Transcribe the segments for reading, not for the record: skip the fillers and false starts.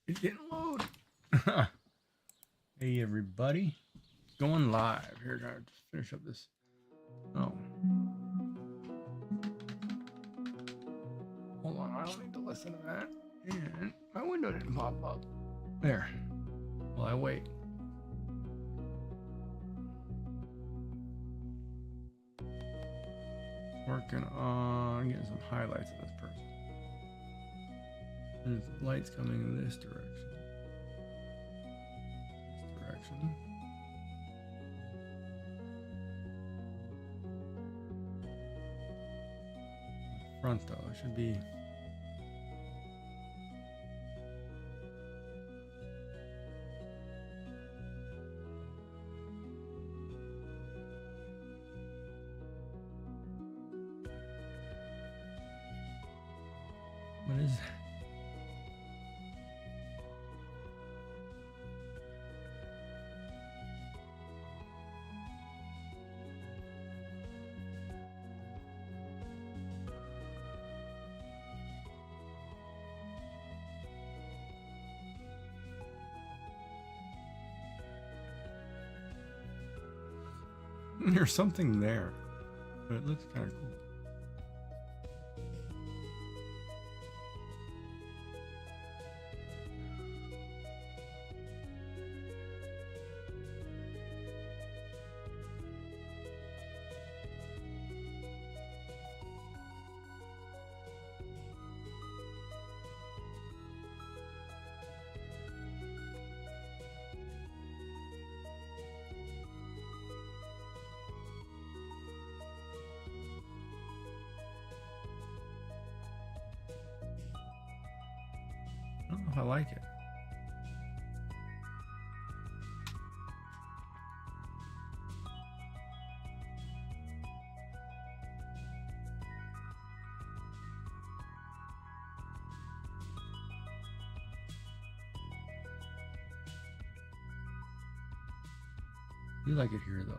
It didn't load. Hey everybody, going live here. Gotta finish up this. Oh, hold on. I don't need to listen to that. And my window didn't pop up. There. While I wait. Working on getting some highlights of this person. There's lights coming in this direction. This direction. Front though, it should be. What is that? There's something there, but it looks kind of cool. I don't know if I like it. I do like it here though.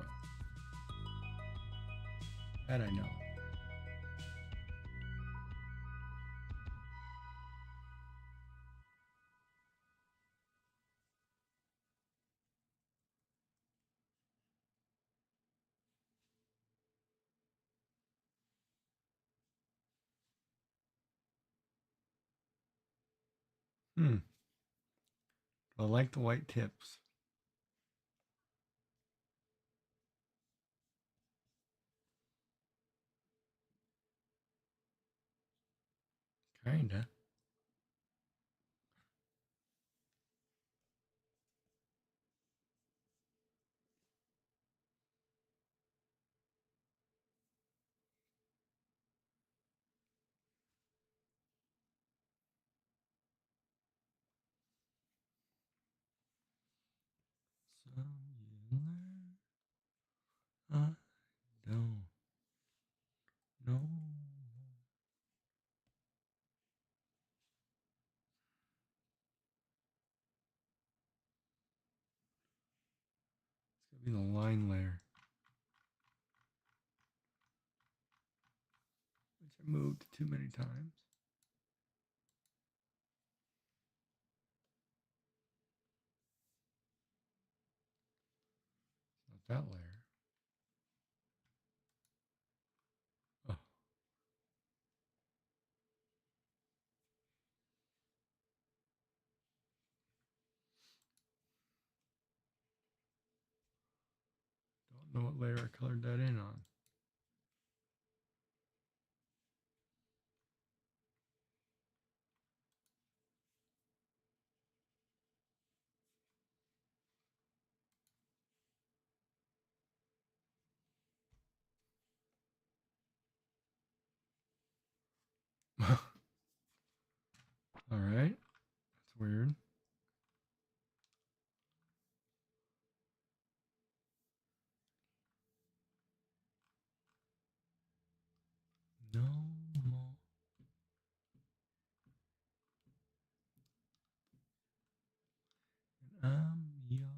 That I know. I like the white tips. Kinda. So you learn. I don't know. It's gonna be the line layer, which I moved too many times. Not that layer. Oh. Don't know what layer I colored that in on. All right. That's weird. No more. I'm young.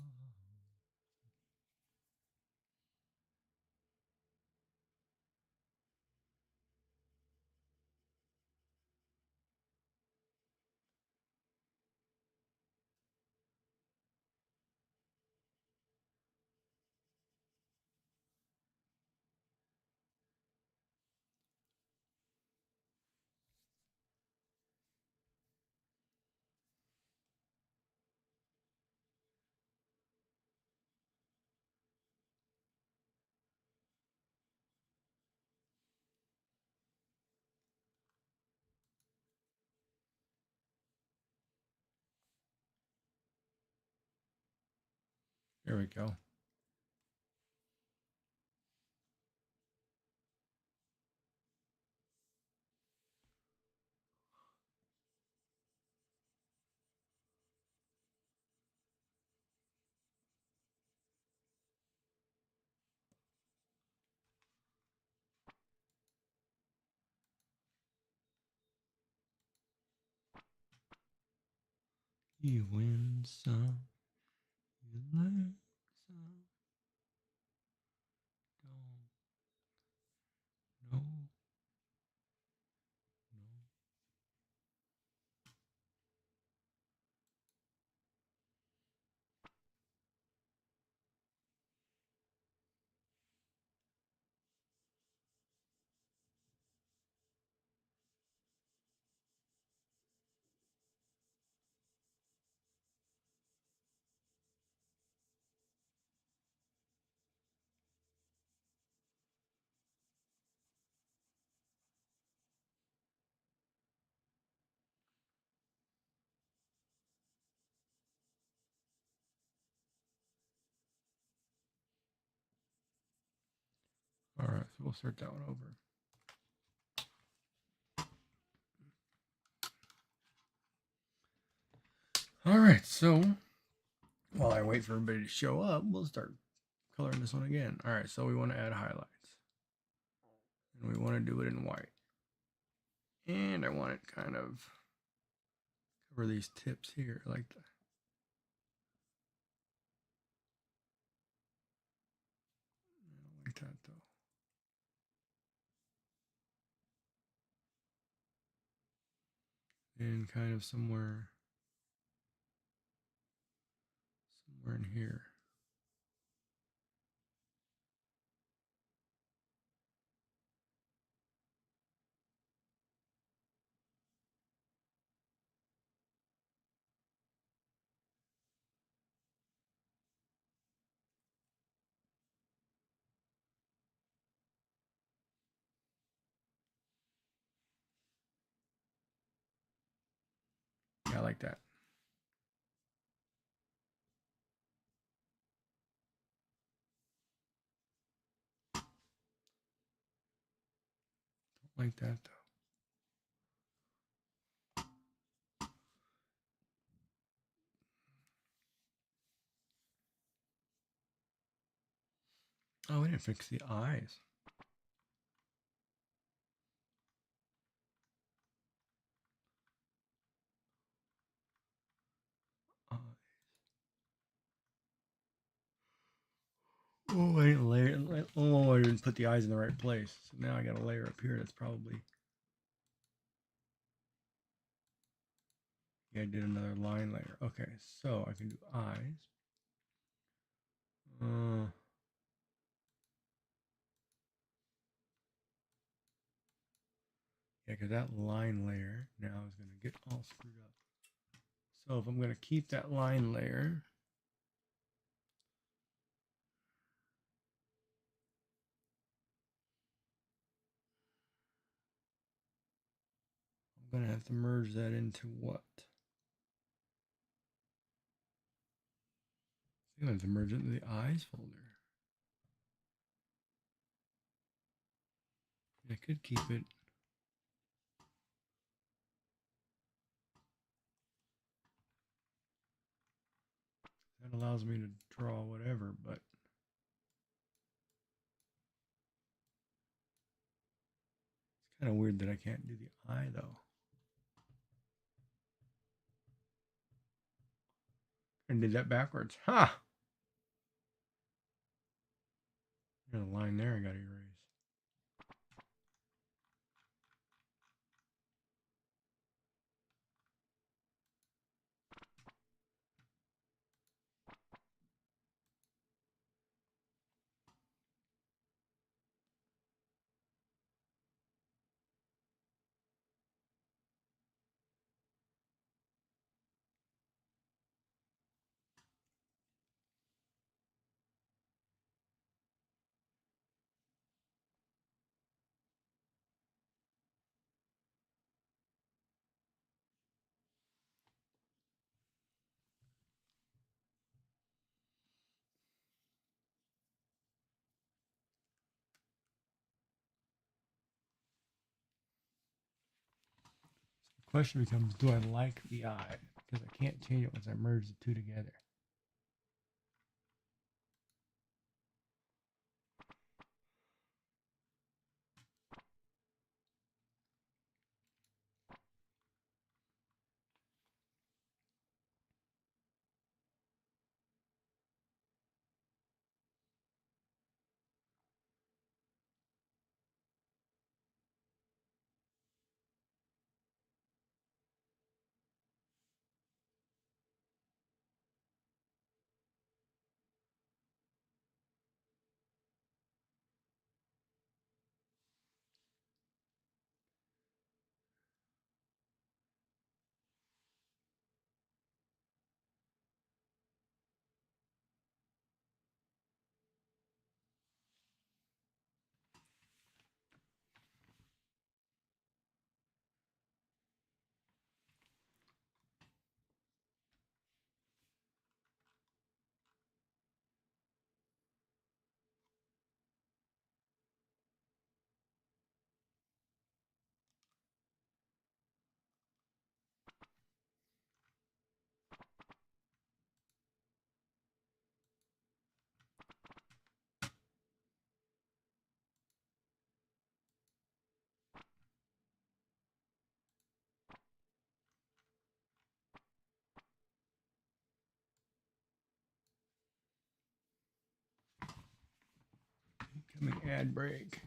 There we go. You win some, you learn some. Don't know. All right, so we'll start that one over. All right, so while I wait for everybody to show up, we'll start coloring this one again. All right, so we want to add highlights. And we want to do it in white. And I want it kind of cover these tips here like that. I don't like that though. And kind of somewhere in here. Yeah, I like that. Don't like that though. Oh, we didn't fix the eyes. Oh, I didn't layer. Oh, I didn't put the eyes in the right place. So now I got a layer up here that's probably. Yeah, I did another line layer. Okay, so I can do eyes. Yeah, because that line layer now is going to get all screwed up. So if I'm going to keep that line layer, I'm going to have to merge that into what? I'm going to have to merge it into the eyes folder. I could keep it. That allows me to draw whatever, but it's kind of weird that I can't do the eye though. And did that backwards. Ha! There's a line there I got to erase. Question becomes, do I like the eye? Because I can't change it once I merge the two together. Incoming ad break.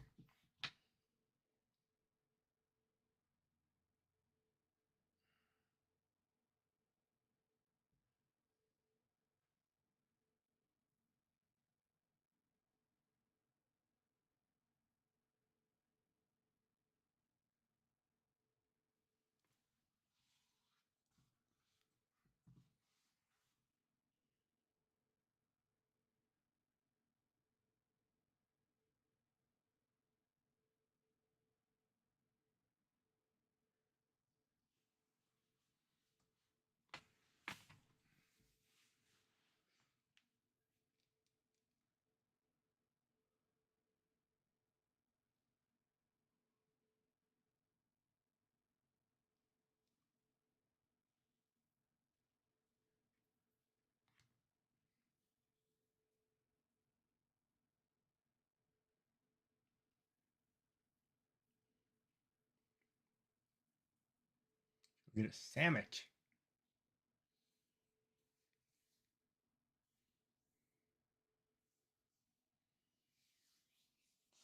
Get a sandwich.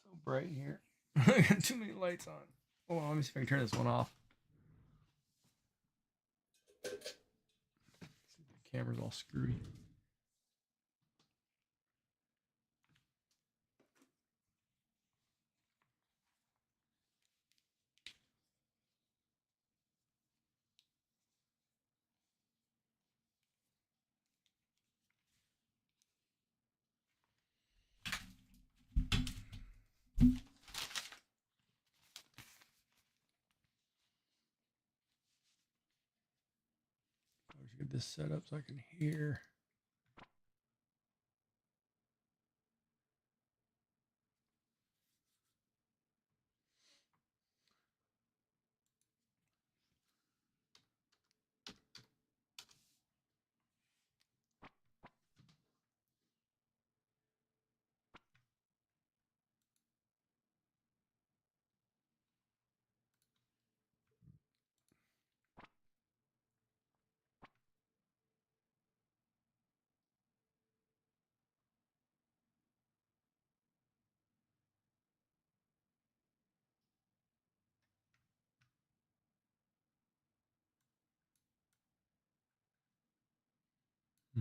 So bright here. I got too many lights on. Oh, let me see if I can turn this one off. See if the camera's all screwy. I should get this set up so I can hear.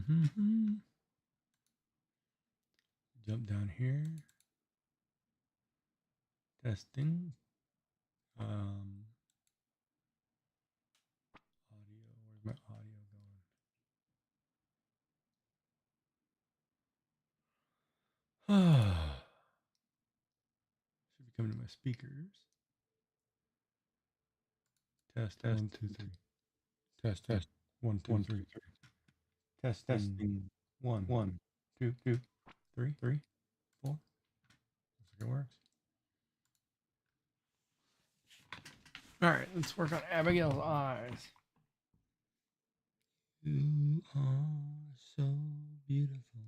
Mm-hmm. Jump down here. Testing. Audio. Where's my audio going? Should be coming to my speakers. Test. 1, 2, 3. Test. 1, 2, 3. Testing. 1, 2, 3, 4. Looks like it works. All right, let's work on Abigail's eyes. You are so beautiful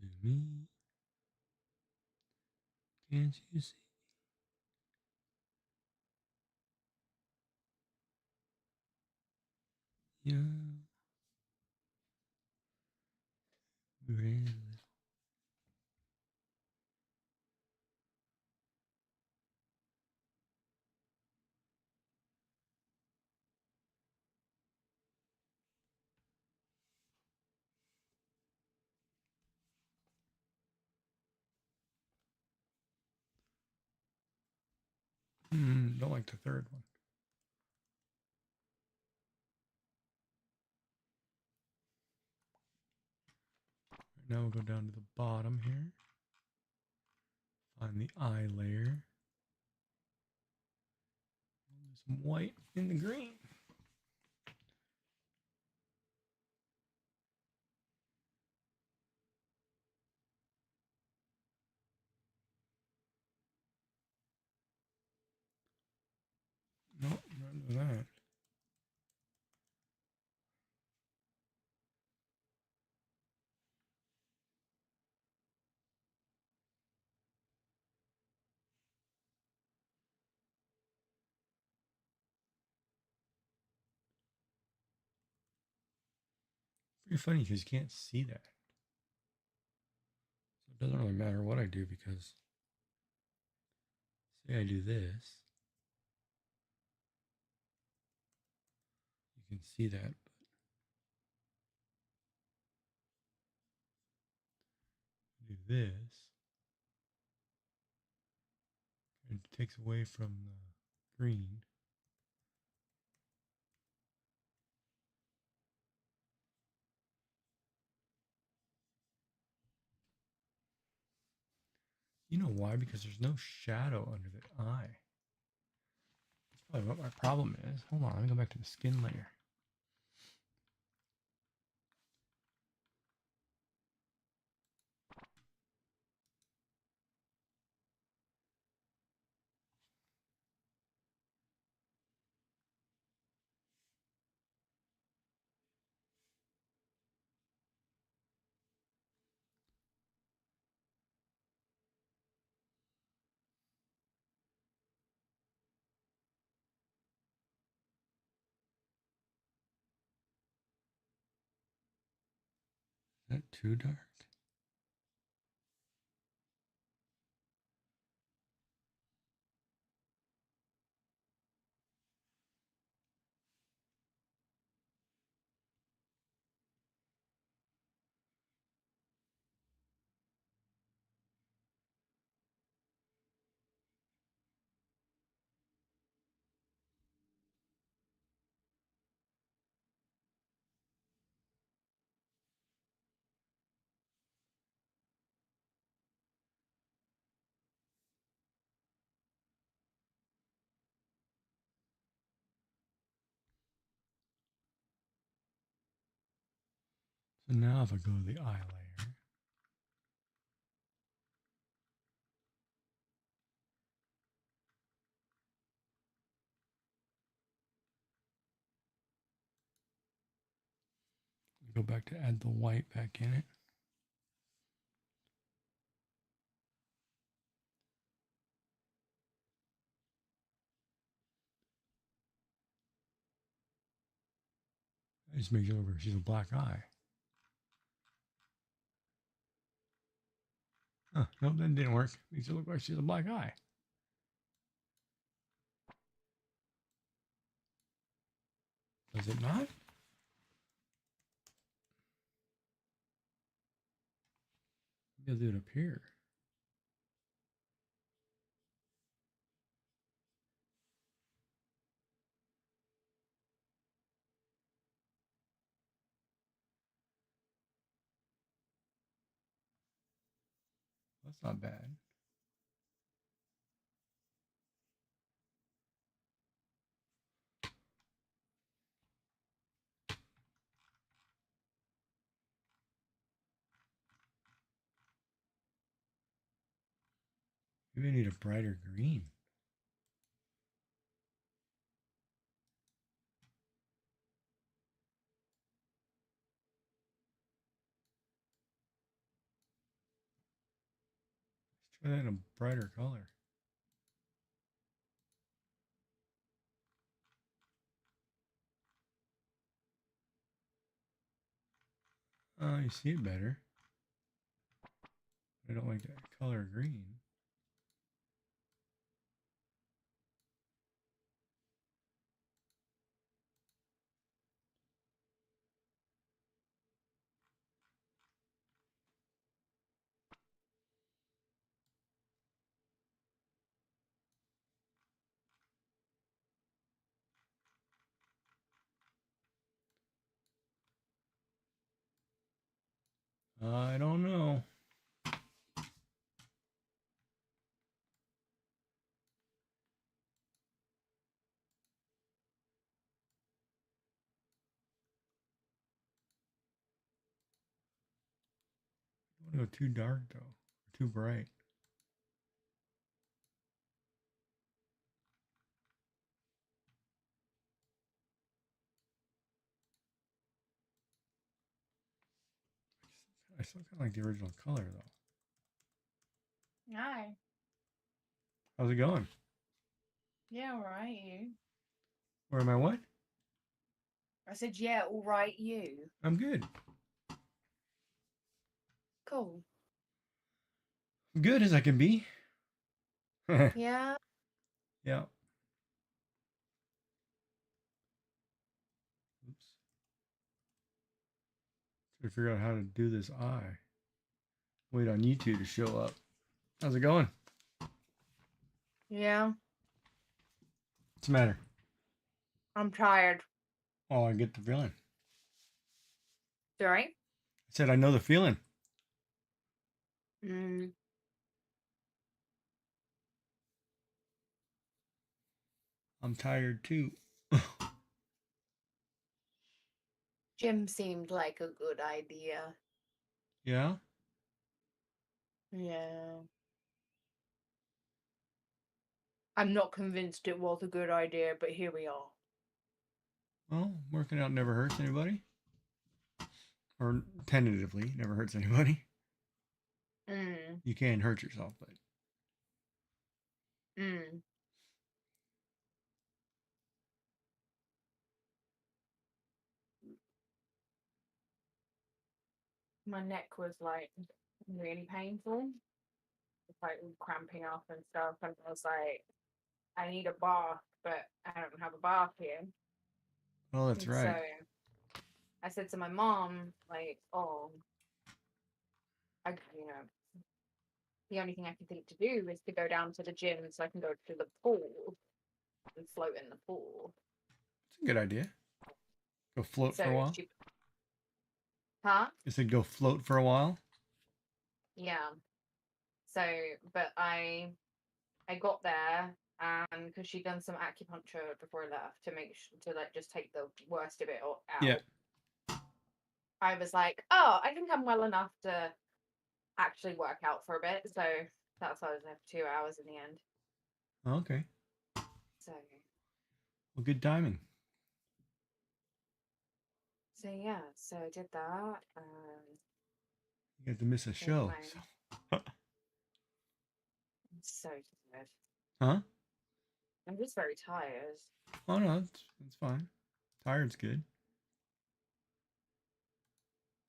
to me. Can't you see? You're really. Don't like the third one. Now we'll go down to the bottom here. Find the eye layer. Some white in the green. Nope, not do that. Pretty funny because you can't see that. So it doesn't really matter what I do because say I do this, you can see that. But do this, it takes away from the green. You know why? Because there's no shadow under the eye. That's probably what my problem is. Hold on, let me go back to the skin layer. Is that too dark? So now if I go to the eye layer, go back to add the white back in it. I just make it over. She's a black eye. Huh, nope, that didn't work. Makes it look like she's a black eye. Does it not? Maybe I'll do it up here. That's not bad. Maybe I need a brighter green. Try that in a brighter color. Oh, you see it better. I don't like that color green. I don't know. I don't want to go too dark though, or too bright. I still kind of like the original color though. Hi. How's it going? Yeah, all right, you. Where am I? What? I said, yeah, all right, you. I'm good. Cool. Good as I can be. Yeah. Yeah. Oops. Trying to figure out how to do this eye. Wait on you two to show up. How's it going? Yeah. What's the matter? I'm tired. Oh, I get the feeling. Sorry? I said I know the feeling. Mm. I'm tired too. Gym seemed like a good idea. Yeah? Yeah. I'm not convinced it was a good idea, but here we are. Well, working out never hurts anybody. Or tentatively never hurts anybody. Mm. You can hurt yourself, but Mm. My neck was like really painful. It's like cramping up and stuff. And I was like, I need a bath, but I don't have a bath here. oh, that's And so right. I said to my mom, like, oh, you know, the only thing I can think to do is to go down to the gym so I can go to the pool and float in the pool. It's a good idea. Go float So for a while. she, huh? You said go float for a while. Yeah. So, but I got there and because she'd done some acupuncture before I left to to like just take the worst of it Yeah. out. I was like, oh, I think I'm well enough to actually work out for a bit. So that's why I was there for 2 hours in the end. Okay. So Well, good timing. yeah, so I did that. You had to miss a show. So. I'm so tired. Huh? I'm just very tired. Oh no, it's fine. Tired's good.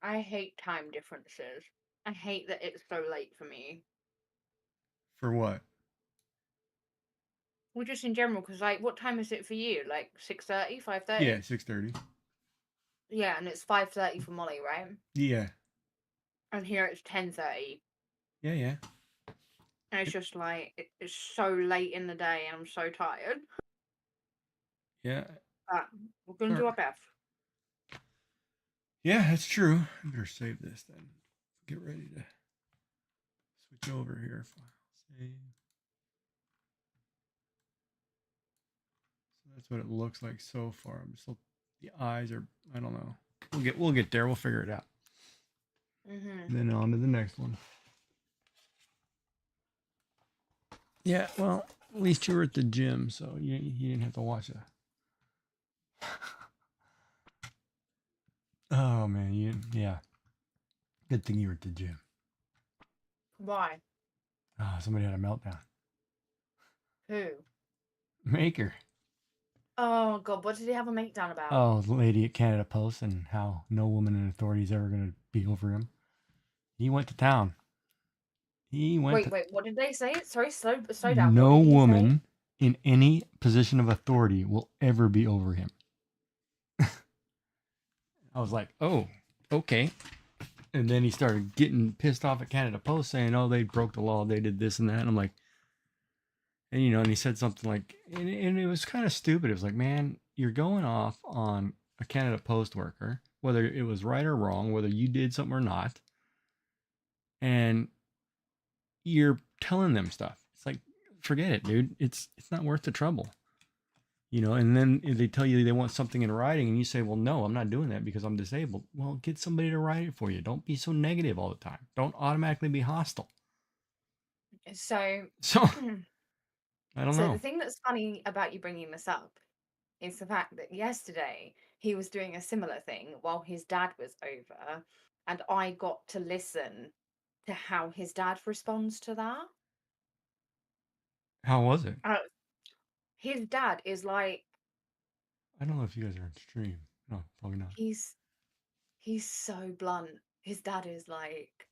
I hate time differences. I hate that it's so late for me. For what? Well, just in general, because like, what time is it for you? Like 6:30, 5:30? Yeah, 6:30. Yeah, and it's 5:30 for Molly, right? Yeah. And here it's 10:30. Yeah, yeah. And it's just like it's so late in the day, and I'm so tired. Yeah. But we're gonna do our best. Yeah, that's true. I better save this then. Get ready to switch over here. File save. So that's what it looks like so far. I'm still the eyes are I don't know. We'll get there. We'll figure it out. Mm-hmm. Then on to the next one. Yeah, well, at least you were at the gym, so you didn't have to watch a. Oh man, yeah. Good thing you were at the gym. Why? Oh, somebody had a meltdown. Who? Maker. Oh God, what did he have a meltdown about? Oh, the lady at Canada Post and how no woman in authority is ever going to be over him. He went to town. He went Wait, to wait, what did they say? Sorry, slow down. What no did he say? woman in any position of authority will ever be over him. I was like, oh, okay. And then he started getting pissed off at Canada Post saying, oh, they broke the law. They did this and that. And I'm like, and and he said something like, and it was kind of stupid. It was like, man, you're going off on a Canada Post worker, whether it was right or wrong, whether you did something or not. And you're telling them stuff. It's like, forget it, dude. It's not worth the trouble. And then if they tell you they want something in writing and you say, well, no, I'm not doing that because I'm disabled. Well, get somebody to write it for you. Don't be so negative all the time. Don't automatically be hostile. So, So, I don't so the know. thing that's funny about you bringing this up is the fact that yesterday he was doing a similar thing while his dad was over, and I got to listen to how his dad responds to that. How was it? Uh, his dad is like, I don't know if you guys are on stream. No, probably not. he's he's so blunt. His dad is like,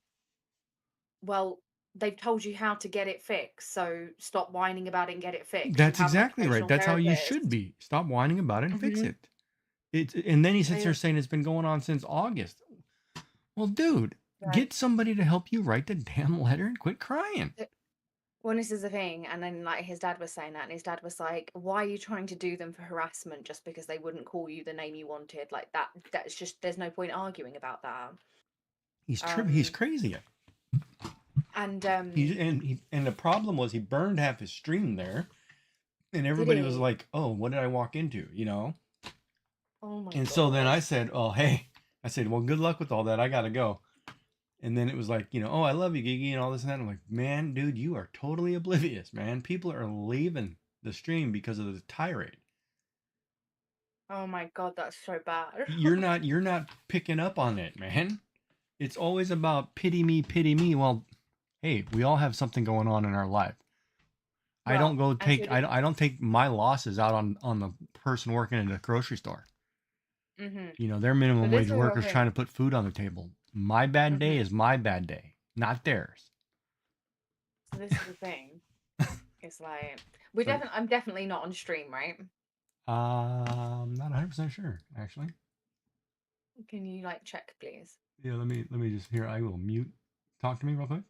well, they've told you how to get it fixed, so stop whining about it and get it fixed. You That's have an exactly right. occupational That's how you should therapist. be. Stop whining about it and fix Hmm. it. And then he sits So, here saying it's been going on since August. Well, dude, right. get somebody to help you write the damn letter and quit crying. Well, this is the thing, and then like his dad was saying that, and his dad was like, "Why are you trying to do them for harassment just because they wouldn't call you the name you wanted? Like that. That's just there's no point arguing about that." He's Um, crazy. and And the problem was he burned half his stream there, and did everybody was he? like, "Oh, what did I walk into?" Oh my And so then God. I said, "Oh, hey," I said, "Well, good luck with all that. I gotta go." And then it was like, "Oh, I love you, Gigee," and all this and that. I'm like, "Man, dude, you are totally oblivious, man. People are leaving the stream because of the tirade. Oh my God, that's so bad. You're not picking up on it, man. It's always about pity me, pity me. Well, hey, we all have something going on in our life. I don't Well, go and so take I don't take my losses out on the person working in the grocery store. mm-hmm. They're So minimum this wage is the workers trying thing. to put food on the table. My bad day Mm-hmm. is my bad day, not theirs. So this is the thing. It's like But I'm definitely not on stream, right? I'm not 100% sure actually. Can you like check, please? Yeah, let me just here. I will mute. Talk to me real quick.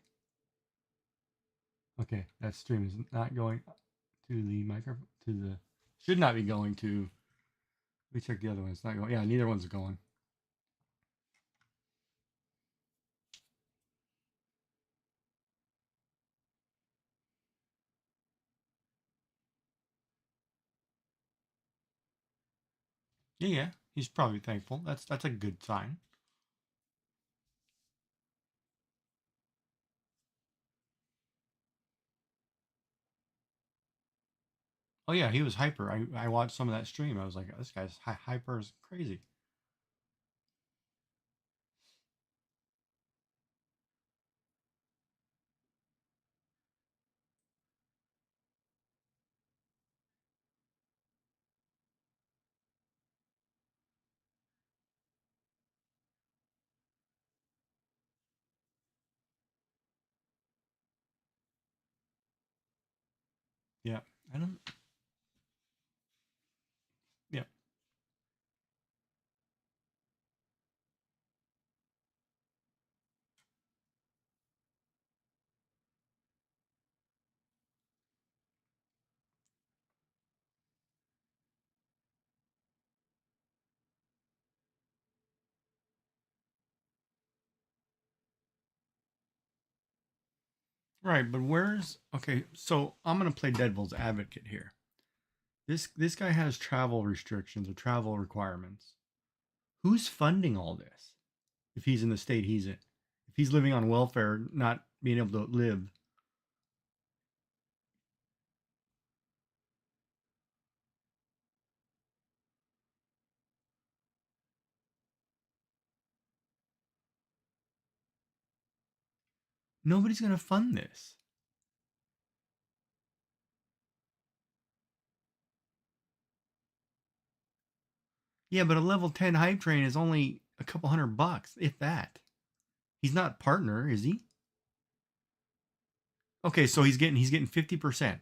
Okay, that stream is not going to the microphone to the should not be going to. Let me check the other one. It's not going. Yeah, neither one's going. Yeah, yeah. He's probably thankful. That's a good sign. Oh yeah, he was hyper. I watched some of that stream. I was like, this guy's hyper is crazy. Yeah, I don't. Yeah, right. But where's okay? So I'm gonna play devil's advocate here. This guy has travel restrictions or travel requirements. Who's funding all this? If he's in the state he's in, if he's living on welfare, not being able to live, nobody's gonna fund this. Yeah, but a level 10 hype train is only a couple $100, if that. He's not partner, is he? Okay, so he's getting 50%.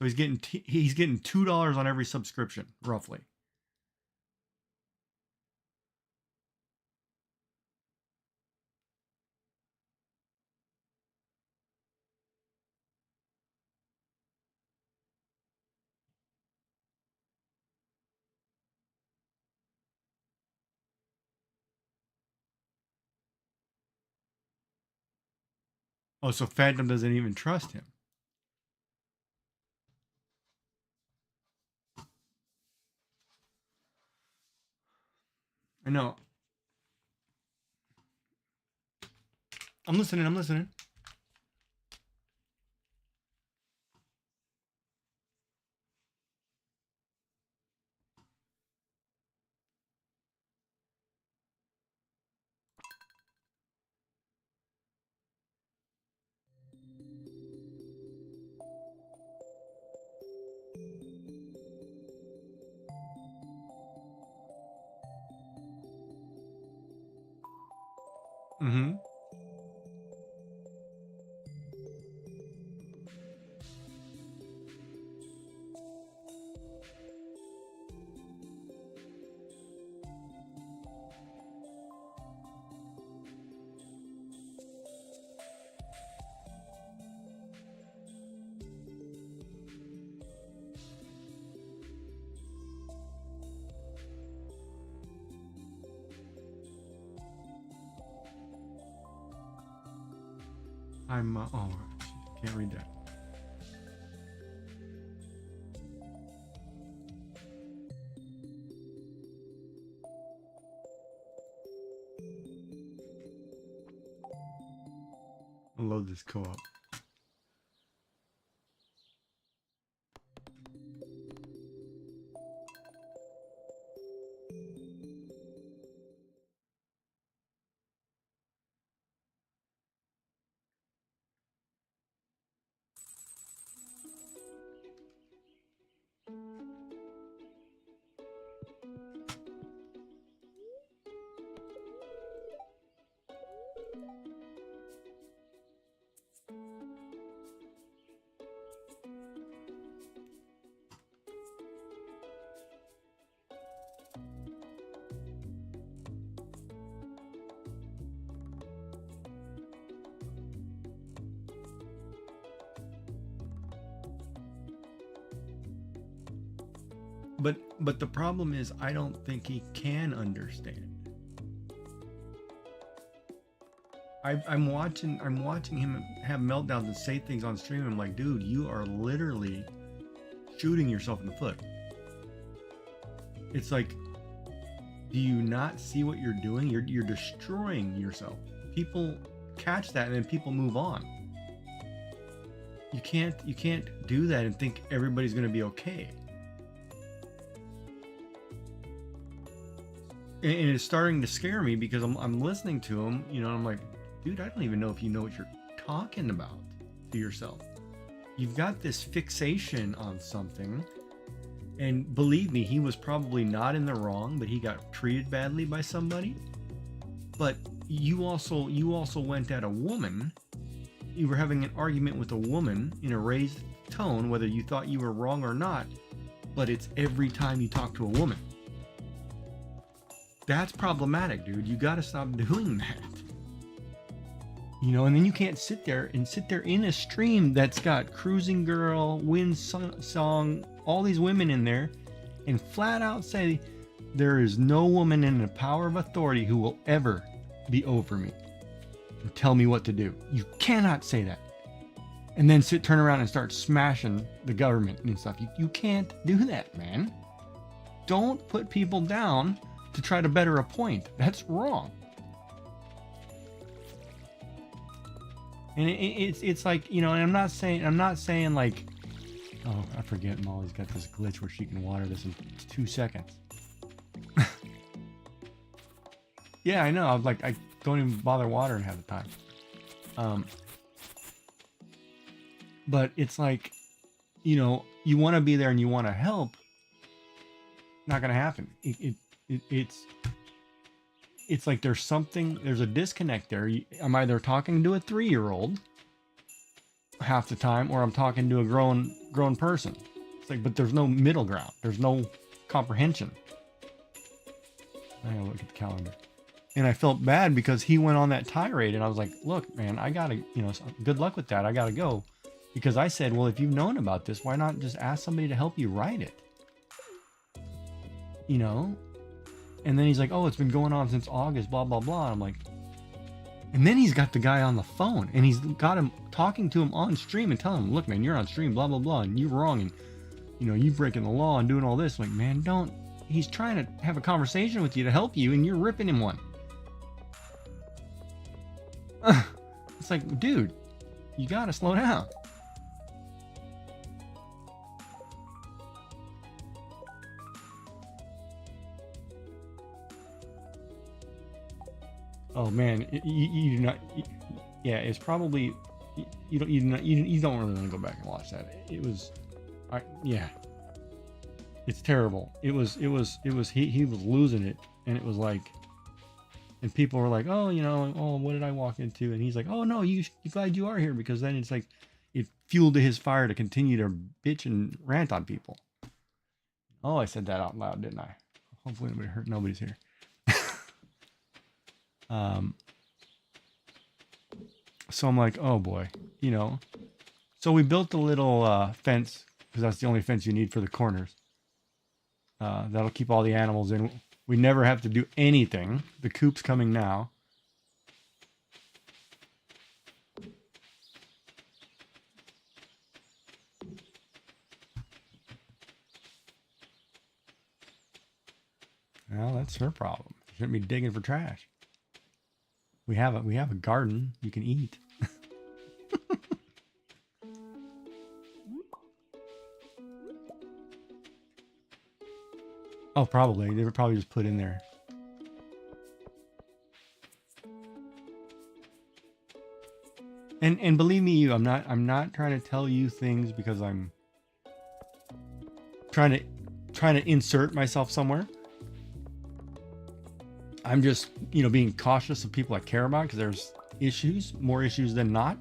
So he's getting $2 on every subscription, roughly. Oh, so Phantom doesn't even trust him. I know. I'm listening. I'm listening. Mm-hmm. Oh, can't read that. I'll load this co-op. But the problem is, I don't think he can understand. I'm watching him have meltdowns and say things on stream. I'm like, dude, you are literally shooting yourself in the foot. It's like, do you not see what you're doing? You're destroying yourself. People catch that and then people move on. You can't do that and think everybody's gonna be okay. And it's starting to scare me because I'm listening to him, you know, and I'm like, dude, I don't even know if you know what you're talking about to yourself. You've got this fixation on something, and believe me, he was probably not in the wrong, but he got treated badly by somebody. But you also went at a woman. You were having an argument with a woman in a raised tone, whether you thought you were wrong or not, but it's every time you talk to a woman. That's problematic, dude. You got to stop doing that. You know, and then you can't sit there in a stream that's got Cruising Girl, Win Song, all these women in there, and flat out say there is no woman in the power of authority who will ever be over me and tell me what to do. You cannot say that. And then turn around and start smashing the government and stuff. You can't do that, man. Don't put people down to try to better a point. That's wrong. And it's like, you know, and I'm not saying like, oh, I forget Molly's got this glitch where she can water this in 2 seconds. Yeah, I know. I'm like, I don't even bother watering half the time. But it's like, you know, you want to be there and you want to help, not gonna happen. It's like there's a disconnect there. I'm either talking to a 3-year-old half the time, or I'm talking to a grown person. It's like, but there's no middle ground. There's no comprehension. I gotta look at the calendar. And I felt bad because he went on that tirade, and I was like, look, man, I gotta, good luck with that. I gotta go. Because I said, well, if you've known about this, why not just ask somebody to help you write it? And then he's like, oh, it's been going on since August, blah, blah, blah. And I'm like, and then he's got the guy on the phone, and he's got him talking to him on stream and telling him, look, man, you're on stream, blah, blah, blah, and you're wrong, and, you breaking the law and doing all this. I'm like, man, he's trying to have a conversation with you to help you, and you're ripping him one. It's like, dude, you gotta slow down. Oh man, you do not. Yeah, it's probably you don't really want to go back and watch that. It was, yeah, it's terrible. He was losing it, and it was like, and people were like, oh, what did I walk into? And he's like, oh no, you glad you are here, because then it's like it fueled his fire to continue to bitch and rant on people. Oh, I said that out loud, didn't I? Hopefully nobody heard. Nobody's here. So I'm like, oh boy, so we built a little fence, because that's the only fence you need for the corners. That'll keep all the animals in. We never have to do anything. The coop's coming now. Well, that's her problem. She shouldn't be digging for trash. We have a garden you can eat. Oh, probably. They were probably just put in there. And believe me, I'm not trying to tell you things because I'm trying to insert myself somewhere. I'm just, being cautious of people I care about, because there's issues, more issues than not.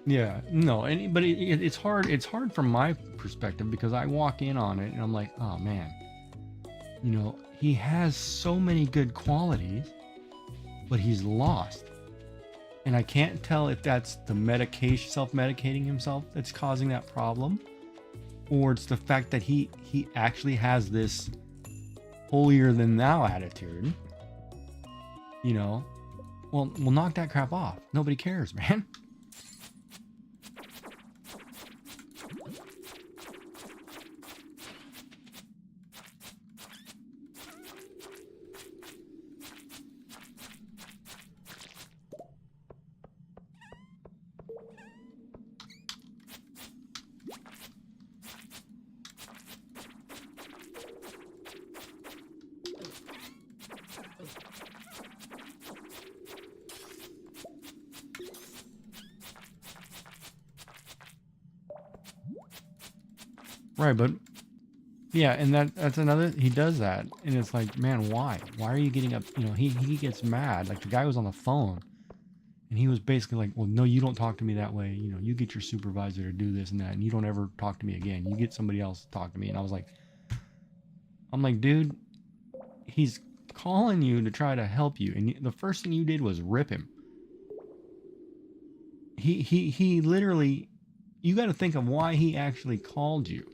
Yeah, no, but it's hard. It's hard from my perspective, because I walk in on it and I'm like, oh man, he has so many good qualities, but he's lost. And I can't tell if that's the medication, self-medicating himself, that's causing that problem, or it's the fact that he actually has this holier than thou attitude. Well, knock that crap off. Nobody cares, man. Right, but yeah, and that's another, he does that, and it's like, man, why are you getting up? He gets mad. Like, the guy was on the phone, and he was basically like, well, no, you don't talk to me that way. You get your supervisor to do this and that, and you don't ever talk to me again. You get somebody else to talk to me. And I'm like, dude, he's calling you to try to help you, and the first thing you did was rip him. He literally, you got to think of why he actually called you.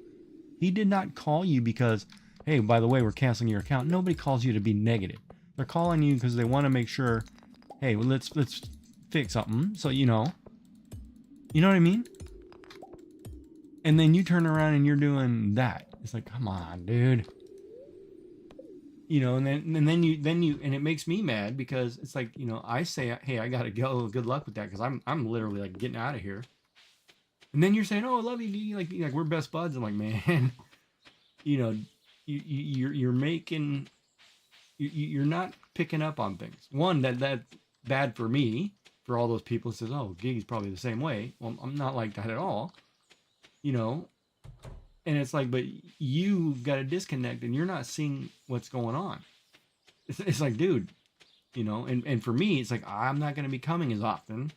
He did not call you because, hey, by the way, we're canceling your account. Nobody calls you to be negative. They're calling you because they want to make sure, hey, well, let's fix something. So, you know what I mean? And then you turn around and you're doing that. It's like, come on, dude. And then it makes me mad, because it's like, I say, hey, I gotta go. Good luck with that, because I'm literally like getting out of here. And then you're saying, oh, I love you, like we're best buds. I'm like, man, you're making you're not picking up on things. One that bad for me, for all those people who says, oh, Gigee's probably the same way. Well, I'm not like that at all, you know. And it's like, but you got a disconnect, and you're not seeing what's going on. It's like, dude, you know. And for me, it's like I'm not going to be coming as often,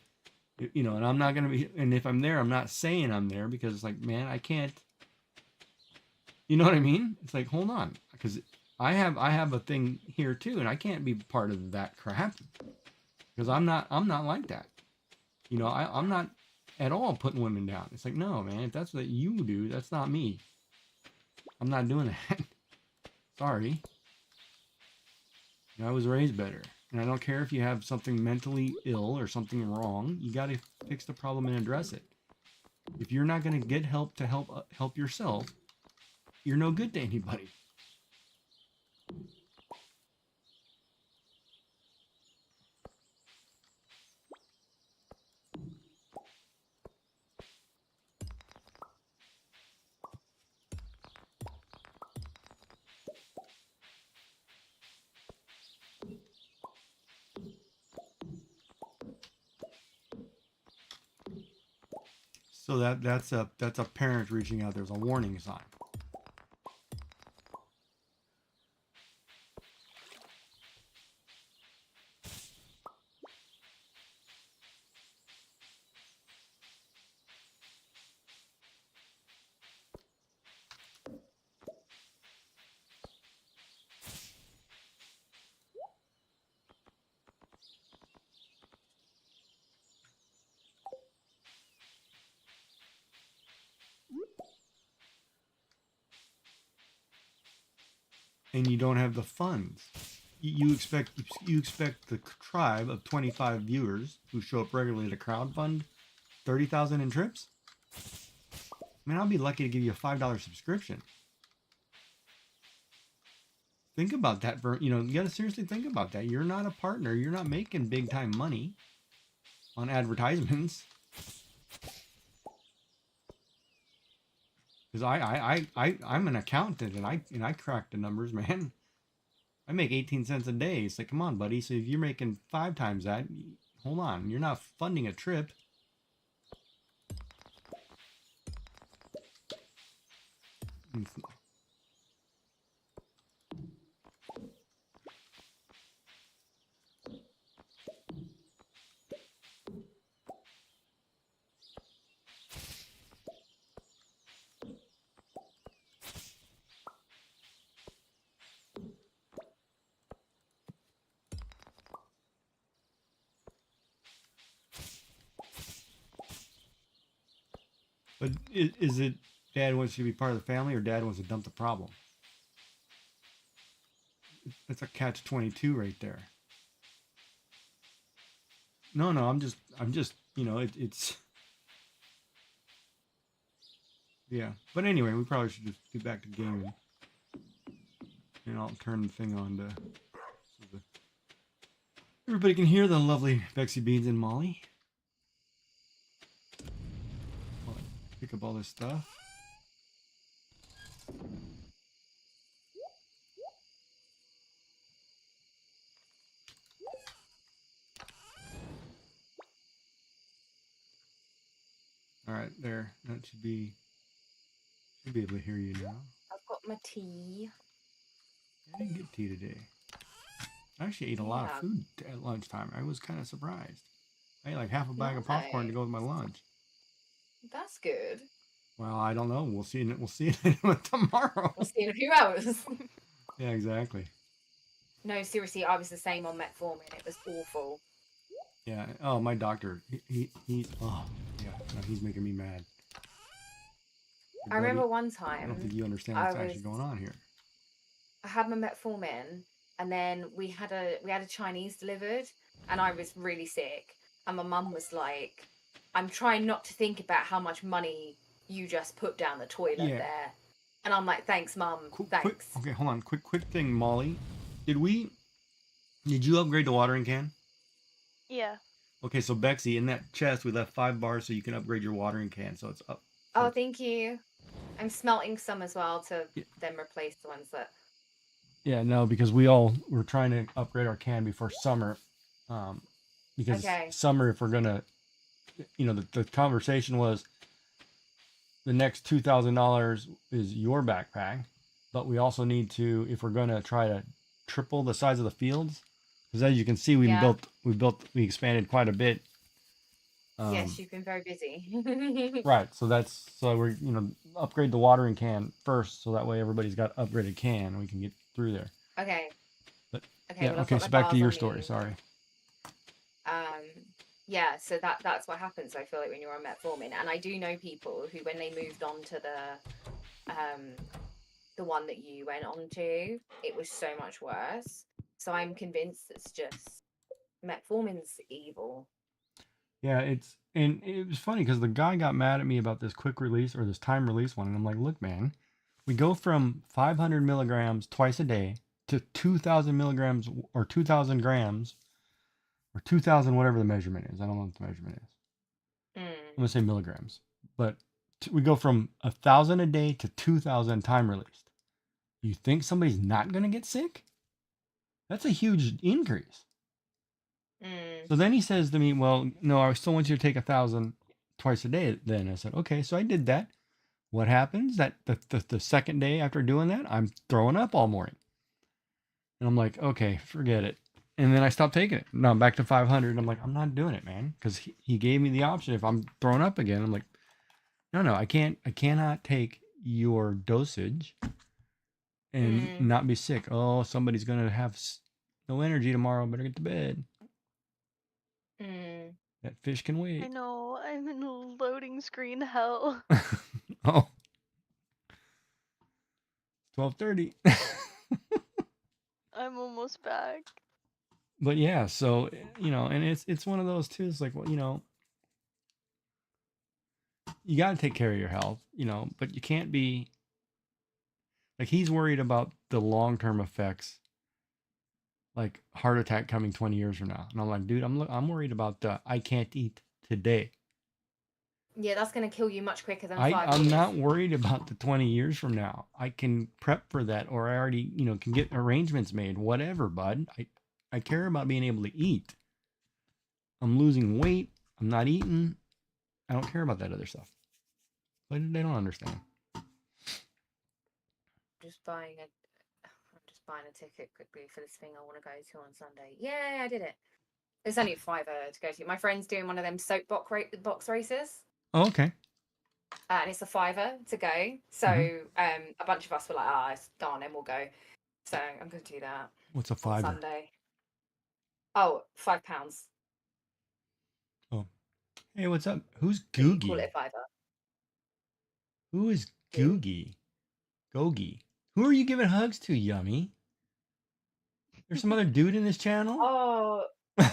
you know, and I'm not going to be. And if I'm there, I'm not saying I'm there because it's like, man, I can't. You know what I mean? It's like, hold on, because I have a thing here too, and I can't be part of that crap because I'm not like that. You know, I'm not at all putting women down. It's like, no, man, if that's what you do, that's not me. I'm not doing that. Sorry. You know, I was raised better, and I don't care if you have something mentally ill or something wrong. You got to fix the problem and address it. If you're not going to get help to help yourself, you're no good to anybody. So that's a parent reaching out. There's a warning sign. And you don't have the funds. You expect the tribe of 25 viewers who show up regularly to crowdfund 30,000 in trips? I mean, I'll be lucky to give you a $5 subscription. Think about that. You know, you got to seriously think about that. You're not a partner. You're not making big time money on advertisements. Because I'm an accountant, and I crack the numbers, man. I make 18 cents a day. It's like, come on, buddy. So if you're making 5 times that, hold on. You're not funding a trip. But is it dad wants you to be part of the family, or dad wants to dump the problem? That's a catch 22 right there. No, I'm just, you know, it's, yeah. But anyway, we probably should just get back to gaming. And I'll turn the thing on to, so everybody can hear the lovely Bexy Beans and Molly. I'll pick up all this stuff. All right, there. That should be able to hear you now. I've got my tea. I didn't get tea today. I actually ate a lot of food at lunchtime. I was kind of surprised. I ate like half a bag of popcorn to go with my lunch. That's good. Well, I don't know. We'll see. We'll see it tomorrow. We'll see in a few hours. Yeah, exactly. No, seriously, I was the same on metformin. It was awful. Yeah. Oh, my doctor. He's. Oh, yeah. No, he's making me mad. Hey, I remember buddy, one I don't time think you understand what's actually going on here. I had my metformin, and then we had a Chinese delivered, and I was really sick. And my mum was like, "I'm trying not to think about how much money you just put down the toilet there." And I'm like, "Thanks, Mum. Thanks." Okay, hold on. Quick thing, Molly. Did you upgrade the watering can? Yeah. Okay, so Bexy, in that chest we left 5 bars so you can upgrade your watering can. So it's up. So Oh, thank you. I'm smelting some as well to Yeah, then replace the ones that. yeah, no, because we're trying to upgrade our can before summer. Um, because Okay. summer, if we're gonna, the conversation was the next $2,000 is your backpack, but we also need to, if we're gonna try to triple the size of the fields, because as you can see, Yeah. we expanded quite a bit. Yes, Um, you've been very busy. right. So we're upgrade the watering can first, so that way everybody's got upgraded can and we can get through there. Okay. But Okay. yeah, Well, I've okay. got So my back to bars your on story. me. Sorry. Yeah. So that's what happens. I feel like when you're on metformin, and I do know people who, when they moved on to the one that you went on to, it was so much worse. So I'm convinced it's just metformin's evil. Yeah, and it was funny because the guy got mad at me about this quick release or this time release one, and I'm like, look, man, we go from 500 milligrams twice a day to 2,000 milligrams or 2,000 grams or 2,000 whatever the measurement is. I don't know what the measurement is. Mm, I'm gonna say milligrams, but we go from 1,000 a day to 2,000 time released. You think somebody's not gonna get sick? That's a huge increase. mm, So then he says to me, well, no, I still want you to take 1,000 twice a day. Then I said, okay, so I did that. What happens that the second day after doing that, I'm throwing up all morning. And I'm like, okay, forget it. And then I stopped taking it. Now I'm back to 500. I'm like, I'm not doing it, man. Because he gave me the option. If I'm throwing up again, I'm like, no, I cannot take your dosage and mm, not be sick. Oh, somebody's going to have no energy tomorrow. Better get to bed. mm. That fish can I wait. know, I'm in loading screen hell. Oh, 12:30. I'm almost back. But yeah, so and it's one of those too. It's like, well, you got to take care of your health, but you can't be like he's worried about the long-term effects, like heart attack coming 20 years from now. And I'm like, dude, I'm worried about the I can't eat today. Yeah, that's gonna kill you much quicker than I 5 I'm years. not worried about the 20 years from now. I can prep for that, or I already, can get arrangements made, whatever, bud. I care about being able to eat. I'm losing weight. I'm not eating. I don't care about that other stuff. But they don't understand. Just buying a, I'm just buying a ticket quickly for this thing I want to go to on Sunday. Yay, I did it. It's only a fiver to go to. My friend's doing one of them box races. Oh, okay. And it's a fiver to go. So Mm-hmm. a bunch of us were like, ah, it's gone, and we'll go. So I'm going to do that What's a on fiver? Sunday. Oh, £5. Oh, hey, what's up? Who's But you call it Googie? a fiver. Who is Who? Googie? Gogi. Who are you giving hugs to, Yummy? There's some other dude in this channel? Oh,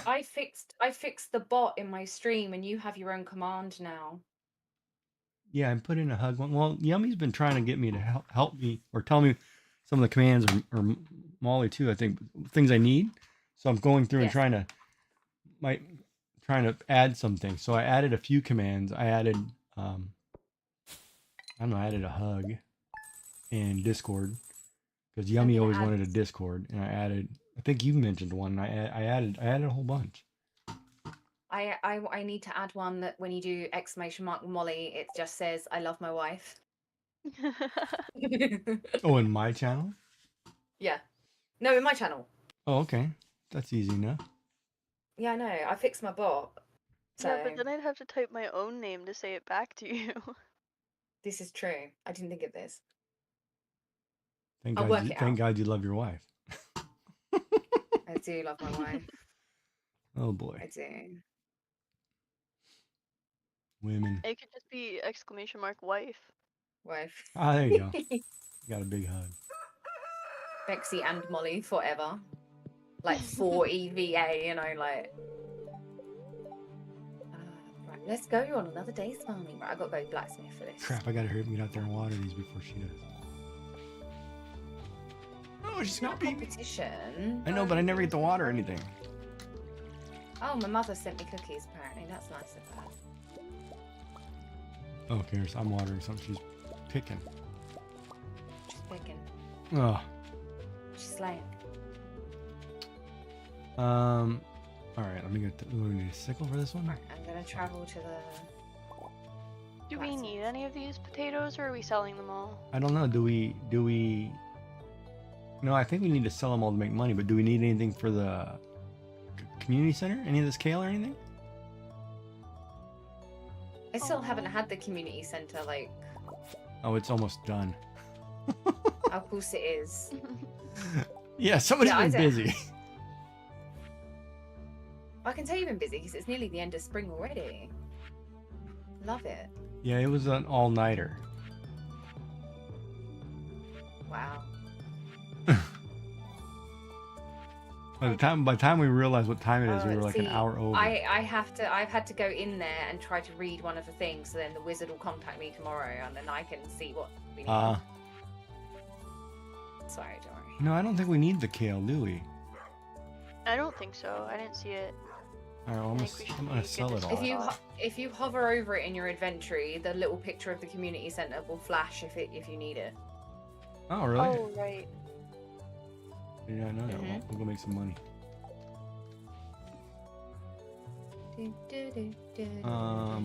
I fixed the bot in my stream, and you have your own command now. Yeah, I put in a hug one. Well, Yummy's been trying to get me to help me or tell me some of the commands, or Molly too, I think, things I need. So I'm going through and Yes. trying to add some things. So I added a few commands. I added I don't know, I added a hug and Discord because I'm Yummy gonna always add. wanted a Discord, and I think you mentioned one. I added a whole bunch. I need to add one that when you do exclamation mark Molly, it just says I love my wife. Oh, in my channel? Yeah. No, in my channel. Oh, okay. That's easy enough. Yeah, I know. I fixed my bot. So Yeah, but then I'd have to type my own name to say it back to you. this is true. I didn't think of this. Thank I'll God work you, it thank out. God you love your wife. I do love my wife. Oh boy. I do. Women. It could just be exclamation mark wife. Wife. Ah, there you go. You got a big hug. Bexy and Molly forever. Like 4 EVA, like. Right, let's go on another day's farming. Right, I gotta go blacksmith for this. Crap, I gotta hurry up and get out there and water these before she does. Oh, she's It's not gonna a beat me. competition. I know, but I never get to water anything. Oh, my mother sent me cookies, apparently. That's nice of her. Oh, who cares? I'm watering something. She's picking? She's picking. Oh. She's slaying. All right. Let me get. We need a sickle for this one. Right, I'm gonna travel to the. Do we need any of these potatoes, or are we selling them all? I don't know. Do we? No, I think we need to sell them all to make money. But do we need anything for the community center? Any of this kale or anything? I still haven't had the community center. Like, Oh, it's almost done. of course it is. Yeah, somebody's Yeah, I been don't- busy. I can tell you've been busy because it's nearly the end of spring already. Love it. Yeah, it was an all-nighter. Wow. By the time we realized what time it is, we were like an See, hour over. I've had to go in there and try to read one of the things, so then the wizard will contact me tomorrow and then I can see what we need. Sorry, don't worry. No, I don't think we need the kale, do we? I don't think so. I didn't see it. All right, well, I think we should I'm gonna be sell good it to all. sell. If you hover over it in your inventory, the little picture of the community center will flash if you need it. Oh, really? Oh, right. Yeah, I know that. Mhm. We'll go make some money.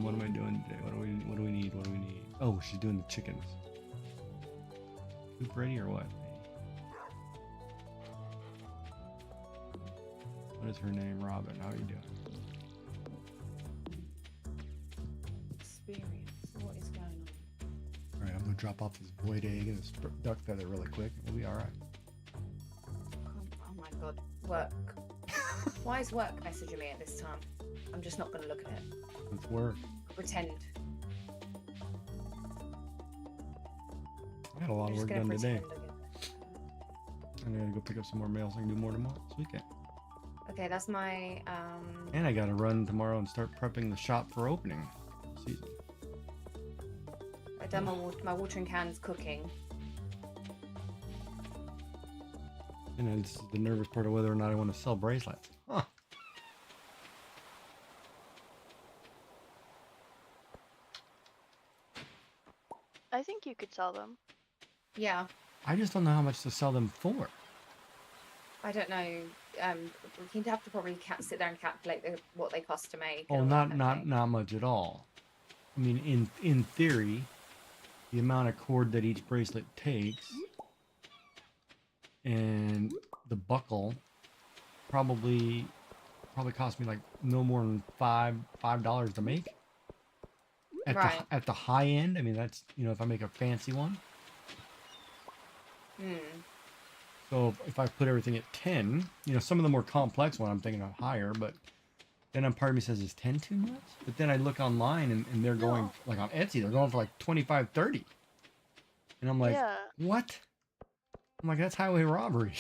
What am I doing today? What do we need? What do we need? Oh, she's doing the chickens. Soup ready or what? What is her name? Robin. How are you doing? Experience. What is going on? All right, I'm gonna drop off this void egg and this duck feather really quick. We'll be all right. Oh my god. Work. Why is work messaging me at this time? I'm just not going to look at it. Let's work. Pretend. I got a lot I'm of just work gonna done today. pretend again. I'm gonna go pick up some more mail so I can do more tomorrow this weekend. Okay, that's my And I gotta run tomorrow and start prepping the shop for opening season. I've done my watering cans cooking. And this is the nervous part of whether or not I want to sell bracelets. Huh. I think you could sell them. Yeah, I just don't know how much to sell them for. I don't know. We'd have to probably sit there and calculate what they cost to make. Oh, and all that kind of not thing. much at all. I mean, in theory, the amount of cord that each bracelet takes and the buckle probably cost me like no more than $5 to make. Right. At the high end, I mean that's if I make a fancy one. Hmm. So if I put everything at 10, some of the more complex one I'm thinking of higher, but then part of me says, is 10 too much? But then I look online and they're going, like on Etsy, they're going for like 25, 30. And I'm like, Yeah. what? I'm like, that's highway robbery.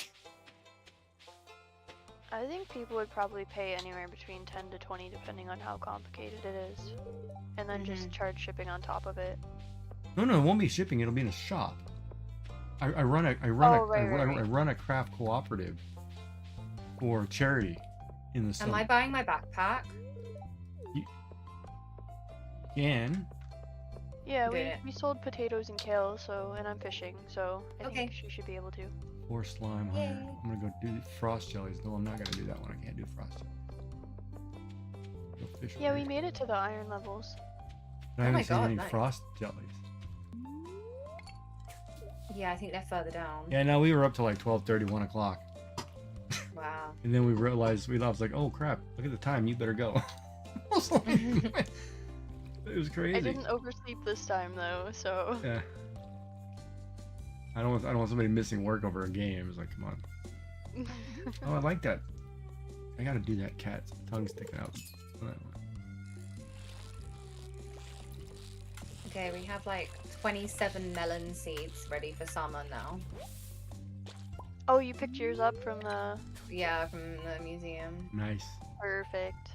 I think people would probably pay anywhere between 10 to 20 depending on how complicated it is. And then just charge shipping on top of it. No, it won't be shipping. It'll be in a shop. I run a craft cooperative for charity in the summer. Am I buying my backpack? You can. Yeah, Okay. we sold potatoes and kale, and I'm fishing, so I Okay. think she should be able to. Or slime hire. Yay. I'm gonna go do frost jellies. No, I'm not gonna do that one. I can't do frost jellies. Go fish Yeah, with we made it to the iron levels. I Oh haven't my seen God, any nice. frost jellies. Yeah, I think they're further down. Yeah, no, we were up to like 12:30, 1 o'clock. Wow. And then we realized, I was like, oh crap, look at the time, you better go. I was like, it was crazy. I didn't oversleep this time though, so Yeah. I don't want somebody missing work over a game. It's like, come on. Oh, I like that. I gotta do that cat's tongue sticking out. Okay, we have like 27 melon seeds ready for summer now. Oh, you picked yours up from the Yeah, from the museum. Nice. perfect.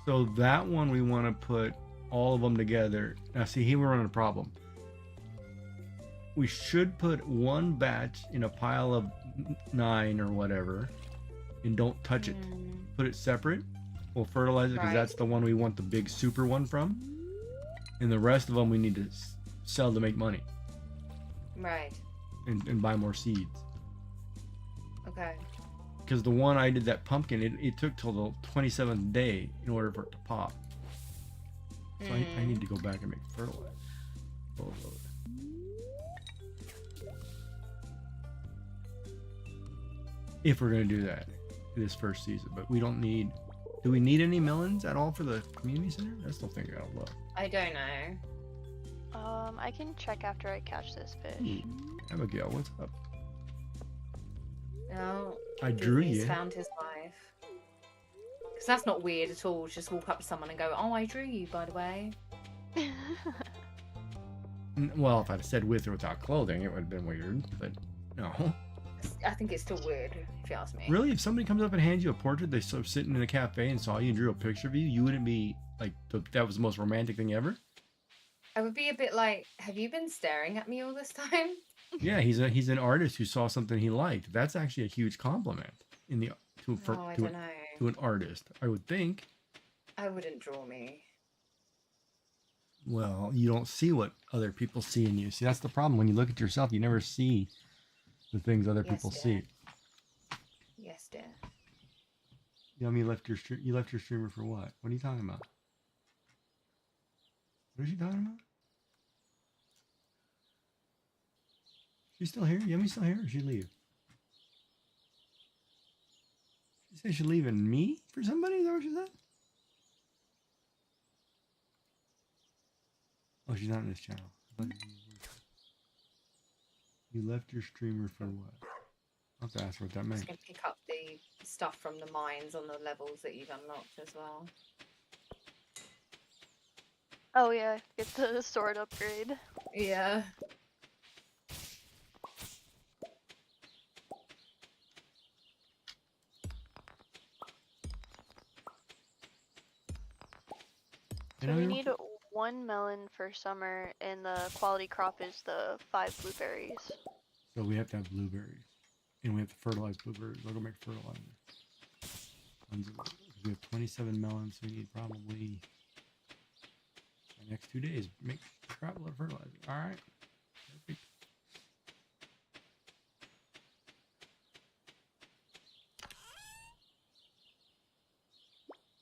So that one we want to put all of them together. Now see, here we're running a problem. We should put one batch in a pile of 9 or whatever and don't touch it. Put it separate. We'll fertilize it because Right. that's the one we want the big super one from. And the rest of them we need to sell to make money. Right. and buy more seeds. Okay. Because the one I did that pumpkin, it took till the 27th day in order for it to pop. So I need to go back and make fertilizer. If we're gonna do that this first season, but we don't need. Do we need any melons at all for the community center? I still think I'll look. I don't know. I can check after I catch this fish. Abigail, what's up? No. I drew He's you. found his wife. Because that's not weird at all. Just walk up to someone and go, "Oh, I drew you, by the way." Well, if I'd said with or without clothing, it would have been weird. But no. I think it's still weird, if you ask me. Really, if somebody comes up and hands you a portrait, they sort of sitting in a cafe and saw you and drew a picture of you, you wouldn't be like that was the most romantic thing ever. I would be a bit like, "Have you been staring at me all this time?" Yeah, he's an artist who saw something he liked. That's actually a huge compliment to an artist, I would think. I wouldn't draw me. Well, you don't see what other people see in you. See, that's the problem. When you look at yourself, you never see the things other people see. Yes, dear. You left your streamer for what? What are you talking about? What is she talking about? She's still here? Yummy's still here, or she leave? She said she's leaving me for somebody? Is that what she said? Oh, she's not in this channel. You left your streamer for what? I'll have to ask her what that means. Just gonna pick up the stuff from the mines on the levels that you've unlocked as well. Oh yeah, get the sword upgrade. Yeah. So we need 1 melon for summer, and the quality crop is the 5 blueberries. So we have to have blueberries. And we have to fertilize blueberries. We'll go make fertilizer. We have 27 melons, so we need probably the next 2 days. Make a crap load of fertilizer. Alright. Perfect.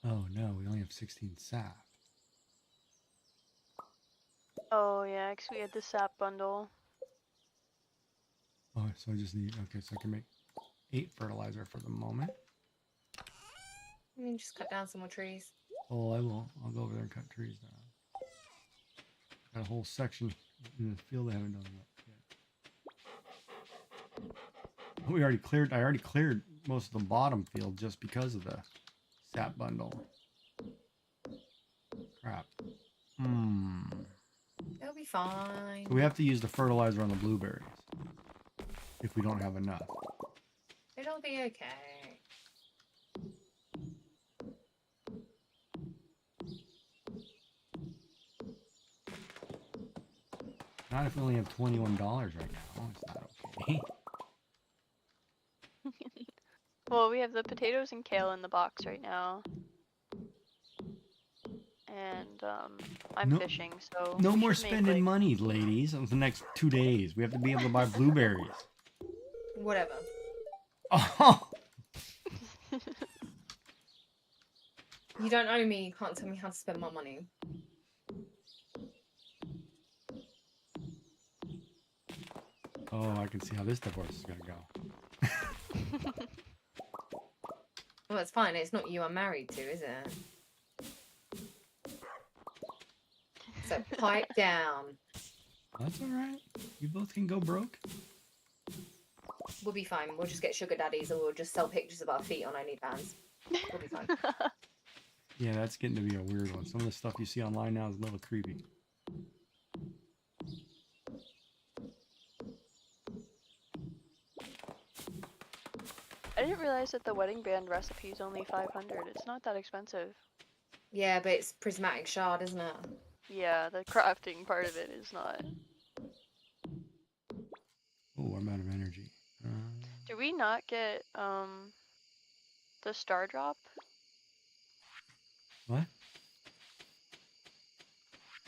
Oh no, we only have 16 sap. Oh yeah, because we had the sap bundle. Oh, so I just need, okay, so I can make 8 fertilizer for the moment. I mean, just cut down some more trees. Oh, I will. I'll go over there and cut trees down. Got a whole section in the field I haven't done yet. I already cleared most of the bottom field just because of the sap bundle. Crap. It'll be fine. So we have to use the fertilizer on the blueberries if we don't have enough. It'll be okay. Not if we only have $21 right now. It's not okay. Well, we have the potatoes and kale in the box right now. And I'm fishing, so no more spending money, ladies. For the next 2 days, we have to be able to buy blueberries. Whatever. Oh. You don't owe me. You can't tell me how to spend my money. Oh, I can see how this divorce is gonna go. Well, it's fine. It's not you I'm married to, is it? So pipe down. That's all right. You both can go broke. We'll be fine. We'll just get sugar daddies, or we'll just sell pictures of our feet on OnlyFans. We'll be fine. Yeah, that's getting to be a weird one. Some of the stuff you see online now is a little creepy. I didn't realize that the wedding band recipe is only 500. It's not that expensive. Yeah, but it's prismatic shard, isn't it? Yeah, the crafting part of it is not. Oh, I'm out of energy. Do we not get the star drop? What?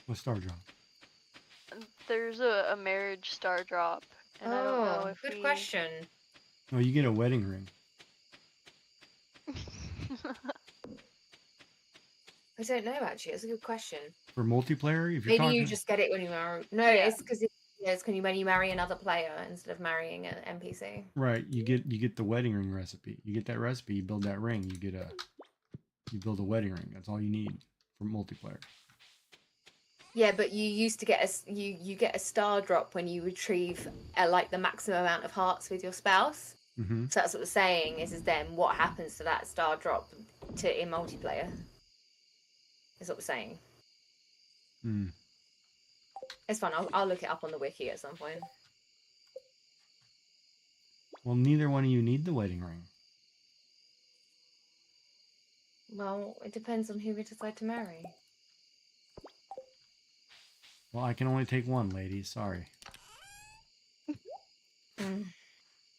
What star drop? There's a marriage star drop, and I don't know Oh, if good we. question. Oh, you get a wedding ring. I don't know actually. It's a good question. For multiplayer, if you're Maybe you talking. just get it when you marry. No, Yeah. it's because it's when you marry another player instead of marrying an NPC. Right, you get the wedding ring recipe. You get that recipe, you build that ring, you build a wedding ring. That's all you need for multiplayer. Yeah, but you used to get you get a star drop when you retrieve like the maximum amount of hearts with your spouse. Mm-hmm. So that's what we're saying is then what happens to that star drop in multiplayer? Is what we're saying. Mm. It's fun. I'll look it up on the wiki at some point. Well, neither one of you need the wedding ring. Well, it depends on who we decide to marry. Well, I can only take one, ladies. Sorry. Mm.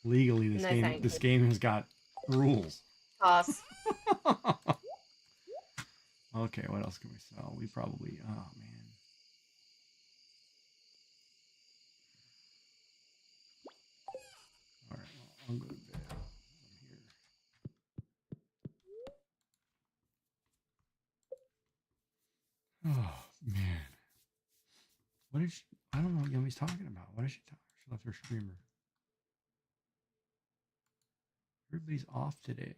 Legally, No, thank this you. game has got rules. Pass. Okay, what else can we sell? We probably. Oh man. All right, well, I'll go to bed. I'm here. Oh man. What is she? I don't know what Yummy's talking about. What is she talking? She left her streamer. Everybody's off today.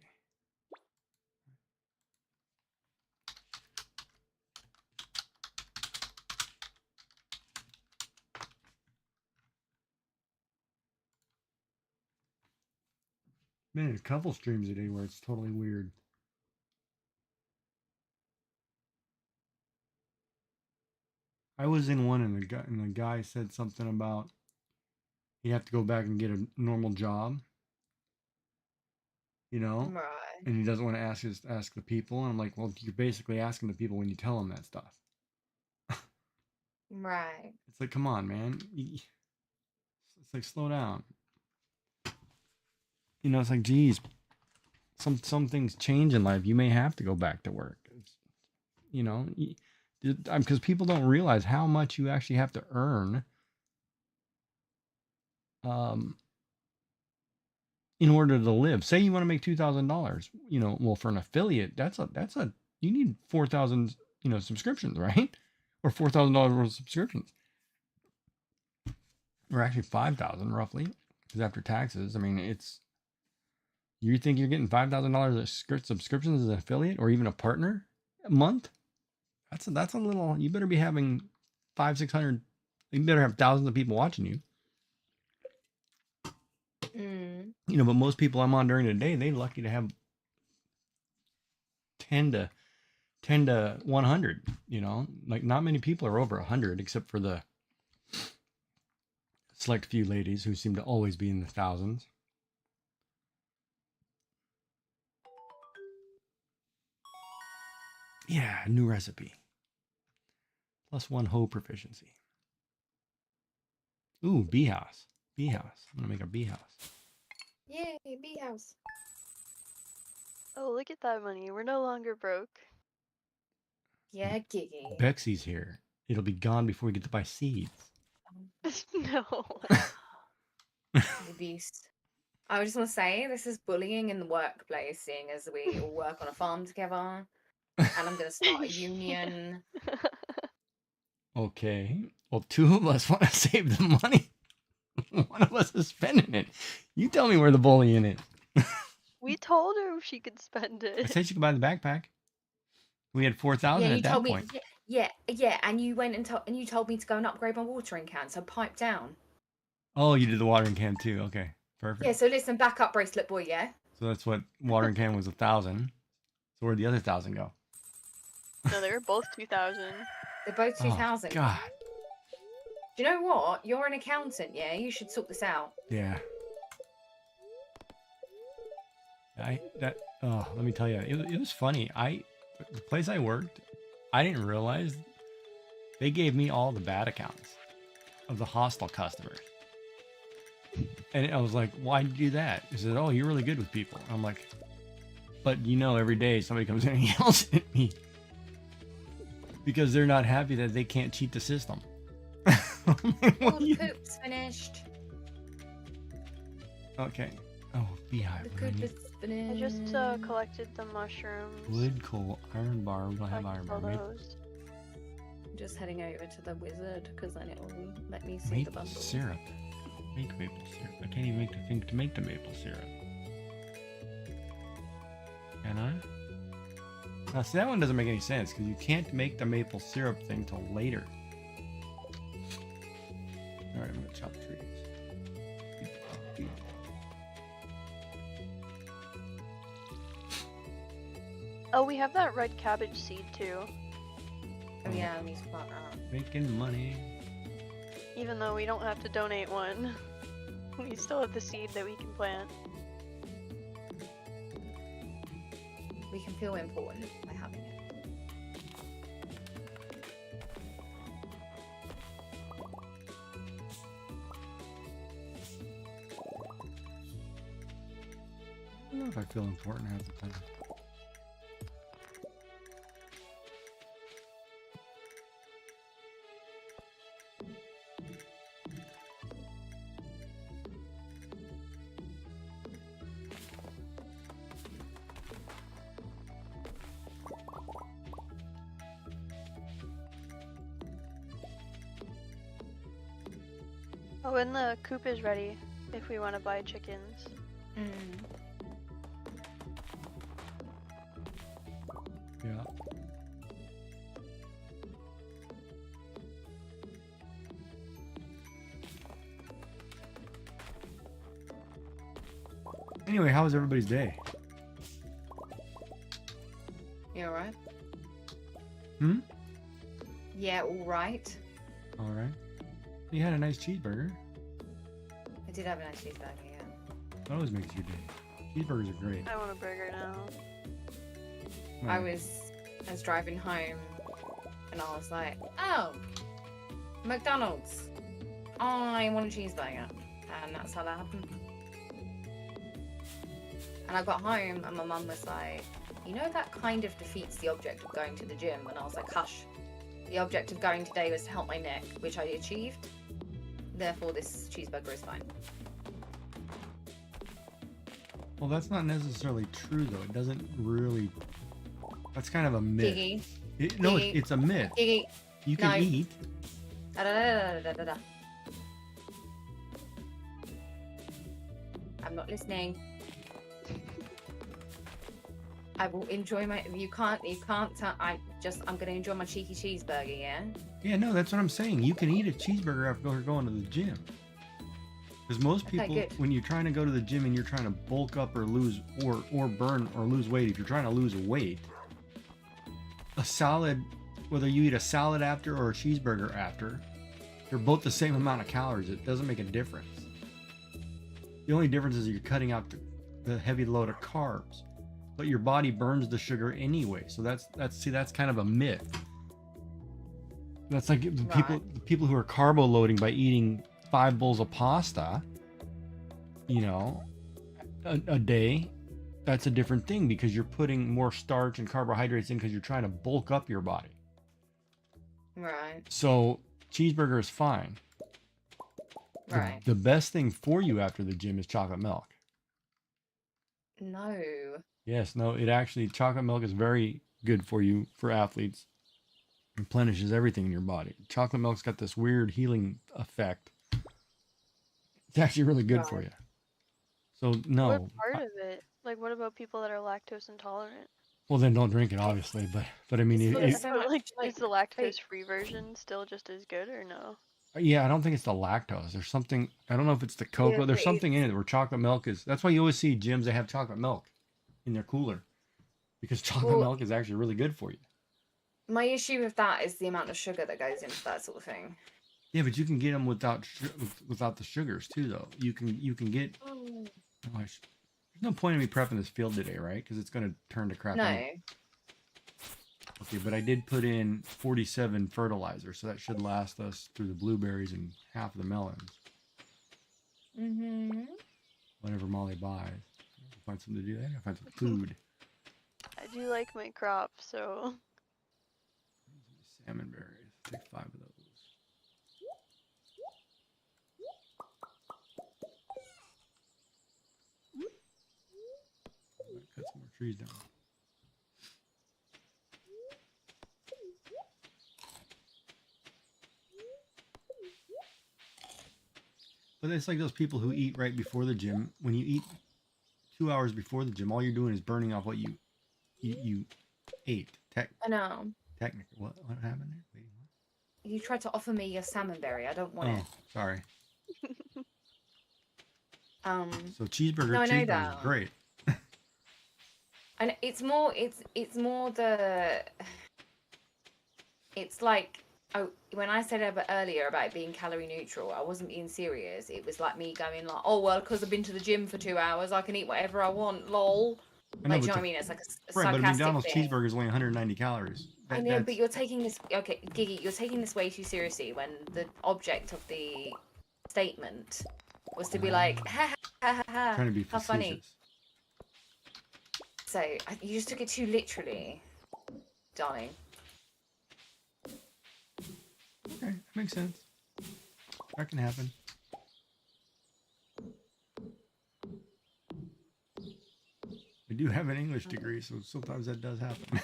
Man, a couple streams a day where it's totally weird. I was in one and the guy said something about he'd have to go back and get a normal job, you know, Right. and he doesn't want to ask the people. And I'm like, well, you're basically asking the people when you tell them that stuff. Right. It's like, come on, man. It's like, slow down. You know, it's like, geez, some things change in life. You may have to go back to work. You know, because people don't realize how much you actually have to earn. In order to live. Say you want to make $2,000, you know, well, for an affiliate, that's a you need 4,000, you know, subscriptions, right? Or $4,000 worth of subscriptions. Or actually 5,000 roughly, because after taxes, I mean, you think you're getting $5,000 of subscriptions as an affiliate or even a partner a month? That's a little. You better be having 500-600. You better have thousands of people watching you. Mm. You know, but most people I'm on during the day, they're lucky to have 10 to 100, you know, like not many people are over 100 except for the select few ladies who seem to always be in the thousands. Yeah, new recipe. +1 hoe proficiency. Ooh, bee house. Bee house. I'm gonna make a bee house. Yay, bee house. Oh, look at that money. We're no longer broke. Yeah, Giggy. Bexy's here. It'll be gone before we get to buy seeds. No. The beast. I just want to say this is bullying in the workplace, seeing as we all work on a farm together, and I'm going to start a union. Okay. Well, 2 of us want to save the money. 1 of us is spending it. You tell me where the bullying is. We told her she could spend I it. said you could buy the backpack. We had 4,000 Yeah, you at that told me. point. Yeah, and you went and you told me to go and upgrade my watering can. So pipe down. Oh, you did the watering can too. Okay, perfect. Yeah. So listen, backup bracelet boy. Yeah. So that's what watering can was 1,000. So where'd the other 1,000 go? No, they were both 2,000. They're both 2,000. Oh, God. Do you know what? You're an accountant. Yeah. You should sort this out. Yeah. Let me tell you, it was funny. The place I worked, I didn't realize they gave me all the bad accounts of the hostile customers. And I was like, why'd you do that? He said, oh, you're really good with people. I'm like, but you know, every day somebody comes in and yells at me because they're not happy that they can't cheat the system. Oh, the coop's finished. Okay. Oh, beehive. The What do I coop need? is finished. I just collected the mushrooms. Wood, coal, iron bar. We'll have iron Collected all bar. those. Just heading over to the wizard because then it will let me see the Maple bundle. syrup. Make maple syrup. I can't even make the thing to make the maple syrup. Can I? Now, see, that one doesn't make any sense because you can't make the maple syrup thing till later. All right, I'm gonna chop trees. Oh, we have that red cabbage seed too. Oh yeah, I need to plant that. Making money. Even though we don't have to donate one, we still have the seed that we can plant. We can feel important by having it. I don't know if I feel important half the time. Oh, and the coop is ready if we want to buy chickens. Yeah. Anyway, how was everybody's day? You alright? Hmm? Yeah, alright. All right. You had a nice cheeseburger. I did have a nice cheeseburger, yeah. That always makes your day. Cheeseburgers are great. I want a burger now. I was driving home and I was like, oh, McDonald's. I want a cheeseburger. And that's how that happened. And I got home and my mum was like, you know, that kind of defeats the object of going to the gym. And I was like, hush. The object of going today was to help my neck, which I achieved. Therefore, this cheeseburger is fine. Well, that's not necessarily true, though. It doesn't really. That's kind of a myth. Giggy. No, Giggy. it's a myth. Giggy. You can No. eat. Da-da-da-da-da-da-da. I'm not listening. I will enjoy my. You can't. I'm gonna enjoy my cheeky cheeseburger. Yeah. Yeah, no, that's what I'm saying. You can eat a cheeseburger after going to the gym. Because most Okay, people, good. when you're trying to go to the gym and you're trying to bulk up or lose or burn or lose weight, if you're trying to lose weight, a salad, whether you eat a salad after or a cheeseburger after, they're both the same amount of calories. It doesn't make a difference. The only difference is you're cutting out the heavy load of carbs, but your body burns the sugar anyway. So that's kind of a myth. That's like the people who are carbo loading by eating 5 bowls of pasta, you know, a day. That's a different thing because you're putting more starch and carbohydrates in because you're trying to bulk up your body. Right. So cheeseburger is fine. Right. The best thing for you after the gym is chocolate milk. No. Yes, no, it actually, chocolate milk is very good for you, for athletes. Replenishes everything in your body. Chocolate milk's got this weird healing effect. It's actually really good for you. So, no. What part of it? Like, what about people that are lactose intolerant? Well, then don't drink it, obviously. But I mean, It's So, is the lactose-free version still just as good, or no? yeah, I don't think it's the lactose. There's something, I don't know if it's the cocoa. Yeah, There's but something in it where chocolate milk is. That's why you always see gyms that have chocolate milk in their cooler. Because chocolate milk is actually really good for you. My issue with that is the amount of sugar that goes into that sort of thing. Yeah, but you can get them without the sugars too, though. You can get. Oh. There's no point in me prepping this field today, right? Because it's going to turn to crap. No. Anyway. Okay, but I did put in 47 fertilizer, so that should last us through the blueberries and half of the melons. Mm-hmm. Whenever Molly buys, I'll find something to do. I gotta find some food. I do like my crop, so. Salmon berries. Take 5 of those. Cut some more trees down. But it's like those people who eat right before the gym. When you eat 2 hours before the gym, all you're doing is burning off what you ate. I know. Technically, what happened there? Wait, what? You tried to offer me your salmon berry. I don't want it. Sorry. So No, I know cheeseburger that. is great. And it's more the. It's like, oh, when I said earlier about being calorie neutral, I wasn't being serious. It was like me going like, oh well, because I've been to the gym for 2 hours, I can eat whatever I want. Lol. I know, Like, do you know what I mean? It's like a right, but a sarcastic McDonald's thing. cheeseburger is only 190 calories. I know, but you're taking this. Okay, Giggy, you're taking this way too seriously. When the object of the statement was to be like, ha ha ha ha, Trying to be how funny. facetious. So you just took it too literally, darling. Okay, that makes sense. That can happen. I do have an English degree, so sometimes that does happen.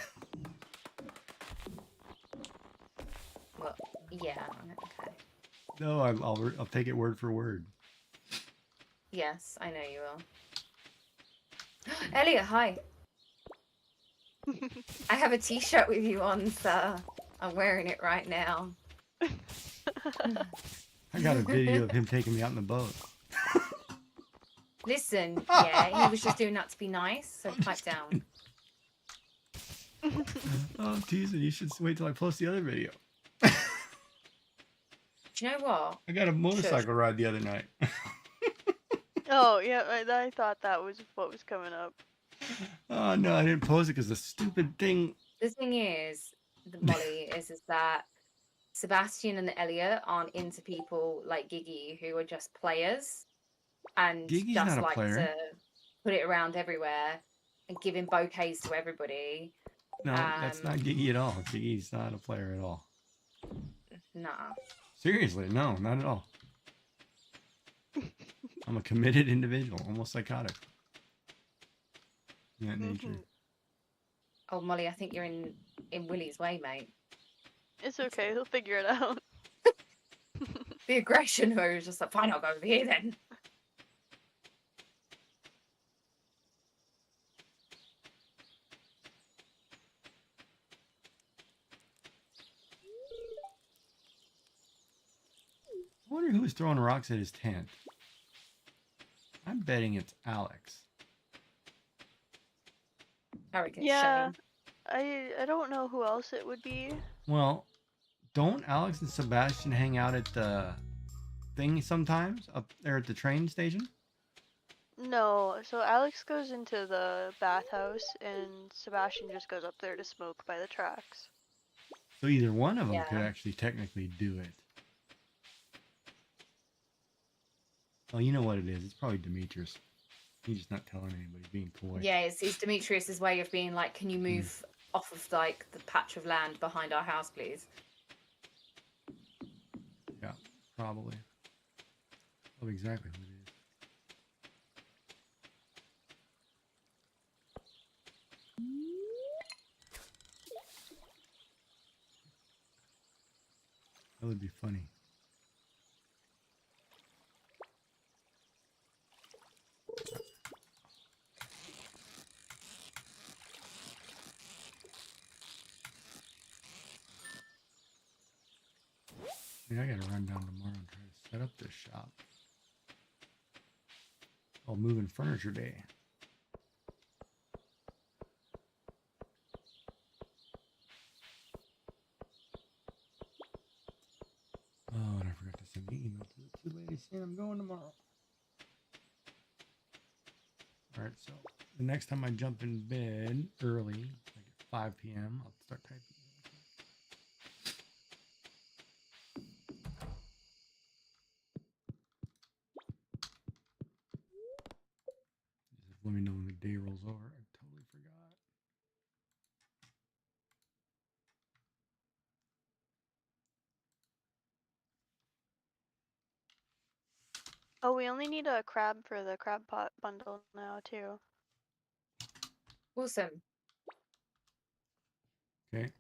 Well, yeah, okay. No, I'll take it word for word. Yes, I know you will. Elliot, hi. I have a T-shirt with you on, sir. I'm wearing it right now. I got a video of him taking me out in the boat. Listen, yeah, he was just doing that to be nice, so pipe down. Oh, I'm teasing. You should wait till I post the other video. Do you know what? I got a motorcycle ride the other night. Oh, yeah, I thought that was what was coming up. Oh, no, I didn't post it because the stupid thing. The thing is, Molly, is that Sebastian and Elliot aren't into people like Giggy who are just players and Gigee's just not a like player. to put it around everywhere and giving bouquets to everybody. No, that's not Gigee at all. Gigee's not a player at all. Nah. Seriously, no, not at all. I'm a committed individual, almost psychotic. In that nature. Oh, Molly, I think you're in Willie's way, mate. It's okay, he'll figure it out. The aggression where he was just like, fine, I'll go over here then. I wonder who's throwing rocks at his tent. I'm betting it's Alex. Hurricane Yeah, shame. I don't know who else it would be. Well, don't Alex and Sebastian hang out at the thing sometimes up there at the train station? No, so Alex goes into the bathhouse and Sebastian just goes up there to smoke by the tracks. So either one of them Yeah. could actually technically do it. Oh, you know what it is. It's probably Demetrius. He's just not telling anybody, being coy. Yeah, it's Demetrius's way of being like, can you move off of like the patch of land behind our house, please? Yeah, probably. Oh, exactly who it is. That would be funny. I gotta run down tomorrow and try to set up this shop. Oh, moving furniture day. Oh, and I forgot to send the email to the two ladies saying I'm going tomorrow. All right, so the next time I jump in bed early, like at 5 p.m., I'll start typing. Just let me know when the day rolls over. I totally forgot. Oh, we only need a crab for the crab pot bundle now, too. Awesome. Okay.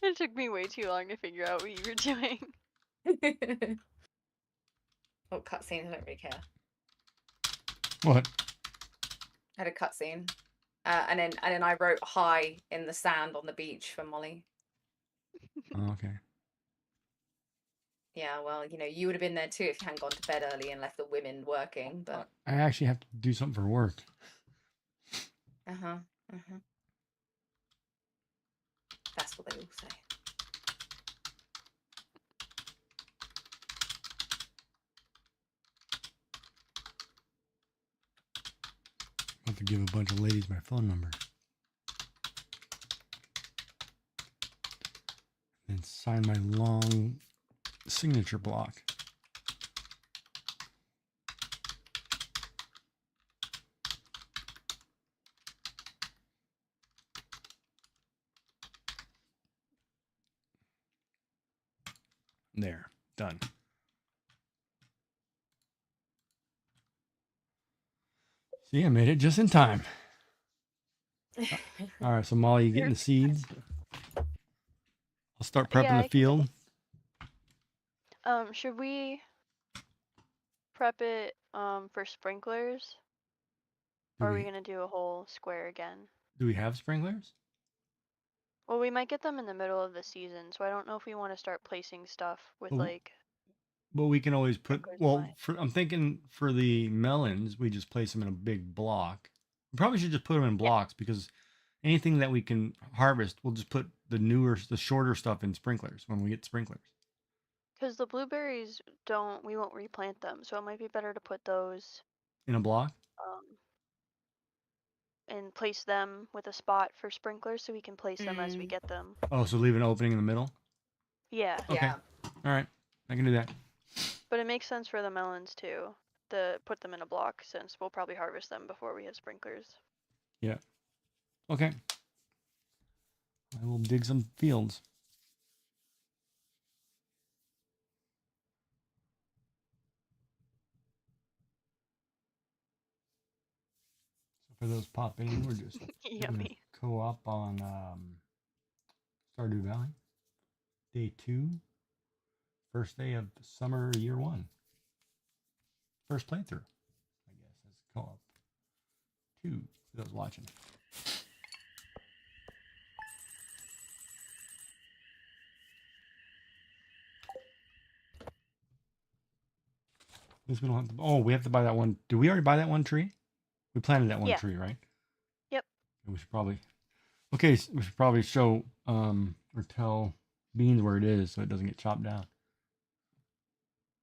It took me way too long to figure out what you were doing. What cutscene? I don't really care. What? I had a cutscene, and then I wrote "hi" in the sand on the beach for Molly. Oh, okay. Yeah, well, you know, you would have been there too if you hadn't gone to bed early and left the women working. But I actually have to do something for work. That's what they all say. I have to give a bunch of ladies my phone number. And sign my long signature block. There, done. See, I made it just in time. All right, so Molly, you getting the seeds? I'll start prepping Yeah, the field. Should we prep it for sprinklers? Do Or are we we, gonna do a whole square again? do we have sprinklers? Well, we might get them in the middle of the season, so I don't know if we want to start placing stuff with Well, like. But we can always put, sprinklers well, line. I'm thinking for the melons, we just place them in a big block. We probably should just put them in blocks because anything that we can harvest, we'll just put the shorter stuff in sprinklers when we get sprinklers. Because the blueberries we won't replant them, so it might be better to put those In a block? and place them with a spot for sprinklers so we can place them as we get them. Oh, so leave an opening in the middle? Yeah. Okay. Yeah. All right. I can do that. But it makes sense for the melons too, to put them in a block since we'll probably harvest them before we have sprinklers. Yeah. Okay. I will dig some fields. So for those popping in, we're just doing Yummy. a co-op on Stardew Valley. Day 2. First day of summer year 1. First playthrough, I guess, as co-op 2 for those watching. Guess we don't have to. Oh, we have to buy that one. Did we already buy that one tree? We planted that one tree, right? Yep. We should probably. Okay, so we should probably show or tell Beans where it is so it doesn't get chopped down.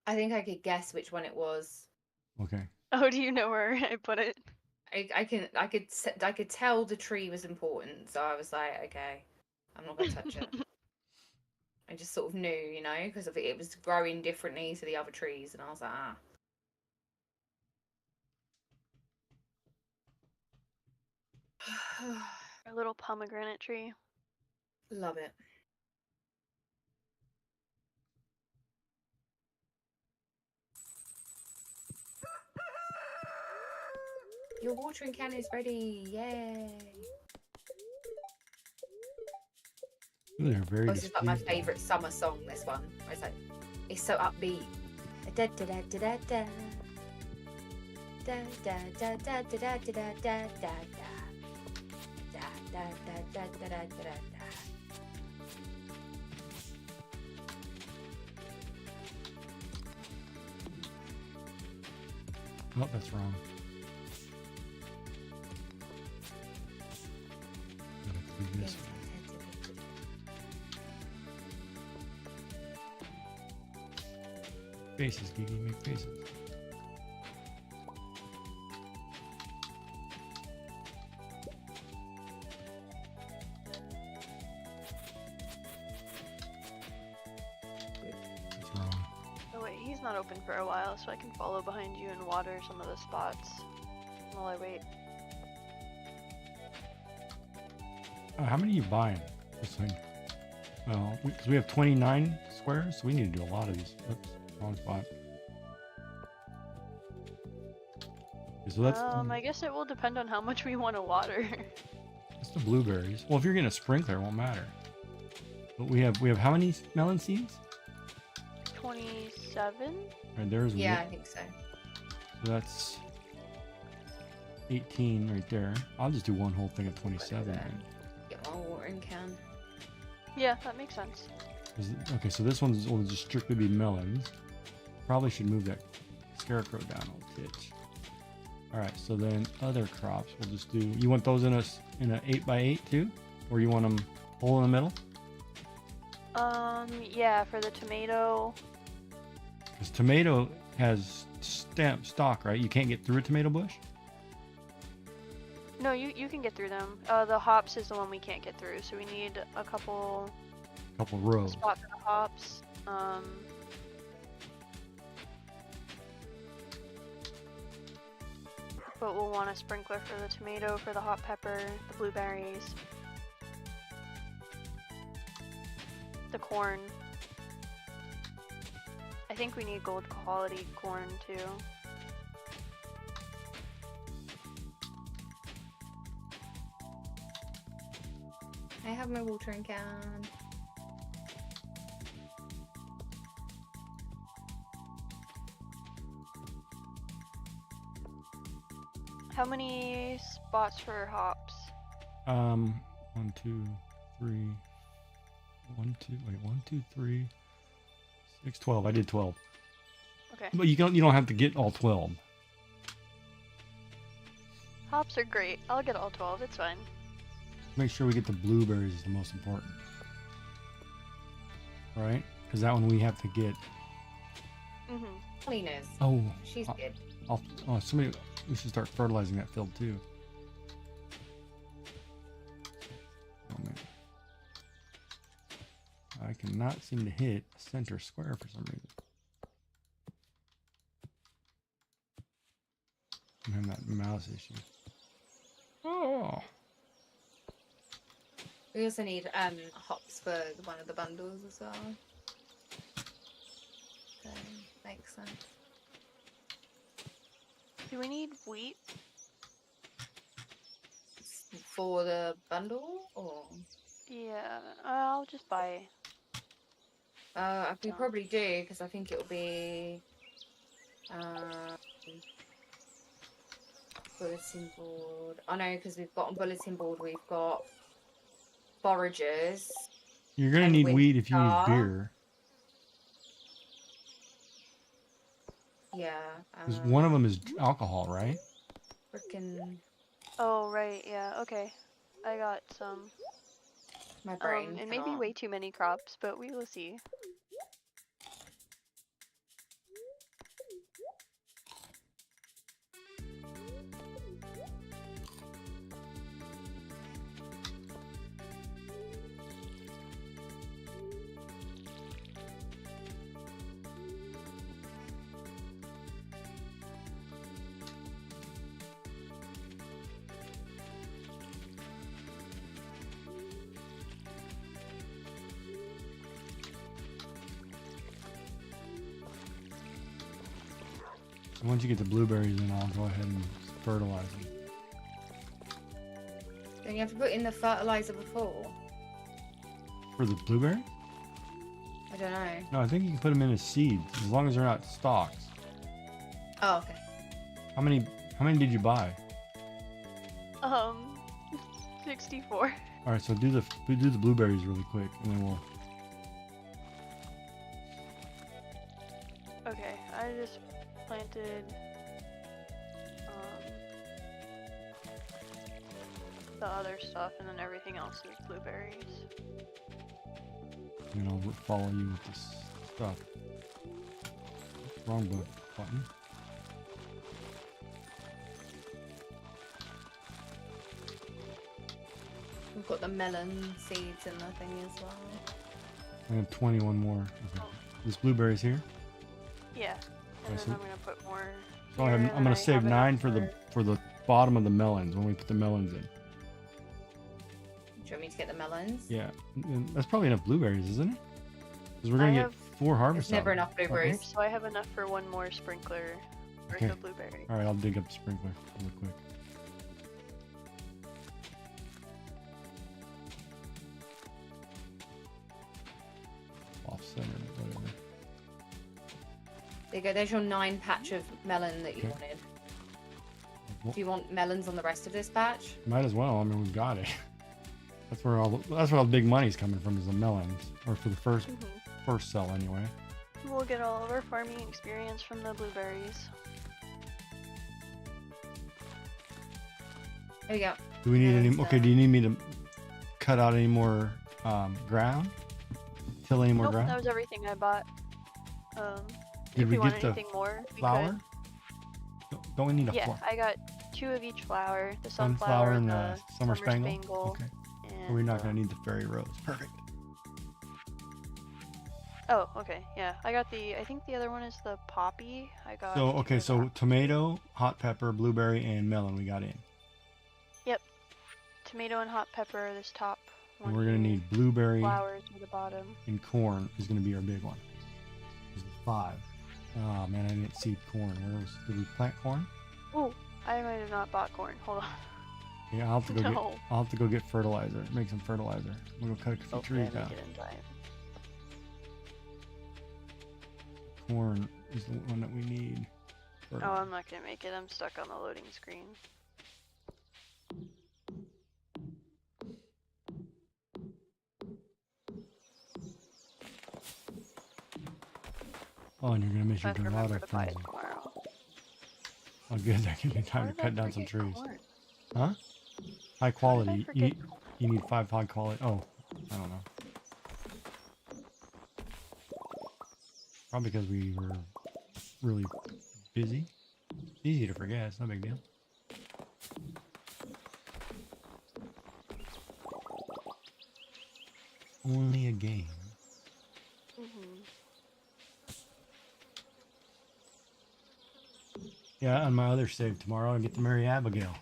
I think I could guess which one it was. Okay. Oh, do you know where I put it? I could tell the tree was important, so I was like, okay, I'm not gonna touch it. I just sort of knew, you know, because it was growing differently to the other trees, and I was like, ah. Our little pomegranate tree. Love it. Your watering can is ready. Yay. They're very This is like my displeased. favourite summer song, this one. Where it's like, it's so upbeat. Da da da da da da. Da da da da da da da da da da. Da da da da da da da da. Oh, that's wrong. I have to do this. Faces, Gigee, make faces. he's not open for a while, so I can follow behind you and water some of the spots while I wait. How many are you buying? This thing. Well, because we have 29 squares, so we need to do a lot of these. Oops, wrong spot. Okay, so that's I guess it will depend on how much we want to water. that's the blueberries. Well, if you're getting a sprinkler, it won't matter. But we have how many melon seeds? 27? Right, there's Yeah, one. I think so. So that's 18 right there. I'll just do one whole thing of 27 then. Get my watering can. Yeah, that makes sense. Okay, so this one's will just strictly be melons. Probably should move that scarecrow down a titch. All right, so then other crops we'll just do. You want those in a 8x8 too, or you want them whole in the middle? Yeah, for the tomato. Because tomato has stock, right? You can't get through a tomato bush. No, you can get through them. The hops is the one we can't get through, so we need a couple Rows. spots for the hops. But we'll want a sprinkler for the tomato, for the hot pepper, the blueberries, the corn. I think we need gold quality corn too. I have my watering can. How many spots for hops? 1, 2, 3. 1, 2. Wait, 1, 2, 3. 6, 12. I did 12. Okay. But you don't have to get all 12. Hops are great. I'll get all 12. It's fine. Make sure we get the blueberries is the most important. Right? Because that one we have to get. Mhm. Cleaners. Oh, She's good. somebody. We should start fertilizing that field too. Oh man, I cannot seem to hit a center square for some reason. I'm having that mouse issue. Oh. We also need hops for one of the bundles as well. So makes sense. Do we need wheat? For the bundle or Yeah, I'll just buy. we probably do because I think it'll be bulletin board. I know because we've got on bulletin board we've got foragers. You're gonna And need wheat if you use winter. beer. Yeah. Because one of them is alcohol, right? Frickin' Oh, right, yeah, okay. I got some. my brain. It may be cannot. way too many crops, but we will see. Once you get the blueberries in, I'll go ahead and fertilize them. Don't you have to put in the fertilizer before? For the blueberry? I don't know. No, I think you can put them in as seeds, as long as they're not stalks. Oh, okay. How many did you buy? 64. All right, so do the blueberries really quick, and then we'll. Okay, I just planted the other stuff, and then everything else is blueberries. And then I'll follow you with this stuff. Wrong button. We've got the melon seeds in the thing as well. I have 21 more. Okay. This blueberries here. Yeah. And then so- I'm gonna put more. So here, I'm and then gonna I save have enough 9 for the bottom of the melons when we put the melons in. Do you want me to get the melons? Yeah, and that's probably enough blueberries, isn't it? Because we're gonna I get have- 4 harvests. There's never out of enough it. blueberries. So I have enough for one more sprinkler worth Okay. of blueberry. All right, I'll dig up the sprinkler really quick. Off center, whatever. There you go. There's your 9 patch of melon that you Okay. wanted. Well, Do you want melons on the rest of this patch? might as well. I mean, we've got it. That's where all the big money's coming from, is the melons, or for the first sell anyway. We'll get all of our farming experience from the blueberries. There we go. Do we need any? Melons, Okay, do you need me to cut out any more ground? Till any more Nope, ground? that was everything I bought. Did if we we want get the anything more, we flour? could. Don't we need a Yeah, flour? I got 2 of each flower. The Sunflower sunflower and the the summer spangle? Okay. And, So we're not gonna need the fairy rose. Perfect. Oh, okay. Yeah, I got I think the other one is the poppy. I got. So 2 okay, of so that. tomato, hot pepper, blueberry, and melon we got in. Tomato and hot pepper. This top one. And we're gonna here. need blueberry flowers at the bottom. and corn is gonna be our big one. This is 5. Oh man, I didn't seed corn. Did we plant corn? Oh, I might have not bought corn. Hold on. Yeah, I'll have to go No. I'll have to go get fertilizer. Make some fertilizer. We'll go cut a few Hopefully I trees make down. it in time. Corn is the one that we need. Oh, I'm not gonna make it. I'm stuck on the loading screen. Oh, and you're gonna miss your Let's remember gelato to buy it frenzy. tomorrow. Oh, good. That gives me time Why to did I cut down some forget trees. corn? Huh? High Why quality. did I forget corn? You need 5 high quality. Oh, I don't know. Probably because we were really busy. Easy to forget. It's no big deal. Only a game. Mhm. Yeah, on my other save tomorrow, I get to marry Abigail.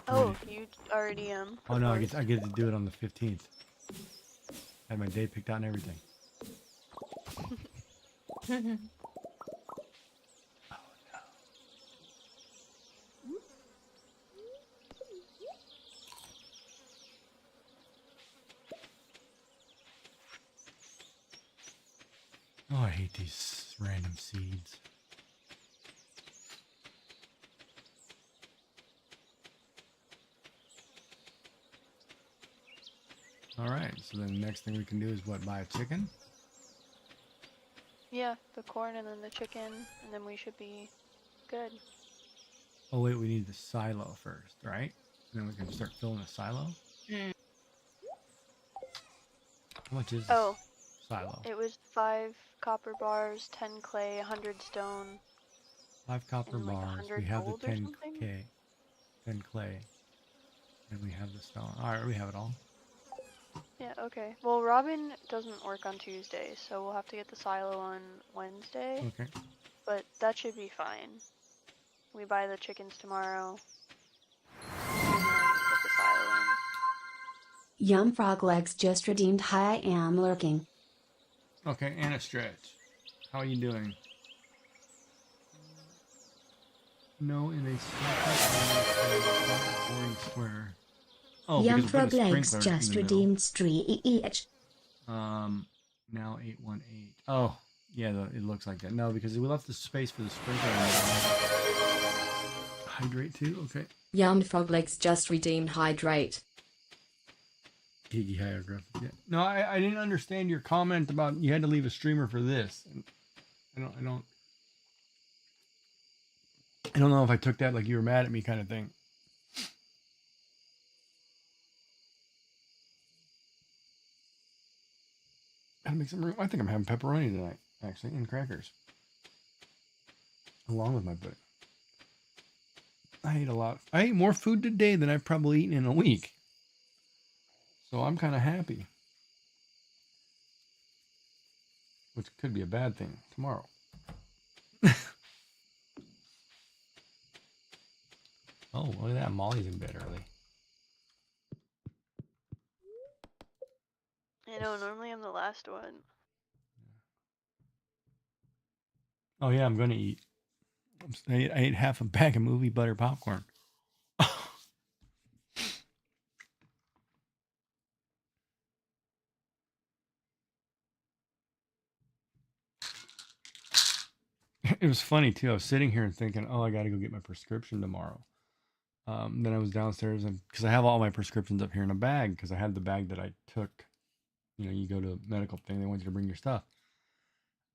Oh, you already Oh no, I proposed? get to do it on the 15th. I had my day picked out and everything. Oh, I hate these random seeds. Alright, so then the next thing we can do is what, buy a chicken? Yeah, the corn and then the chicken, and then we should be good. Oh wait, we need the silo first, right? And then we can start filling the silo? Mm. How much is this Oh, silo? it was 5 copper bars, 10 clay, 100 stone. 5 copper and like bars. 100 We have the gold or 10 something? K, 10 clay, and we have the stone. All right, we have it all. Yeah, okay. Well, Robin doesn't work on Tuesday, so we'll have to get the silo on Wednesday, Okay. but that should be fine. We buy the chickens tomorrow, and then put the silo in. Yum Frog Legs just redeemed. Hi, I am lurking. Okay, and a stretch. How are you doing? No, in a boring square. Oh, Yum because we put Frog a Legs sprinkler in just the middle. redeemed. Street each. Now 818. Oh, yeah, it looks like that. No, because we left the space for the sprinkler. In the hydrate too. Okay. Yum Frog Legs just redeemed. Hydrate. Gigee hieroglyphic. Yeah. No, I didn't understand your comment about you had to leave a streamer for this. I don't know if I took that like you were mad at me kind of thing. Gotta make some room. I think I'm having pepperoni tonight, actually, and crackers. Along with my pudding. I ate a lot. I ate more food today than I've probably eaten in a week. So I'm kind of happy. which could be a bad thing tomorrow. Oh, look at that. Molly's in bed early. I know, normally I'm the last one. Oh, yeah, I'm going to eat. I ate half a bag of movie butter popcorn. It was funny, too. I was sitting here and thinking, oh, I got to go get my prescription tomorrow. Then I was downstairs and because I have all my prescriptions up here in a bag because I had the bag that I took. You know, you go to a medical thing, they want you to bring your stuff.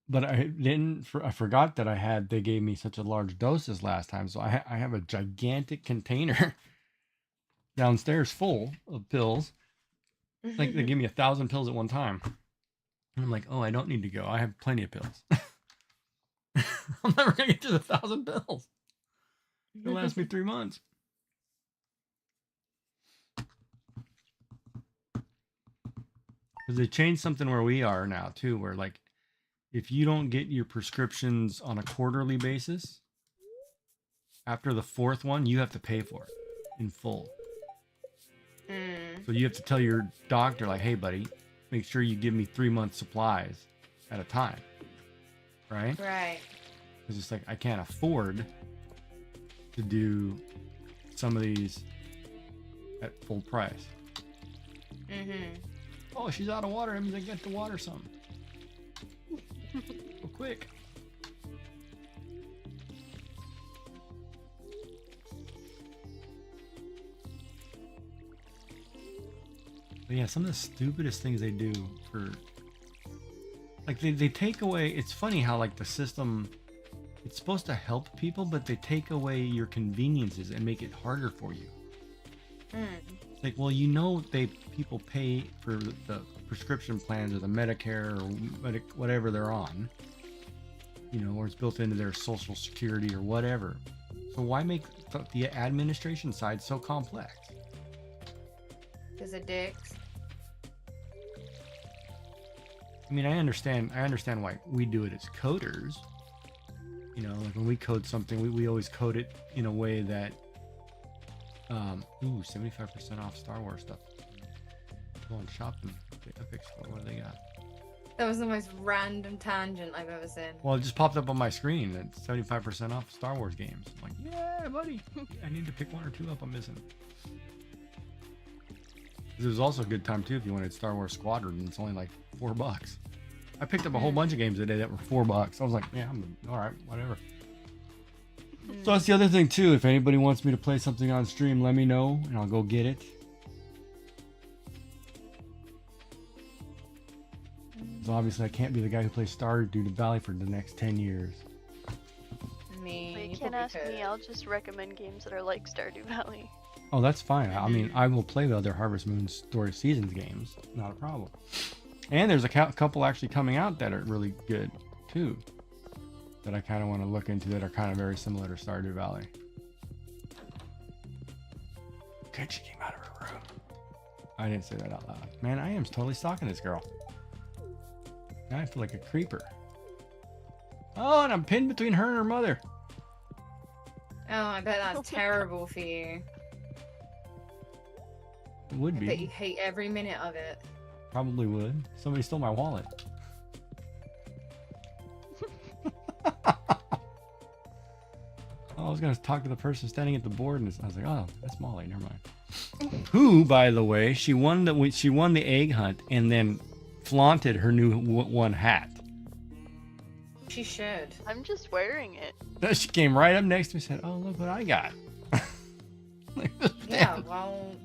But I didn't. I forgot that they gave me such a large doses last time, so I have a gigantic container downstairs full of pills. Like they give me 1,000 pills at one time, and I'm like, oh, I don't need to go. I have plenty of pills. I'm never gonna get to the 1,000 pills. It'll last me 3 months. Because they changed something where we are now too, where like if you don't get your prescriptions on a quarterly basis, after the 4th one, you have to pay for it in full. So you have to tell your doctor, like, hey, buddy, make sure you give me 3 months supplies at a time. Right? Right. It's just like, I can't afford to do some of these at full price. Oh, she's out of water. That means I get to water some. Go quick. But yeah, some of the stupidest things they do for... Like, they take away... It's funny how, like, the system... It's supposed to help people, but they take away your conveniences and make it harder for you. It's like, well, you know, people pay for the prescription plans or the Medicare or whatever they're on, you know, or it's built into their Social Security or whatever. So why make the administration side so complex? Because of dicks. I mean, I understand why we do it as coders. You know, like when we code something, we always code it in a way that 75% off Star Wars stuff. Go and shop them. The Epic Store. What do they got? That was the most random tangent I've ever seen. Well, it just popped up on my screen. It's 75% off Star Wars games. I'm like, yeah, buddy. I need to pick 1 or 2 up I'm missing. This was also a good time too if you wanted Star Wars Squadron. It's only like $4. I picked up a whole bunch of games today that were $4. I was like, yeah, I'm all right, whatever. So that's the other thing too. If anybody wants me to play something on stream, let me know and I'll go get it. So obviously I can't be the guy who plays Stardew Valley for the next 10 years. I mean, But you you can't probably ask could. me, I'll just recommend games that are like Stardew Valley. Oh, that's fine. I mean, I will play the other Harvest Moon Story Seasons games. Not a problem. And there's a couple actually coming out that are really good too. That I kind of want to look into that are kind of very similar to Stardew Valley. Good, she came out of her room. I didn't say that out loud. Man, I am totally stalking this girl. Now I feel like a creeper. Oh, and I'm pinned between her and her mother. Oh, I bet that's terrible for you. It would I bet you be. hate every minute of it. Probably would. Somebody stole my wallet. I was going to talk to the person standing at the board, and I was like, oh, that's Molly. Never mind. Who, by the way, she won the egg hunt and then flaunted her new one hat. She should. I'm just wearing it. Then she came right up next to me and said, oh, look what I got. Like, Yeah, well,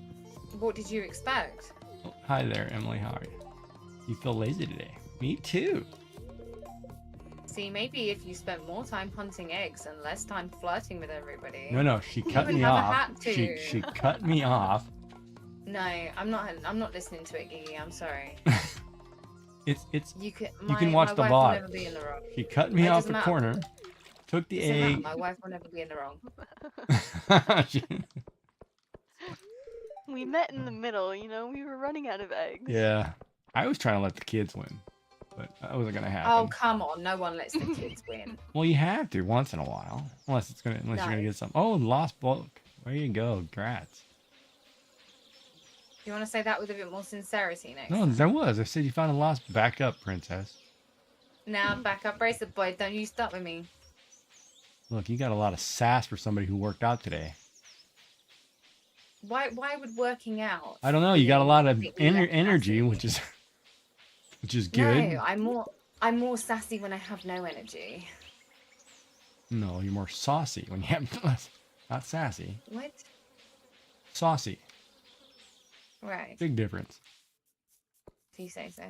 what did you expect? oh, hi there, Emily. How are you? You feel lazy today? Me too. See, maybe if you spent more time hunting eggs and less time flirting with everybody. No, she cut would me have a off. hat too. She cut me off. No, I'm not listening to it, Gigee. I'm sorry. It's You can. You can watch my the wife VOD. will never be in the wrong. She cut me It off doesn't the matter. corner, took the Doesn't matter, egg. my wife will never be in the wrong. We met in the middle, you know, we were running out of eggs. Yeah, I was trying to let the kids win. but that wasn't gonna Oh, happen. come on. No one lets the kids win. Well, you have to once in a while, unless you're gonna No. get some. Oh, lost book. There you go. Grats. You want to say that with a bit more sincerity next No, time? there was. I said you found a lost backup, princess. Now, back up, bracelet boy. Don't you start with me. Look, you got a lot of sass for somebody who worked out today. Why would working out? I don't know. You got a lot of make me less energy, sassy? which is good. No, I'm more sassy when I have no energy. No, you're more saucy when you have not sassy. What? Saucy. Right. Big difference. If you say so.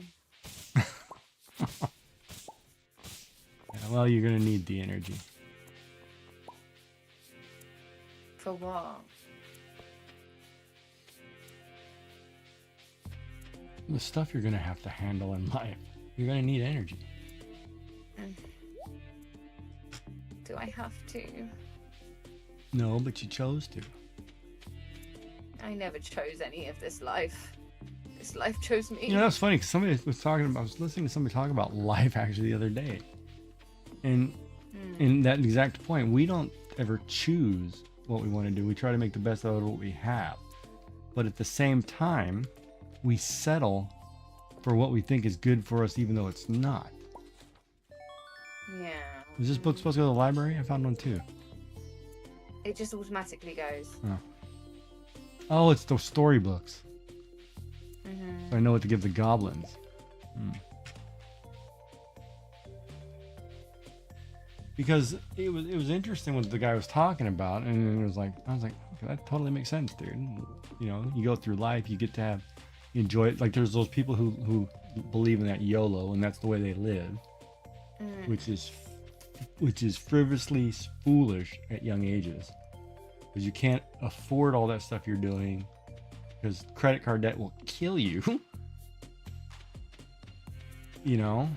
Yeah, well, you're gonna need the energy. For what? The stuff you're gonna have to handle in life. You're gonna need energy. Do I have to? No, but you chose to. I never chose any of this life. This life chose me. You know, that's funny because somebody was talking about. I was listening to somebody talk about life actually the other day, and in that exact point, we don't ever choose what we want to do. We try to make the best out of what we have, but at the same time, we settle for what we think is good for us, even though it's not. Yeah. Is this book supposed to go to the library? I found one too. It just automatically goes. Oh, it's those storybooks. Mm-hmm. So I know what to give the goblins. Because it was interesting what the guy was talking about, and it was like I was like, okay, that totally makes sense, dude. You know, you go through life, you get to enjoy it. Like there's those people who believe in that YOLO, and that's the way they live, which is frivolously foolish at young ages, because you can't afford all that stuff you're doing, because credit card debt will kill you. You know.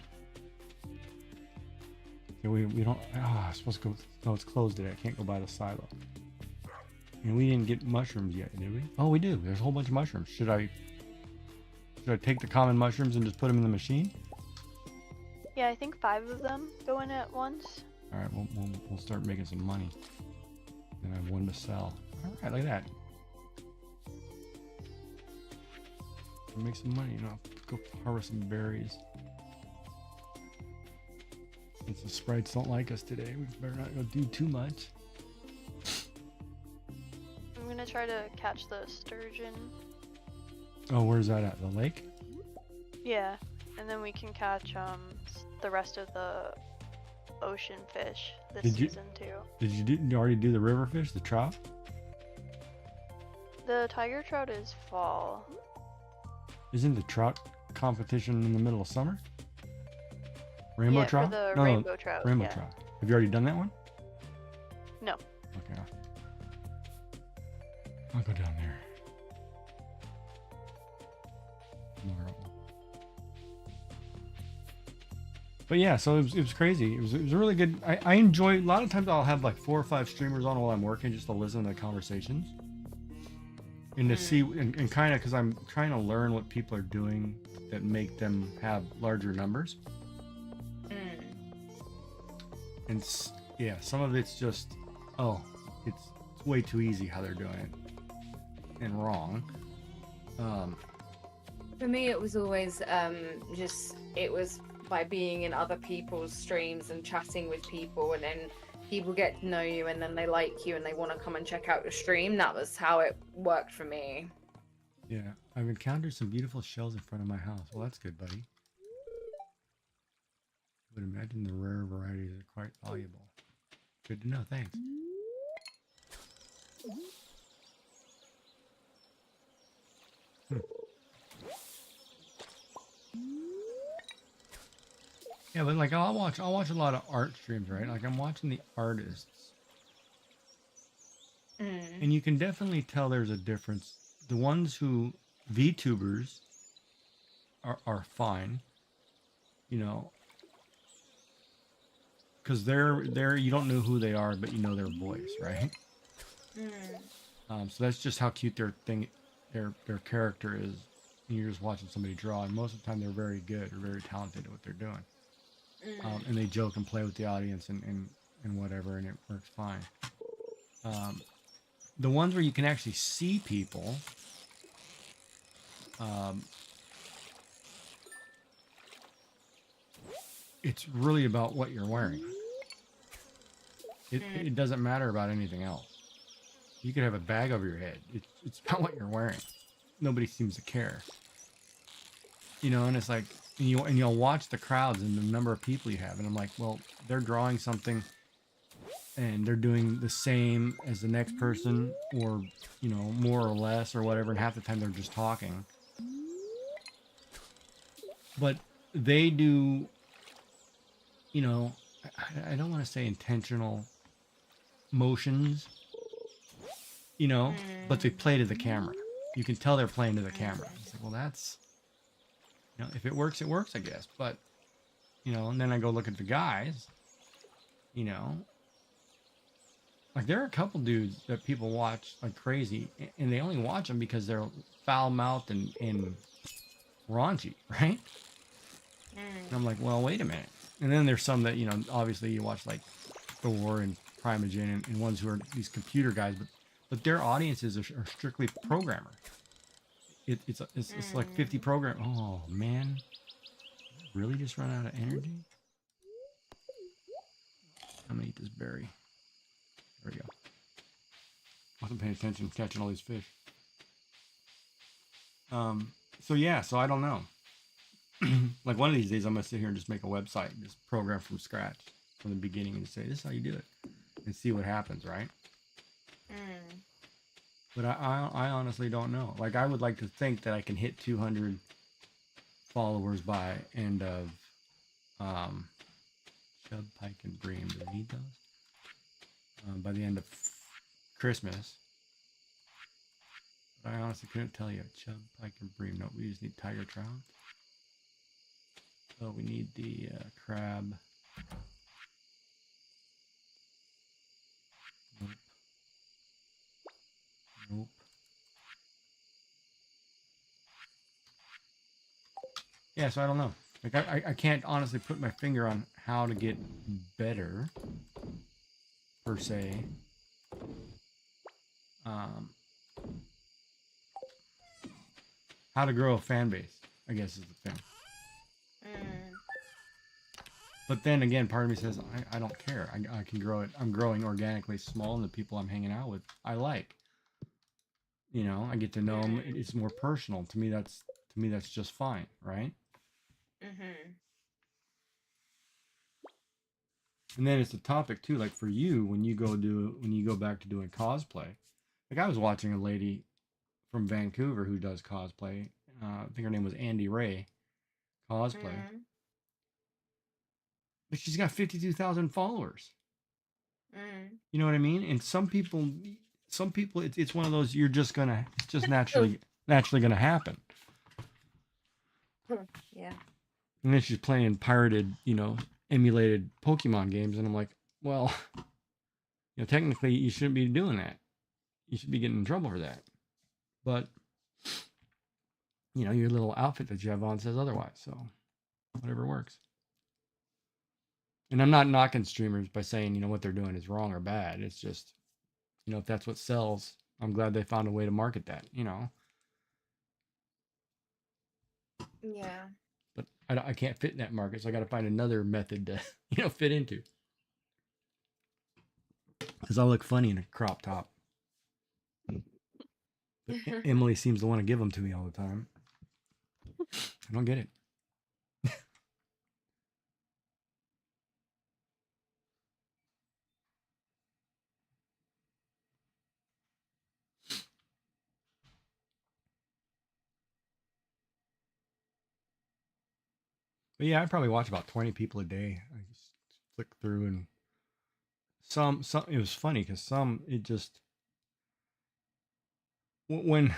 We don't. I'm supposed to go. No, it's closed today. I can't go by the silo. And we didn't get mushrooms yet, did we? Oh, we do. There's a whole bunch of mushrooms. Should I take the common mushrooms and just put them in the machine? Yeah, I think 5 of them go in at once. All right, we'll start making some money. Then I have one to sell. All right, look at that. We'll make some money. You know, go harvest some berries. Since the sprites don't like us today, we better not go do too much. I'm gonna try to catch the sturgeon. Oh, where's that at? The lake? Yeah, and then we can catch the rest of the ocean fish this season too. Did you already do the river fish, the trout? The tiger trout is fall. Isn't the trout competition in the middle of summer? Rainbow yeah, trout? For the No, rainbow trout. rainbow yeah. trout. Have you already done that one? No. Okay. I'll go down there tomorrow. But yeah, so it was crazy. It was a really good. I enjoy. A lot of times I'll have like 4 or 5 streamers on while I'm working just to listen to the conversations and to see and kind of because I'm trying to learn what people are doing that make them have larger numbers. And yeah, some of it's just, it's way too easy how they're doing it, and wrong. For me, it was always it was by being in other people's streams and chatting with people, and then people get to know you, and then they like you, and they want to come and check out your stream. That was how it worked for me. Yeah, I've encountered some beautiful shells in front of my house. Well, that's good, buddy. I would imagine the rare varieties are quite valuable. Good to know, thanks. Yeah, but like I'll watch a lot of art streams, right? Like I'm watching the artists. And you can definitely tell there's a difference. The ones who VTubers are fine, you know, because they're you don't know who they are, but you know their voice, right? So that's just how cute their character is and you're just watching somebody draw, and most of the time they're very good or very talented at what they're doing. And they joke and play with the audience and whatever, and it works fine. The ones where you can actually see people, it's really about what you're wearing. It doesn't matter about anything else. You could have a bag over your head. It's about what you're wearing. Nobody seems to care. You know, and it's like, and you'll watch the crowds and the number of people you have, and I'm like, well, they're drawing something, and they're doing the same as the next person, or, you know, more or less, or whatever, and half the time they're just talking. But they do, you know, I don't want to say intentional motions, you know, but they play to the camera. You can tell they're playing to the camera. It's like, well, that's, you know, if it works, I guess. But, you know, and then I go look at the guys, you know, like there are a couple dudes that people watch like crazy, and they only watch them because they're foul-mouthed and raunchy, right? And I'm like, well, wait a minute. And then there's some that, you know, obviously you watch like Thor and Primogen and ones who are these computer guys, but their audiences are strictly programmer. It's like 50 program. Oh man, really just run out of energy? I'm gonna eat this berry. There we go. Wasn't paying attention catching all these fish. So yeah, so I don't know. Like one of these days I'm gonna sit here and just make a website and just program from scratch from the beginning and say this is how you do it and see what happens, right? But I honestly don't know. Like I would like to think that I can hit 200 followers by end of Chub, Pike, and Bream. Do I need those? By the end of Christmas. But I honestly couldn't tell you. Chub, Pike, and Bream. No, we just need tiger trout. So we need the crab. Nope. Nope. Yeah, so I don't know. Like I can't honestly put my finger on how to get better, per se. How to grow a fan base, I guess, is the thing. But then again, part of me says, I don't care. I can grow it. I'm growing organically small, and the people I'm hanging out with, I like. You know, I get to know them. It's more personal. To me, that's just fine, right? And then it's a topic too, like for you, when you go back to doing cosplay. Like I was watching a lady from Vancouver who does cosplay. I think her name was Andy Ray, cosplay. But she's got 52,000 followers. You know what I mean? And some people, it's one of those it's just naturally gonna happen. Yeah. And then she's playing pirated, you know, emulated Pokemon games, and I'm like, well, you know, technically you shouldn't be doing that. You should be getting in trouble for that. But you know, your little outfit that you have on says otherwise, so whatever works. And I'm not knocking streamers by saying, you know, what they're doing is wrong or bad. It's just, you know, if that's what sells, I'm glad they found a way to market that, you know. Yeah. But I can't fit in that market, so I got to find another method to, you know, fit into. Because I look funny in a crop top. But Emily seems to want to give them to me all the time. I don't get it. But yeah, I probably watch about 20 people a day. I just flick through, and some it was funny because some it just when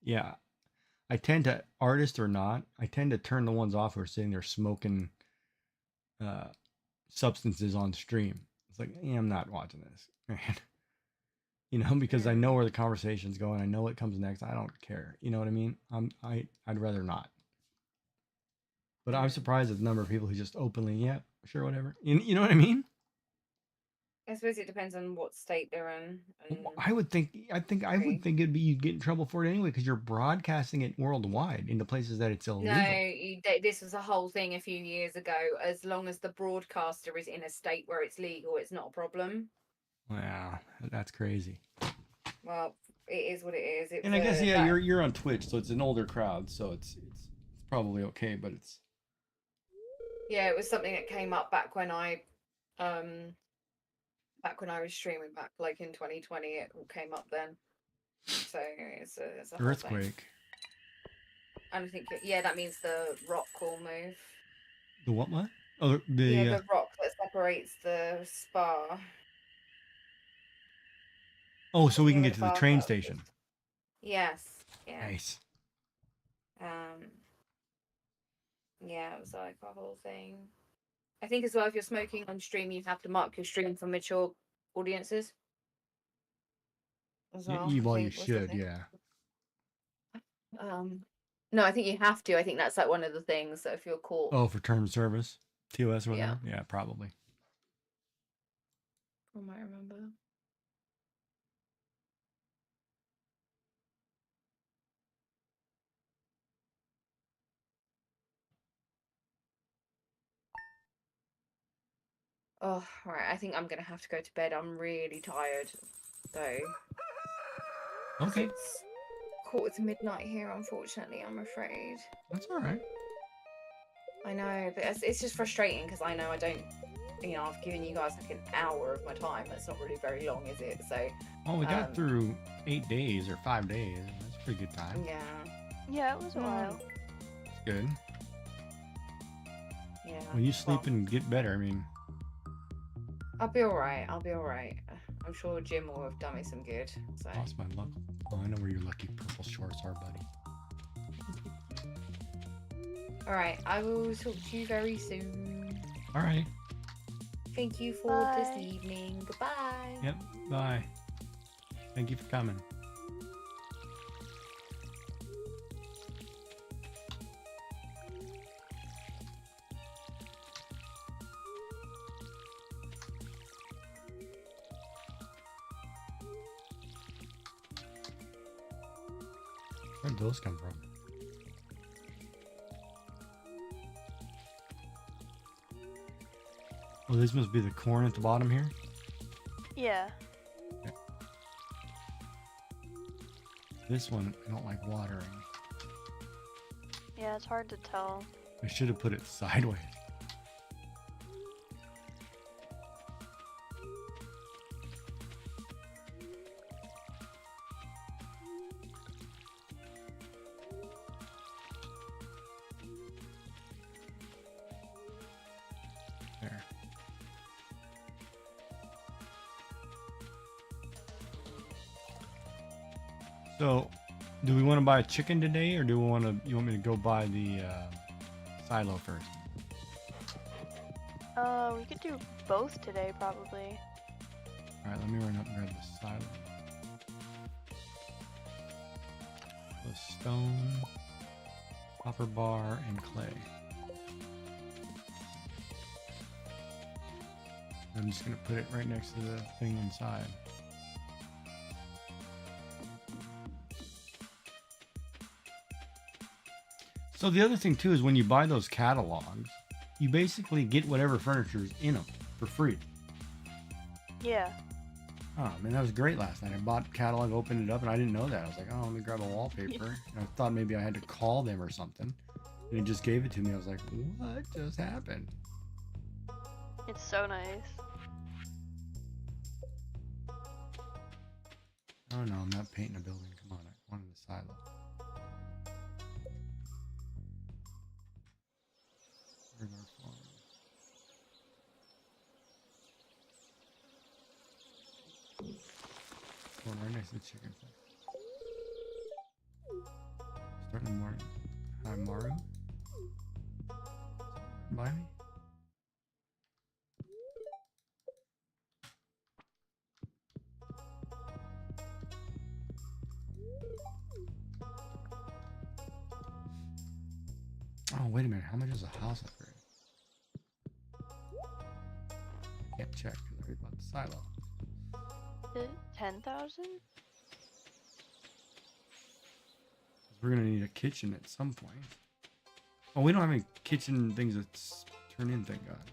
yeah, I tend to, artist or not, I tend to turn the ones off who are sitting there smoking substances on stream. It's like, yeah, I'm not watching this, man. you know, because I know where the conversation's going. I know what comes next. I don't care. You know what I mean? I'd rather not. But I'm surprised at the number of people who just openly, yeah, sure, whatever. You know what I mean? I suppose it depends on what state they're in. And I would think it'd be you'd get in trouble for it anyway because you're broadcasting it worldwide into places that it's illegal. no, this was a whole thing a few years ago. As long as the broadcaster is in a state where it's legal, it's not a problem. Wow, that's crazy. Well, it is what it is. And I guess you're on Twitch, so it's an older crowd, so it's probably okay, but it's it was something that came up back when I was streaming back like in 2020. It all came up then. So it's a whole thing. earthquake. And I think that means the rock will move. The what? Oh, the rock that separates the spa. Oh, so we can get to the train station. Yes. Yeah. Nice. Yeah, it was like a whole thing. I think as well, if you're smoking on stream, you have to mark your stream for mature audiences. As well, You should, yeah. No, I think you have to. I think that's like one of the things that if you're caught. Oh, for term service, TOS, or whatever. Yeah, probably. I might remember. Oh, right. I think I'm gonna have to go to bed. I'm really tired, though. Okay. It's 1:45 here, unfortunately. I'm afraid. That's all right. I know, but it's just frustrating because I know I don't. I've given you guys like an hour of my time. That's not really very long, is it? So. Well, we got through 8 days or 5 days. That's a pretty good time. Yeah. Yeah, it was a while. It's good. Yeah. When you sleep and get better, I mean. I'll be alright. I'm sure Jim will have done me some good. So. Lost my luck. Oh, I know where your lucky purple shorts are, buddy. Alright, I will talk to you very soon. Alright. Thank you for this evening. Goodbye. Yep, bye. Thank you for coming. Where'd those come from? Oh, this must be the corn at the bottom here? Yeah. Okay. This one, I don't like watering. Yeah, it's hard to tell. I should have put it sideways. There. So, do we want to buy a chicken today, or do we want to? You want me to go buy the silo first? We could do both today, probably. All right, let me run up and grab the silo. The stone, copper bar, and clay. I'm just gonna put it right next to the thing inside. So the other thing too is when you buy those catalogs, you basically get whatever furniture is in them for free. Yeah. Oh man, that was great last night. I bought the catalog, opened it up, and I didn't know that. I was like, oh, let me grab a wallpaper. And I thought maybe I had to call them or something. And it just gave it to me. I was like, what just happened? It's so nice. Oh no, I'm not painting a building. Come on, I wanted the silo. Where's our farm? Going right next to the chicken place. Starting in the morning. Hi, Maru. By me? wait a minute. How much is a house upgrade? I can't check because I read about the silo. 10,000? We're gonna need a kitchen at some point. Oh, we don't have any kitchen things that's turn in, thank God.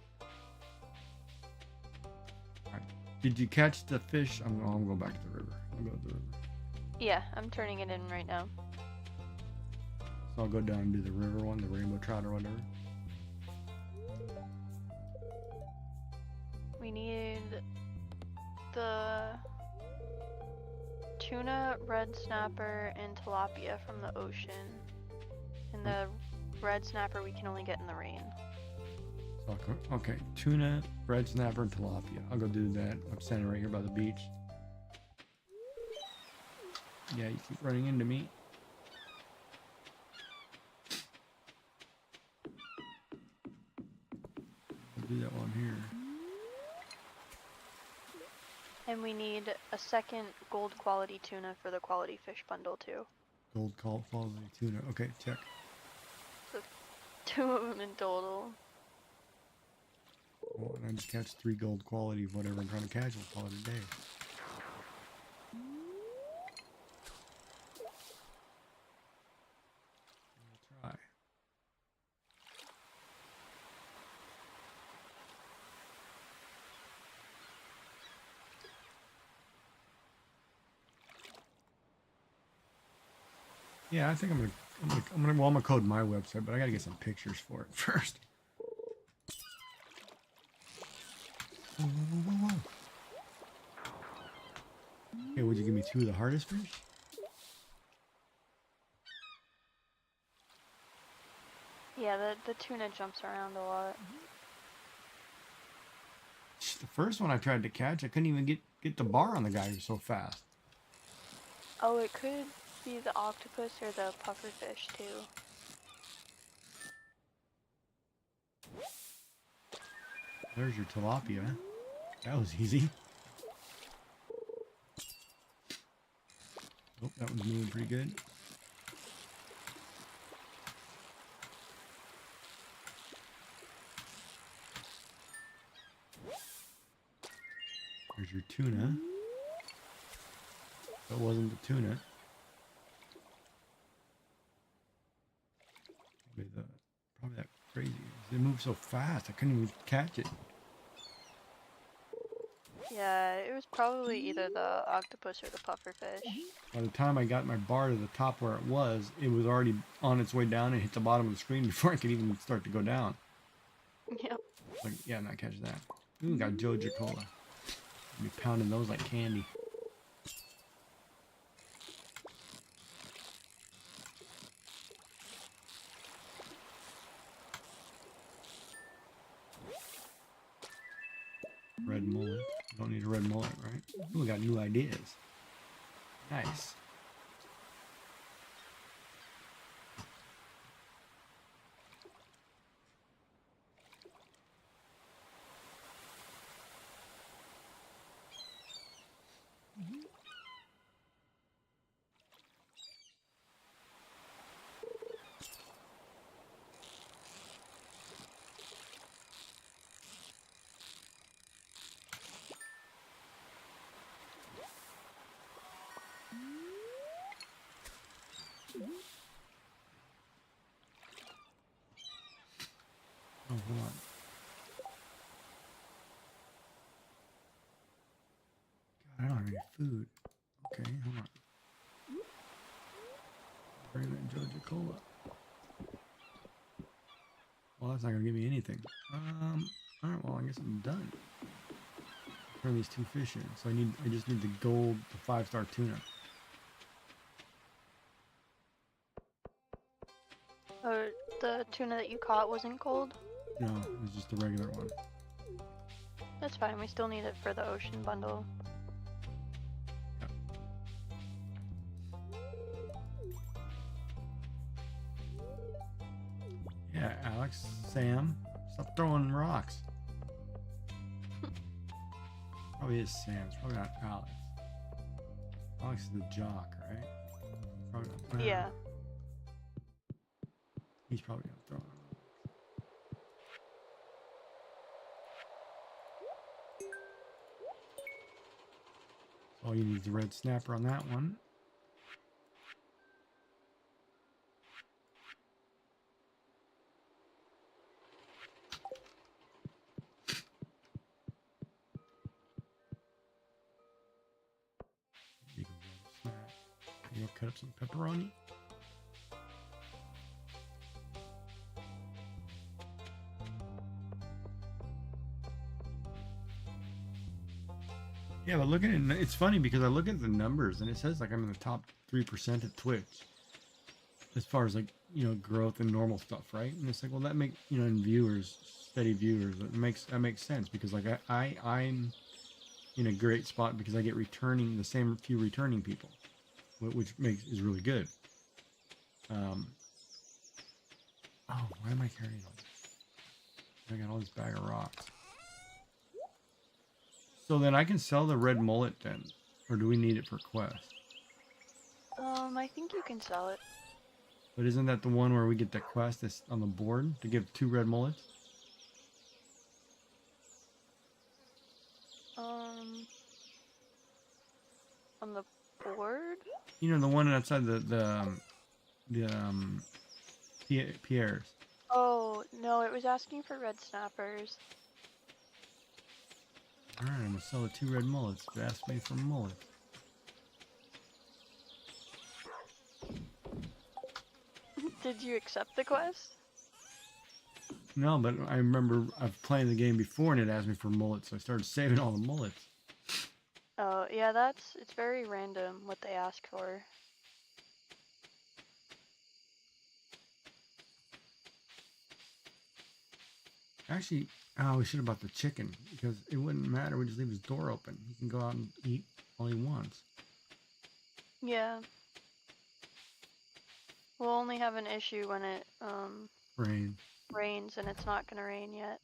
Alright. Did you catch the fish? I'm gonna go back to the river. I'll go to the river. Yeah, I'm turning it in right now. So I'll go down and do the river one, the rainbow trout or whatever. We need the tuna, red snapper, and tilapia from the ocean. And the red snapper we can only get in the rain. So I'll go, okay, tuna, red snapper, and tilapia. I'll go do that. I'm standing right here by the beach. Yeah, you keep running into me. I'll do that while I'm here. And we need a second gold quality tuna for the quality fish bundle too. Gold quality tuna. Okay, check. So 2 of them in total. Well, and I just catch 3 gold quality of whatever I'm trying to catch. We'll call it a day. We'll try. Yeah, I think I'm gonna code my website, but I gotta get some pictures for it first. Whoa, whoa, whoa, whoa. Okay, would you give me 2 of the hardest fish? Yeah, the tuna jumps around a lot. The first one I tried to catch, I couldn't even get the bar on the guy. He was so fast. Oh, it could be the octopus or the pufferfish too. There's your tilapia. That was easy. Oh, that one's moving pretty good. There's your tuna. That wasn't the tuna. Probably that crazy. They move so fast, I couldn't even catch it. Yeah, it was probably either the octopus or the pufferfish. By the time I got my bar to the top where it was already on its way down and hit the bottom of the screen before I could even start to go down. Yep. Like, yeah, not catch that. Ooh, got Gigee Cola. Be pounding those like candy. Red mullet. Don't need a red mullet, right? Ooh, we got new ideas. Nice. Oh, hold on. God, I don't have any food. Okay, hold on. Bring that Gigee Cola. Well, that's not gonna give me anything. Alright, well, I guess I'm done. Turn these 2 fish in. So I just need the gold, the 5-star tuna. Or the tuna that you caught wasn't gold? No, it was just the regular one. That's fine, we still need it for the ocean bundle. Yeah, Alex, Sam, stop throwing rocks. Probably is Sam. It's probably not Alex. Alex is the jock, right? Probably not. Yeah. He's probably gonna throw it. All you need is the red snapper on that one. You can snap. You know, cut up some pepperoni. Yeah, but look at it. It's funny because I look at the numbers and it says like I'm in the top 3% at Twitch as far as like, you know, growth and normal stuff, right? And it's like, well, that makes, you know, in viewers, steady viewers, that makes sense because like I'm in a great spot because I get the same few returning people, which is really good. Oh, why am I carrying all this? I got all this bag of rocks. So then I can sell the red mullet then, or do we need it for quest? I think you can sell it. But isn't that the one where we get the quest that's on the board to give 2 red mullets? On the board? You know, the one outside the Pierre's. Oh, no, it was asking for red snappers. Alright, I'm gonna sell the 2 red mullets. It asked me for mullets. Did you accept the quest? No, but I remember I've played the game before and it asked me for mullets, so I started saving all the mullets. Oh, yeah, it's very random what they ask for. Actually, we should have bought the chicken because it wouldn't matter. We just leave his door open. He can go out and eat all he wants. Yeah. We'll only have an issue when it, Rain. rains, and it's not gonna rain yet.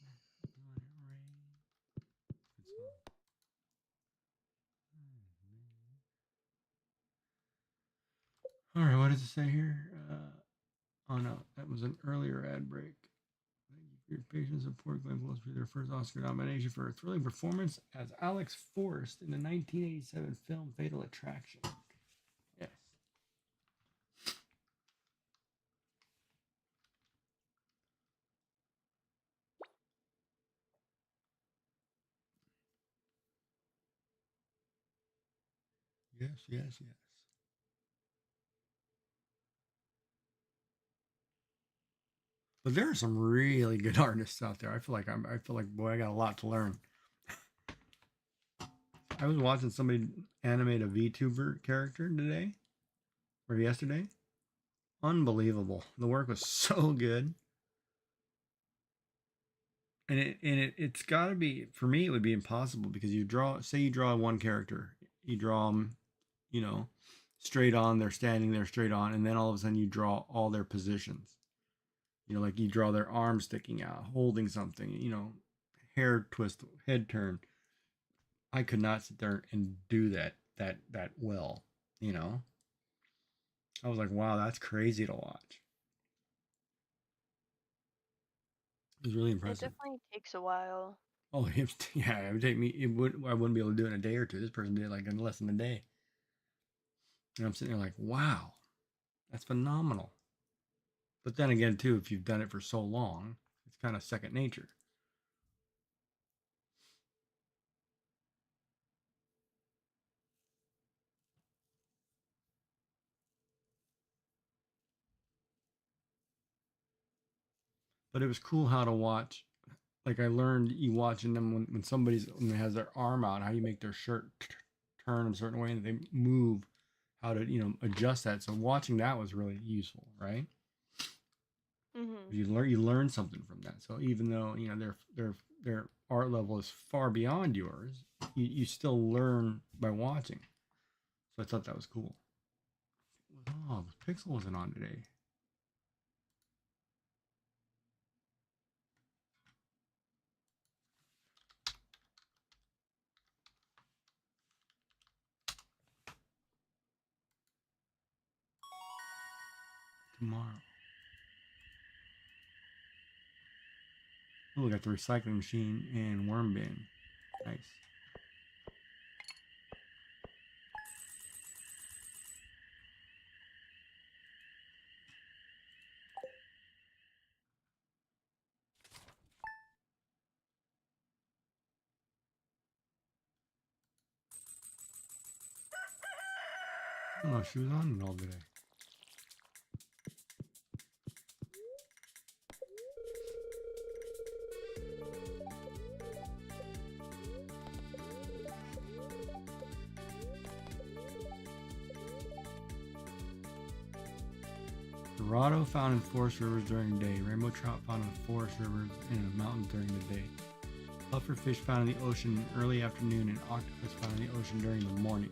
All right, what does it say here? Oh no, that was an earlier ad break. Thank you for your patience and support. Glenn Close for their first Oscar nomination for a thrilling performance as Alex Forrest in the 1987 film Fatal Attraction. Yes. Yes, yes, yes. But there are some really good artists out there. I feel like boy, I got a lot to learn. I was watching somebody animate a VTuber character today or yesterday. Unbelievable. The work was so good. And it's got to be, for me it would be impossible because you draw one character, you draw them, you know, straight on, they're standing there straight on, and then all of a sudden you draw all their positions. You know, like you draw their arm sticking out, holding something, you know, hair twist, head turn. I could not sit there and do that well, you know. I was like, wow, that's crazy to watch. It was really It impressive. definitely takes a while. Oh, yeah, it would take me. I wouldn't be able to do it in a day or two. This person did it like in less than a day. And I'm sitting there like, wow, that's phenomenal. But then again, too, if you've done it for so long, it's kind of second nature. But it was cool how to watch. Like I learned you watching them when they has their arm out, how you make their shirt turn a certain way and they move, how to, you know, adjust that. So watching that was really useful, right? Mm-hmm. You learn something from that. So even though, you know, their art level is far beyond yours, you still learn by watching. So I thought that was cool. Oh, Pixel wasn't on today. Tomorrow. Oh, we got the recycling machine and worm bin. Nice. I don't know if she was on it all today. Dorado found in forest rivers during the day. Rainbow trout found in forest rivers and in the mountains during the day. Pufferfish found in the ocean in early afternoon and octopus found in the ocean during the morning.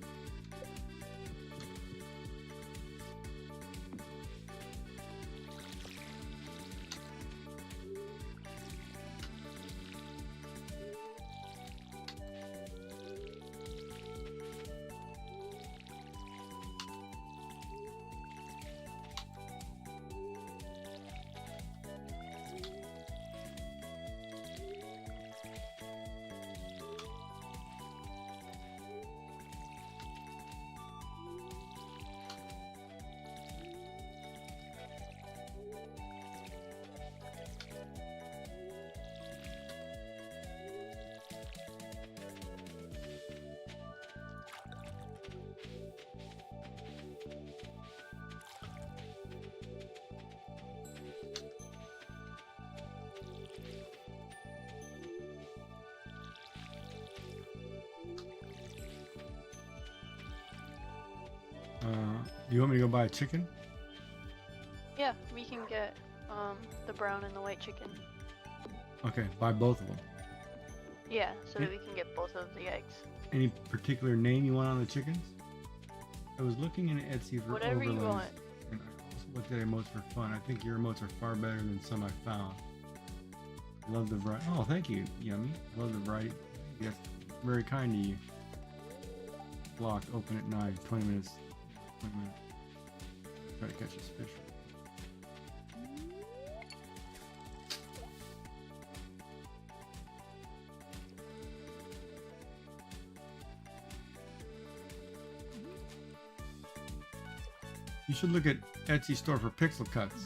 You want me to go buy a chicken? Yeah, we can get the brown and the white chicken. Okay, buy both of them. Yeah, so Yeah. that we can get both of the eggs. Any particular name you want on the chickens? I was looking in Etsy for Whatever you overlays, want. and I also looked at emotes for fun. I think your emotes are far better than some I found. Love the variety. Oh, thank you, Yummy. I love the variety. Yes, very kind to you. Locked, open at 9, 20 minutes. 20 minutes. Try to catch this fish. You should look at Etsy store for pixel cuts.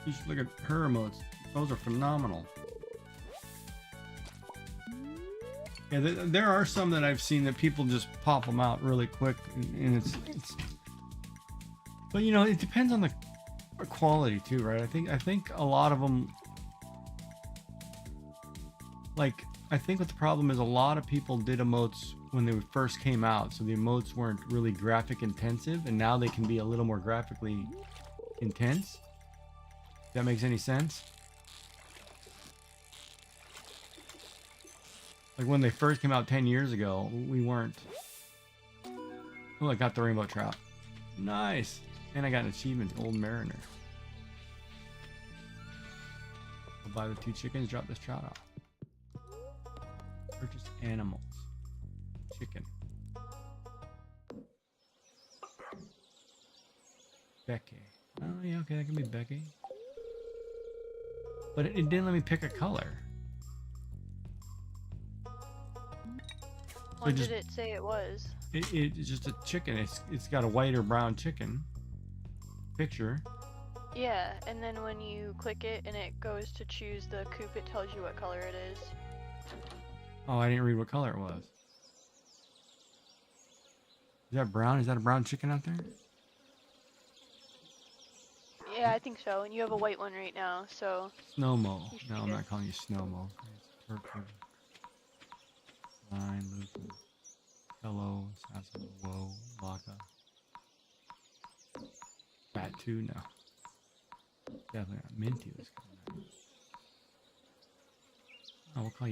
You should look at her emotes. Those are phenomenal. Yeah, there are some that I've seen that people just pop them out really quick, and it's. But you know, it depends on the quality too, right? I think a lot of them. Like, I think what the problem is, a lot of people did emotes when they first came out, so the emotes weren't really graphic intensive, and now they can be a little more graphically intense. If that makes any sense? Like when they first came out 10 years ago, we weren't. Oh, I got the rainbow trout. Nice. And I got an achievement, Old Mariner. I'll buy the 2 chickens, drop this trout off. Purchase animals. Chicken. Becky. Oh, yeah, okay, that can be Becky. But it didn't let me pick a color. What did it say it was? It's just a chicken. It's got a white or brown chicken picture. Yeah, and then when you click it and it goes to choose the coop, it tells you what color it is. Oh, I didn't read what color it was. Is that brown? Is that a brown chicken out there? Yeah, I think so. And you have a white one right now, so. Snowmo. You should No, be I'm good. not calling you Snowmo. It's purple. Line, Lucan. Hello, Sassy, Whoa, Laka. Fat too? No. Definitely not. Minty was coming out. Oh, we'll call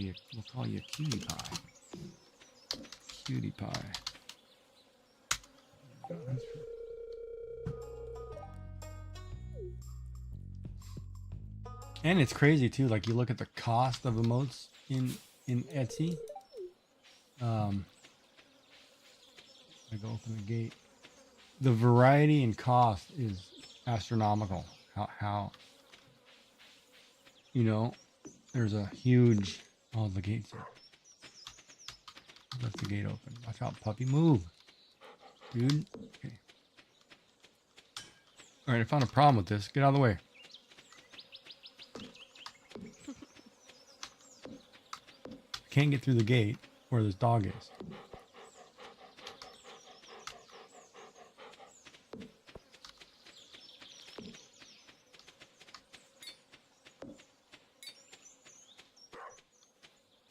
you Cutie Pie. Cutie Pie. And it's crazy too. Like you look at the cost of emotes in Etsy. I go open the gate. The variety and cost is astronomical. How you know, there's a huge. Oh, the gate's here. Let the gate open. Watch out, puppy. Move, dude. Okay. All right, I found a problem with this. Get out of the way. Can't get through the gate where this dog is.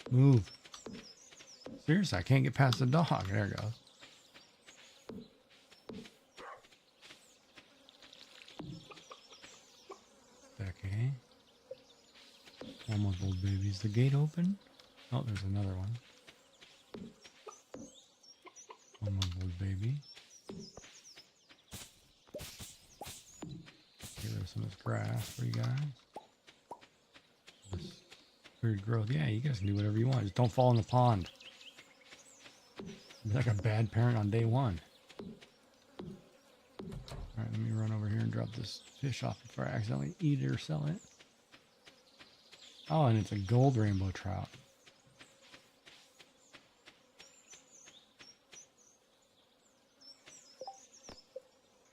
Move. Seriously, I can't get past the dog. There it goes. Okay. Almost old baby. Is the gate open? Oh, there's another one. Almost old baby. Get rid of some of this grass for you guys. This weird growth. Yeah, you guys can do whatever you want. Just don't fall in the pond. Be like a bad parent on day one. Alright, let me run over here and drop this fish off before I accidentally eat it or sell it. Oh, and it's a gold rainbow trout.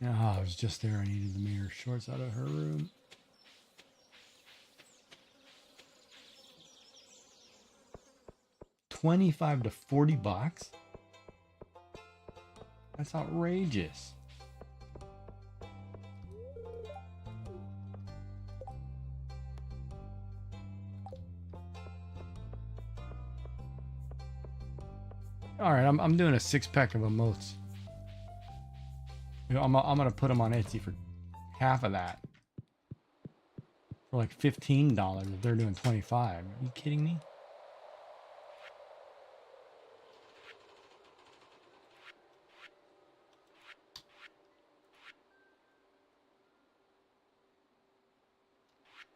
Oh, I was just there. I needed to make her shorts out of her room. $25 to $40? That's outrageous. All right, I'm doing a 6-pack of emotes. You know, I'm gonna put them on Etsy for half of that. For like $15 if they're doing 25. Are you kidding me?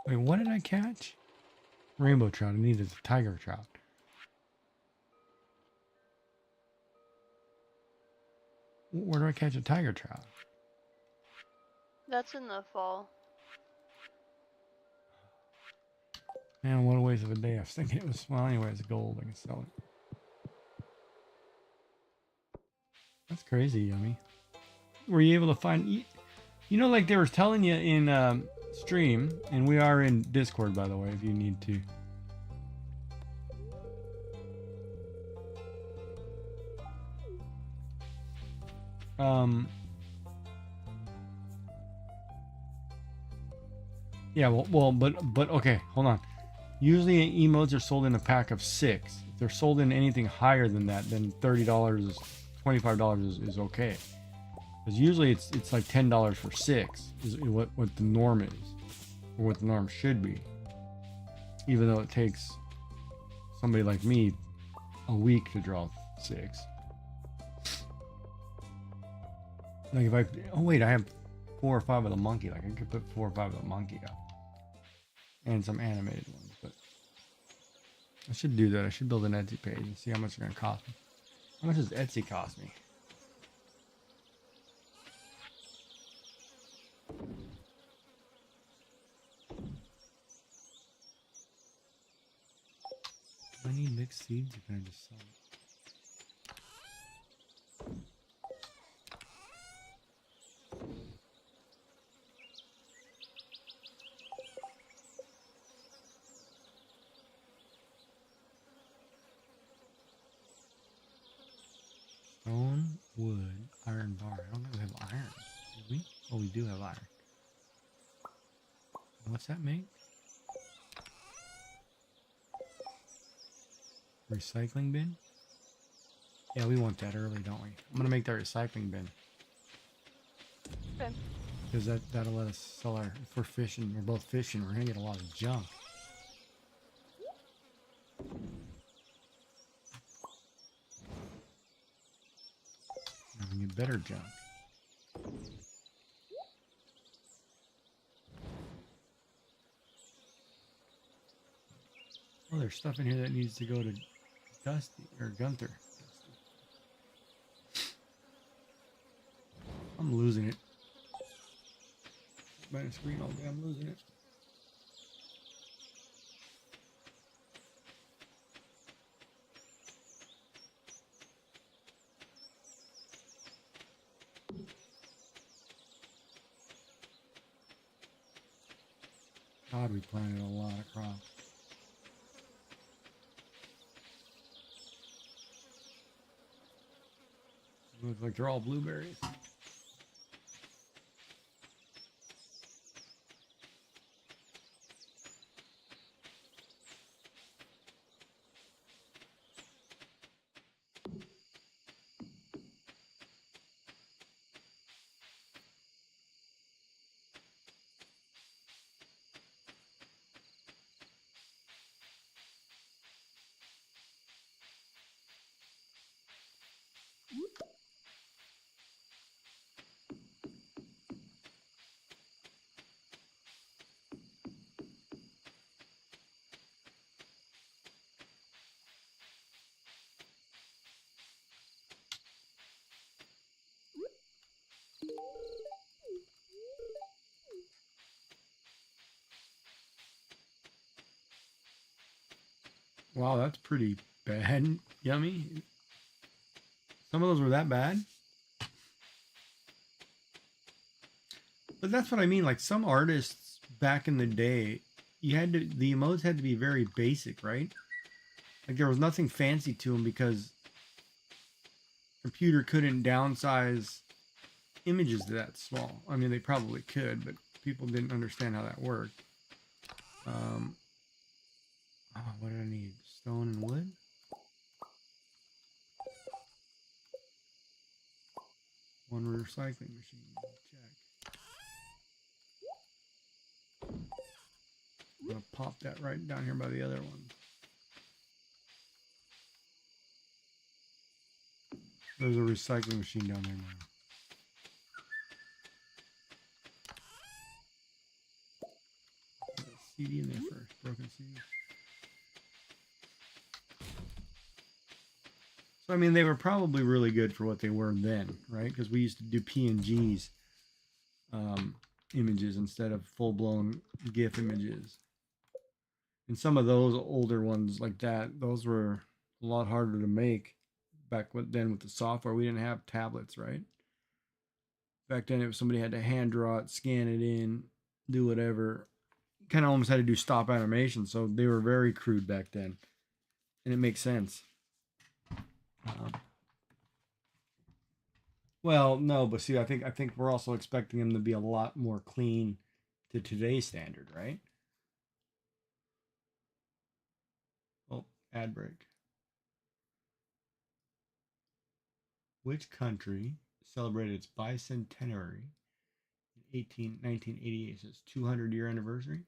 Wait, what did I catch? Rainbow trout. I needed a tiger trout. Where do I catch a tiger trout? That's in the fall. Man, what a waste of a day. I was thinking it was, well, anyway, it's gold. I can sell it. That's crazy, Yummy. Were you able to find, you know, like they were telling you in stream, and we are in Discord, by the way, if you need to. Yeah, but okay, hold on. Usually emotes are sold in a pack of 6. If they're sold in anything higher than that, then $30 is $25 is okay. Because usually it's like $10 for 6 is what the norm is, or what the norm should be. Even though it takes somebody like me a week to draw 6. Like if I, oh wait, I have 4 or 5 of the monkey. Like I could put 4 or 5 of the monkey up, and some animated ones. But I should do that. I should build an Etsy page and see how much it's gonna cost me. How much does Etsy cost me? Do I need mixed seeds or can I just sell it? Stone, wood, iron bar. I don't think we have iron. Do we? Oh, we do have iron. What's that make? Recycling bin? Yeah, we want that early, don't we? I'm gonna make that recycling bin. Okay. Because that'll let us sell our, if we're fishing, we're both fishing, we're gonna get a lot of junk. And we get better junk. Oh, there's stuff in here that needs to go to Dusty or Gunther. I'm losing it. By the screen all day, I'm losing it. God, we planted a lot of crops. Looks like they're all blueberries. Wow, that's pretty bad. Yummy. Some of those were that bad. But that's what I mean. Like some artists back in the day, the emotes had to be very basic, right? Like there was nothing fancy to them because computer couldn't downsize images that small. I mean, they probably could, but people didn't understand how that worked. What did I need? Stone and wood? One recycling machine. Check. I'm going to pop that right down here by the other one. There's a recycling machine down there now. Put a CD in there first. Broken CD. So, I mean, they were probably really good for what they were then, right? Because we used to do PNGs images instead of full-blown GIF images. And some of those older ones like that, those were a lot harder to make back then with the software. We didn't have tablets, right? Back then, if somebody had to hand draw it, scan it in, do whatever, kind of almost had to do stop animation. So they were very crude back then, and it makes sense. Well, no, but see, I think we're also expecting them to be a lot more clean to today's standard, right? Oh, ad break. Which country celebrated its bicentenary in 1988? So it's 200-year anniversary.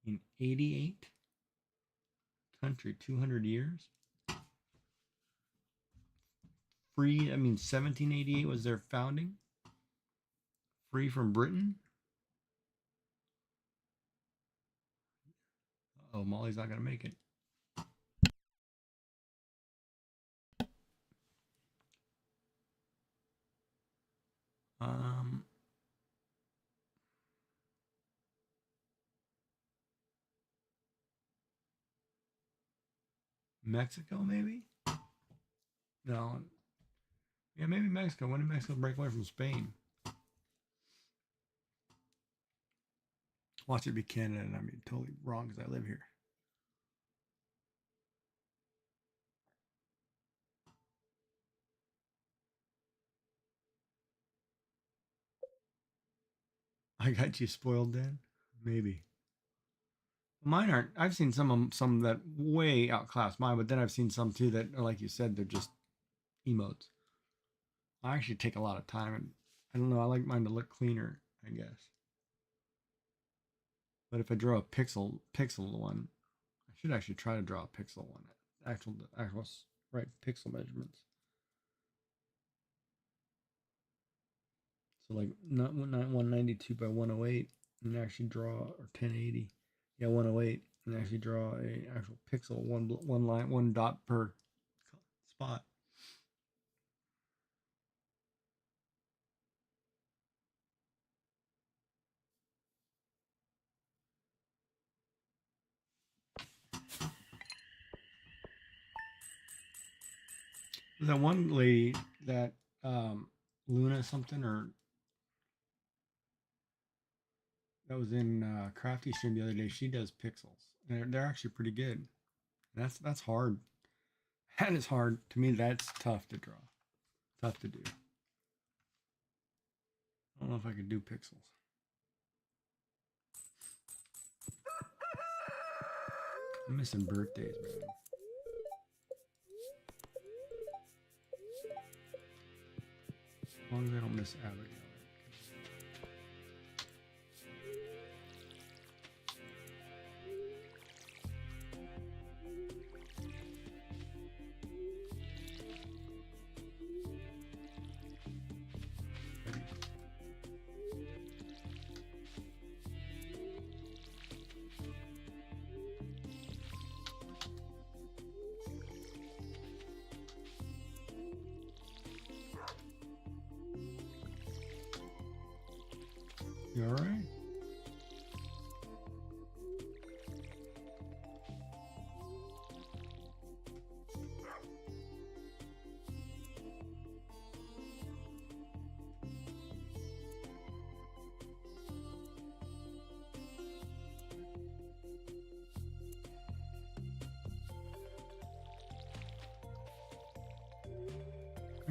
In 88? Country, 200 years? Free, 1788 was their founding. Free from Britain. Oh, Molly's not going to make it. Mexico, maybe? No. Yeah, maybe Mexico. When did Mexico break away from Spain? Watch it be Canada, and I'm totally wrong because I live here. I got you spoiled then? Maybe. Mine aren't. I've seen some that way outclass mine, but then I've seen some too that, like you said, they're just emotes. I actually take a lot of time, and I don't know. I like mine to look cleaner, I guess. But if I draw a pixel one, I should actually try to draw a pixel one. Actual right pixel measurements. So like not 192 by 108, and actually draw, or 1080. Yeah, 108, and actually draw a actual pixel, one line, one dot per spot. That one lady that Luna something, or that was in Crafty Stream the other day. She does pixels, and they're actually pretty good. That's hard. That is hard to me. That's tough to draw, tough to do. I don't know if I could do pixels. I'm missing birthdays, man. As long as I don't miss Abigail. You all right?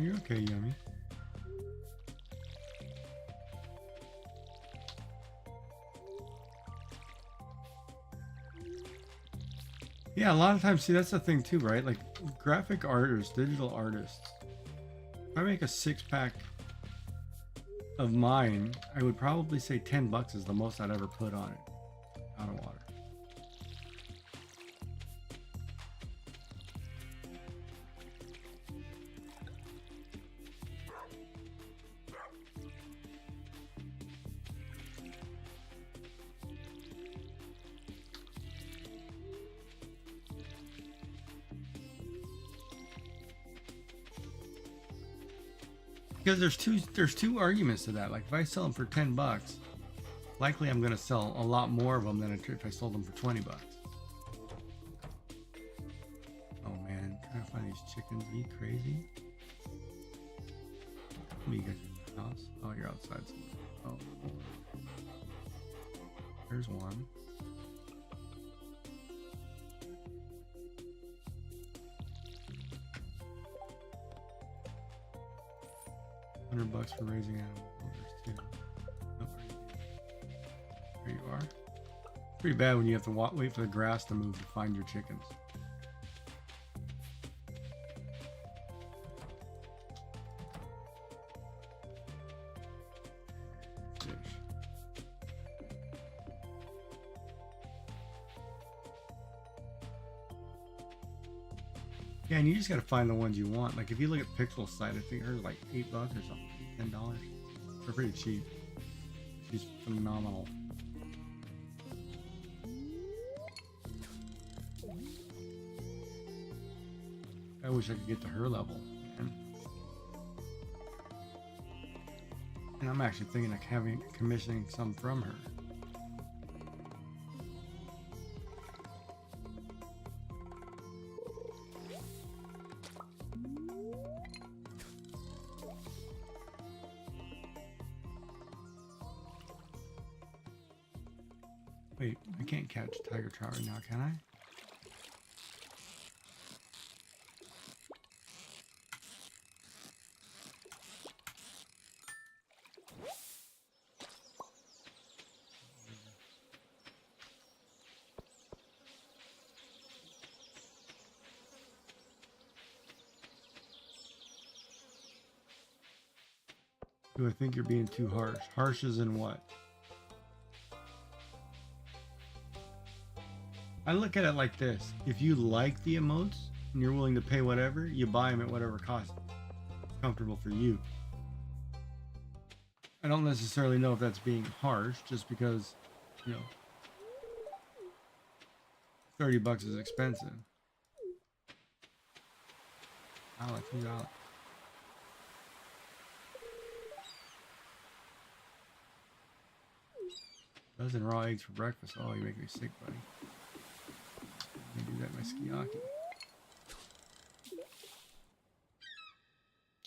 Are you okay, Yummy? Yeah, a lot of times, see, that's the thing too, right? Like graphic artists, digital artists. If I make a 6-pack of mine, I would probably say $10 is the most I'd ever put on it out of water. Because there's two arguments to that. Like if I sell them for $10, likely I'm gonna sell a lot more of them than if I sold them for $20. Oh man, trying to find these chickens. Are you crazy? What are you guys in the house? Oh, you're outside somewhere. Oh, there's one. $100 for raising animals. Oh, there's two. Nope, there you are. Pretty bad when you have to wait for the grass to move to find your chickens. Fish. Yeah, and you just gotta find the ones you want. Like if you look at Pixel's site, I think hers like $8 or something, $10. They're pretty cheap. She's phenomenal. I wish I could get to her level, man. And I'm actually thinking of commissioning some from her. Wait, I can't catch tiger trout right now, can I? Do I think you're being too harsh? Harsh as in what? I look at it like this. If you like the emotes and you're willing to pay whatever, you buy them at whatever cost is comfortable for you. I don't necessarily know if that's being harsh just because, you know, $30 is expensive. Alex, who's Alex? Dozen raw eggs for breakfast. Oh, you make me sick, buddy. Let me do that in my skiaki.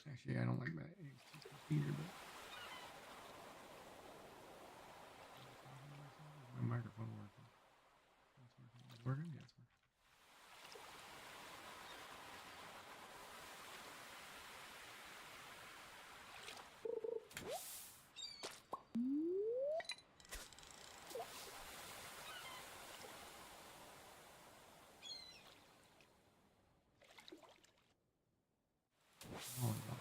Actually, I don't like my eggs either, but my microphone working. It's working? Yeah, it's working. Oh, no.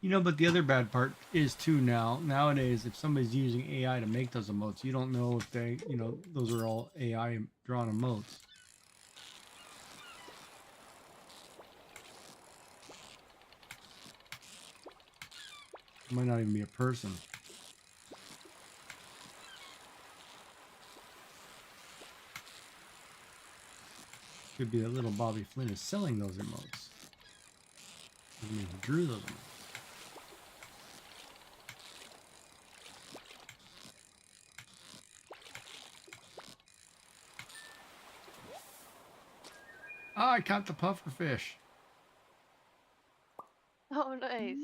You know, but the other bad part is too nowadays, if somebody's using AI to make those emotes, you don't know if they, you know, those are all AI drawn emotes. It might not even be a person. Could be that little Bobby Flynn is selling those emotes. I mean, he drew those emotes. Oh, I caught the puffer fish. Oh, nice.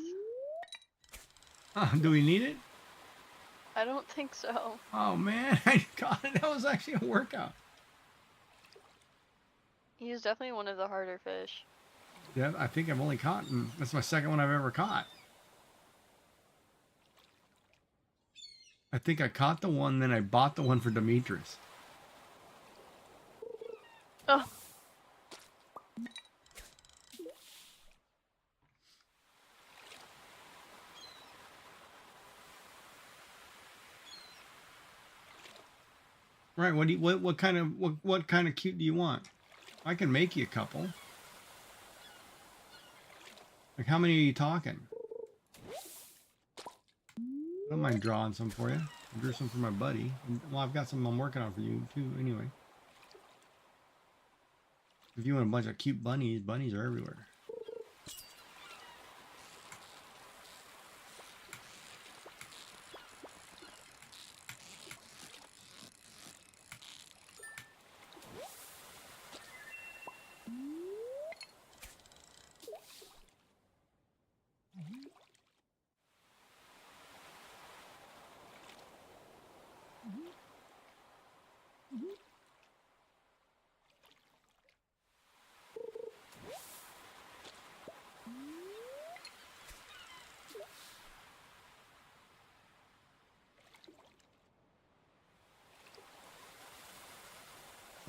Do we need it? I don't think so. Oh man, I got it. That was actually a workout. He's definitely one of the harder fish. Yeah, I think I've only caught, that's my second one I've ever caught. I think I caught the one, then I bought the one for Demetrius. Oh, Right? What do you, what kind of what kind of cute do you want? I can make you a couple. Like how many are you talking? I don't mind drawing some for you. I drew some for my buddy. Well, I've got some I'm working on for you too. Anyway, if you want a bunch of cute bunnies, bunnies are everywhere.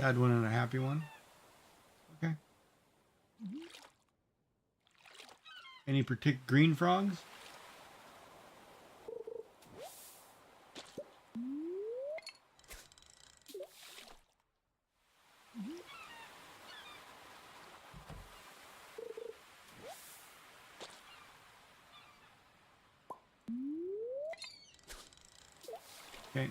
Sad one and a happy one. Okay. Any particular green frogs? Okay.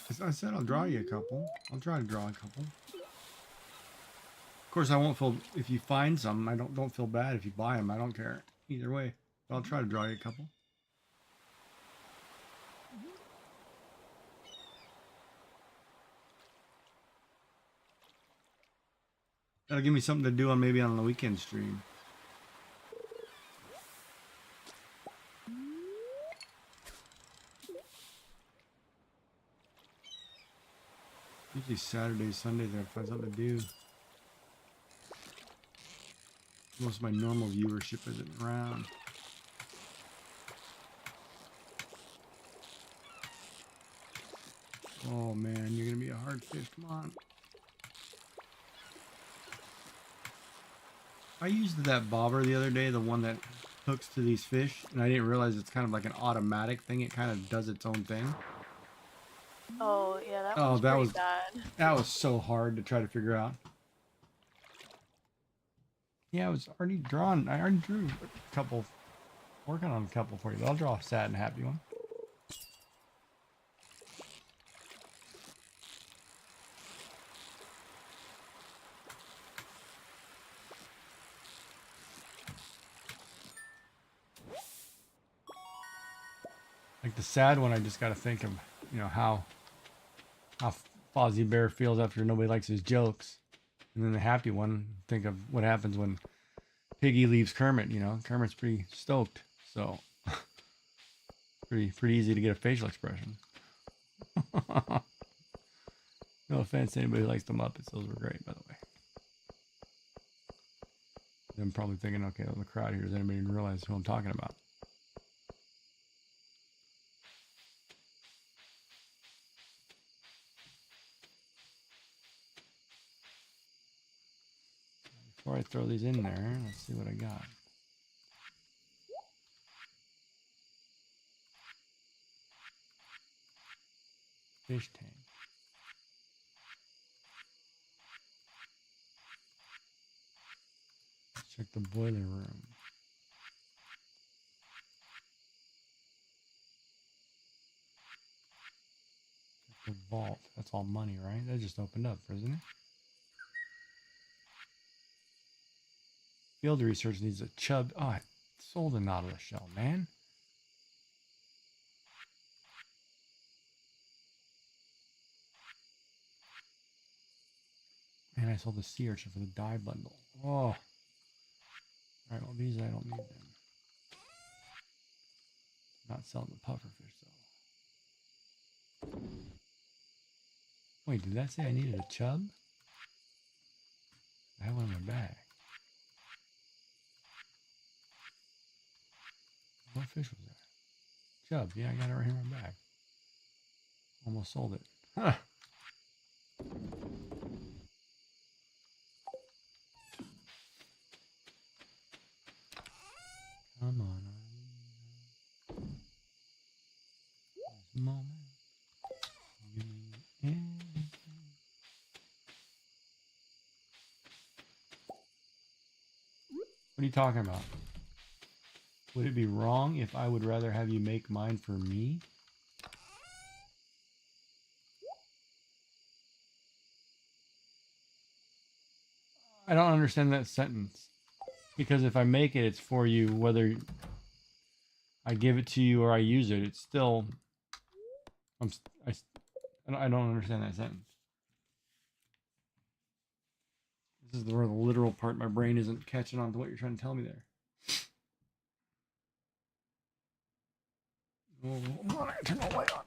As I said, I'll draw you a couple. I'll try to draw a couple. Of course, I won't feel if you find some. I don't feel bad if you buy them. I don't care either way. But I'll try to draw you a couple. That'll give me something to do on maybe on the weekend stream. Usually Saturdays, Sundays, I find something to do. Most of my normal viewership isn't around. Oh man, you're gonna be a hard fish. Come on. I used that bobber the other day, the one that hooks to these fish, and I didn't realize it's kind of like an automatic thing. It kind of does its own thing. oh yeah, that Oh, one's that pretty was bad. that was so hard to try to figure out. Yeah, I was already drawn. I already drew a couple, working on a couple for you. But I'll draw a sad and happy one. Like the sad one, I just got to think of, you know, how Fozzie Bear feels after nobody likes his jokes. And then the happy one, think of what happens when Piggy leaves Kermit. You know, Kermit's pretty stoked. So pretty easy to get a facial expression. No offense to anybody who likes the Muppets. Those were great, by the way. I'm probably thinking, okay, well, the crowd here, does anybody even realize who I'm talking about? Before I throw these in there, let's see what I got. Fish tank. Let's check the boiler room. The vault. That's all money, right? That just opened up, isn't it? Field research needs a chub. Oh, I sold a nautilus shell, man. And I sold the sea urchin for the dye bundle. Oh. Alright, well these I don't need them. Not selling the pufferfish though. Wait, did that say I needed a chub? I have one in my bag. What fish was that? Chub. Yeah, I got it right here in my bag. Almost sold it. Huh. Come on. This moment. You mean anything. What are you talking about? Would it be wrong if I would rather have you make mine for me? I don't understand that sentence. Because if I make it, it's for you. Whether I give it to you or I use it, it's still... I don't understand that sentence. This is where the literal part my brain isn't catching on to what you're trying to tell me there. Oh, hold on, I turn the light on.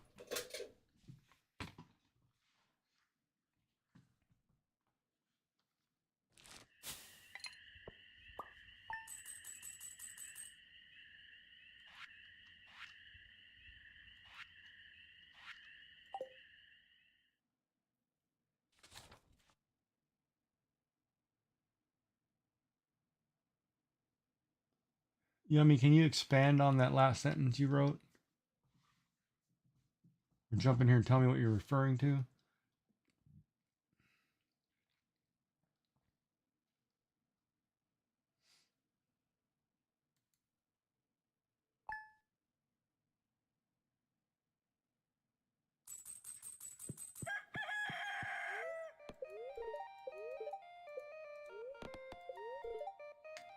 Yummy, can you expand on that last sentence you wrote? Or jump in here and tell me what you're referring to?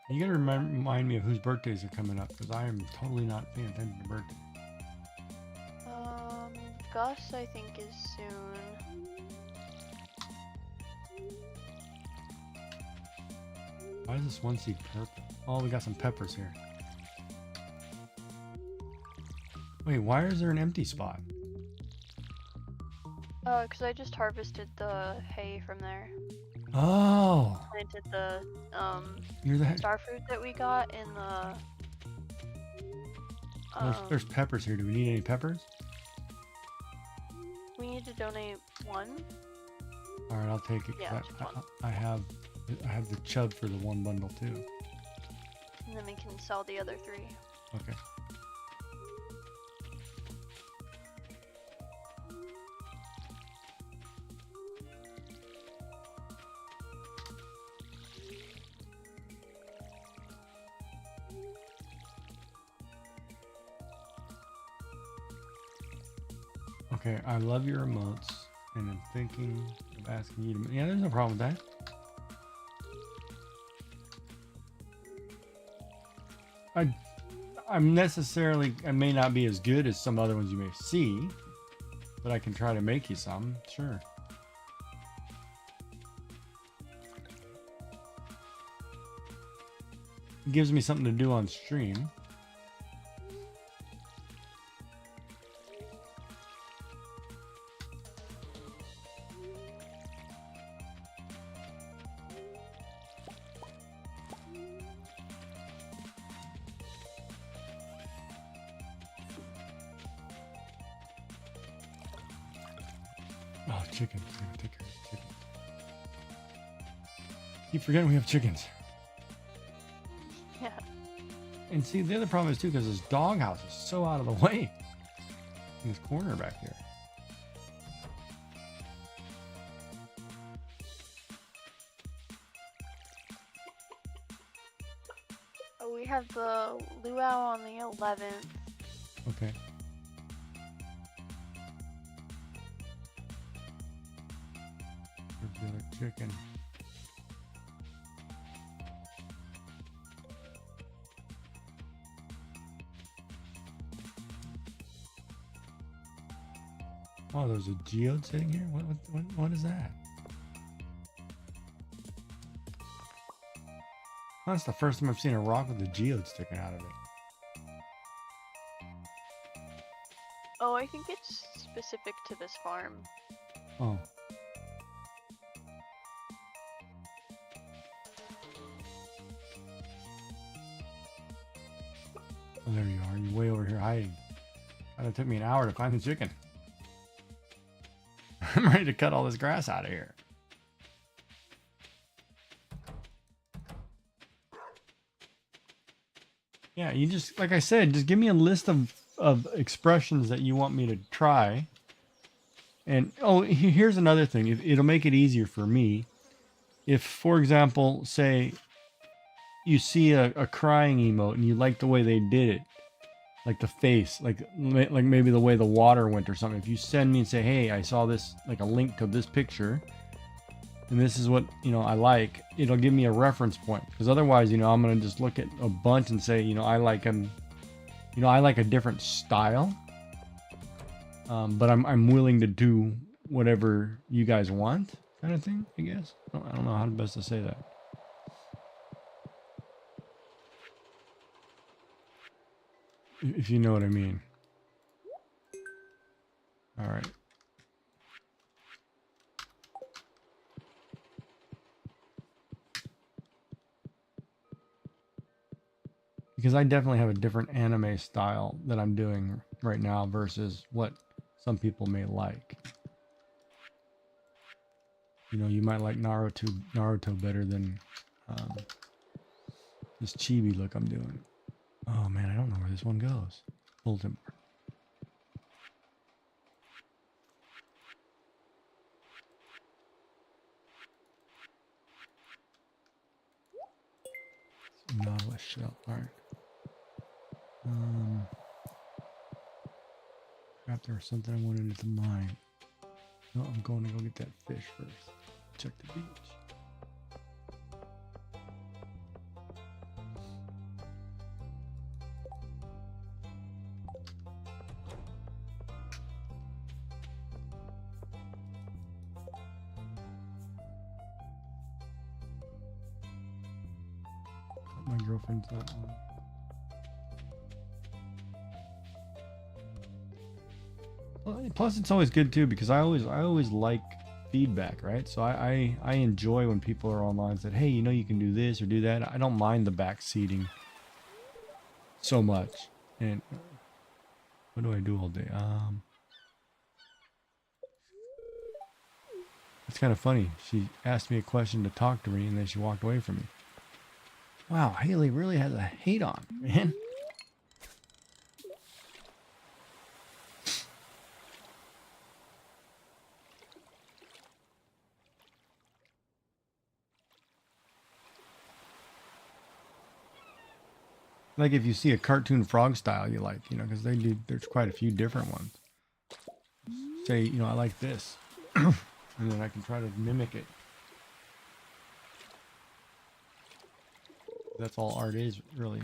You gotta remind me of whose birthdays are coming up, because I am totally not paying attention to birthdays. Gus, I think, is soon. Why is this one seed purple? Oh, we got some peppers here. Wait, why is there an empty spot? Because I just harvested the hay from there. Oh! Planted the, You're the starfruit that we got in the... there's peppers here. Do we need any peppers? We need to donate one. All right, I'll take it. Yeah, I have the chub for the one bundle too. And then we can sell the other 3. Okay. Okay, I love your emotes, and I'm thinking of asking you to... Yeah, there's no problem with that. I may not be as good as some other ones you may see, but I can try to make you some, sure. It gives me something to do on stream. Oh, chickens. I'm gonna take care of chickens. Keep forgetting we have chickens. Yeah. And see, the other problem is too, because this doghouse is so out of the way in this corner back here. Oh, we have the luau on the 11th. Okay. The other chicken. Oh, there's a geode sitting here? What is that? That's the first time I've seen a rock with a geode sticking out of it. Oh, I think it's specific to this farm. Oh. Oh, there you are. You're way over here hiding. It took me an hour to find the chicken. I'm ready to cut all this grass out of here. Yeah, you just, like I said, just give me a list of expressions that you want me to try. And, oh, here's another thing. It'll make it easier for me. If, for example, say you see a crying emote and you like the way they did it, like the face, like maybe the way the water went or something. If you send me and say, hey, I saw this, like a link to this picture, and this is what, I like, it'll give me a reference point. Because otherwise, I'm going to just look at a bunch and say, I like a different style. But I'm willing to do whatever you guys want, kind of thing, I guess. I don't know how best to say that. If you know what I mean. All right. Because I definitely have a different anime style that I'm doing right now versus what some people may like. You might like Naruto better than this chibi look I'm doing. Oh man, I don't know where this one goes. Bulletin board. Nautilus shell. All right. Crap, there was something I wanted to mine. No, I'm going to go get that fish first. Check the beach. My girlfriend's not on. Plus, it's always good too because I always like feedback, right? So I enjoy when people are online and said, hey, you can do this or do that. I don't mind the back seating so much. And what do I do all day? It's kind of funny. She asked me a question to talk to me, and then she walked away from me. Wow, Haley really has a hate on, man. Like if you see a cartoon frog style you like, because there's quite a few different ones. Say, I like this. And then I can try to mimic it. That's all art is, really.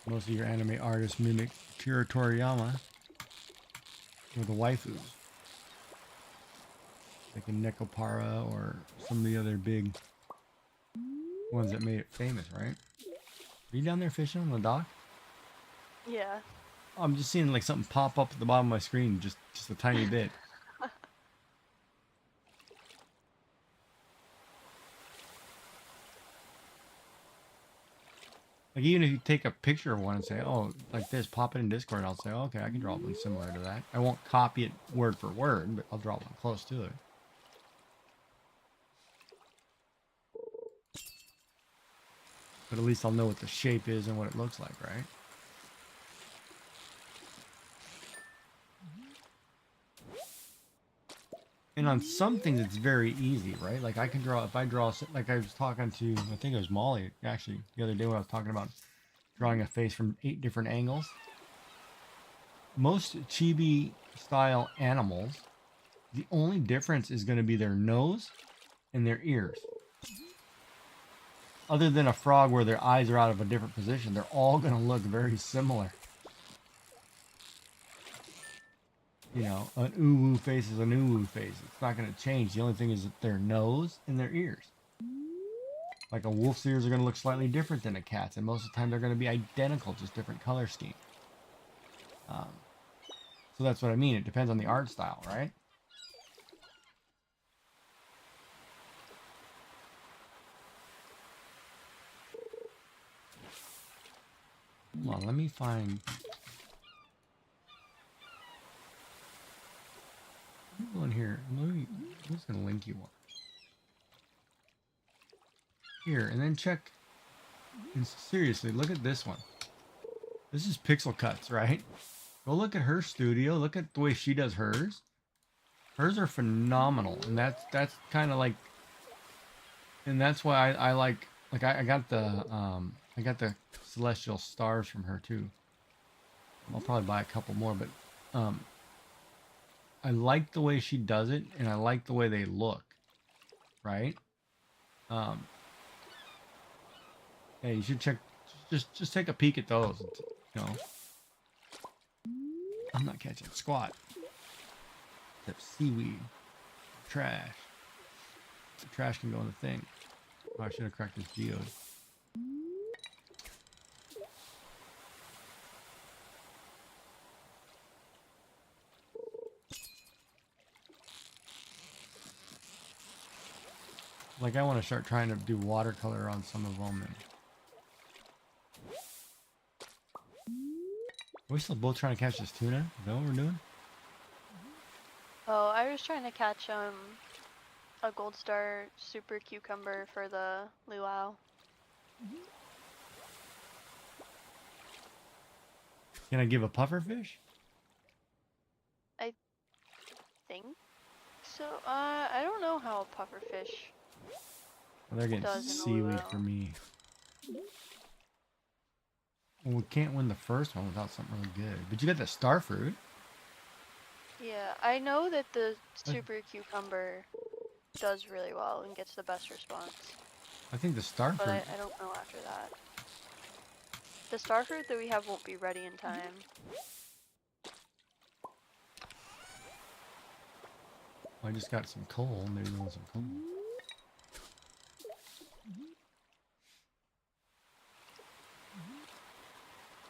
Most of your anime artists mimic Kira Toriyama or the waifus. Like in Nekopara or some of the other big ones that made it famous, right? Are you down there fishing on the dock? Yeah. Oh, I'm just seeing like something pop up at the bottom of my screen, just a tiny bit. Like even if you take a picture of one and say, oh, like this, pop it in Discord, I'll say, oh, okay, I can draw one similar to that. I won't copy it word for word, but I'll draw one close to it. But at least I'll know what the shape is and what it looks like, right? And on some things, it's very easy, right? Like I can draw, if I draw, like I was talking to, I think it was Molly, actually, the other day when I was talking about drawing a face from 8 different angles. Most chibi style animals, the only difference is going to be their nose and their ears. Other than a frog where their eyes are out of a different position, they're all going to look very similar. You know, an uwu face is an uwu face. It's not going to change. The only thing is that their nose and their ears. Like a wolf's ears are going to look slightly different than a cat's, and most of the time they're going to be identical, just different color scheme. So that's what I mean. It depends on the art style, right? Hold on, let me find... Go in here. I'm just going to link you one. Here, and then check... And seriously, look at this one. This is Pixel Cuts, right? Go look at her studio. Look at the way she does hers. Hers are phenomenal, and that's kind of like... And that's why I like I got the celestial stars from her too. I'll probably buy a couple more, but I like the way she does it, and I like the way they look, right? Hey, you should check. Just take a peek at those. You know, I'm not catching squat. Except seaweed, trash. The trash can go in the thing. Oh, I should have cracked this geode. Like, I want to start trying to do watercolor on some of them. And... Are we still both trying to catch this tuna? Is that what we're doing? Oh, I was trying to catch a gold star super cucumber for the luau. Can I give a pufferfish? I think so. I don't know how a pufferfish Well, they're getting does in a seaweed luau. for me. Well, we can't win the first one without something really good. But you got the star fruit. Yeah, I know that the super cucumber does really well and gets the best response, I think the star but fruit. I don't know after that. The star fruit that we have won't be ready in time. I just got some coal. Maybe we want some coal.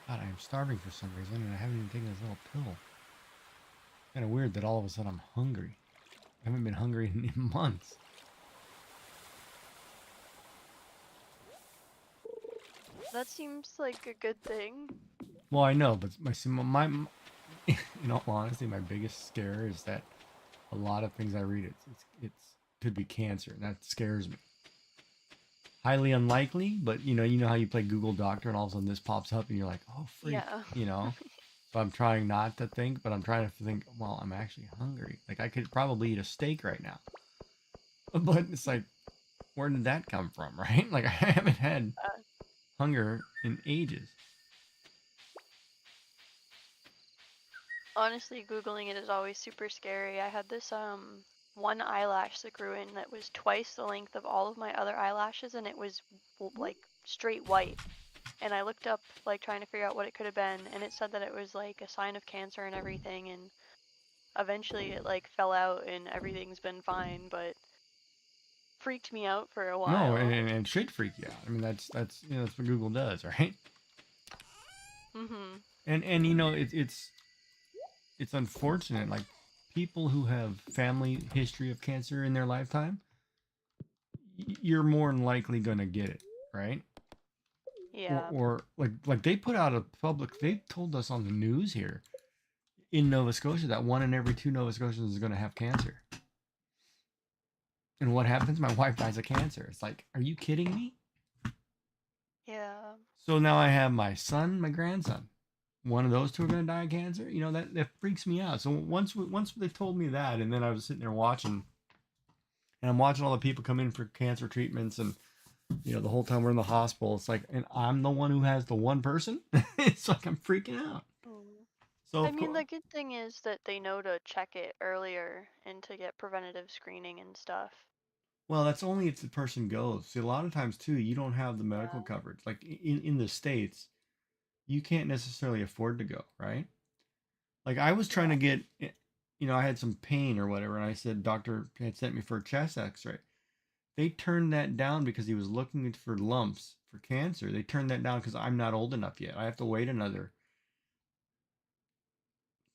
God, I am starving for some reason, and I haven't even taken this little pill. Kind of weird that all of a sudden I'm hungry. I haven't been hungry in months. That seems like a good thing. Well, I know, but my in all honesty, my biggest scare is that a lot of things I read, it's could be cancer, and that scares me. Highly unlikely, but you know how you play Google Doctor, and all of a sudden this pops up, and you're like, oh freak, Yeah. you know. So I'm trying not to think, but I'm trying to think, well, I'm actually hungry. Like, I could probably eat a steak right now. But it's like, where did that come from, right? Like, I haven't had hunger in ages. Honestly, Googling it is always super scary. I had this one eyelash that grew in that was twice the length of all of my other eyelashes, and it was like straight white. And I looked up, like, trying to figure out what it could have been, and it said that it was like a sign of cancer and everything, and eventually it like fell out and everything's been fine, but freaked me out for a while. No, and it should freak you out. I mean, that's that's what Google does, right? Mhm. And it's unfortunate. Like, people who have family history of cancer in their lifetime, you're more than likely gonna get it, right? Yeah. Or like they put out a public. They told us on the news here in Nova Scotia that 1 in every 2 Nova Scotians is going to have cancer. And what happens? My wife dies of cancer. It's like, are you kidding me? Yeah. So now I have my son, my grandson. One of those two are going to die of cancer. That freaks me out. So once they told me that, and then I was sitting there watching, and I'm watching all the people come in for cancer treatments, and the whole time we're in the hospital, it's like, and I'm the one who has the one person. It's like I'm freaking out. So I of mean, course, the good thing is that they know to check it earlier and to get preventative screening and stuff. well, that's only if the person goes. See, a lot of times too, you don't have the medical Yeah. coverage. Like in the States, you can't necessarily afford to go, right? Like I was trying Yeah. to get, I had some pain or whatever, and I said doctor had sent me for a chest X-ray. They turned that down because he was looking for lumps for cancer. They turned that down because I'm not old enough yet. I have to wait another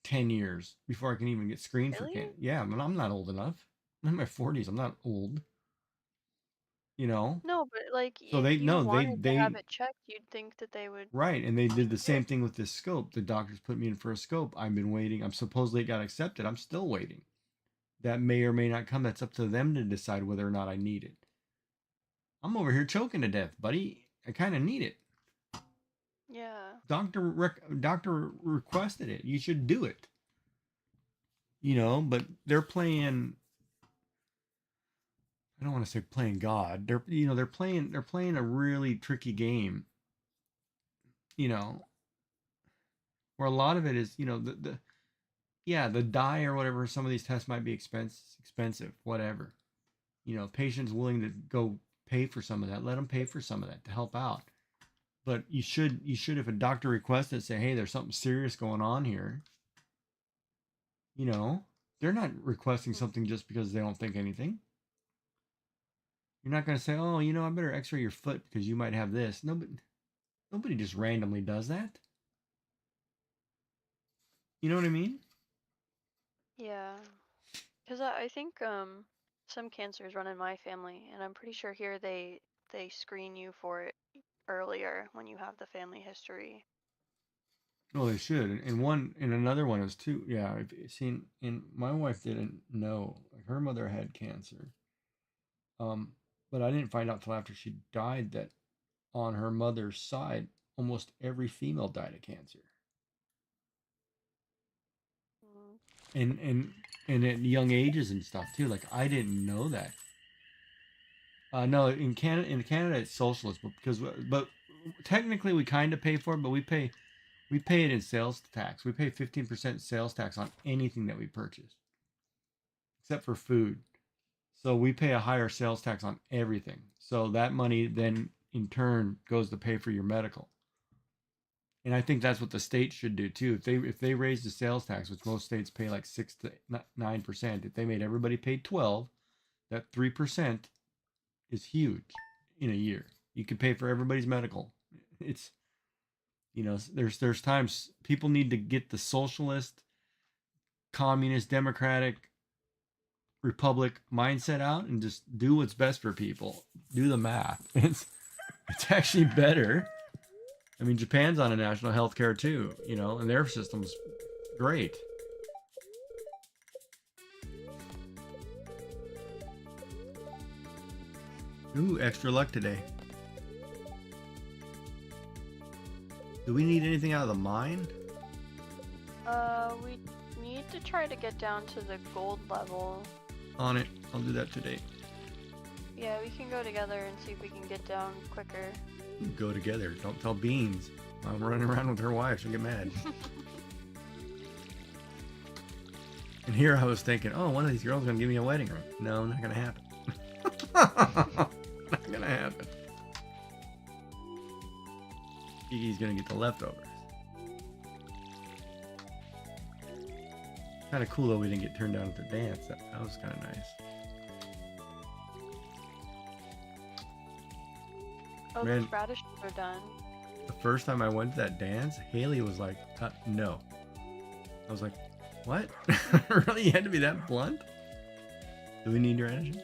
10 years before I can even get screened for Really? cancer. Yeah, I'm not old enough. I'm in my 40s. I'm not old, you know. No, but like So if they you no, wanted to have they it checked, you'd think that they would right, and they did the do same it. thing with this scope. The doctors put me in for a scope. I've been waiting. I'm supposedly got accepted. I'm still waiting. That may or may not come. That's up to them to decide whether or not I need it. I'm over here choking to death, buddy. I kind of need it. Yeah. Doctor requested it. You should do it. But they're playing. I don't want to say playing God. They're playing a really tricky game. You know, where a lot of it is, the dye or whatever. Some of these tests might be expensive, whatever. Patients willing to go pay for some of that. Let them pay for some of that to help out. But you should, if a doctor requests it, say, hey, there's something serious going on here. You know, they're not requesting Mhm. something just because they don't think anything. You're not going to say, oh, I better x-ray your foot because you might have this. Nobody just randomly does that. You know what I mean? Yeah. Because I think some cancers run in my family, and I'm pretty sure here they screen you for it earlier when you have the family history. Well, they should. And another one is too. Yeah, I've seen. And my wife didn't know. Like her mother had cancer. Um, but I didn't find out till after she died that on her mother's side, almost every female died of cancer. Mm. And at young ages and stuff too. Like I didn't know that. No, in Canada it's socialist, but technically we kind of pay for it, but we pay it in sales tax. We pay 15% sales tax on anything that we purchase, except for food. So we pay a higher sales tax on everything. So that money then in turn goes to pay for your medical. And I think that's what the state should do too. If they raise the sales tax, which most states pay like 6 to 9%, if they made everybody pay 12, that 3% is huge in a year. You could pay for everybody's medical. It's there's times people need to get the socialist, communist, democratic, republic mindset out and just do what's best for people. Do the math. It's actually better. I mean, Japan's on a national health care too, and their system's great. Ooh, extra luck today. Do we need anything out of the mine? We need to try to get down to the gold level. On it. I'll do that today. Yeah, we can go together and see if we can get down quicker. Go together. Don't tell Beans. I'm running around with her wife. She'll get mad. And here I was thinking, oh, one of these girls is going to give me a wedding ring. No, not going to happen. Not going to happen. Gigee's going to get the leftovers. Kind of cool though we didn't get turned down at the dance. That was kind of nice. Oh, Man. those radishes are done. The first time I went to that dance, Haley was like, no. I was like, what? Really? You had to be that blunt? Do we need radishes?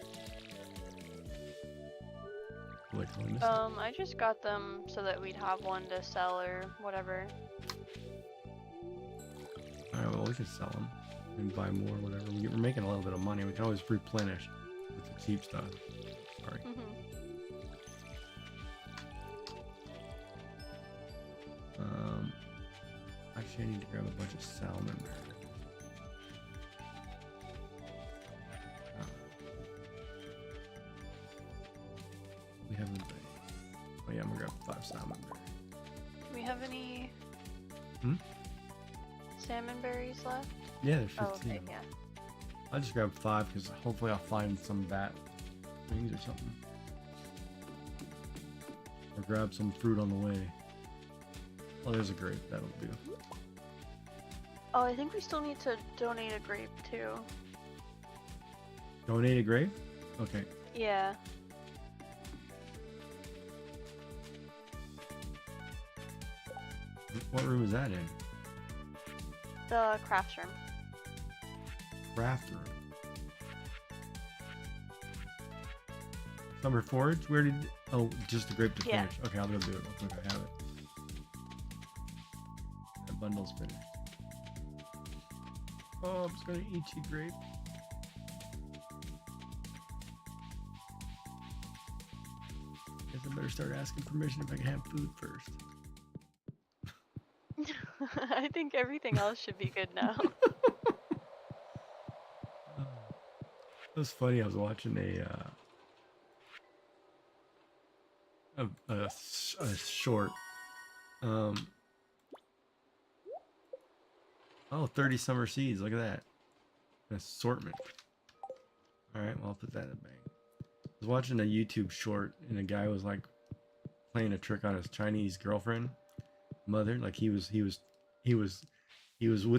Wait, I just got them so that we'd have one to sell or whatever. Alright, well, we can sell them and buy more, whatever. We're making a little bit of money. We can always replenish with the cheap stuff. Sorry. Actually, I need to grab a bunch of salmon. We haven't. Oh yeah, I'm gonna grab 5 salmon. Do we have any salmon berries left? Yeah, there's 15 Oh, okay, of them. yeah. I'll just grab 5 because hopefully I'll find some bat things or something. Or grab some fruit on the way. Oh, there's a grape. That'll do. Oh, I think we still need to donate a grape too. Donate a grape? Okay. Yeah. What room is that in? The crafts room. Craft room. Summer forage? Where did... Oh, just the grape to Yeah. finish. Okay, I'll go do it. Looks like I have it. That bundle's finished. Oh, I'm just gonna eat you, grape. Guess I better start asking permission if I can have food first. I think everything else should be good now. It was funny. I was watching a short. Oh, 30 summer seeds. Look at that. An assortment. All right, well, I'll put that in the bank. I was watching a YouTube short, and a guy was like playing a trick on his Chinese girlfriend, mother. Like he was with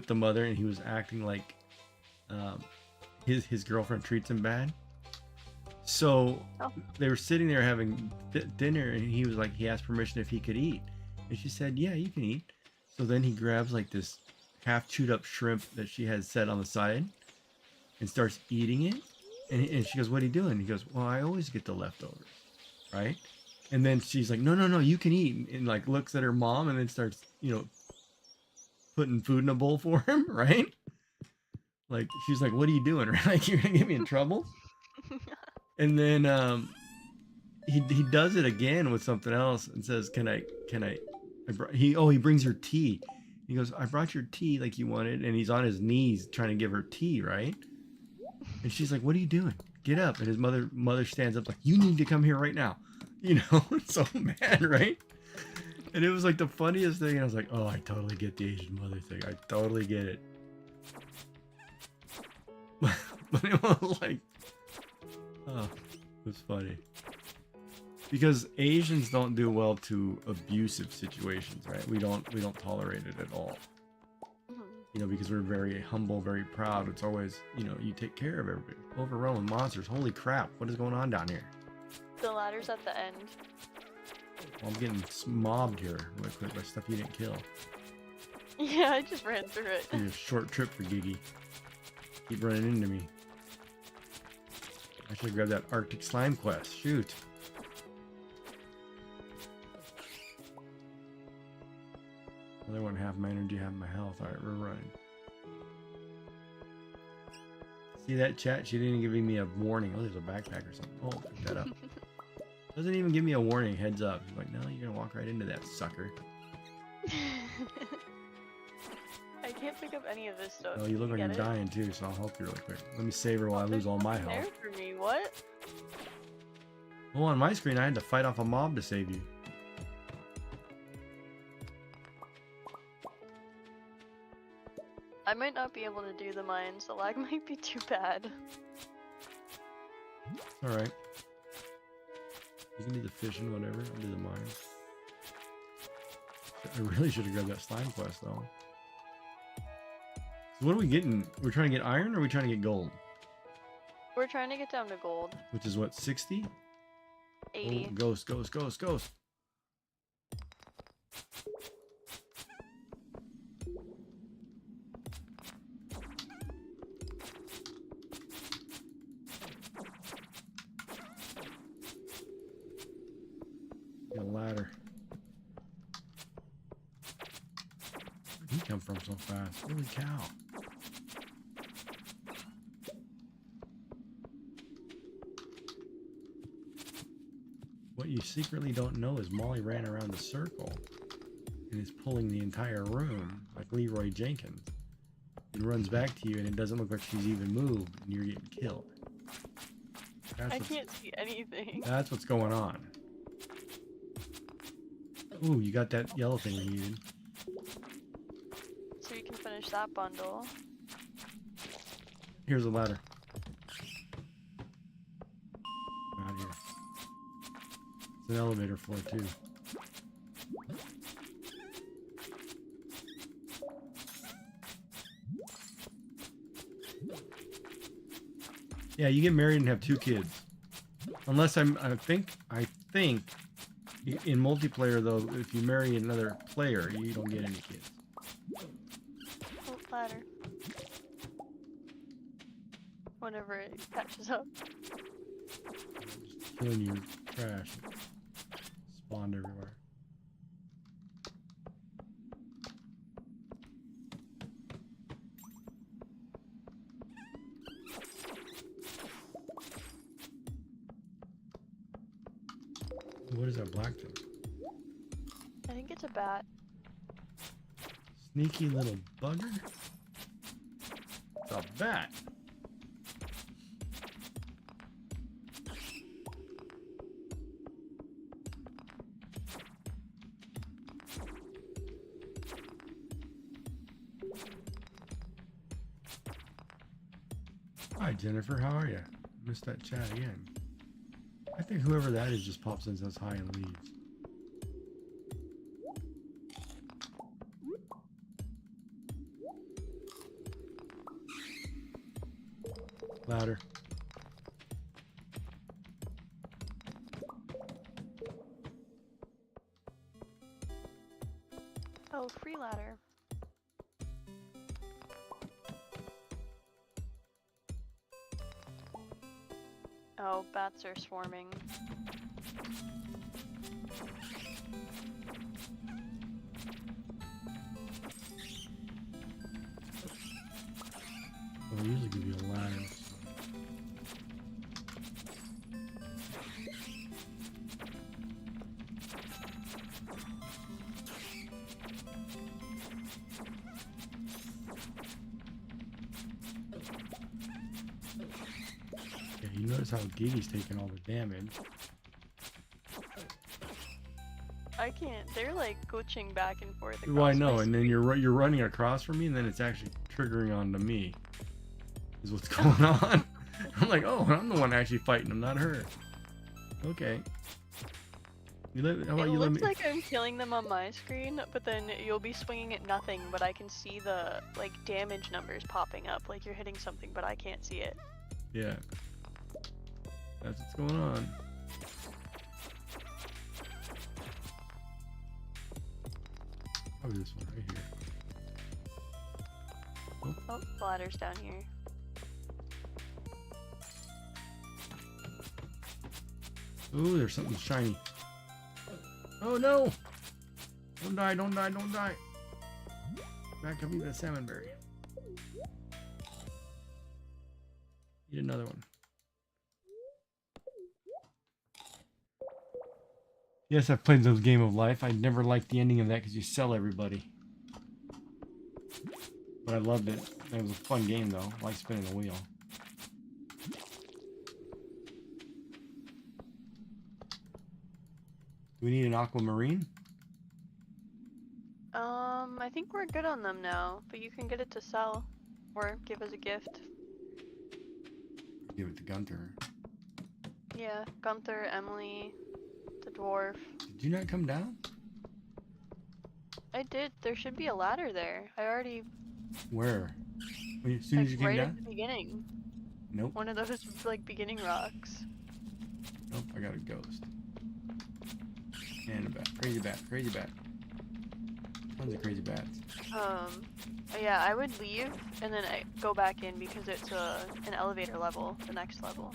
the mother, and he was acting like his girlfriend treats him bad. So they were sitting there having dinner, and he was like, he asked permission if he could eat, and she said, "Yeah, you can eat." So then he grabs like this half chewed up shrimp that she had set on the side and starts eating it. And she goes, "What are you doing?" He goes, "Well, I always get the leftovers, right?" And then she's like, no, you can eat. And like looks at her mom and then starts, putting food in a bowl for him, right? Like she's like, "What are you doing?" Right? Like, you're gonna get me in trouble. And then he does it again with something else and says, "Can I he brings her tea." He goes, "I brought your tea like you wanted," and he's on his knees trying to give her tea, right? And she's like, "What are you doing? Get up!" And his mother stands up like, "You need to come here right now." So mad, right? And it was like the funniest thing. And I was like, "Oh, I totally get the Asian mother thing. I totally get it." But it was like, oh, it was funny. Because Asians don't do well to abusive situations, right? We don't tolerate it at all. Because we're very humble, very proud. It's always, you take care of everybody. Overrun with monsters. Holy crap, what is going on down here? The ladder's at the end. Well, I'm getting mobbed here by stuff you didn't kill. Yeah, I just ran through it. It's a short trip for Gigee. Keep running into me. I should have grabbed that Arctic Slime quest. Shoot. Another one, half my energy, half my health. Alright, we're running. See that, chat? She didn't give me a warning. Oh, there's a backpack or something. Oh, pick that up. Doesn't even give me a warning. Heads up. She's like, "No, you're gonna walk right into that sucker." I can't pick up any of this stuff. Oh, you look like Get you're it? dying too, so I'll help you really quick. Let me save her while I lose all my There's nothing health. there for me. What? Well, on my screen, I had to fight off a mob to save you. I might not be able to do the mines. The lag might be too bad. Alright. You can do the fishing, whatever. I'll do the mines. I really should have grabbed that slime quest, though. So what are we getting? We're trying to get iron, or are we trying to get gold? We're trying to get down to gold. Which is what, 60? 80. Oh, ghost. Get a ladder. Where'd he come from so fast? Holy cow. What you secretly don't know is Molly ran around the circle and is pulling the entire room like Leroy Jenkins. And runs back to you and it doesn't look like she's even moved and you're getting killed. I can't see anything. That's what's going on. Ooh, you got that yellow thing we needed. So you can can finish that bundle. Here's a ladder. Out here. It's an elevator floor too. Yeah, you get married and have 2 kids. Unless I think in multiplayer though, if you marry another player, you don't get any kids. Oh, ladder. Whenever it catches up. Just killing your trash. Spawned everywhere. What is that black thing? I think it's a bat. Sneaky little bugger? It's a bat. Hi Jennifer, how are you? Missed that chat again. I think whoever that is just pops in, says hi and leaves. Ladder. Oh, free ladder. Oh, bats are swarming. Well, they usually give you a ladder. Yeah, you notice how Gigee's taking all the damage. I can't. They're like glitching back and forth. Well, I across my know, and then screen. you're running across from me, and then it's actually triggering onto me. Is what's going on. I'm like, oh, I'm the one actually fighting him, not her. Okay. How about It you let me? looks like I'm killing them on my screen, but then you'll be swinging at nothing, but I can see the like damage numbers popping up, like you're hitting something, but I can't see it. Yeah. That's what's going on. Probably this one right here. Oh, the ladder's down here. Ooh, there's something shiny. Oh no! Don't die, don't die, don't die. Back up, eat that salmon berry. Eat another one. Yes, I've played those Game of Life. I never liked the ending of that because you sell everybody. But I loved it. It was a fun game though. I like spinning the wheel. Do we need an aquamarine? I think we're good on them now, but you can get it to sell or give as a gift. Give it to Gunther. Yeah, Gunther, Emily, the dwarf. Did you not come down? I did. There should be a ladder there. I already Where? As soon as you came right down? at the beginning. Nope. One of those like beginning rocks. Nope, I got a ghost. And a bat. Crazy bat. Crazy bat. Tons of crazy bats. Yeah, I would leave and then I go back in because it's an elevator level, the next level.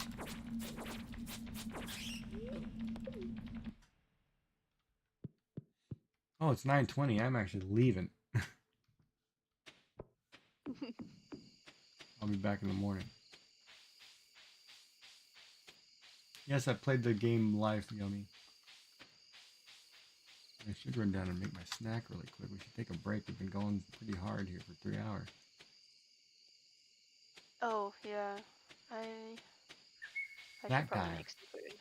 Oh, it's 9:20. I'm actually leaving. I'll be back in the morning. Yes, I played the game live, Yummy. I should run down and make my snack really quick. We should take a break. We've been going pretty hard here for 3 hours. Oh, yeah. I Snack should probably time. make some food.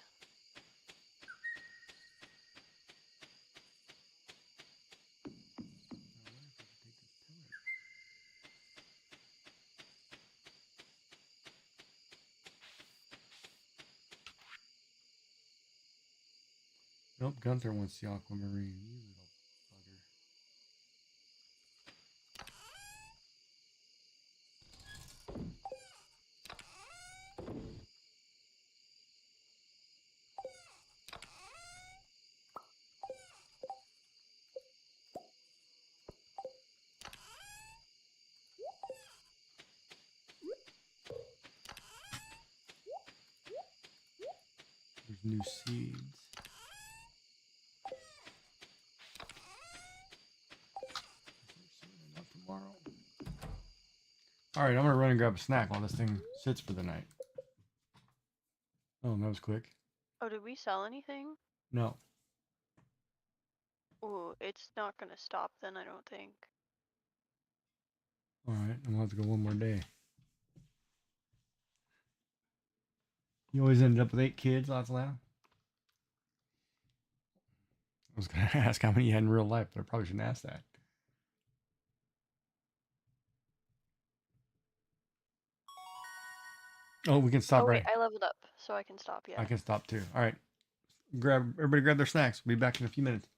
Nope, Gunther wants the aquamarine. You little bugger. There's new seeds. Not tomorrow. All right, I'm gonna run and grab a snack while this thing sits for the night. Oh, that was quick. Oh, did we sell anything? No. Ooh, it's not gonna stop then, I don't think. All right, I'm gonna have to go one more day. You always ended up with 8 kids, lots loud. I was gonna ask how many you had in real life, but I probably shouldn't ask that. Oh, we can stop Oh right. wait, I leveled up, so I can stop, yeah. I can stop too. All right. Everybody grab their snacks. We'll be back in a few minutes.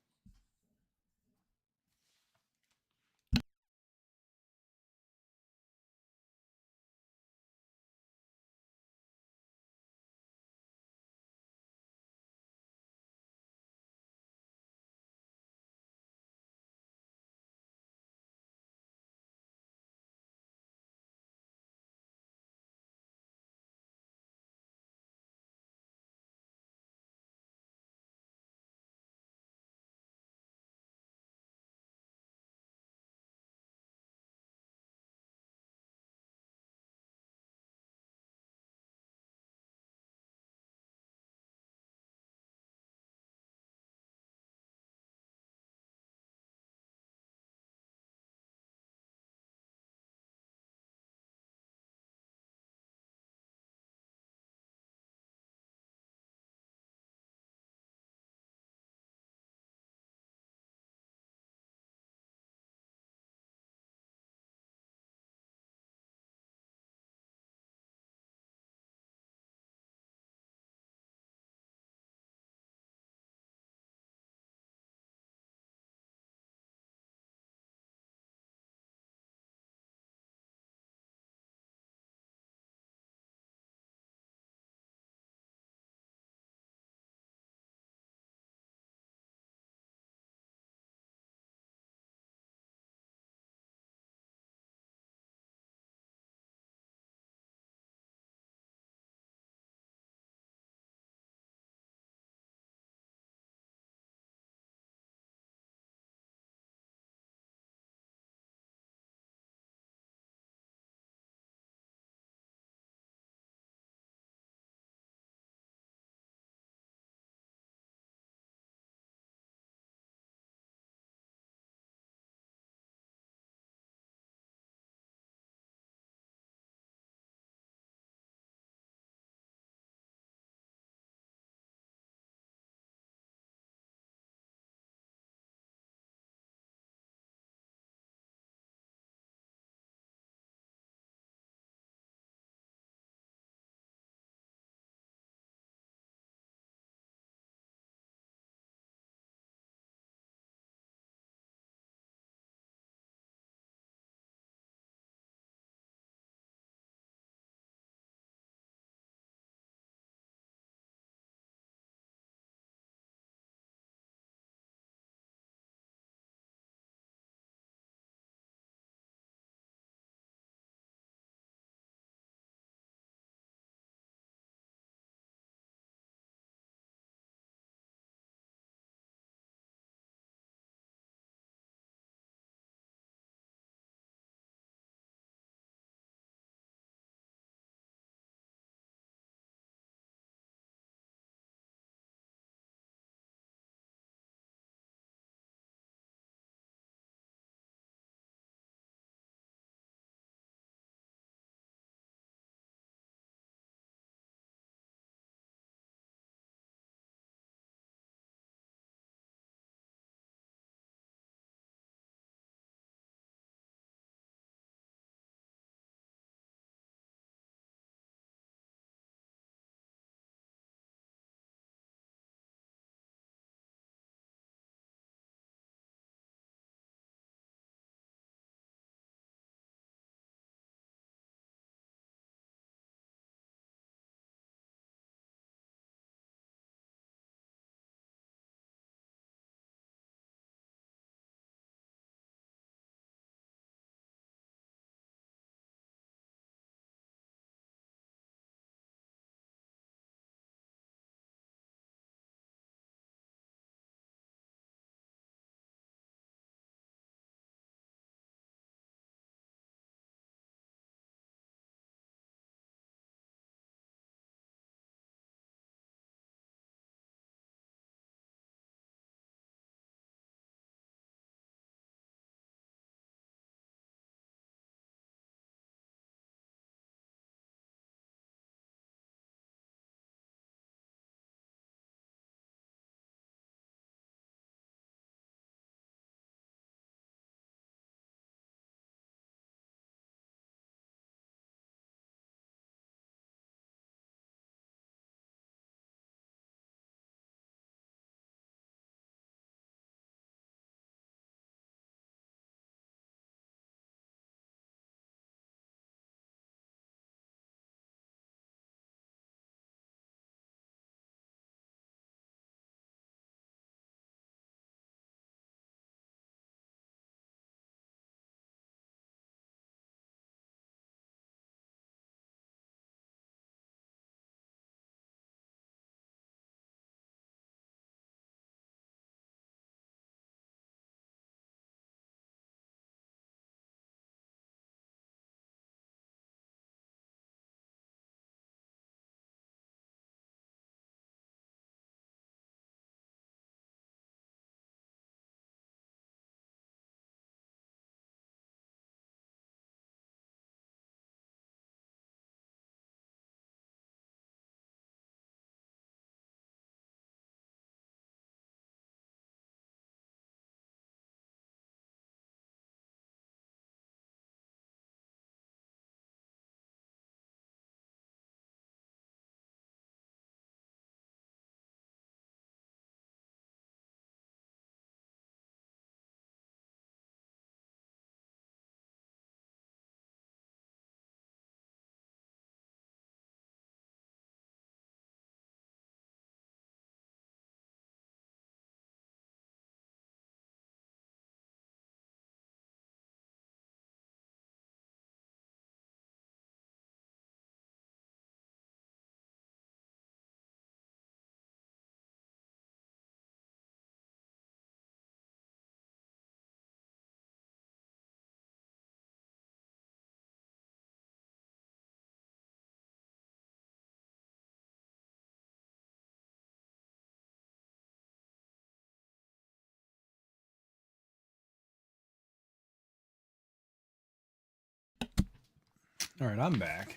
All right, I'm back.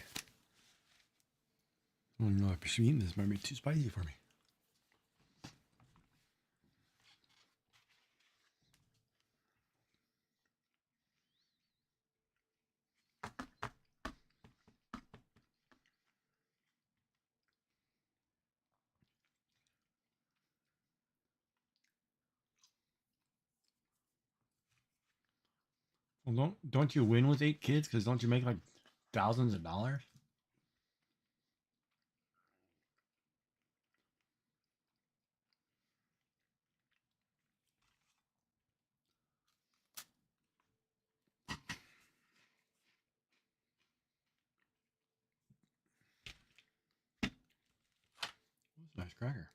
I don't know if she's eating this. Might be too spicy for me. Well, don't you win with 8 kids? Because don't you make like thousands of dollars? That's a nice cracker.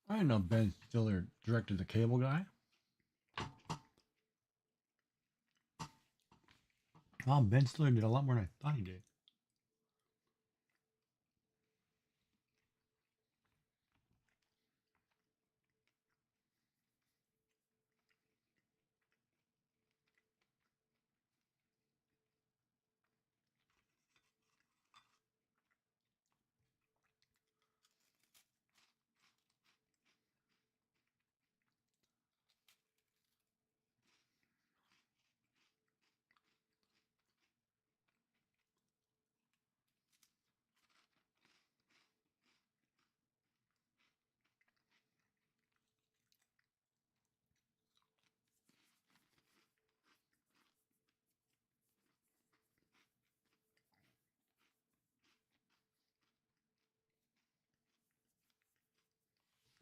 I didn't know Ben Stiller directed The Cable Guy. Wow, Ben Stiller did a lot more than I thought he did.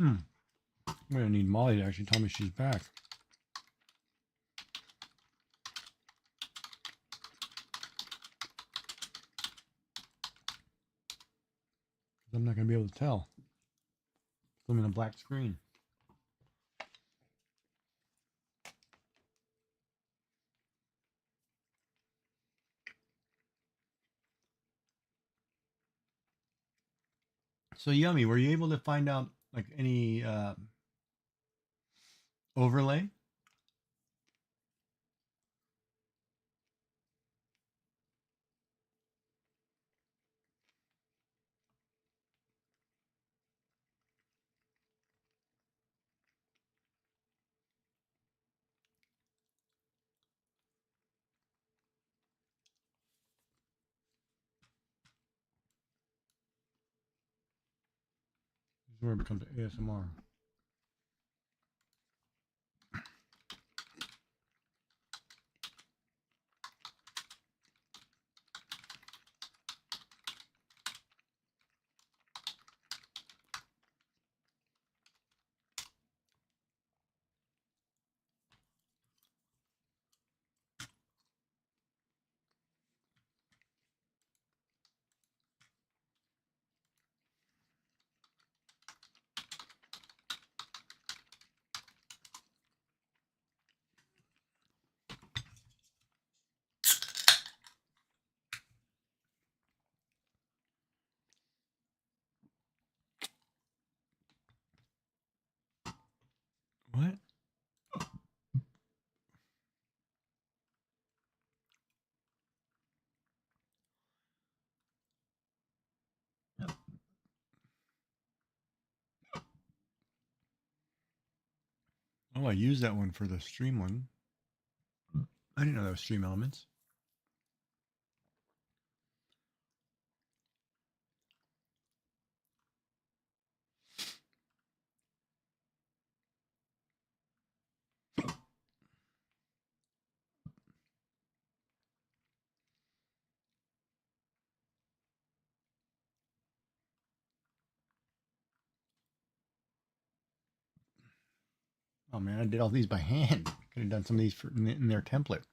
I'm gonna need Molly to actually tell me she's back. I'm not gonna be able to tell. I'm in a black screen. So Yummy, were you able to find out like any overlay? This is where it becomes ASMR. What? Oh, I used that one for the stream one. I didn't know that was Stream Elements. Oh man, I did all these by hand. Could have done some of these in their template.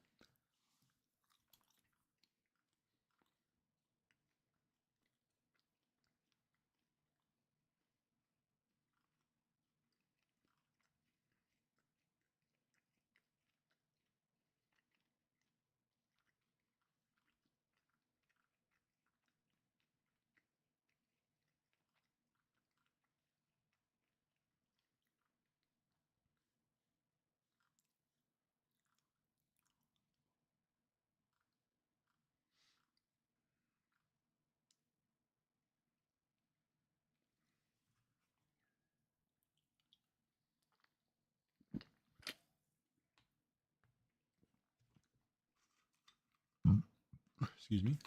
Excuse me.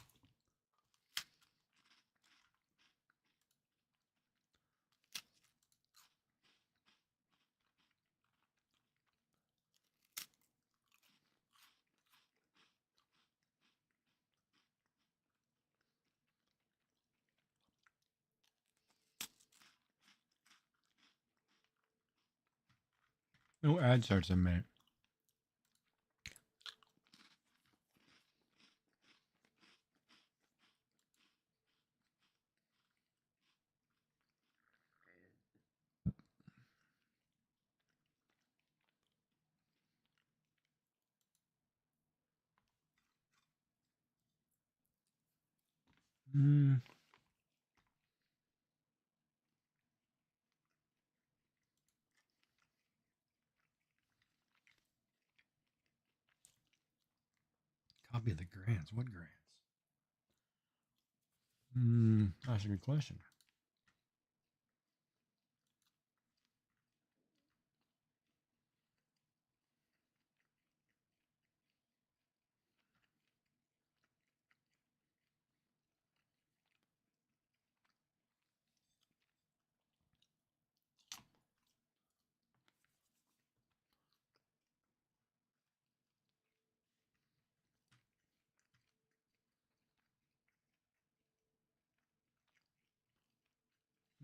No ad starts in a minute. Mm. Copy of the grants. What grants? That's a good question.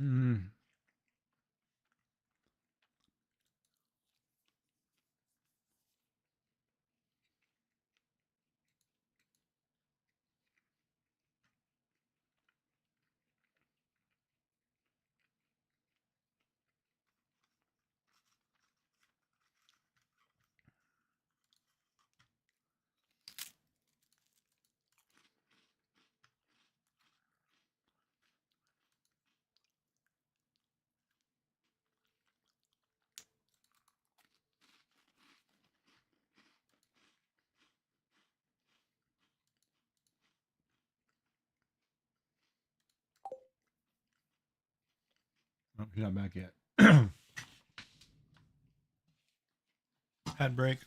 Mm. Oh, he's not back yet. Ad break.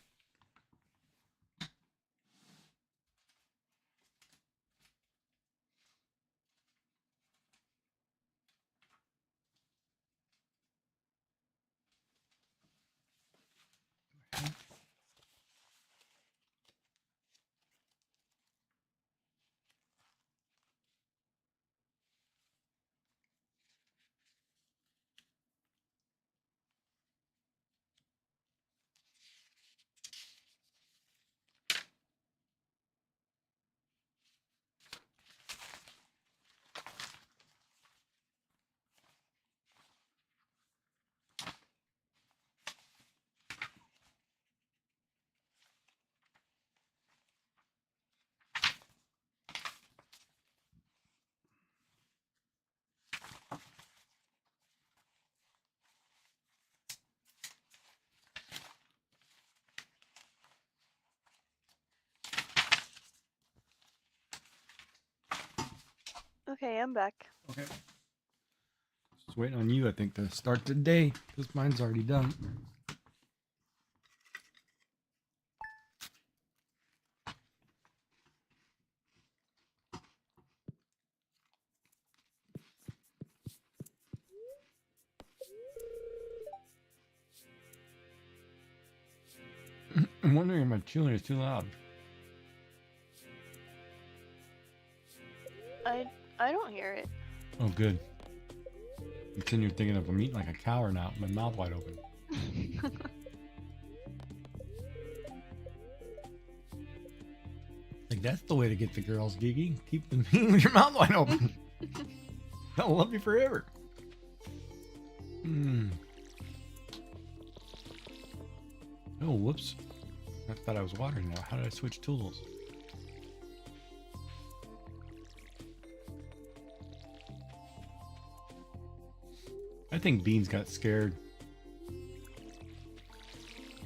Okay, I'm back. Okay. Just waiting on you, I think, to start the day, because mine's already done. I'm wondering if my chewing is too loud. I don't hear it. Oh, good. I'm sitting here thinking if I'm eating like a cow or not, my mouth wide open. Like, that's the way to get the girls, Gigee. Keep them eating with your mouth wide open. They'll love you forever. Oh, whoops. I thought I was watering now. How did I switch tools? I think Beans got scared.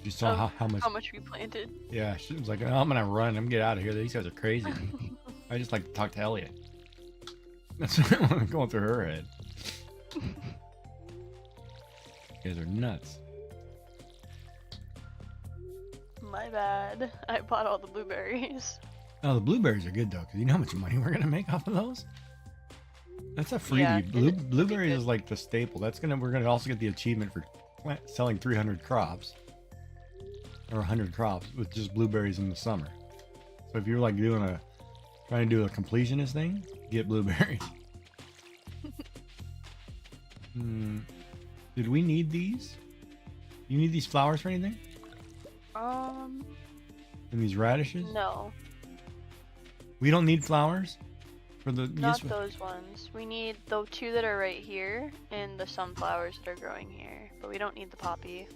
You saw how much we planted. Yeah, she was like, oh, I'm gonna run. I'm gonna get out of here. These guys are crazy. I just like to talk to Elliot. That's what going through her head. You guys are nuts. My bad. I bought all the blueberries. Oh, the blueberries are good though, because you know how much money we're gonna make off of those. That's a freebie. Yeah, Blueberries good. is like the staple. We're gonna also get the achievement for selling 300 crops or 100 crops with just blueberries in the summer. So if you're like trying to do a completionist thing, get blueberries. Did we need these? You need these flowers for anything? And these radishes? No, We don't need flowers for the. not those ones. We need the 2 that are right here and the sunflowers that are growing here, but we don't need the poppy.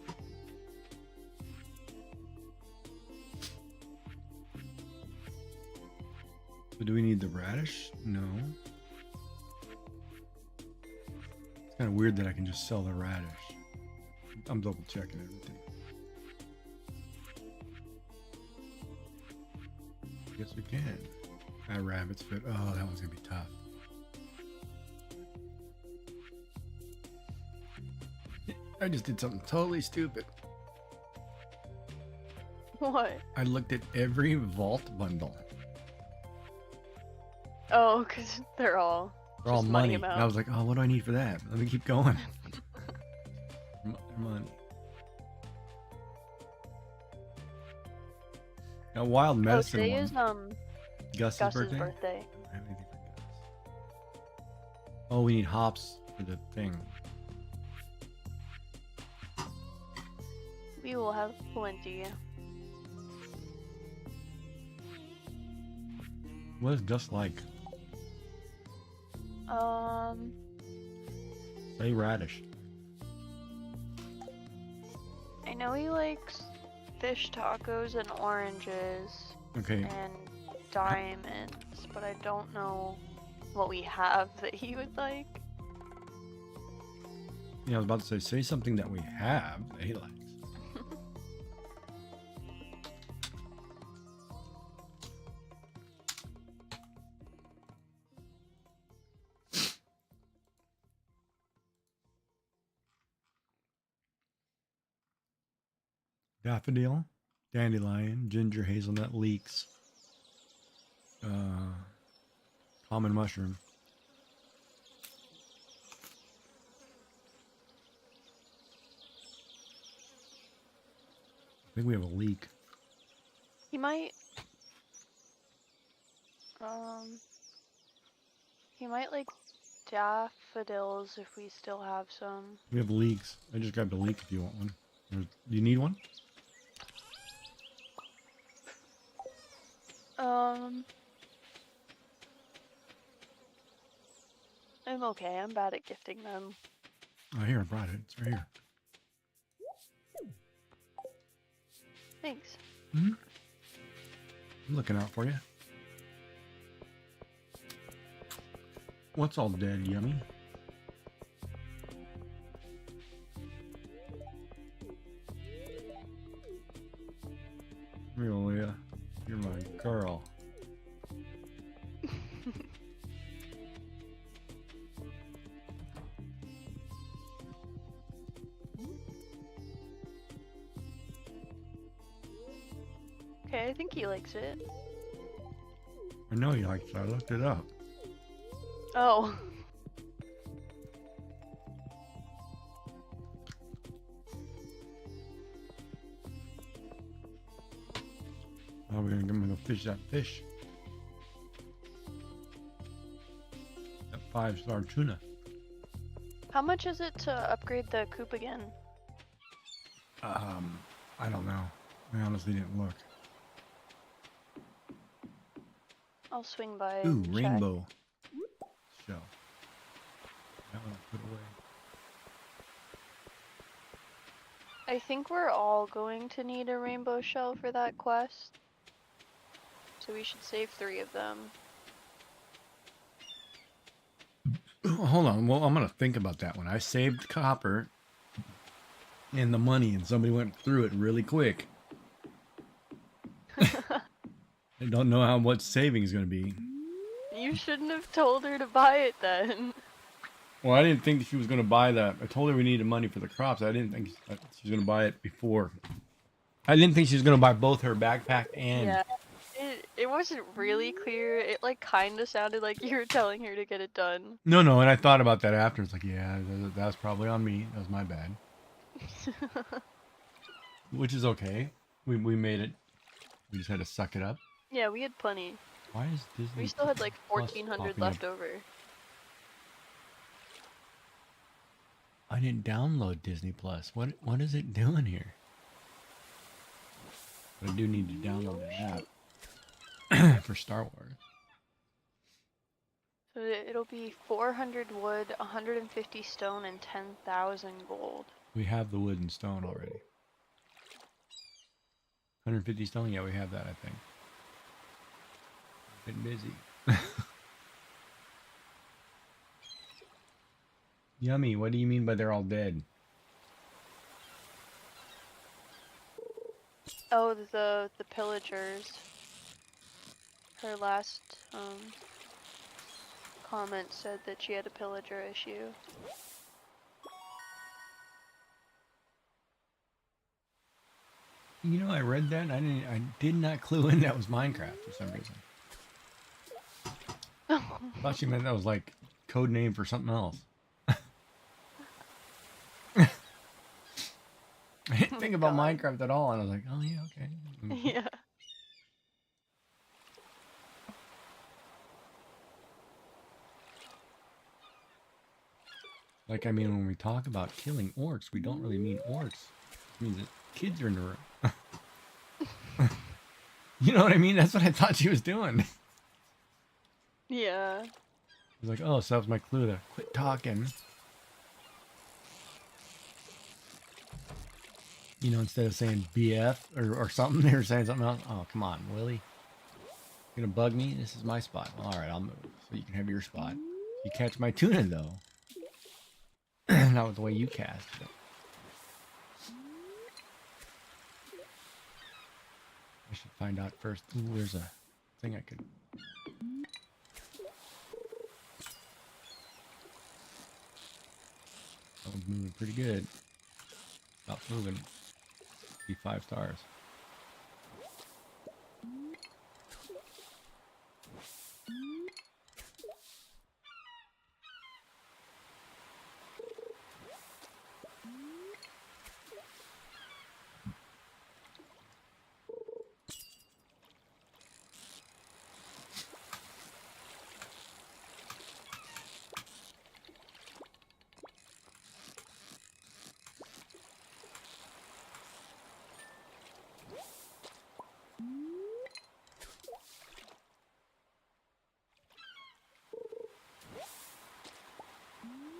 So do we need the radish? No. It's kind of weird that I can just sell the radish. I'm double checking everything. Yes, we can. That rabbit's fit. Oh, that one's gonna be tough. I just did something totally stupid. What? I looked at every vault bundle. Oh, because they're all They're all just money. amount. And I was like, oh, what do I need for that? Let me keep going. Money. Now, wild Oh, medicine today one. is Gus's Gus's birthday? birthday. I don't have anything for Gus. Oh, we need hops for the thing. We will have plenty. What is Gus like? Say radish. I know he likes fish tacos and oranges Okay. and diamonds, but I don't know what we have that he would like. Yeah, I was about to say something that we have that he likes. Daffodil, dandelion, ginger, hazelnut, leeks, common mushroom. I think we have a leek. He might like daffodils if we still have some. We have leeks. I just grabbed a leek if you want one. Do you need one? I'm okay. I'm bad at gifting them. Oh, here, I brought it. It's right here. Thanks. I'm looking out for you. What's all dead, yummy? Really, you're my girl. Okay, I think he likes it. I know you liked it. I looked it up. Oh. Oh, we're gonna go fish that fish. That 5-star tuna. How much is it to upgrade the coop again? I don't know. I honestly didn't look. I'll swing by. Ooh, and check. rainbow shell. That one I put away. I think we're all going to need a rainbow shell for that quest. So we should save 3 of them. Hold on. Well, I'm gonna think about that one. I saved copper and the money, and somebody went through it really quick. I don't know what saving is gonna be. You shouldn't have told her to buy it then. Well, I didn't think she was gonna buy that. I told her we needed money for the crops. I didn't think she was gonna buy it before. I didn't think she was gonna buy both her backpack and. Yeah, it it wasn't really clear. It like kind of sounded like you were telling her to get it done. No, no, and I thought about that after. It's like, yeah, that was probably on me. That was my bad. Which is okay. We made it. We just had to suck it up. Yeah, we had plenty. Why is Disney We still had like Plus 1,400 popping up? left over. I didn't download Disney Plus. What is it doing here? But I do need to download an app for Star Wars. So it'll be 400 wood, 150 stone, and 10,000 gold. We have the wood and stone already. 150 stone? Yeah, we have that, I think. Been busy. Yummy, what do you mean by they're all dead? Oh, the pillagers. Her last comment said that she had a pillager issue. You know, I read that and I did not clue in that was Minecraft for some reason. I thought she meant that was like code name for something else. I didn't think about God. Minecraft at all, and I was like, oh yeah, okay. Yeah. Like, I mean, when we talk about killing orcs, we don't really mean orcs. It means that kids are in the room. You know what I mean? That's what I thought she was doing. Yeah. I was like, oh, so that was my clue to quit talking. You know, instead of saying BF or something, they were saying something else. Oh, come on, Willie. You gonna bug me? This is my spot. All right, I'll move so you can have your spot. You catch my tuna, though. Not with the way you cast it. I should find out first. Ooh, there's a thing I could... That one's moving pretty good. Stop moving. Be 5 stars.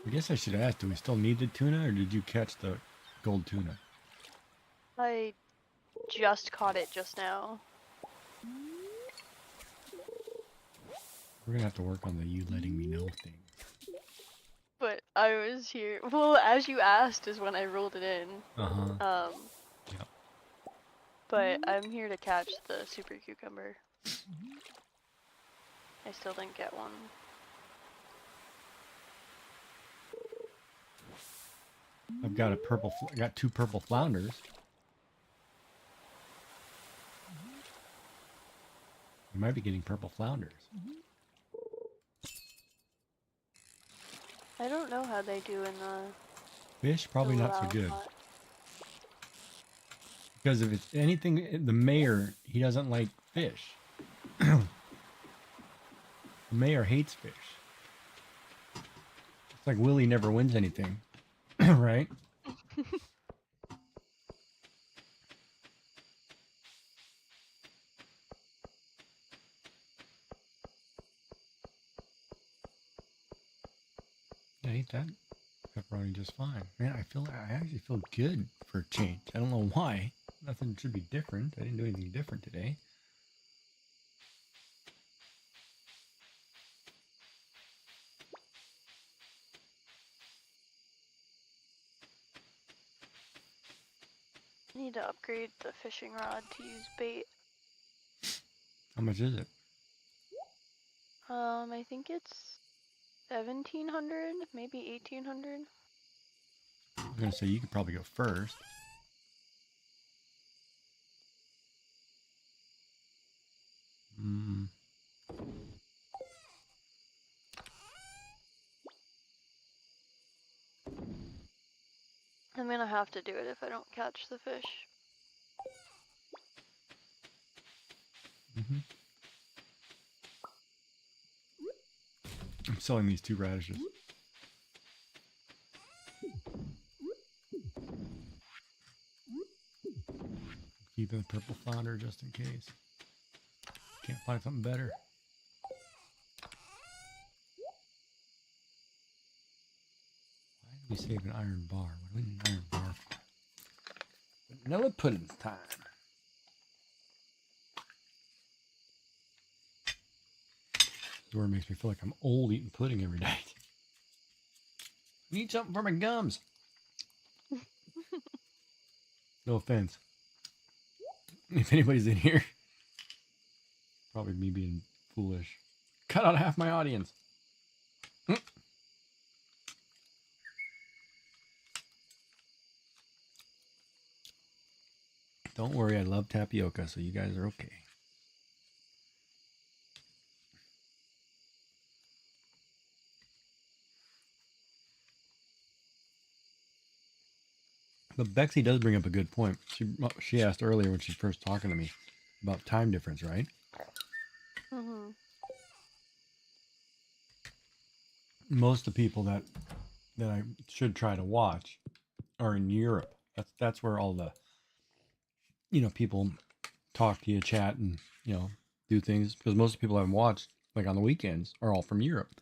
I guess I should ask, do we still need the tuna, or did you catch the gold tuna? I just caught it just now. We're gonna have to work on the you letting me know thing. But I was here. Well, as you asked is when I rolled it in. Uh-huh. Yep. But I'm here to catch the super cucumber. I still didn't get one. I've got a purple, I got 2 purple flounders. You might be getting purple flounders. I don't know how they do in the Fish, probably not so wild good. pot. Because if it's anything, the mayor, he doesn't like fish. The mayor hates fish. It's like Willie never wins anything. Right? I ate that pepperoni just fine. Man, I actually feel good for a change. I don't know why. Nothing should be different. I didn't do anything different today. I need to upgrade the fishing rod to use bait. How much is it? I think it's 1,700, maybe 1,800. I was gonna say you could probably go first. Mm. I'm gonna have to do it if I don't catch the fish. Mm-hmm. I'm selling these 2 radishes. Keeping the purple flounder just in case. Can't find something better. Why did we save an iron bar? What do we need an iron bar for? Vanilla pudding time. This word makes me feel like I'm old eating pudding every day. I need something for my gums. No offense. If anybody's in here, probably me being foolish. Cut out half my audience. Don't worry, I love tapioca, so you guys are okay. But Bexy does bring up a good point. She asked earlier when she first talking to me about time difference, right? Mm-hmm. Most of the people that I should try to watch are in Europe. That's where all the people talk to you, chat, and do things. Because most of the people I've watched, like on the weekends, are all from Europe.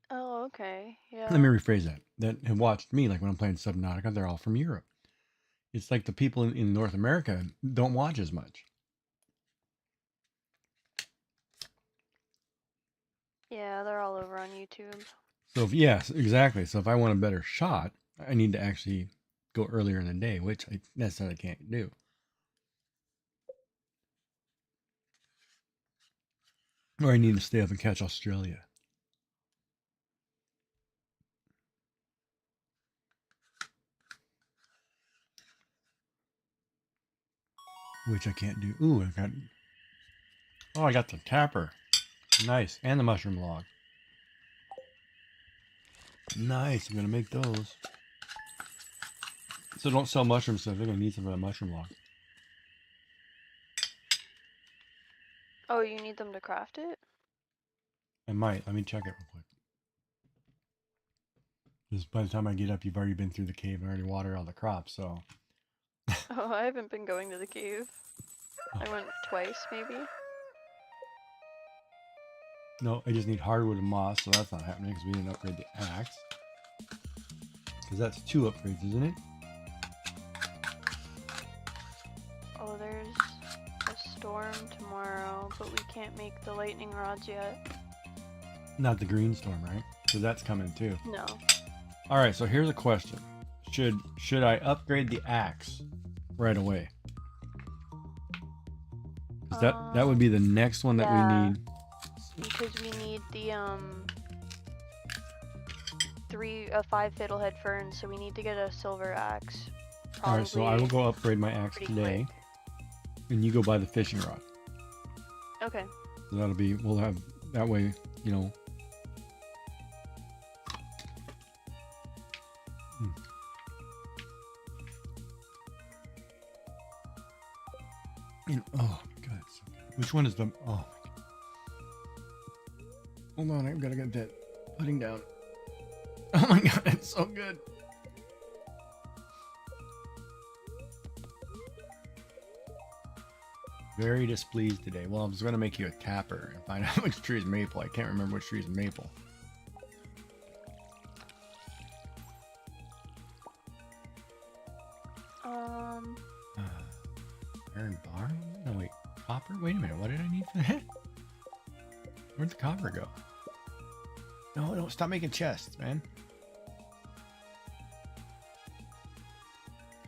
Oh, okay. Yeah. Let me rephrase that. That have watched me, like when I'm playing Subnautica, they're all from Europe. It's like the people in North America don't watch as much. Yeah, they're all over on YouTube. So yes, exactly. So if I want a better shot, I need to actually go earlier in the day, which I necessarily can't do. Or I need to stay up and catch Australia. Which I can't do. Ooh, I got the tapper. Nice. And the mushroom log. Nice. I'm going to make those. So don't sell mushrooms, so they're going to need some of that mushroom log. Oh, you need them to craft it? I might. Let me check it real quick. Because by the time I get up, you've already been through the cave and already watered all the crops, so. Oh, I haven't been going to the cave. Oh. I went twice, maybe. No, I just need hardwood and moss, so that's not happening because we didn't upgrade the axe. Because that's 2 upgrades, isn't it? Oh, there's a storm tomorrow, but we can't make the lightning rods yet. Not the green storm, right? Because that's coming too. No. All right, so here's a question: Should I upgrade the axe right away? Because that would be the next one that we need. Because we need the 5 fiddlehead ferns, so we need to get a silver axe. All right, so I will go upgrade my axe today, and you go buy the fishing rod. Okay. So that'll be, we'll have that way, Oh my god, it's so good. Which one is the? Oh my god. Hold on, I've got to get that pudding down. Oh my god, it's so good. Very displeased today. Well, I was going to make you a tapper and find out which tree is maple. I can't remember which tree is maple. Iron bar? No, wait. Copper? Wait a minute. What did I need for that? Where'd the copper go? No, stop making chests, man.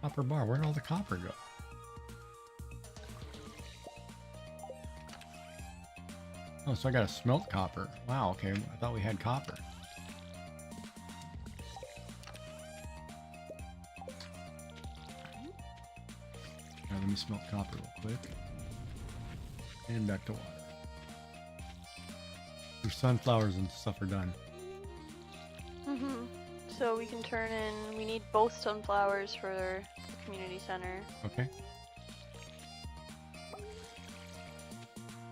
Copper bar. Where'd all the copper go? Oh, so I got to smelt copper. Wow, okay. I thought we had copper. Let me smelt copper real quick. And back to water. Your sunflowers and stuff are done. Mm-hmm. So we can turn in, we need both sunflowers for the community center. Okay.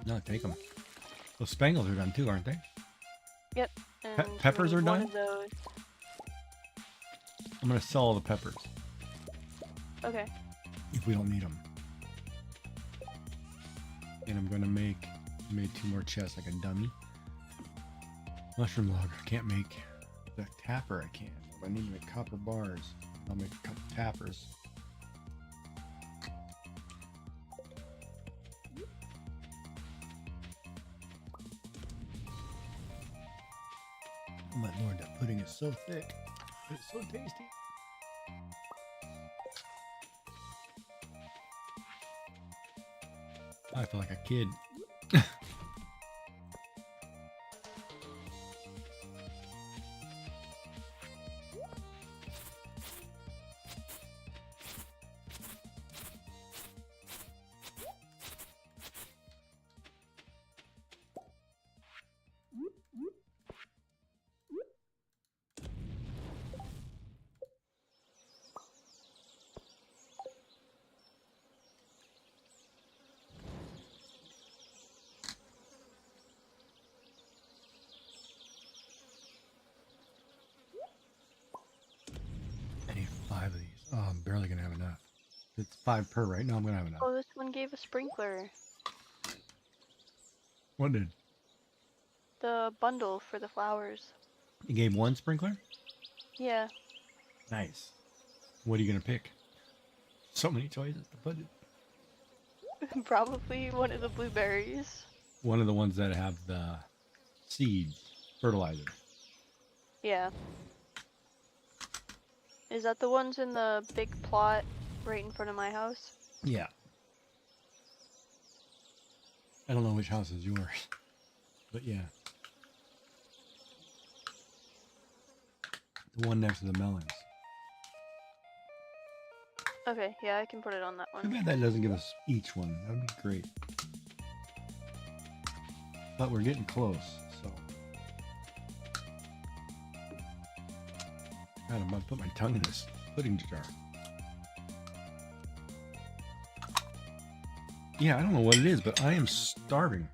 No, take them. Those spangles are done too, aren't they? Yep. And we peppers need are one done? of those. I'm gonna sell all the peppers Okay. if we don't need them. And I'm gonna make 2 more chests like a dummy. Mushroom logger can't make. The tapper I can. But I need to make copper bars. I'll make a couple tappers. Oh my lord, that pudding is so thick. It's so tasty. I feel like a kid. I need 5 of these. Oh, I'm barely gonna have enough. It's 5 per, right? No, I'm gonna have enough. Oh, this one gave a sprinkler. What did? The bundle for the flowers. You gave 1 sprinkler? Yeah. Nice. What are you gonna pick? So many choices to put it. Probably one of the blueberries. One of the ones that have the seeds, fertilizer. Yeah. Is that the ones in the big plot right in front of my house? Yeah. I don't know which house is yours, but yeah. The one next to the melons. Okay, yeah, I can put it on that Too one. bad that doesn't give us each one. That would be great. But we're getting close, so. God, I'm about to put my tongue in this pudding jar. Yeah, I don't know what it is, but I am starving.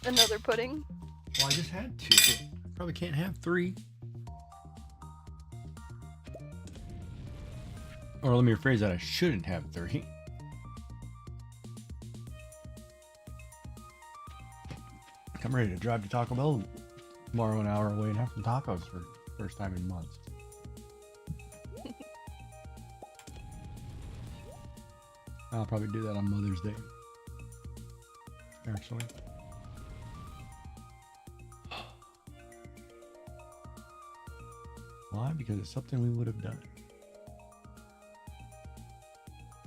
Another pudding? Well, I just had 2. Probably can't have 3. Or let me rephrase that, I shouldn't have 3. I'm ready to drive to Taco Bell tomorrow, an hour away, and have some tacos for the first time in months. I'll probably do that on Mother's Day. Actually. Why? Because it's something we would have done.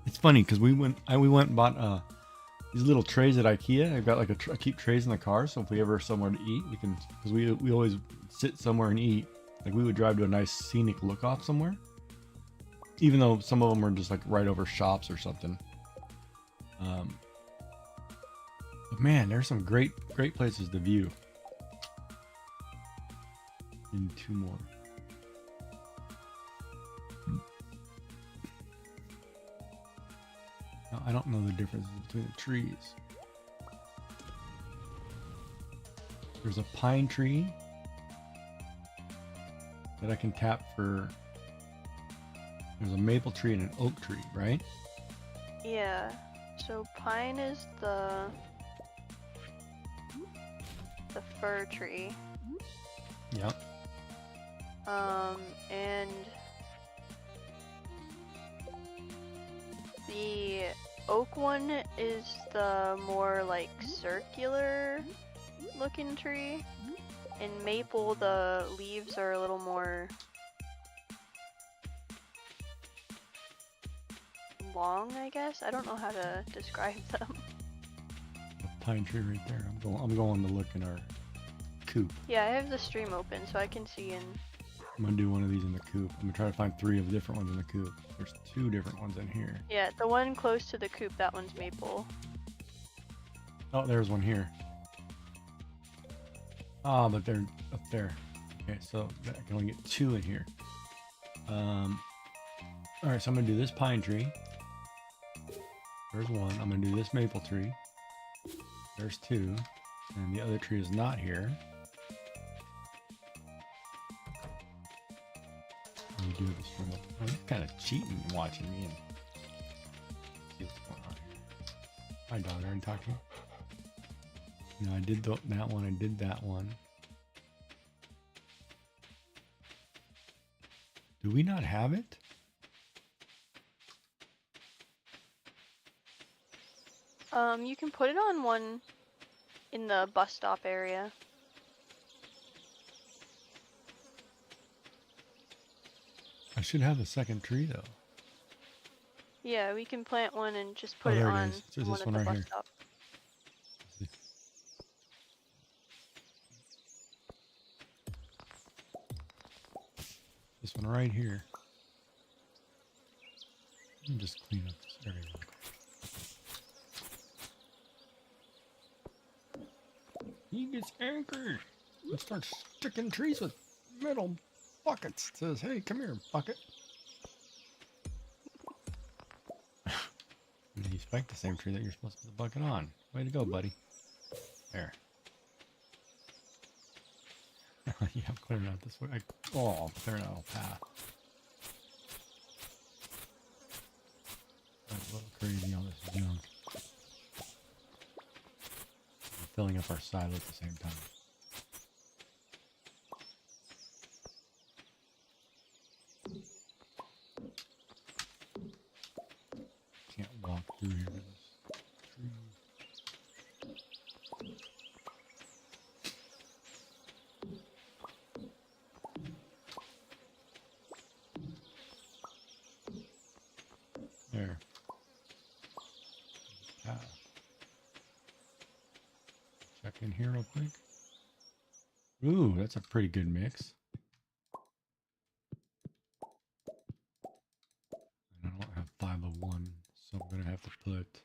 It's funny because we went and bought these little trays at IKEA. I've got like I keep trays in the car, so if we ever somewhere to eat, we can, because we always sit somewhere and eat. Like we would drive to a nice scenic look off somewhere, even though some of them are just like right over shops or something. But man, there's some great places to view. And 2 more. Now, I don't know the differences between the trees. There's a pine tree that I can tap for. There's a maple tree and an oak tree, right? Yeah. So pine is the fir tree. Yep. And the oak one is the more like circular looking tree. In maple, the leaves are a little more long, I guess. I don't know how to describe them. A pine tree right there. I'm going to look in our coop. Yeah, I have the stream open so I can see in I'm gonna do one of these in the coop. I'm gonna try to find 3 of the different ones in the coop. There's 2 different ones in here. Yeah, the one close to the coop, that one's maple. Oh, there's one here. Ah, but they're up there. Okay, so I can only get 2 in here. All right, so I'm gonna do this pine tree. There's 1. I'm gonna do this maple tree. There's 2, and the other tree is not here. Let me do this from the. I'm kind of cheating watching me and see what's going on here. Hi, dog. I already talked to you. No, I did that one. I did that one. Do we not have it? You can put it on one in the bus stop area. I should have a second tree though. Yeah, we can plant one and just put Oh, it there it on is. So one this at one the right bus here. stop. This one right here. Let me just clean up this area real quick. He gets anchored. It starts sticking trees with metal buckets. Says, hey, come here, bucket. And you spiked the same tree that you're supposed to put the bucket on. Way to go, buddy. There. Yeah, I'm clearing out this way. I'm clearing out a path. That's a little crazy, all this junk. I'm filling up our silo at the same time. Can't walk through here with this tree. There. Path. Check in here real quick. Ooh, that's a pretty good mix. And I don't have 501, so I'm gonna have to put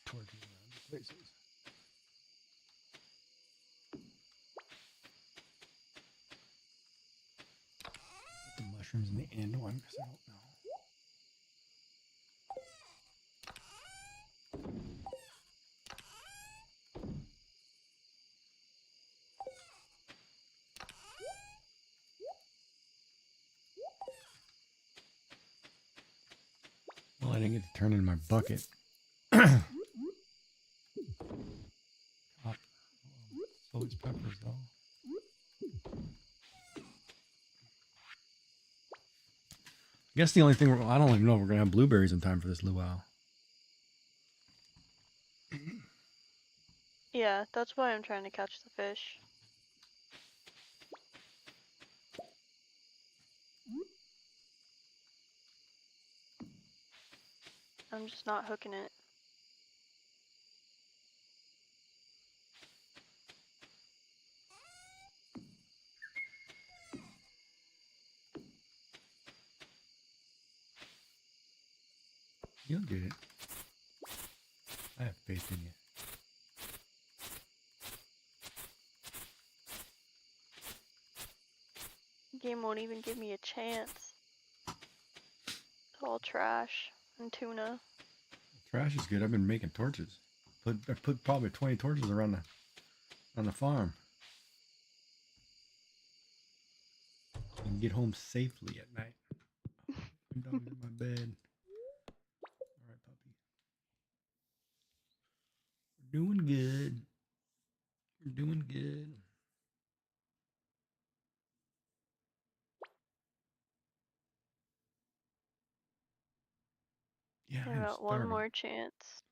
towards me around the places. Put the mushrooms in the end one because I don't know. Well, I didn't get to turn in my bucket. So it's peppers though. I guess the only thing I don't even know if we're gonna have blueberries in time for this luau. Yeah, that's why I'm trying to catch the fish. I'm just not hooking it. You'll get it. I have faith in you. game won't even give me a chance. It's all trash and tuna. Trash is good. I've been making torches. I put probably 20 torches around the farm. And get home safely at night. My dog's in my bed. All right, puppy. We're doing good. We're doing good. Yeah, I I'm got one starving. more chance.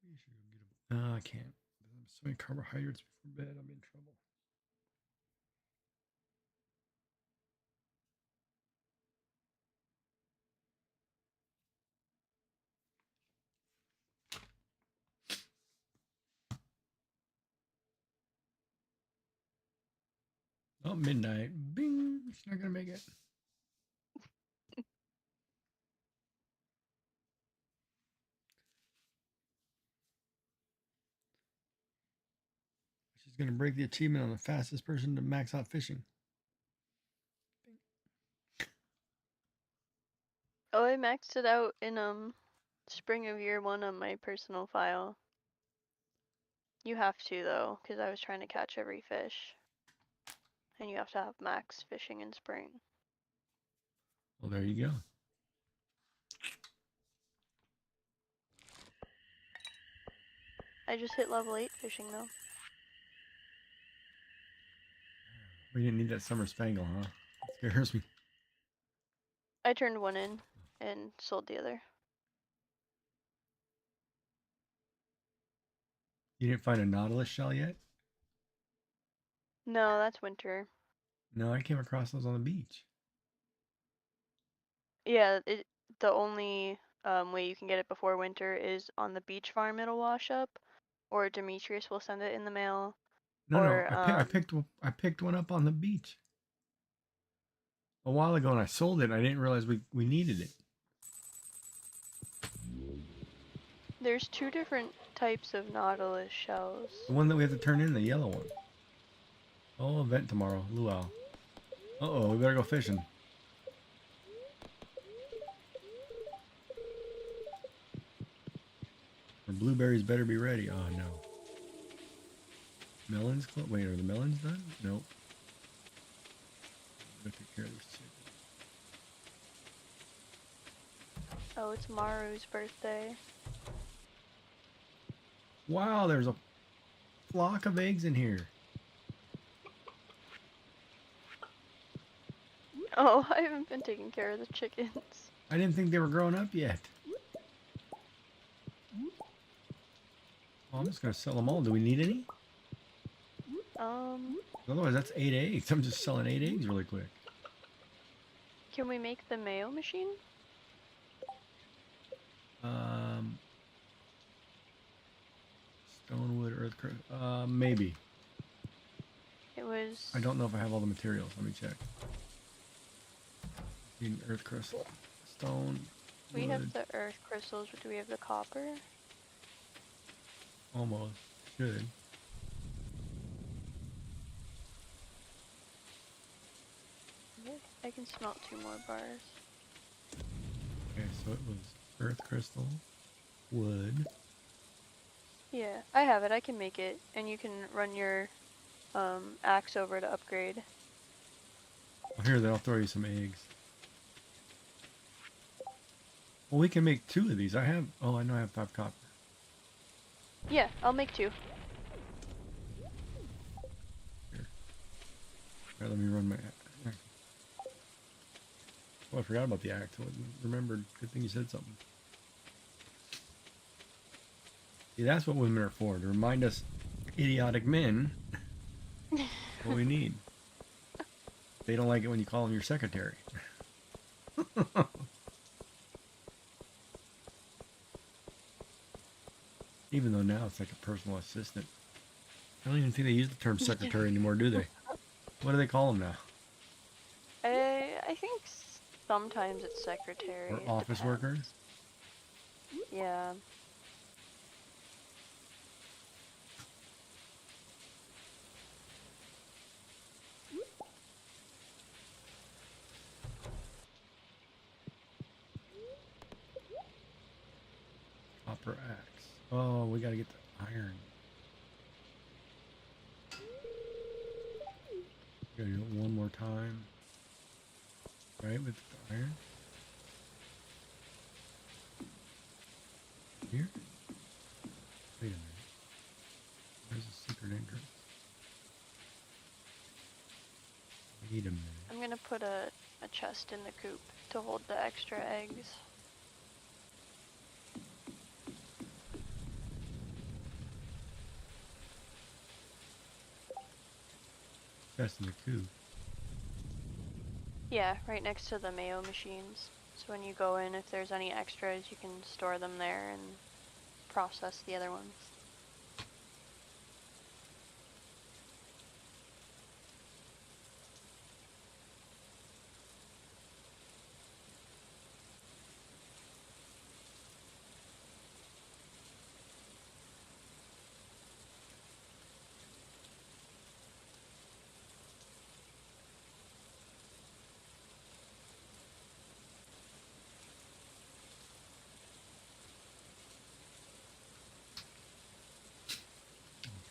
You should go get a. I can't. There's so many carbohydrates before bed. I'm in trouble. Oh, midnight. Bing. She's not gonna make it. She's gonna break the achievement on the fastest person to max out fishing. Oh, I maxed it out in spring of year 1 on my personal file. You have to though, because I was trying to catch every fish. And you have to have max fishing in spring. Well, there you go. I just hit level 8 fishing though. We didn't need that summer spangle, huh? It scares me. I turned one in and sold the other. You didn't find a nautilus shell yet? No, that's winter. No, I came across those on the beach. Yeah, the only way you can get it before winter is on the beach farm. It'll wash up, or Demetrius will send it in the mail. No, or I picked one up on the beach a while ago, and I sold it. And I didn't realize we needed it. There's 2 different types of nautilus shells. The one that we have to turn in, the yellow one. Oh, event tomorrow, luau. Uh-oh, we better go fishing. Our blueberries better be ready. Oh, no. Melons? Wait, are the melons done? Nope. I'm gonna take care of this chicken. Oh, it's Maru's birthday. Wow, there's a flock of eggs in here. Oh, I haven't been taking care of the chickens. I didn't think they were grown up yet. Well, I'm just gonna sell them all. Do we need any? Otherwise, that's 8 eggs. I'm just selling 8 eggs really quick. Can we make the mayo machine? Stonewood, earth crystal. Maybe. It was. I don't know if I have all the materials. Let me check. Need earth crystal, stone. We wood. have the earth crystals, but do we have the copper? Almost. Should. I can smelt 2 more bars. Okay, so it was earth crystal, wood. Yeah, I have it. I can make it, and you can run your axe over to upgrade. Oh, here, then I'll throw you some eggs. Well, we can make 2 of these. I have. Oh, I know I have 5 copper. Yeah, I'll make 2. Here. All right, let me run my. Oh, I forgot about the axe. I remembered. Good thing you said something. See, that's what women are for, to remind us idiotic men what we need. They don't like it when you call them your secretary. Even though now it's like a personal assistant. I don't even think they use the term secretary anymore, do they? What do they call them now? sometimes it's secretary. Or it office depends. workers? Yeah. Copper axe. Oh, we gotta get the iron. Gotta do it one more time. Right, with the iron. Here? Wait a minute. Where's the secret entrance? Wait a minute. I'm gonna put a chest in the coop to hold the extra eggs. That's in the coop. Yeah, right next to the mayo machines. So when you go in, if there's any extras, you can store them there and process the other ones.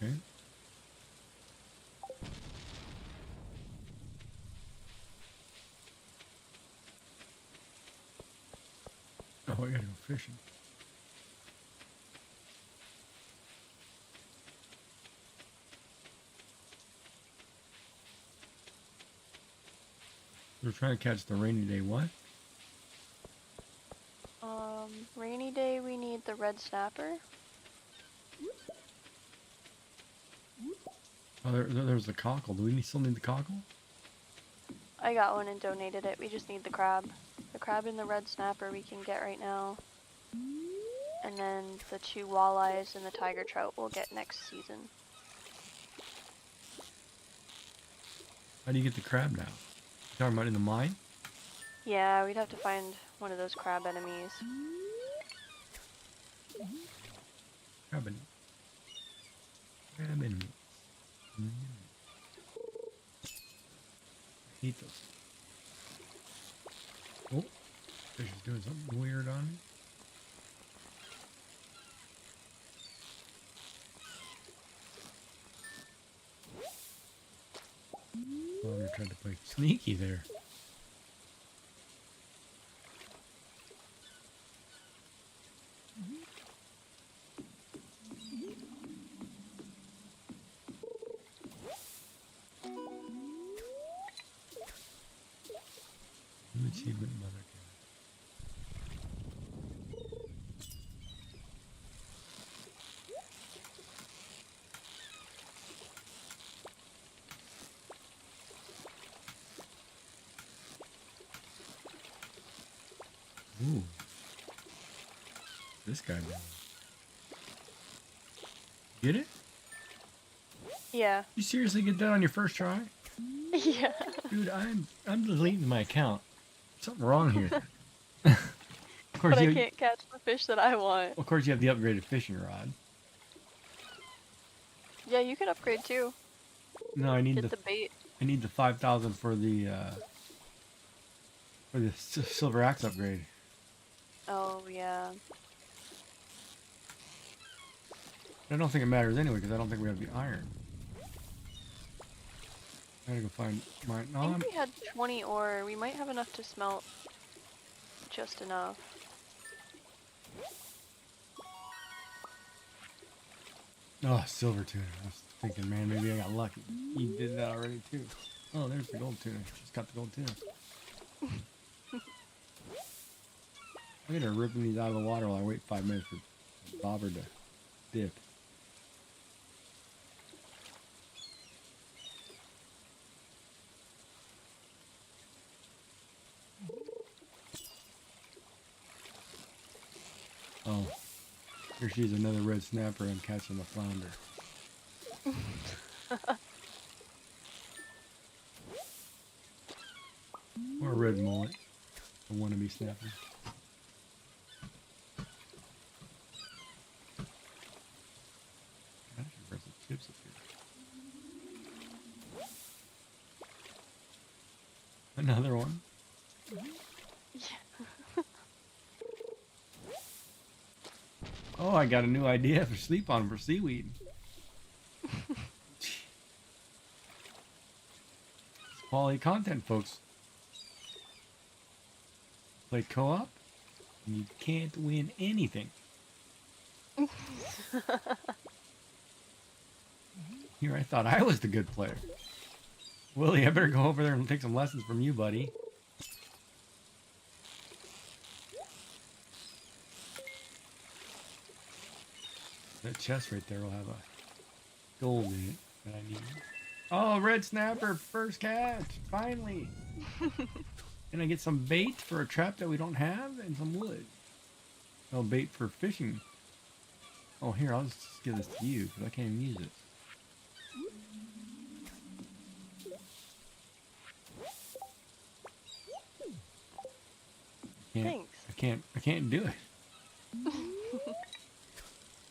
Okay. Oh, I gotta go fishing. We're trying to catch the rainy day what? Rainy day we need the red snapper. Oh, there's the cockle. Do we still need the cockle? I got one and donated it. We just need the crab. The crab and the red snapper we can get right now. And then the 2 walleyes and the tiger trout we'll get next season. How do you get the crab now? You talking about in the mine? Yeah, we'd have to find one of those crab enemies. Crab enemy. Crab enemy. I hate those. Oh, fish is doing something weird on me. Oh, I'm gonna try to play sneaky there. New achievement mother cat. Ooh. This guy down. Get it? Yeah. You seriously get that on your first try? Yeah. Dude, I'm deleting my account. Something wrong here. Of course, But I you, can't catch the fish that I want. of course, you have the upgraded fishing rod. Yeah, you could upgrade too. No, I need Get the bait. I need the 5,000 for the silver axe upgrade. Oh, yeah. I don't think it matters anyway because I don't think we have the iron. I gotta go find mine. No, I think we had 20 ore. We might have enough to smelt just enough. oh, silver tuna. I was thinking, man, maybe I got lucky. You did that already too. Oh, there's the gold tuna. Just got the gold tuna. I'm gonna ripping these out of the water while I wait 5 minutes for bobber to dip. Oh, here she's another red snapper and catching the flounder. Or a red mullet. The wannabe snapper. I should bring some chips up here. Another one. Oh, I got a new idea for sleep on for seaweed. It's quality content, folks. Play co-op, and you can't win anything. Here, I thought I was the good player. Willie, I better go over there and take some lessons from you, buddy. That chest right there will have a gold in it that I need. Oh, red snapper, first catch, finally. Can I get some bait for a trap that we don't have and some wood? Oh, bait for fishing. Oh, here, I'll just give this to you because I can't even use it. Thanks. I can't do it.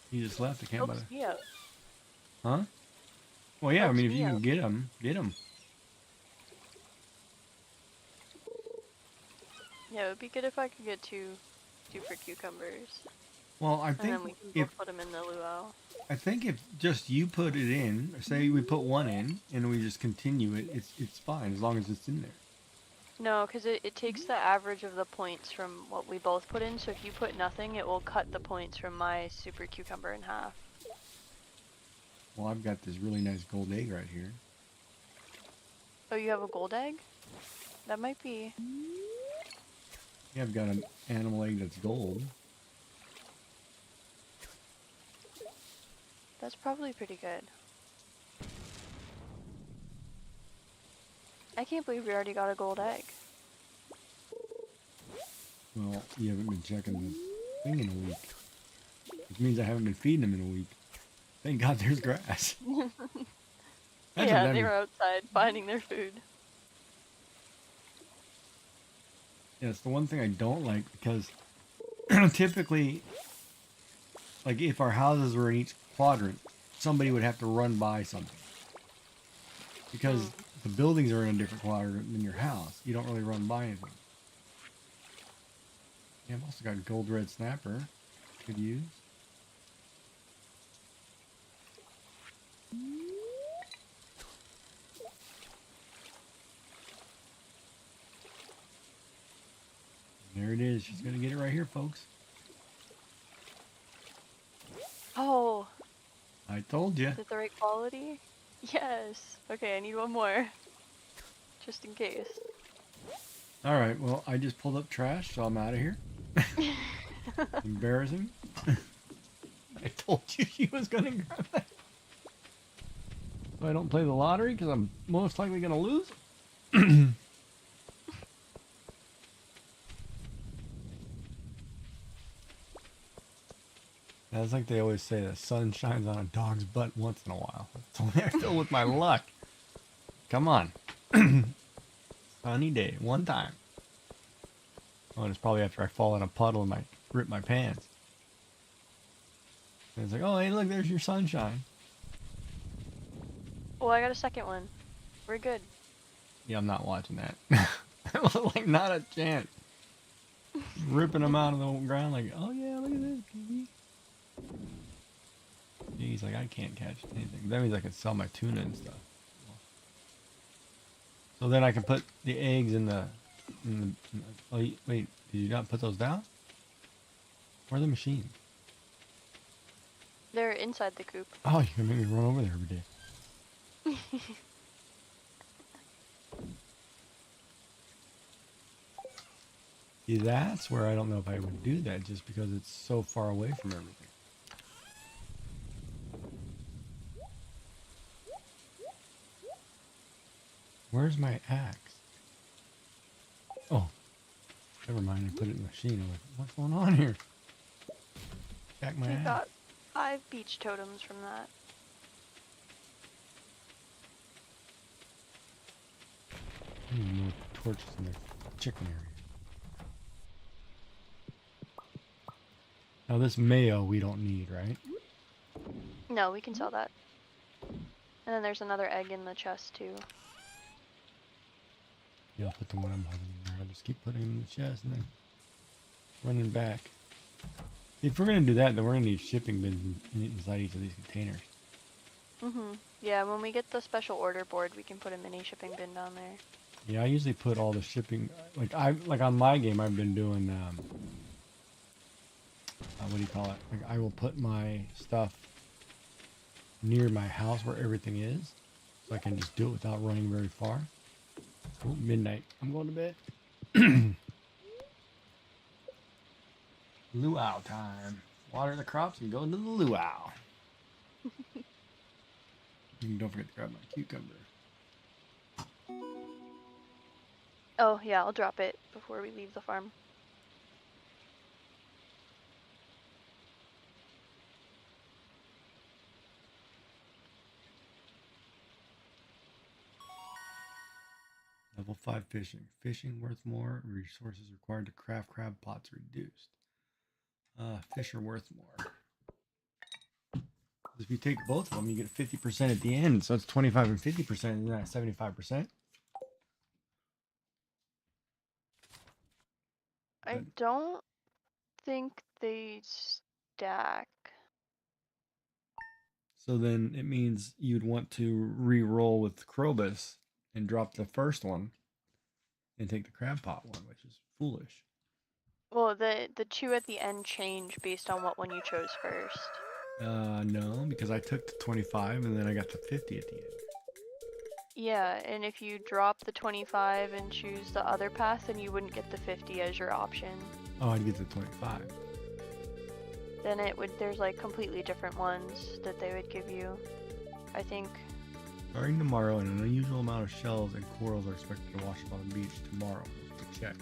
You just left. I can't buy Helps it. me out. Huh? Well, yeah. I Helps mean, if me you can out. get them, get them. Yeah, it would be good if I could get two super cucumbers. Well, I And think then we can if both put them in the luau. I think if just you put it in, say we put one in and we just continue it, it's fine as long as it's in there. No, because it takes the average of the points from what we both put in, so if you put nothing, it will cut the points from my super cucumber in half. Well, I've got this really nice gold egg right here. Oh, you have a gold egg? That might be... Yeah, I've got an animal egg that's gold. That's probably pretty good. I can't believe we already got a gold egg. Well, you haven't been checking the thing in a week. Which means I haven't been feeding them in a week. Thank God there's grass. Yeah, they were outside finding their food. Yeah, it's the one thing I don't like because typically, like if our houses were in each quadrant, somebody would have to run by something. Because the buildings are in a different quadrant than your house. You don't really run by anything. Yeah, I've also got gold red snapper. Could use. There it is. She's gonna get it right here, folks. Oh, I told you. is it the right quality? Yes. Okay, I need one more. Just in case. All right. Well, I just pulled up trash, so I'm out of here. Embarrassing. I told you she was gonna grab that. So I don't play the lottery because I'm most likely gonna lose. That's like they always say, the sun shines on a dog's butt once in a while. It's only I feel with my luck. Come on. Sunny day, one time. Oh, and it's probably after I fall in a puddle and I rip my pants. And it's like, oh, hey, look, there's your sunshine. Oh, I got a second one. We're good. Yeah, I'm not watching that. That was like not a chance. Ripping them out of the ground like, oh yeah, look at this, Gigee. He's like, I can't catch anything. That means I can sell my tuna and stuff. So then I can put the eggs in the oh, wait, did you not put those down? Where are the machines? They're inside the coop. Oh, you're gonna make me run over there every day. See, that's where I don't know if I would do that just because it's so far away from everything. Where's my axe? Oh, never mind. I put it in the machine. I'm like, what's going on here? Back my We axe. got 5 beach totems from that. I need more torches in the chicken area. Now this mayo we don't need, right? No, we can sell that. And then there's another egg in the chest too. Yeah, I'll put the one I'm having in there. I'll just keep putting them in the chest and then running back. If we're gonna do that, then we're gonna need shipping bins inside each of these containers. Yeah, when we get the special order board, we can put a mini shipping bin down there. Yeah, I usually put all the shipping, like on my game, I've been doing, what do you call it? Like I will put my stuff near my house where everything is, so I can just do it without running very far. Oh, midnight. I'm going to bed. Luau time. Water the crops and go into the luau. And don't forget to grab my cucumber. Oh, yeah, I'll drop it before we leave the farm. Level 5 fishing. Fishing worth more. Resources required to craft crab pots reduced. Fish are worth more. If you take both of them, you get 50% at the end. So it's 25 and 50%, isn't that 75%? I don't think they stack. So then it means you'd want to re-roll with Krobus and drop the first one and take the crab pot one, which is foolish. Well, the two at the end change based on what one you chose first. No, because I took the 25 and then I got the 50 at the end. Yeah, and if you drop the 25 and choose the other path, then you wouldn't get the 50 as your option. Oh, I'd get the 25. Then there's like completely different ones that they would give you, I think. Starting tomorrow, an unusual amount of shells and corals are expected to wash up on the beach tomorrow. Let's check.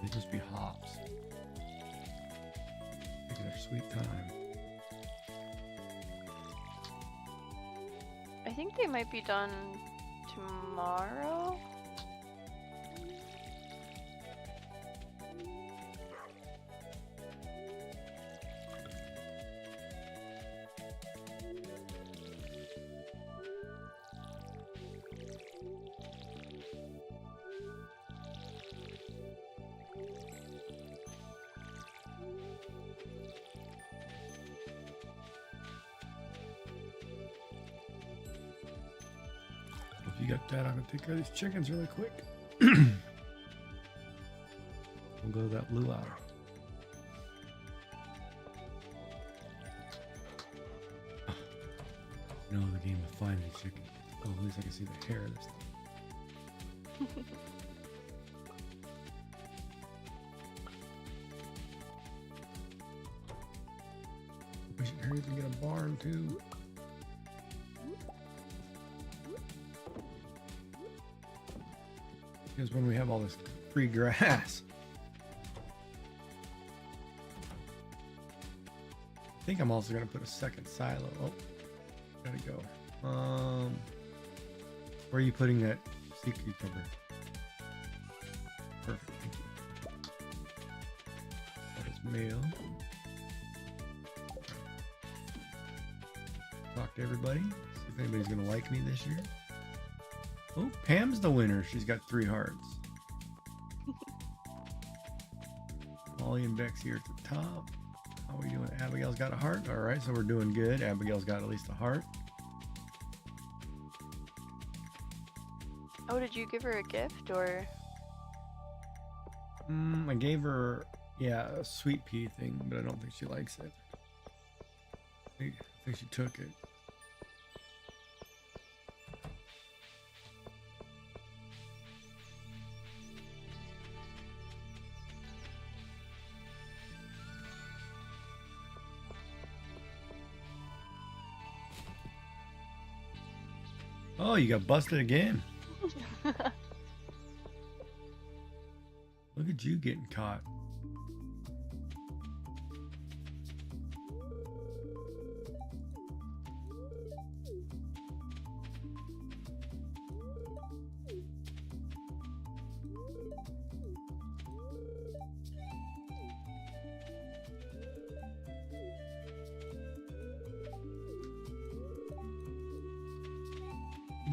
They just be hops. Take their sweet time. I think they might be done tomorrow. If you got that, I'm gonna take care of these chickens really quick. We'll go to that luau. No, the game of finding chicken. Oh, at least I can see the hair of this thing. We should hurry up and get a barn too. Because when we have all this free grass, I think I'm also gonna put a second silo. Oh, gotta go. Where are you putting that sea cucumber? Perfect, thank you. That is mail. Talk to everybody. See if anybody's gonna like me this year. Oh, Pam's the winner. She's got 3 hearts. Molly and Bex here at the top. How are we doing? Abigail's got a heart. All right, so we're doing good. Abigail's got at least a heart. Oh, did you give her a gift or? I gave her, yeah, a sweet pea thing, but I don't think she likes it. I think she took it. Oh, you got busted again. Look at you getting caught.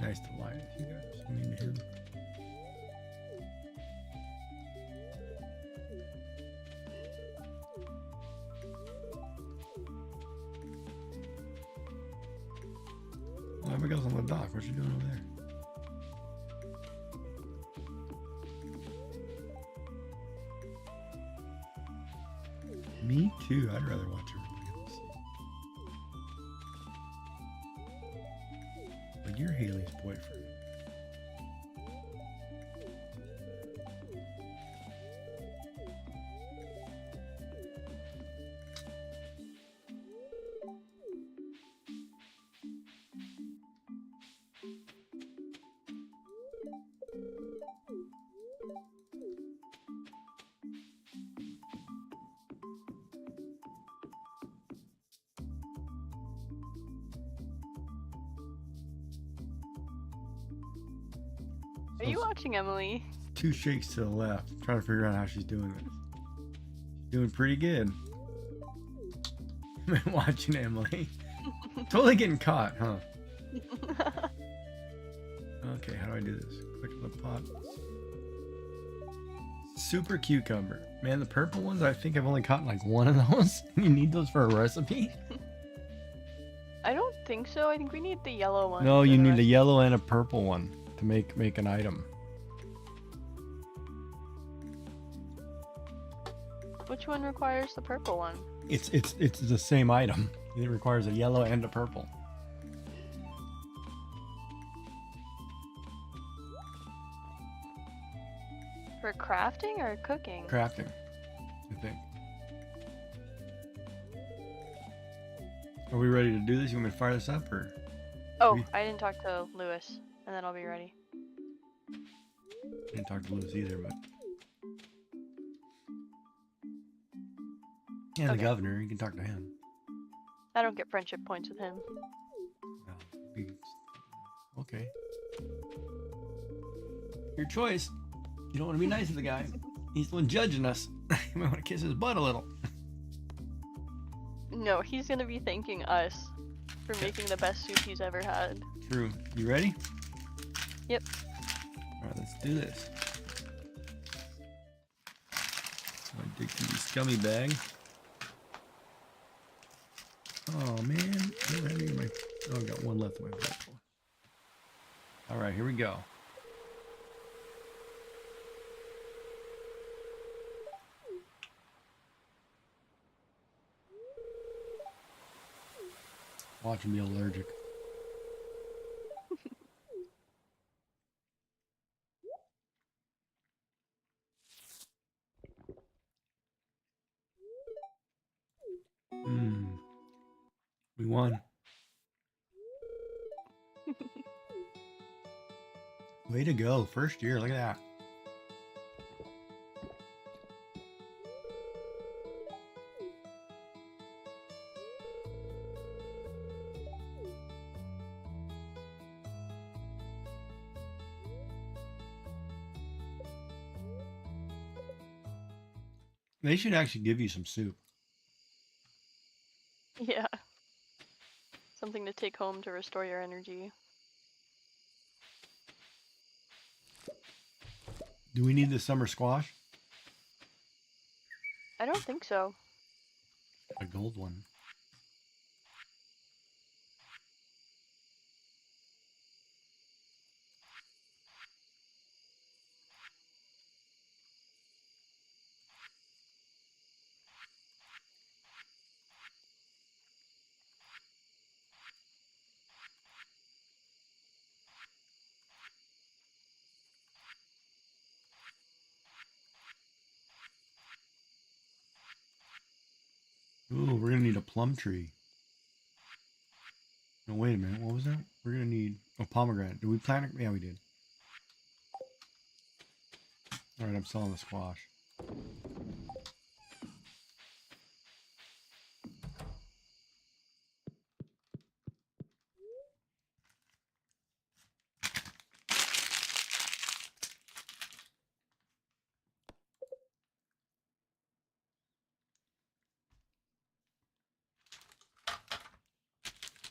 Nice to lie with you guys. I mean him. Well, Abigail's on the dock. What's she doing over there? Me too. I'd rather watch everybody else. But you're Haley's boyfriend. Are you watching Emily? 2 shakes to the left. Trying to figure out how she's doing this. She's doing pretty good. Watching Emily. Totally getting caught, huh? Okay, how do I do this? Click on the pot. Super cucumber. Man, the purple ones, I think I've only caught like one of those. You need those for a recipe? I don't think so. I think we need the yellow one. No, for you the need a rest. yellow and a purple one to make an item. Which one requires the purple one? It's the same item. It requires a yellow and a purple. For crafting or cooking? Crafting, I think. Are we ready to do this? You want me to fire this up or? Oh, we- I didn't talk to Lewis, and then I'll be ready. I didn't talk to Lewis either, but. And the Okay. governor, you can talk to him. I don't get friendship points with him. Well, okay. Your choice. You don't want to be nice to the guy. He's the one judging us. You might want to kiss his butt a little. No, he's gonna be thanking us for making the best soup he's ever had. True. You ready? Yep. Alright, let's do this. I dig through the scummy bag. Oh man. Oh, I've got one left in my purple. Alright, here we go. Watch him be allergic. We won. Way to go. First year. Look at that. They should actually give you some soup. Yeah. Something to take home to restore your energy. Do we need the summer squash? I don't think so. A gold one. Ooh, we're gonna need a plum tree. No, wait Wait a minute. What was that? We're gonna need a pomegranate. Did we plant it? Yeah, we did. All right, I'm selling the squash.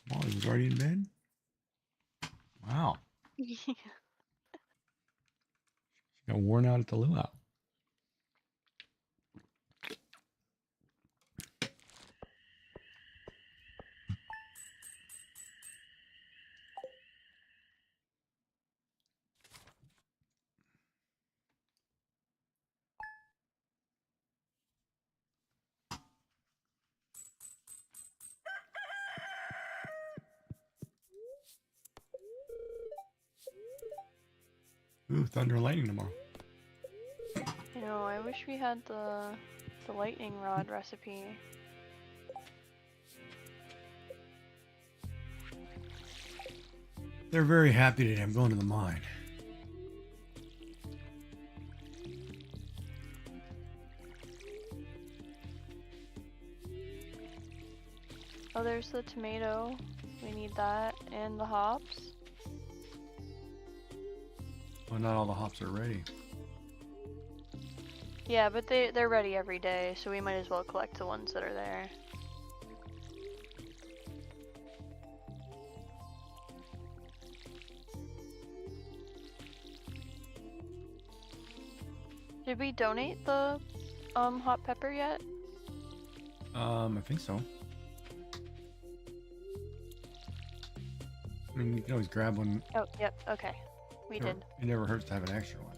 Molly was already in bed. Wow, she got worn out at the luau. Ooh, thunder and lightning tomorrow. You know, I wish we had the lightning rod recipe. They're very happy today. I'm going to the mine. Oh, there's the tomato. We need that. And the hops. Well, not all the hops are ready. Yeah, but they're ready every day, so we might as well collect the ones that are there. Did we donate the hot pepper yet? I think so. I mean, you can always grab one. Oh, yep, okay. We did. It never hurts to have an extra one.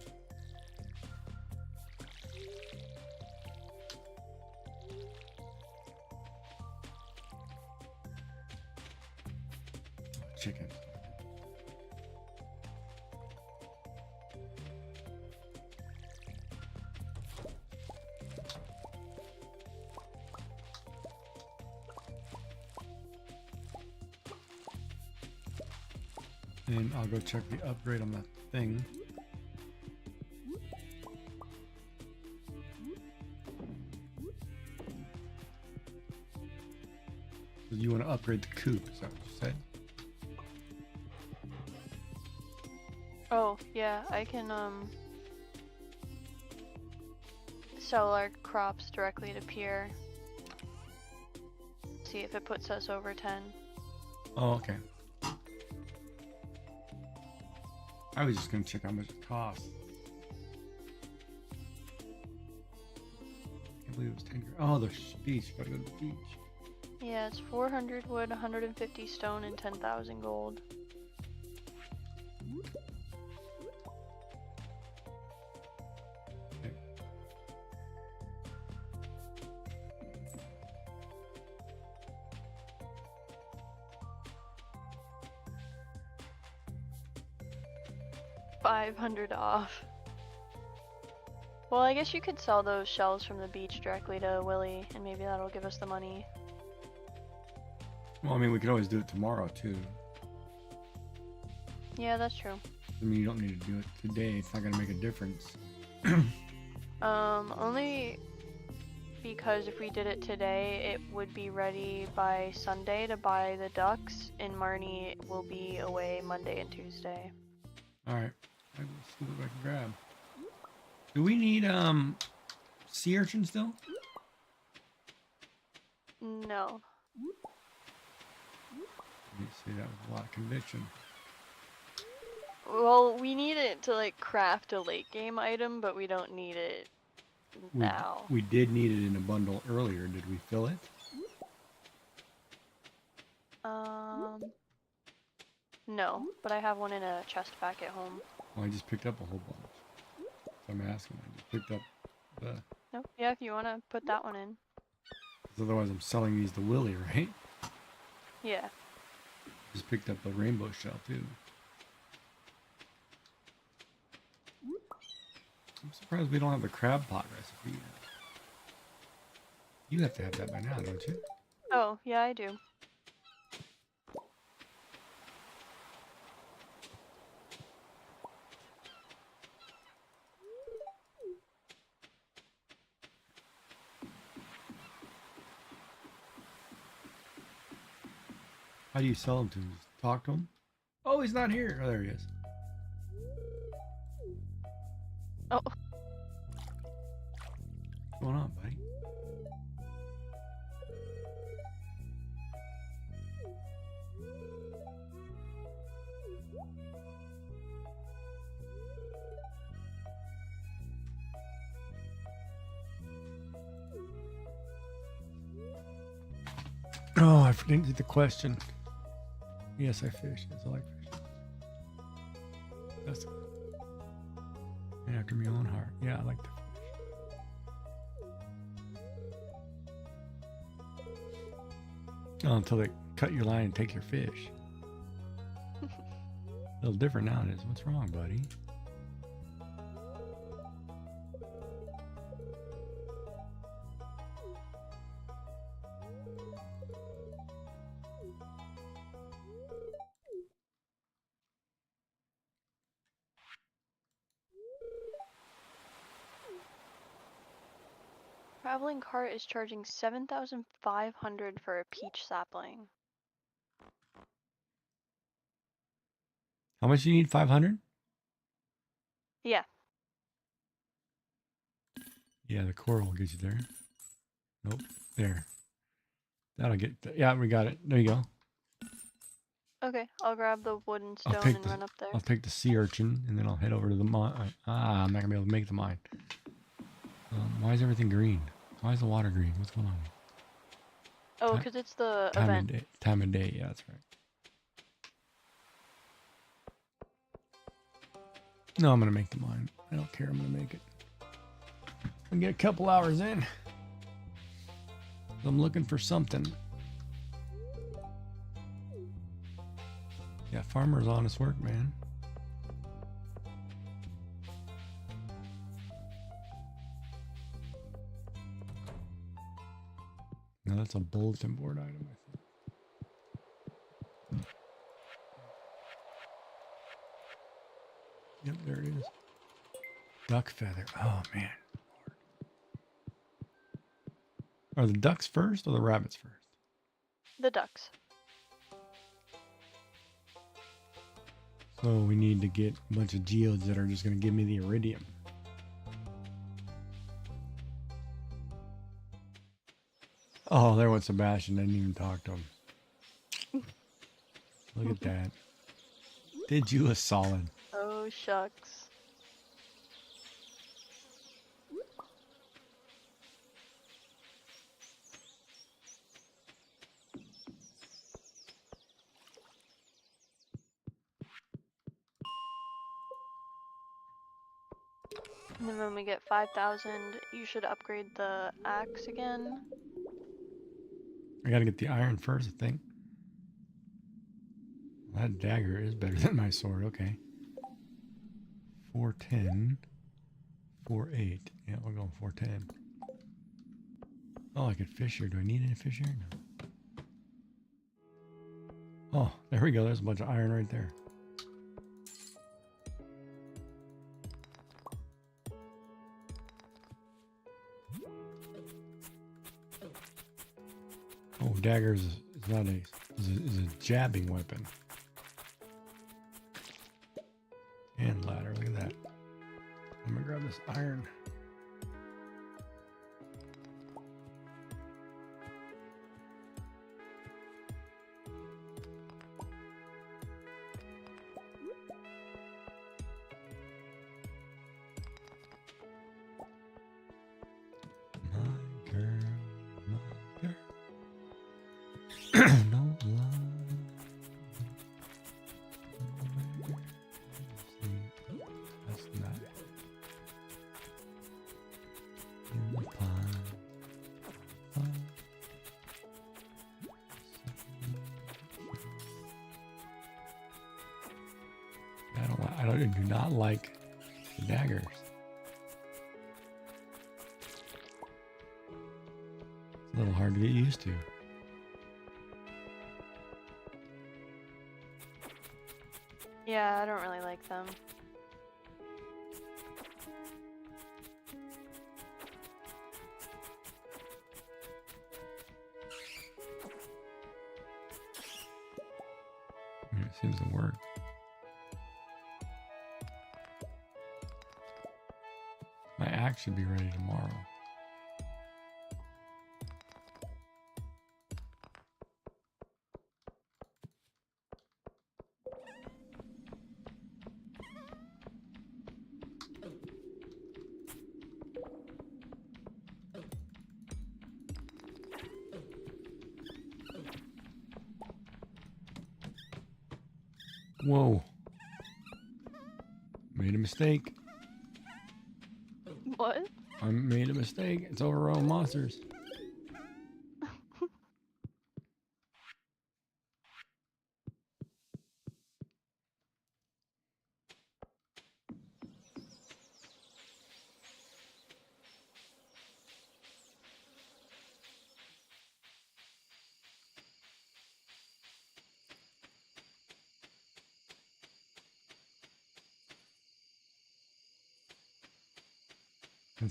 Chicken. And I'll go check the upgrade on that thing. So you want to upgrade the coop, is that what you said? Oh, yeah, I can sell our crops directly to Pierre. See if it puts us over 10. Oh, okay. I was just gonna check how much it costs. I can't believe it was 10 grand. Oh, the beach. Gotta go to the beach. Yeah, it's 400 wood, 150 stone, and 10,000 gold. Okay. $500 off. Well, I guess you could sell those shells from the beach directly to Willie, and maybe that'll give us the money. Well, I mean, we could always do it tomorrow, too. Yeah, that's true. I mean, you don't need to do it today. It's not gonna make a difference. Only because if we did it today, it would be ready by Sunday to buy the ducks, and Marnie will be away Monday and Tuesday. Alright. I will see what I can grab. Do we need, sea urchin still? No. You say that with a lot of conviction. Well, we need it to like craft a late game item, but we don't need it now. We did need it in a bundle earlier. Did we fill it? No, but I have one in a chest pack at home. Well, I just picked up a whole bunch. So I'm asking. I just picked up the... Nope. Yeah, if you want to put that one in. 'cause otherwise I'm selling these to Willie, right? Yeah. Just picked up a rainbow shell, too. I'm surprised we don't have the crab pot recipe yet. You have to have that by now, don't you? Oh, yeah, I do. How do you sell them to him? Just talk to him? Oh, he's not here. Oh, there he is. Oh, What's going on, buddy? Oh, I didn't get the question. Yes, I fish. Yes, I like fish. That's and after my own heart. Yeah, I like to fish. Oh, until they cut your line and take your fish. A little different nowadays. What's wrong, buddy? traveling cart is charging 7,500 for a peach sapling. How much do you need? 500? Yeah. Yeah, the coral will get you there. Nope. There. That'll get. Yeah, we got it. There you go. Okay, I'll grab the wood and I'll stone take and the. run up there. I'll take the sea urchin and then I'll head over to the mine. I'm not gonna be able to make the mine. Why is everything green? Why is the water green? What's going on? Oh, because it's the Time event. of day. Time of day. Yeah, that's right. No, I'm gonna make the mine. I don't care. I'm gonna make it. I'm gonna get a couple hours in. I'm looking for something. Yeah, farmer's honest work, man. No, that's a bulletin board item, I think. Yep, there it is. Duck feather. Oh, man. Are the ducks first or the rabbits first? The ducks. So we need to get a bunch of geodes that are just going to give me the iridium. Oh, there went Sebastian. I didn't even talk to him. Look at that. Did you a solid. Oh, shucks. And then when we get 5,000, you should upgrade the axe again. I got to get the iron first, I think. That dagger is better than my sword. Okay. 410. 48. Yeah, we're going 410. Oh, I could fish here. Do I need any fish here? No. Oh, there we go. There's a bunch of iron right there. Oh, daggers is not a is a jabbing weapon. And ladder. Look at that. I'm gonna grab this iron. My girl. Don't lie. That's not in the pie. I do not like the daggers. It's a little hard to get used to. Yeah, I don't really like them. work. My axe should be ready tomorrow. Whoa. Made a mistake. What? I made a mistake. It's overrun monsters.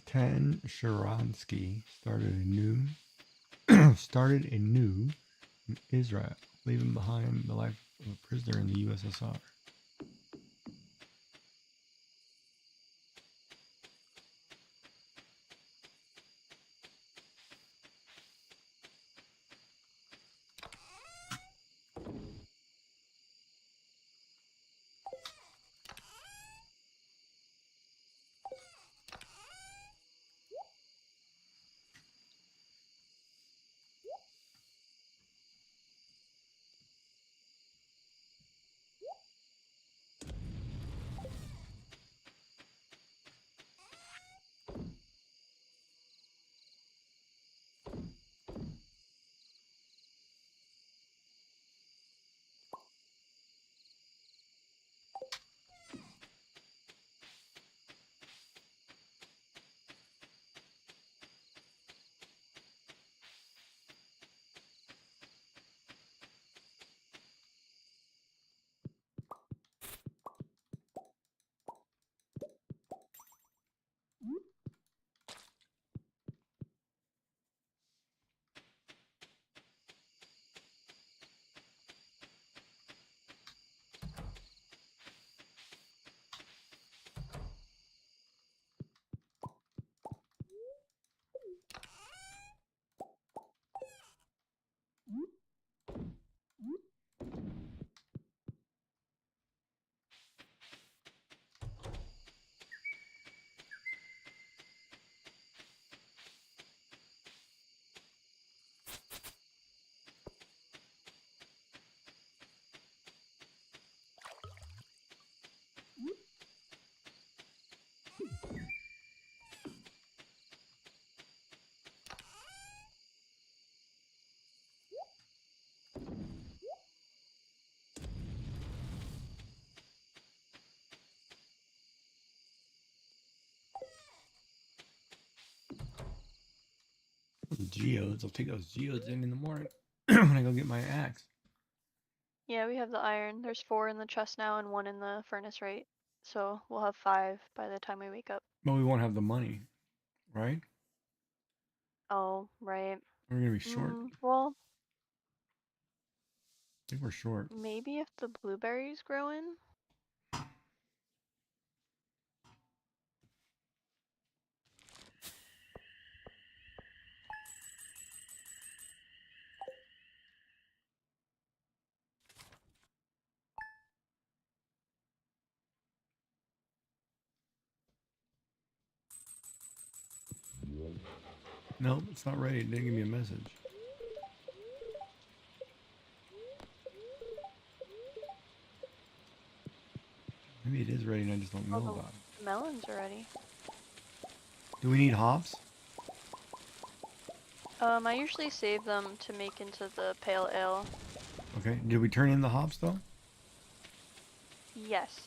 Tan Sharansky started anew in Israel, leaving behind the life of a prisoner in the USSR. Geodes. I'll take those geodes in the morning when I go get my axe. Yeah, we have the iron. There's 4 in the chest now and 1 in the furnace, right? So we'll have 5 by the time we wake up. But we won't have the money, right? Oh, right. We're gonna be short. Well, I think we're short. maybe if the blueberries grow in. Nope, it's not ready. It didn't give me a message. Maybe it is ready and I just don't know Oh, about it. the melons are ready. Do we need hops? I usually save them to make into the pale ale. Okay. Did we turn in the hops though? Yes.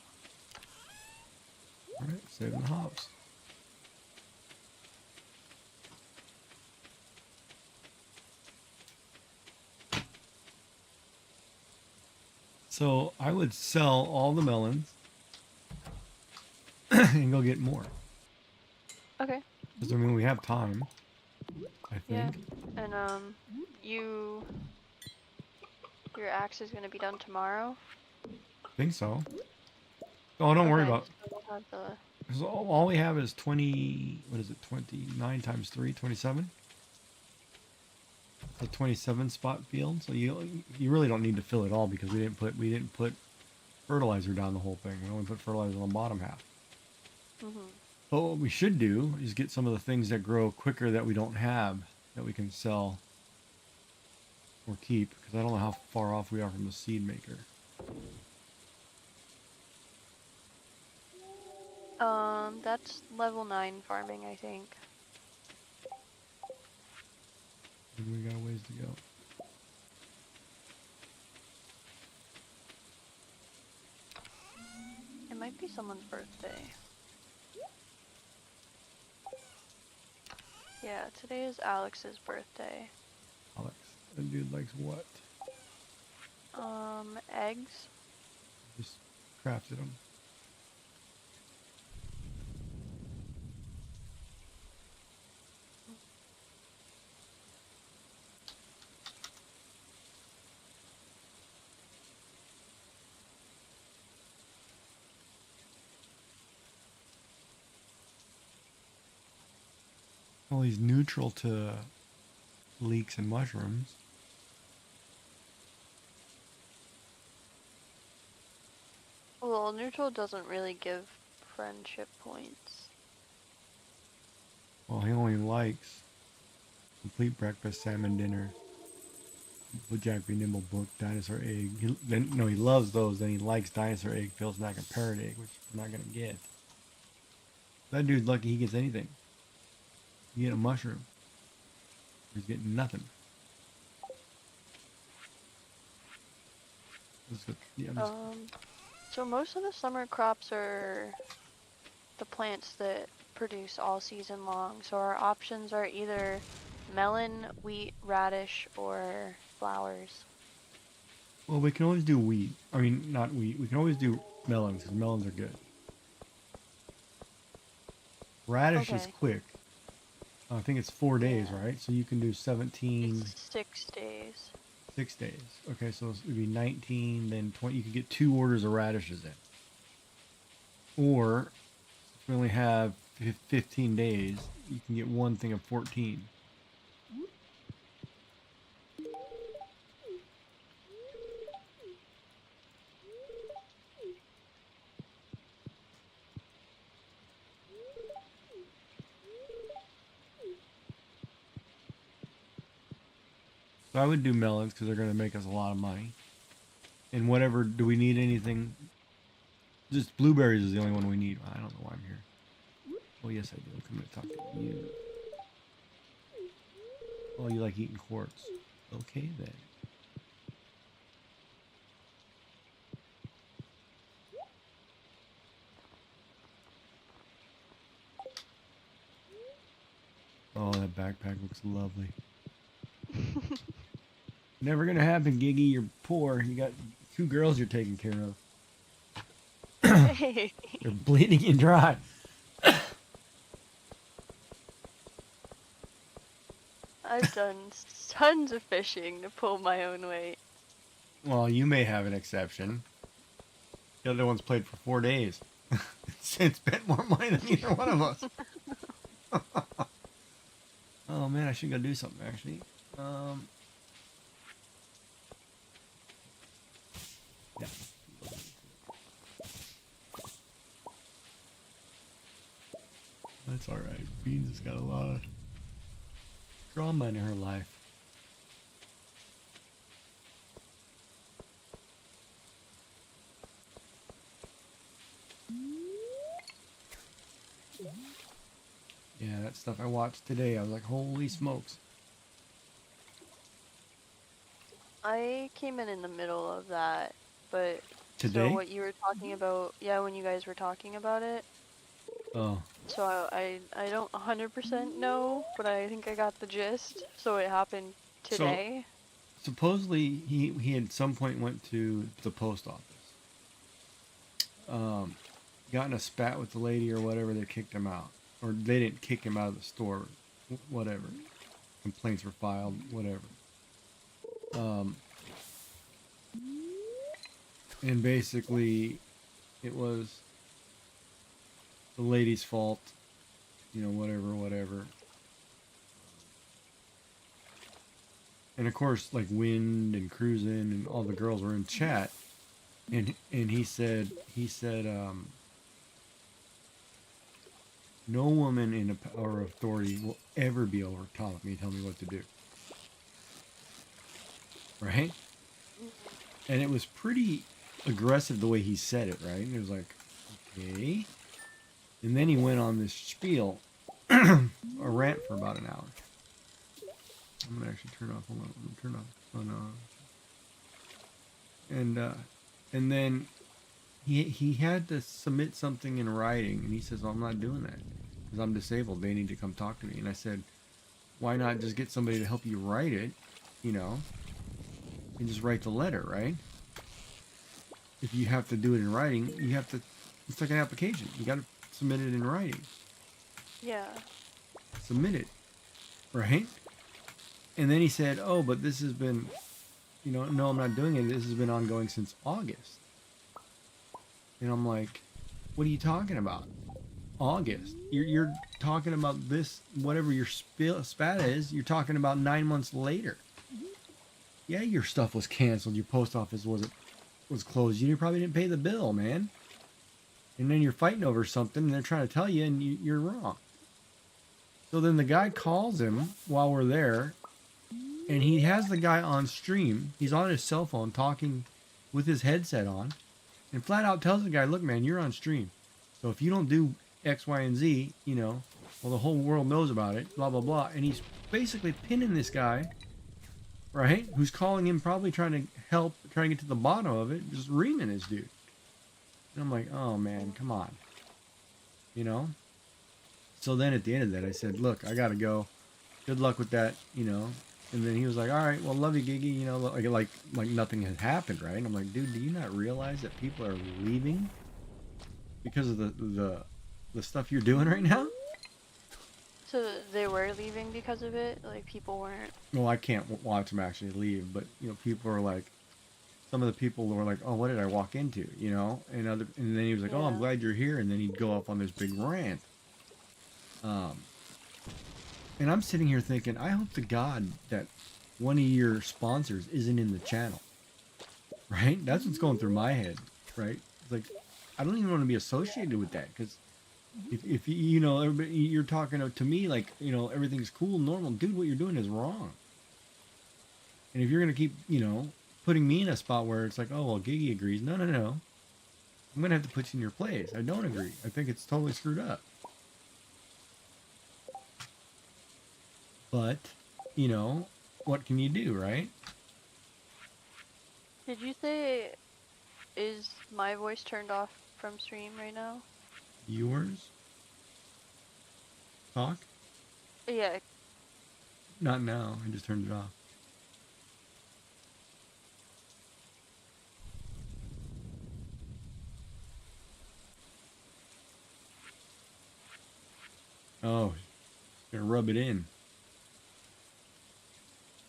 All right, saving the hops. So I would sell all the melons and go get more. Okay. Because I mean we have time. I Yeah. think. And your axe is gonna be done tomorrow. think so. Oh, don't worry Okay, about. so we'll have the. 'Cause all we have is 20. What is it? 29 times 3, 27. A 27 spot field. So you really don't need to fill it all because we didn't put fertilizer down the whole thing. We only put fertilizer on the bottom half. Mhm. But what we should do is get some of the things that grow quicker that we don't have that we can sell or keep, because I don't know how far off we are from the seed maker. That's level 9 farming, I think. And we got a ways to go. It might be someone's birthday. Yeah, today is Alex's birthday. Alex, that dude likes what? Eggs. Just crafted them. Well, he's neutral to leeks and mushrooms. Well, neutral doesn't really give friendship points. Well, he only likes complete breakfast, salmon dinner, Jack be nimble book, dinosaur egg. He loves those. Then he likes dinosaur egg, fill snack, and parrot egg, which we're not gonna get. That dude's lucky he gets anything. You get a mushroom. He's getting nothing. Yeah, So most of the summer crops are the plants that produce all season long. So our options are either melon, wheat, radish, or flowers. well, we can always do wheat. I mean, not wheat. We can always do melons because melons are good. Radish is Okay. quick. I think it's 4 days, Yeah. right? So you can do 17. It's 6 days. 6 days. Okay, so it would be 19, then 20. You could get 2 orders of radishes in. Or if we only have 15 days, you can get 1 thing of 14. So I would do melons because they're going to make us a lot of money. And whatever, do we need anything? Just blueberries is the only one we need. I don't know why I'm here. Oh, yes, I do. I'm going to talk to you. Oh, you like eating quartz. Okay, then. Oh, that backpack looks lovely. Never going to happen, Giggy. You're poor. You got 2 girls you're taking care of. Hey. They're bleeding you dry. I've done tons of fishing to pull my own weight. Well, you may have an exception. The other one's played for 4 days. And spent more money than either one of us. Oh man, I should go do something actually. Yeah. That's alright. Beans has got a lot of drama in her life. Yeah, that stuff I watched today, I was like, holy smokes. I came in the middle of that, but Today? so what you were talking about, yeah, when you guys were talking about it. Oh. So I don't 100% know, but I think I got the gist. So it happened today. So, supposedly he at some point went to the post office. Got in a spat with the lady or whatever, they kicked him out. Or they didn't kick him out of the store, whatever. Complaints were filed, whatever. And basically, it was the lady's fault. You know, whatever. And of course, like Wind and Cruisin' and all the girls were in chat, and he said no woman in a power of authority will ever be over top of me and tell me what to do. Right? And it was pretty aggressive the way he said it, right? And it was like, okay. And then he went on this spiel, a rant for about an hour. I'm gonna actually turn off. Hold on, I'm gonna turn off. Oh no. And then he had to submit something in writing, and he says, well, I'm not doing that because I'm disabled. They need to come talk to me. And I said, why not just get somebody to help you write it, you know, and just write the letter, right? If you have to do it in writing, you have to. It's like an application. You got to submit it in writing. Yeah. Submit it, right? And then he said, oh, but this has been, you know, no, I'm not doing it. This has been ongoing since August. And I'm like, what are you talking about? August. You're talking about this, whatever your spat is, you're talking about 9 months later. Yeah, your stuff was canceled. Your post office was closed. You probably didn't pay the bill, man. And then you're fighting over something, and they're trying to tell you, and you're wrong. So then the guy calls him while we're there, and he has the guy on stream. He's on his cell phone talking with his headset on, and flat out tells the guy, look, man, you're on stream. So if you don't do X, Y, and Z, you know, well, the whole world knows about it, blah, blah, blah. And he's basically pinning this guy, right, who's calling him, probably trying to help, trying to get to the bottom of it, just reaming this dude. And I'm like, oh, man, come on. You know? So then at the end of that, I said, look, I got to go. Good luck with that, you know. And then he was like, all right, well, love you, Gigee. You know, like nothing had happened, right? And I'm like, dude, do you not realize that people are leaving because of the stuff you're doing right now? So they were leaving because of it? Like, people weren't... Well, I can't watch them actually leave, but, you know, people are like, some of the people were like, oh, what did I walk into, you know? And then he was like, oh, I'm glad you're here. And then he'd go off on this big rant. And I'm sitting here thinking, I hope to God that one of your sponsors isn't in the channel, right? That's what's going through my head, right? It's like, I don't even want to be associated with that, because if you know, everybody, you're talking to me like, you know, everything's cool, normal. Dude, what you're doing is wrong. And if you're going to keep, you know, putting me in a spot where it's like, oh, well, Gigee agrees. No. I'm going to have to put you in your place. I don't agree. I think it's totally screwed up. But, you know, what can you do, right? Did you say, is my voice turned off from stream right now? Yours? Talk? Yeah. Not now. I just turned it off. Oh, gonna rub it in.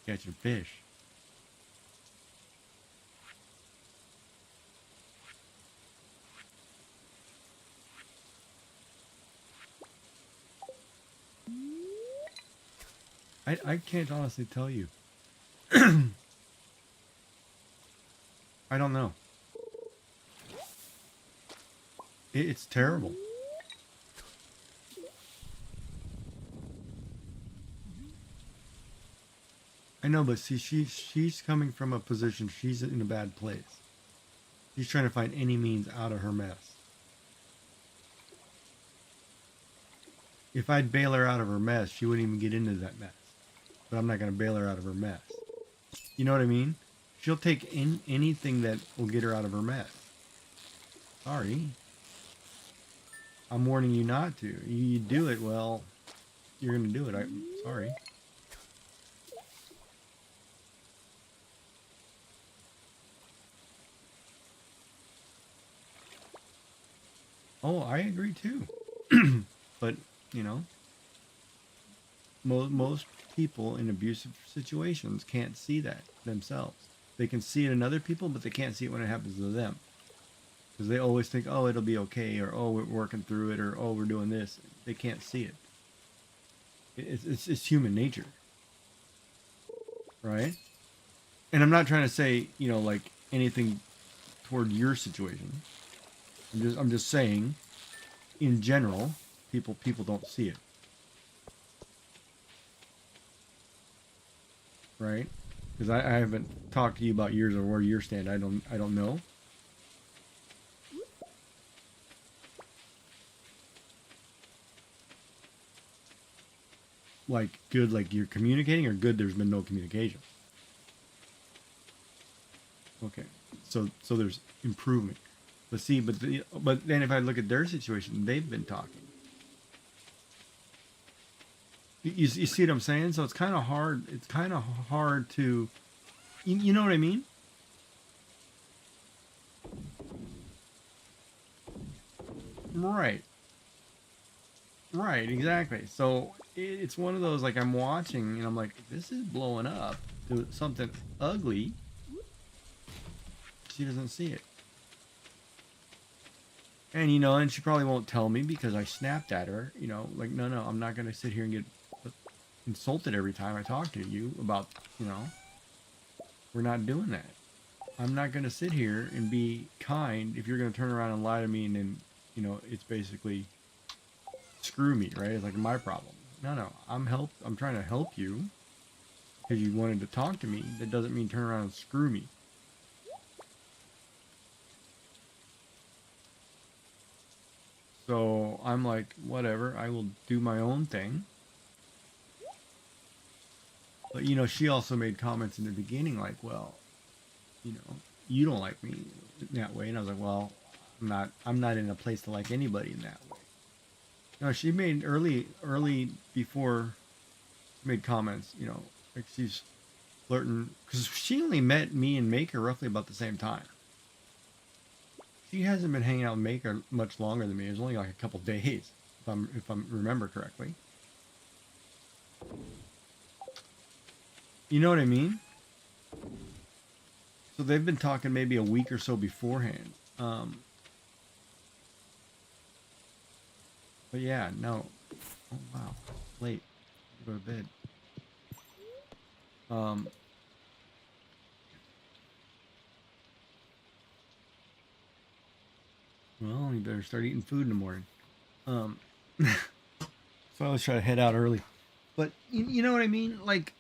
Catching fish. I can't honestly tell you. I don't know. It's terrible. I know, but see, she's coming from a position, she's in a bad place. She's trying to find any means out of her mess. If I'd bail her out of her mess, she wouldn't even get into that mess. But I'm not going to bail her out of her mess. You know what I mean? She'll take anything that will get her out of her mess. Sorry. I'm warning you not to. You do it, well, you're going to do it. I'm sorry. Oh, I agree too. But, you know, most people in abusive situations can't see that themselves. They can see it in other people, but they can't see it when it happens to them. Because they always think, oh, it'll be okay, or oh, we're working through it, or oh, we're doing this. They can't see it. It's human nature, right? And I'm not trying to say, you know, like anything toward your situation. I'm just saying, in general, people don't see it, right? Because I haven't talked to you about yours or where you stand. I don't know. Like good, like you're communicating, or good, there's been no communication. Okay, so there's improvement. But see, but then if I look at their situation, they've been talking. You see what I'm saying? So it's kind of hard. It's kind of hard to, you know what I mean? Right. Right, exactly. So it's one of those, like, I'm watching and I'm like, this is blowing up to something ugly. She doesn't see it. And, you know, and she probably won't tell me because I snapped at her, you know, like, no, I'm not going to sit here and get insulted every time I talk to you about, you know, we're not doing that. I'm not going to sit here and be kind if you're going to turn around and lie to me and then, you know, it's basically screw me, right? It's like my problem. No, I'm trying to help you because you wanted to talk to me. That doesn't mean turn around and screw me. So I'm like, whatever, I will do my own thing. But, you know, she also made comments in the beginning like, well, you know, you don't like me in that way. And I was like, well, I'm not in a place to like anybody in that way. No, she made early before, made comments, you know, like she's flirting, because she only met me and Maker roughly about the same time. She hasn't been hanging out with Maker much longer than me. It was only like a couple days, if I'm remember correctly. You know what I mean? So they've been talking maybe a week or so beforehand. But yeah, no. Oh wow, it's late. Go to bed. Well, you better start eating food in the morning. So I always try to head out early. But you know what I mean? Like,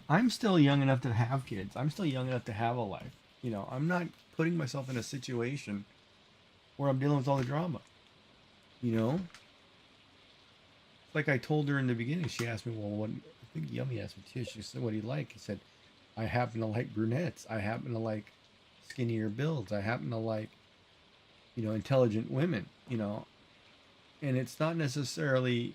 I'm still young enough to have kids. I'm still young enough to have a life. You know, I'm not putting myself in a situation where I'm dealing with all the drama. You know? Like I told her in the beginning, she asked me, well, what, I think Yummy asked me too. She said, what do you like? He said, I happen to like brunettes. I happen to like skinnier builds. I happen to like, you know, intelligent women, you know. And it's not necessarily,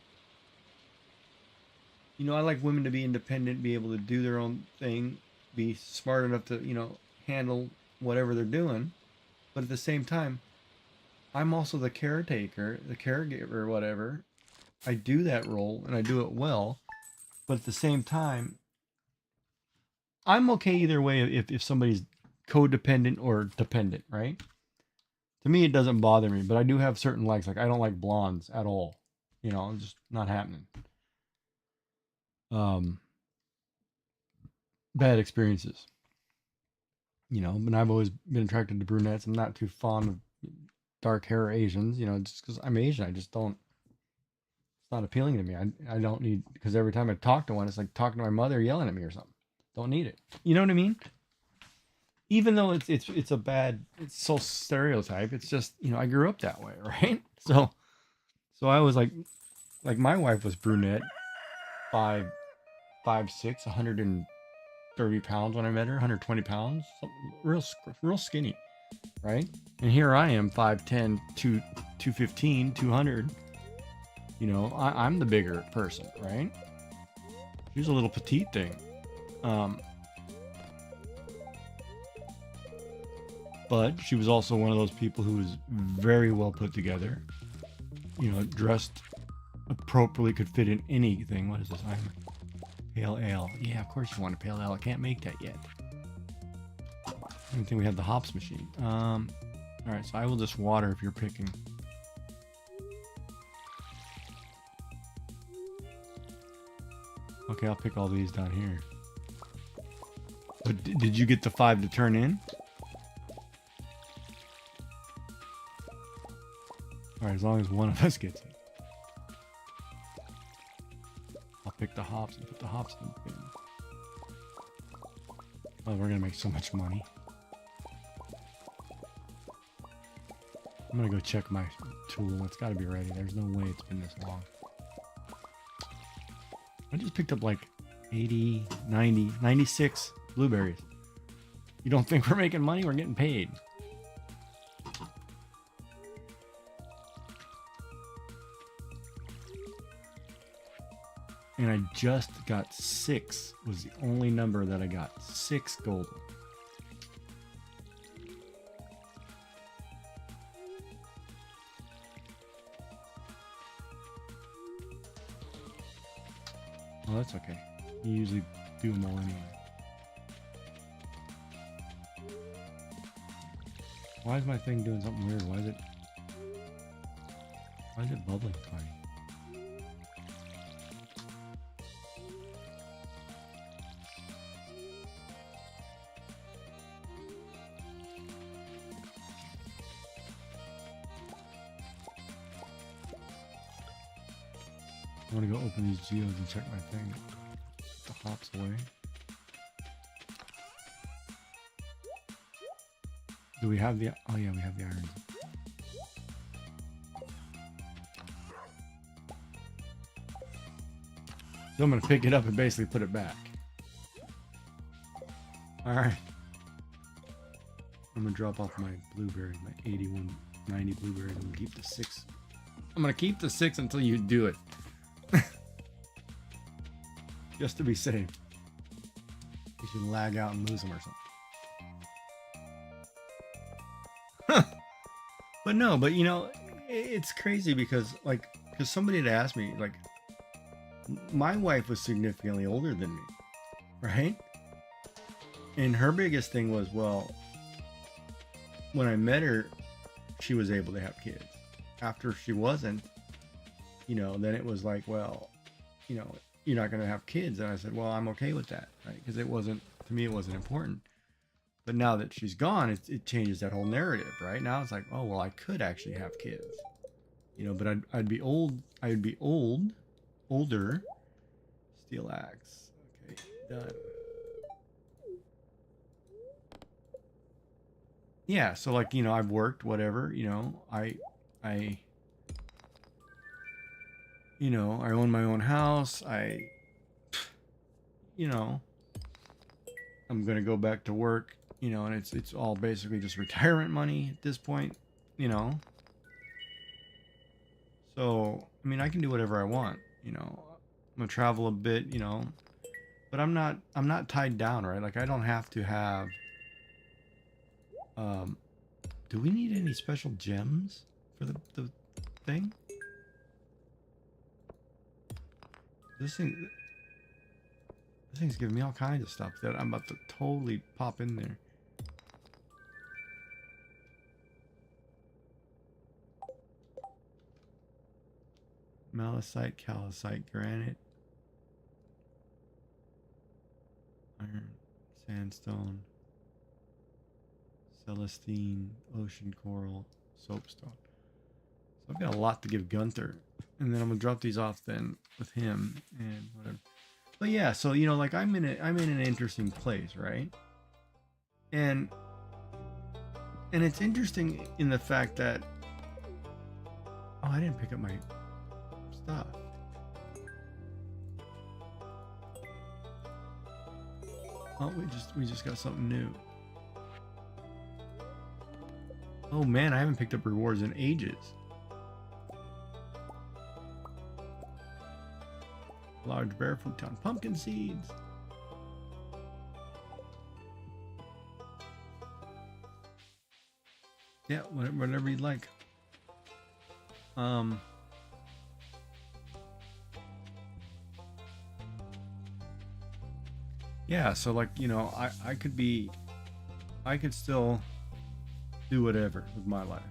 you know, I like women to be independent, be able to do their own thing, be smart enough to, you know, handle whatever they're doing. But at the same time, I'm also the caretaker, the caregiver, whatever. I do that role and I do it well. But at the same time, I'm okay either way if somebody's codependent or dependent, right? To me, it doesn't bother me, but I do have certain likes. Like I don't like blondes at all. You know, it's just not happening. Bad experiences. You know, but I've always been attracted to brunettes. I'm not too fond of dark hair Asians. You know, just because I'm Asian, I just don't. It's not appealing to me. I don't need, because every time I talk to one, it's like talking to my mother yelling at me or something. Don't need it. You know what I mean? Even though it's a bad, it's so stereotype. It's just, you know, I grew up that way, right? So I was like my wife was brunette, 5'6", 130 pounds when I met her, 120 pounds, real skinny, right? And here I am, 5'10", 215, 200. You know, I'm the bigger person, right? She's a little petite thing. But she was also one of those people who was very well put together. You know, dressed appropriately, could fit in anything. What is this? Pale ale. Yeah, of course you want a pale ale. I can't make that yet. I didn't think we had the hops machine. All right, so I will just water if you're picking. Okay, I'll pick all these down here. But did you get the 5 to turn in? All right, as long as one of us gets it. I'll pick the hops and put the hops in the bin. Oh, we're gonna make so much money. I'm gonna go check my tool. It's gotta be ready. There's no way it's been this long. I just picked up like 80, 90, 96 blueberries. You don't think we're making money? We're getting paid. And I just got 6, was the only number that I got. 6 golden. Oh, that's okay. You usually do them all anyway. Why is my thing doing something weird? Why is it bubbling funny? I want to go open these geodes and check my thing. Put the hops away. Do we have the... Oh yeah, we have the iron. So I'm going to pick it up and basically put it back. Alright. I'm going to drop off my blueberries, my 81, 90 blueberries. I'm going to keep the 6. I'm going to keep the 6 until you do it. Just to be safe. You should lag out and lose them or something. But no, but you know, it's crazy because somebody had asked me, like, my wife was significantly older than me, right? And her biggest thing was, well, when I met her, she was able to have kids. After she wasn't, you know, then it was like, well, you know, you're not going to have kids. And I said, well, I'm okay with that, right? Because it wasn't, to me, it wasn't important. But now that she's gone, it changes that whole narrative, right? Now it's like, oh, well, I could actually have kids, you know, but I'd be old. I'd be older. Steel axe. Okay, done. Yeah, so like, you know, I've worked, whatever, you know, you know, I own my own house. You know, I'm going to go back to work, you know, and it's all basically just retirement money at this point, you know. So, I mean, I can do whatever I want, you know. I'm going to travel a bit, you know, but I'm not tied down, right? Like I don't have to have do we need any special gems for the thing? This thing's giving me all kinds of stuff that I'm about to totally pop in there. Malachite, calcite, granite, iron, sandstone, celestine, ocean coral, soapstone. So I've got a lot to give Gunther. And then I'm gonna drop these off then with him and whatever. But yeah, so you know, like I'm in an interesting place, right? And it's interesting in the fact that oh, I didn't pick up my stuff. Oh, we just got something new. Oh man, I haven't picked up rewards in ages. Large bear futon, pumpkin seeds. Yeah, whatever you'd like. Yeah, so like, you know, I could be I could still do whatever with my life.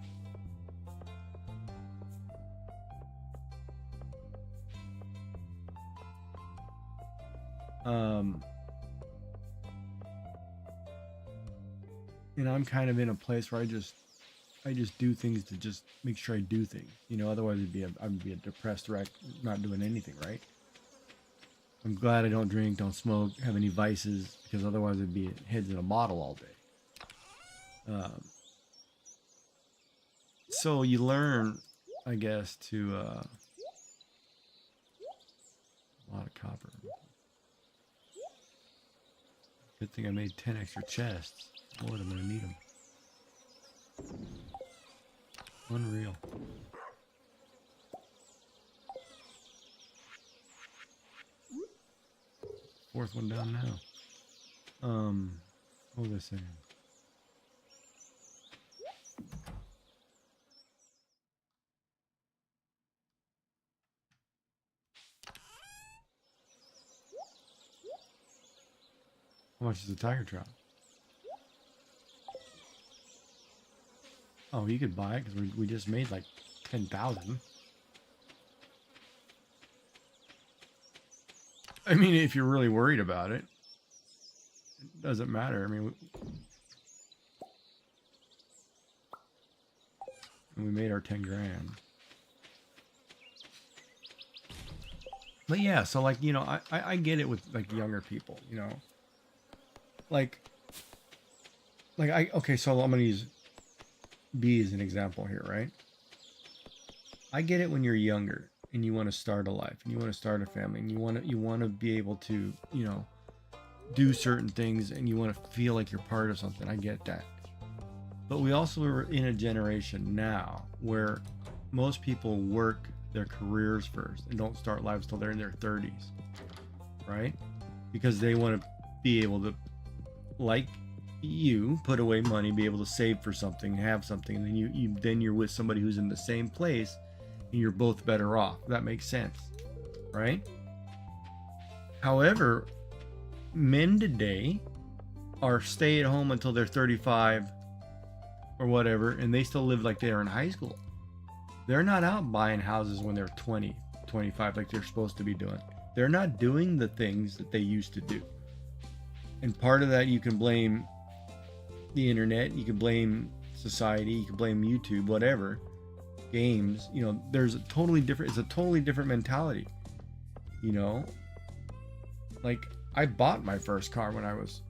And I'm kind of in a place where I just do things to just make sure I do things. You know, otherwise I'd be a depressed wreck, not doing anything, right? I'm glad I don't drink, don't smoke, have any vices, because otherwise I'd be heads in a bottle all day. So you learn, I guess, to a lot of copper. Good thing I made 10 extra chests. Lord, I'm gonna need them. Unreal. Fourth one down now. What was I saying? How much is a tiger trap? Oh, you could buy it because we just made like 10,000. I mean, if you're really worried about it, it doesn't matter. I mean, we made our 10 grand. But yeah, so like, you know, I get it with like younger people, you know, okay, so I'm gonna use B as an example here, right? I get it when you're younger and you want to start a life and you want to start a family and you want to be able to, you know, do certain things and you want to feel like you're part of something. I get that. But we also are in a generation now where most people work their careers first and don't start lives till they're in their 30s, right? Because they want to be able to, like you, put away money, be able to save for something, have something, and then you're with somebody who's in the same place and you're both better off. That makes sense, right? However, men today are stay at home until they're 35 or whatever, and they still live like they're in high school. They're not out buying houses when they're 20, 25 like they're supposed to be doing. They're not doing the things that they used to do. And part of that you can blame the internet, you can blame society, you can blame YouTube, whatever, games, you know, it's a totally different mentality, you know? Like, I bought my first car when I was,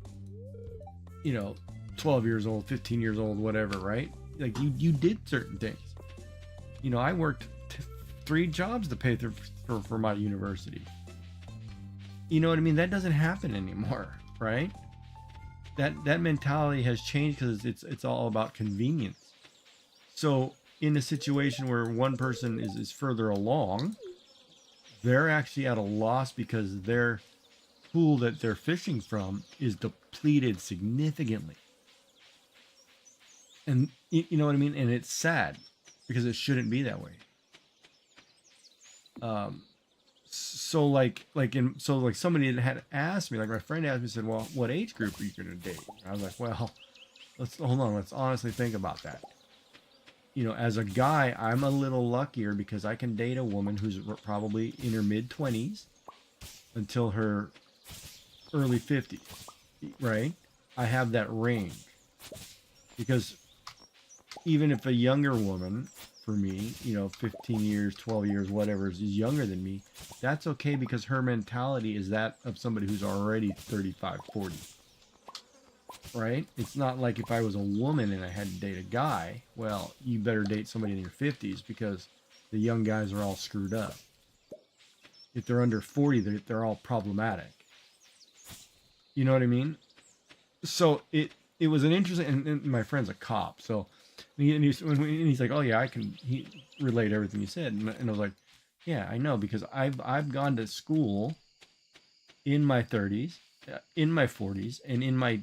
you know, 12 years old, 15 years old, whatever, right? Like, you did certain things. You know, I worked 3 jobs to pay for my university. You know what I mean? That doesn't happen anymore, right? That mentality has changed because it's all about convenience. So in a situation where one person is further along, they're actually at a loss because their pool that they're fishing from is depleted significantly. And you know what I mean? And it's sad because it shouldn't be that way. So somebody had asked me, like my friend asked me, said, well, what age group are you going to date? And I was like, well, let's honestly think about that. You know, as a guy, I'm a little luckier because I can date a woman who's probably in her mid 20s until her early 50s, right? I have that range because even if a younger woman, for me, you know, 15 years, 12 years, whatever, is younger than me, that's okay because her mentality is that of somebody who's already 35, 40. Right? It's not like if I was a woman and I had to date a guy, well, you better date somebody in your 50s because the young guys are all screwed up. If they're under 40, they're all problematic. You know what I mean? So it was an interesting, and my friend's a cop, so he's like, oh yeah, he relate everything you said, and I was like, yeah, I know, because I've gone to school in my 30s, in my 40s, and in my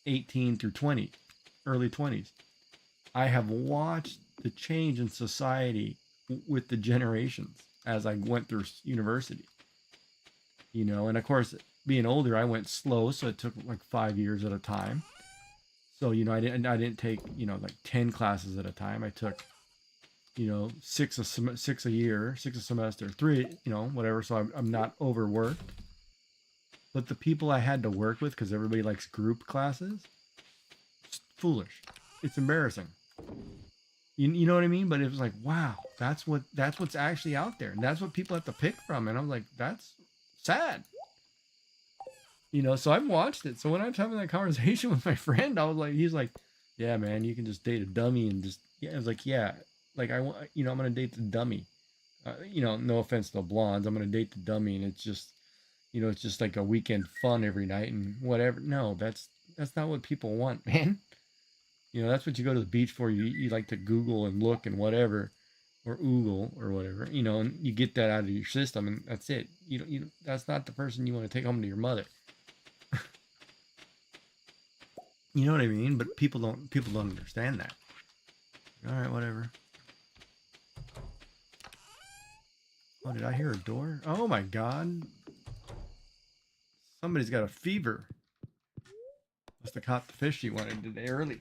18 through 20, early 20s. I have watched the change in society with the generations as I went through university. You know, and of course, being older, I went slow, so it took like 5 years at a time. So, you know, I didn't take, you know, like 10 classes at a time. I took, you know, six a year, 6 a semester, 3, you know, whatever. So I'm not overworked. But the people I had to work with, because everybody likes group classes, it's foolish. It's embarrassing. You know what I mean? But it was like, wow, that's what's actually out there, and that's what people have to pick from. And I'm like, that's sad. You know, so I've watched it. So when I was having that conversation with my friend, I was like, he's like, yeah, man, you can just date a dummy and just, yeah. I was like, yeah, like I want, you know, I'm gonna date the dummy. You know, no offense to the blondes, I'm gonna date the dummy, and it's just, you know, it's just like a weekend fun every night and whatever. No, that's not what people want, man. You know, that's what you go to the beach for. You like to Google and look and whatever, or Oogle or whatever. You know, and you get that out of your system, and that's it. That's not the person you want to take home to your mother. You know what I mean? But people don't understand that. All right, whatever. Oh, did I hear a door? Oh my God! Somebody's got a fever. Must have caught the fish she wanted today early.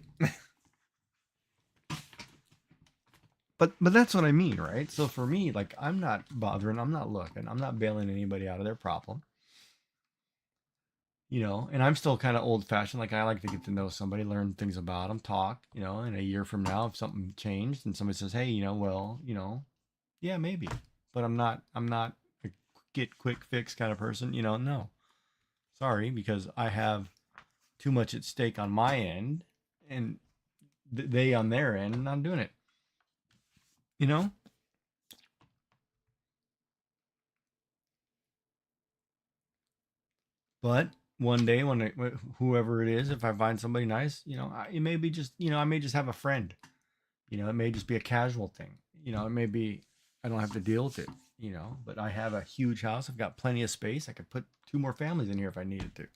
But that's what I mean, right? So for me, like, I'm not bothering, I'm not looking, I'm not bailing anybody out of their problem. You know, and I'm still kind of old fashioned. Like, I like to get to know somebody, learn things about them, talk, you know, and a year from now, if something changed and somebody says, hey, you know, well, you know, yeah, maybe. But I'm not a get quick fix kind of person, you know, no. Sorry, because I have too much at stake on my end and they on their end, and I'm doing it. You know? But one day when whoever it is, if I find somebody nice, you know, it may be just, you know, I may just have a friend. You know, it may just be a casual thing. You know, it may be I don't have to deal with it. You know, but I have a huge house. I've got plenty of space. I could put 2 more families in here if I needed to.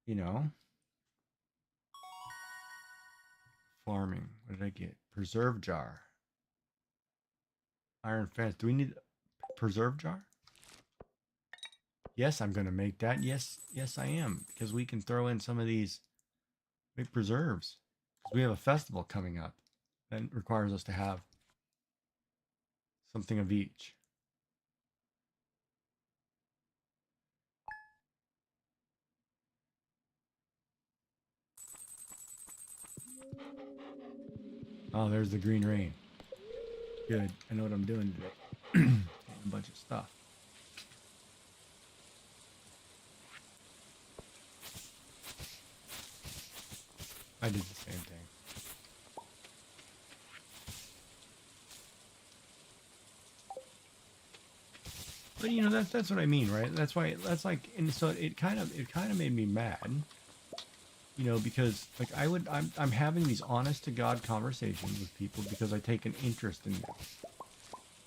You know, farming. What did I get? Preserve jar. Iron fence. Do we need a preserve jar? Yes, I'm gonna make that. Yes, I am, because we can throw in some of these big preserves. Because we have a festival coming up that requires us to have something of each. Oh, there's the green rain. Good. I know what I'm doing today. Getting a bunch of stuff. I did the same thing. But you know, that's what I mean, right? That's why that's like, and so it kind of made me mad, you know, because like I'm having these honest to God conversations with people because I take an interest in them,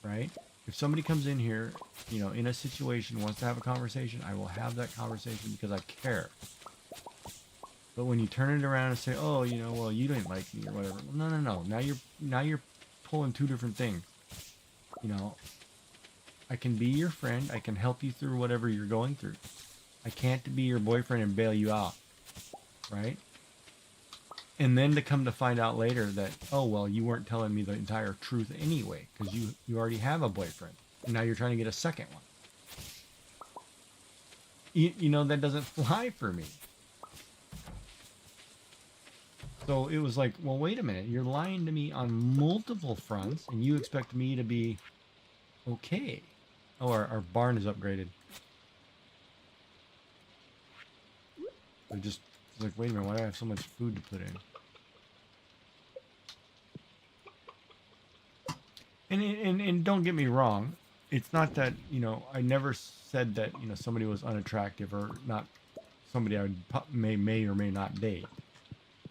right? If somebody comes in here, you know, in a situation, wants to have a conversation, I will have that conversation because I care. But when you turn it around and say, oh, you know, well, you didn't like me or whatever, well, no. Now you're pulling two different things. You know, I can be your friend. I can help you through whatever you're going through. I can't be your boyfriend and bail you out, right? And then to come to find out later that, oh, well, you weren't telling me the entire truth anyway, because you already have a boyfriend, and now you're trying to get a second one. You know, that doesn't fly for me. So it was like, well, wait a minute. You're lying to me on multiple fronts, and you expect me to be okay. Oh, our barn is upgraded. I just was like, wait a minute, why do I have so much food to put in? And don't get me wrong, it's not that, you know, I never said that, you know, somebody was unattractive or not somebody I would may or may not date.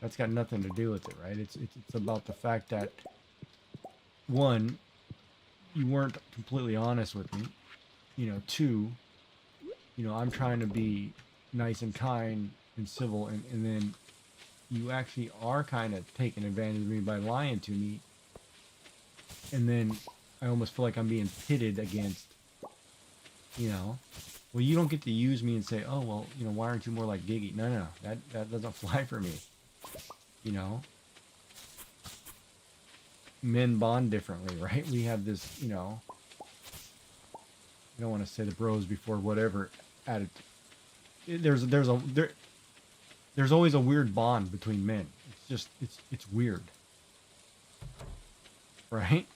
That's got nothing to do with it, right? It's about the fact that, one, you weren't completely honest with me. You know, two, you know, I'm trying to be nice and kind and civil, and then you actually are kind of taking advantage of me by lying to me. And then I almost feel like I'm being pitted against, you know, well, you don't get to use me and say, oh, well, you know, why aren't you more like Gigee? No, that doesn't fly for me. You know, men bond differently, right? We have this, you know, I don't want to say the bros before whatever attitude. There's always a weird bond between men. It's just it's weird, right?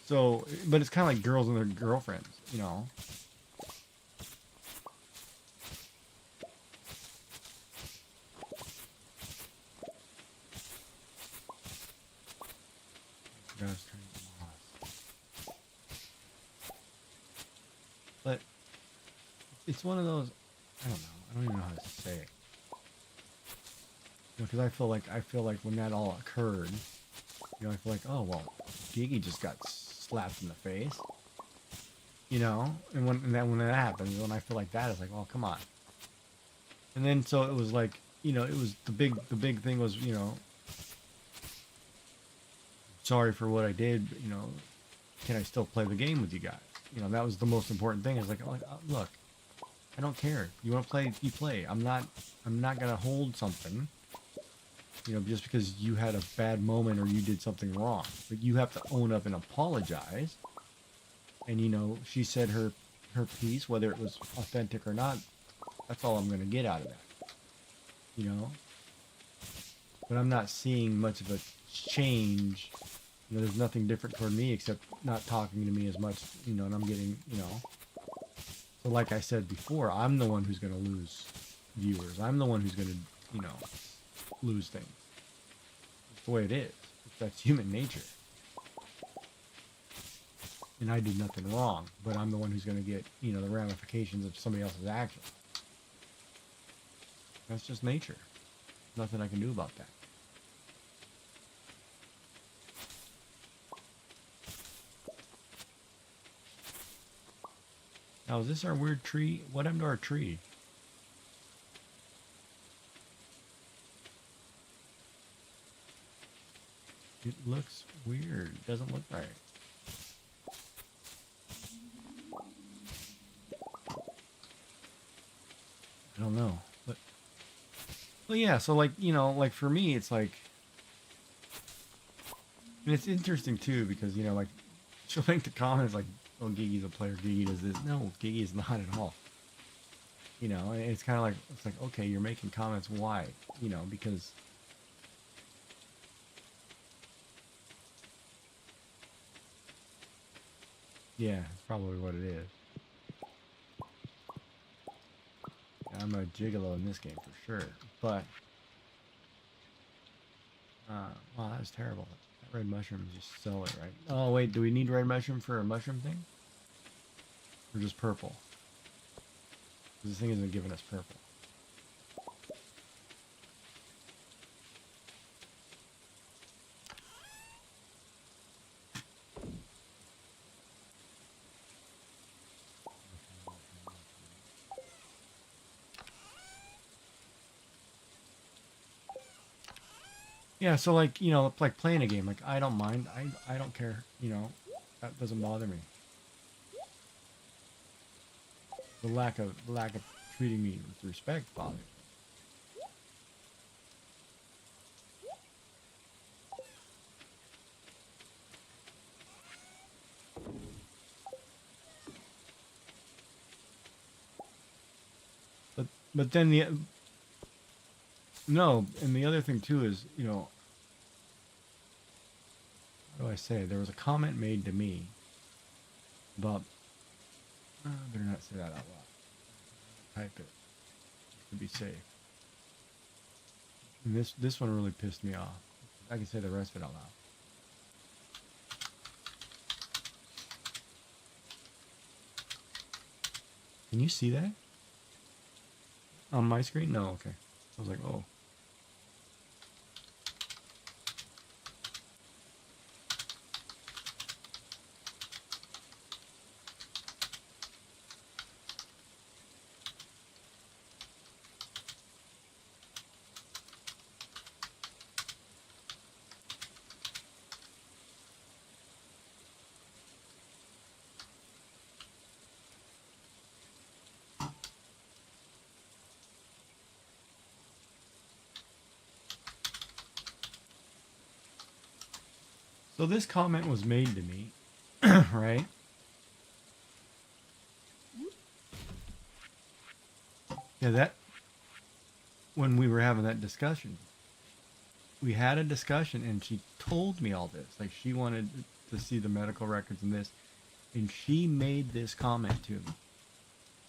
So, but it's kind of like girls and their girlfriends, you know. But it's one of those, I don't know. I don't even know how to say it. You know, because I feel like when that all occurred, you know, I feel like, oh well, Gigee just got slapped in the face. You know, and when that happens, when I feel like that, it's like, oh come on. And then so it was like, you know, it was the big thing was, you know, sorry for what I did, but, you know, can I still play the game with you guys? You know, that was the most important thing. It's like, look, I don't care. You want to play, you play. I'm not gonna hold something, you know, just because you had a bad moment or you did something wrong. But you have to own up and apologize. And you know, she said her piece, whether it was authentic or not. That's all I'm gonna get out of that. You know. But I'm not seeing much of a change. You know, there's nothing different toward me except not talking to me as much. You know, and I'm getting, you know. So like I said before, I'm the one who's gonna lose viewers. I'm the one who's gonna, you know, lose things. It's the way it is. That's human nature. And I did nothing wrong, but I'm the one who's going to get, you know, the ramifications of somebody else's action. That's just nature. Nothing I can do about that. Now, is this our weird tree? What happened to our tree? It looks weird. It doesn't look right. I don't know, but well, yeah. So like, you know, like for me, it's like, and it's interesting too because you know, like she'll make the comments like, "Oh, Gigee's a player. Gigee does this." No, Gigee is not at all. You know, and it's kind of like it's like, okay, you're making comments. Why? You know, because yeah, it's probably what it is. I'm a gigolo in this game for sure, but wow, that was terrible. That red mushroom, just sell it, right? Oh wait, do we need red mushroom for a mushroom thing, or just purple? This thing isn't giving us purple. Yeah, so like, you know, like playing a game, like I don't mind. I don't care, you know. That doesn't bother me. The lack of treating me with respect bothers me. But then the no, and the other thing too is, you know, how do I say? There was a comment made to me about I better not say that out loud. Type it to be safe. And this one really pissed me off. I can say the rest of it out loud. Can you see that? On my screen? No, okay. I was like, oh. So this comment was made to me, right? Yeah, that when we were having that discussion, we had a discussion and she told me all this. Like she wanted to see the medical records and this, and she made this comment to me.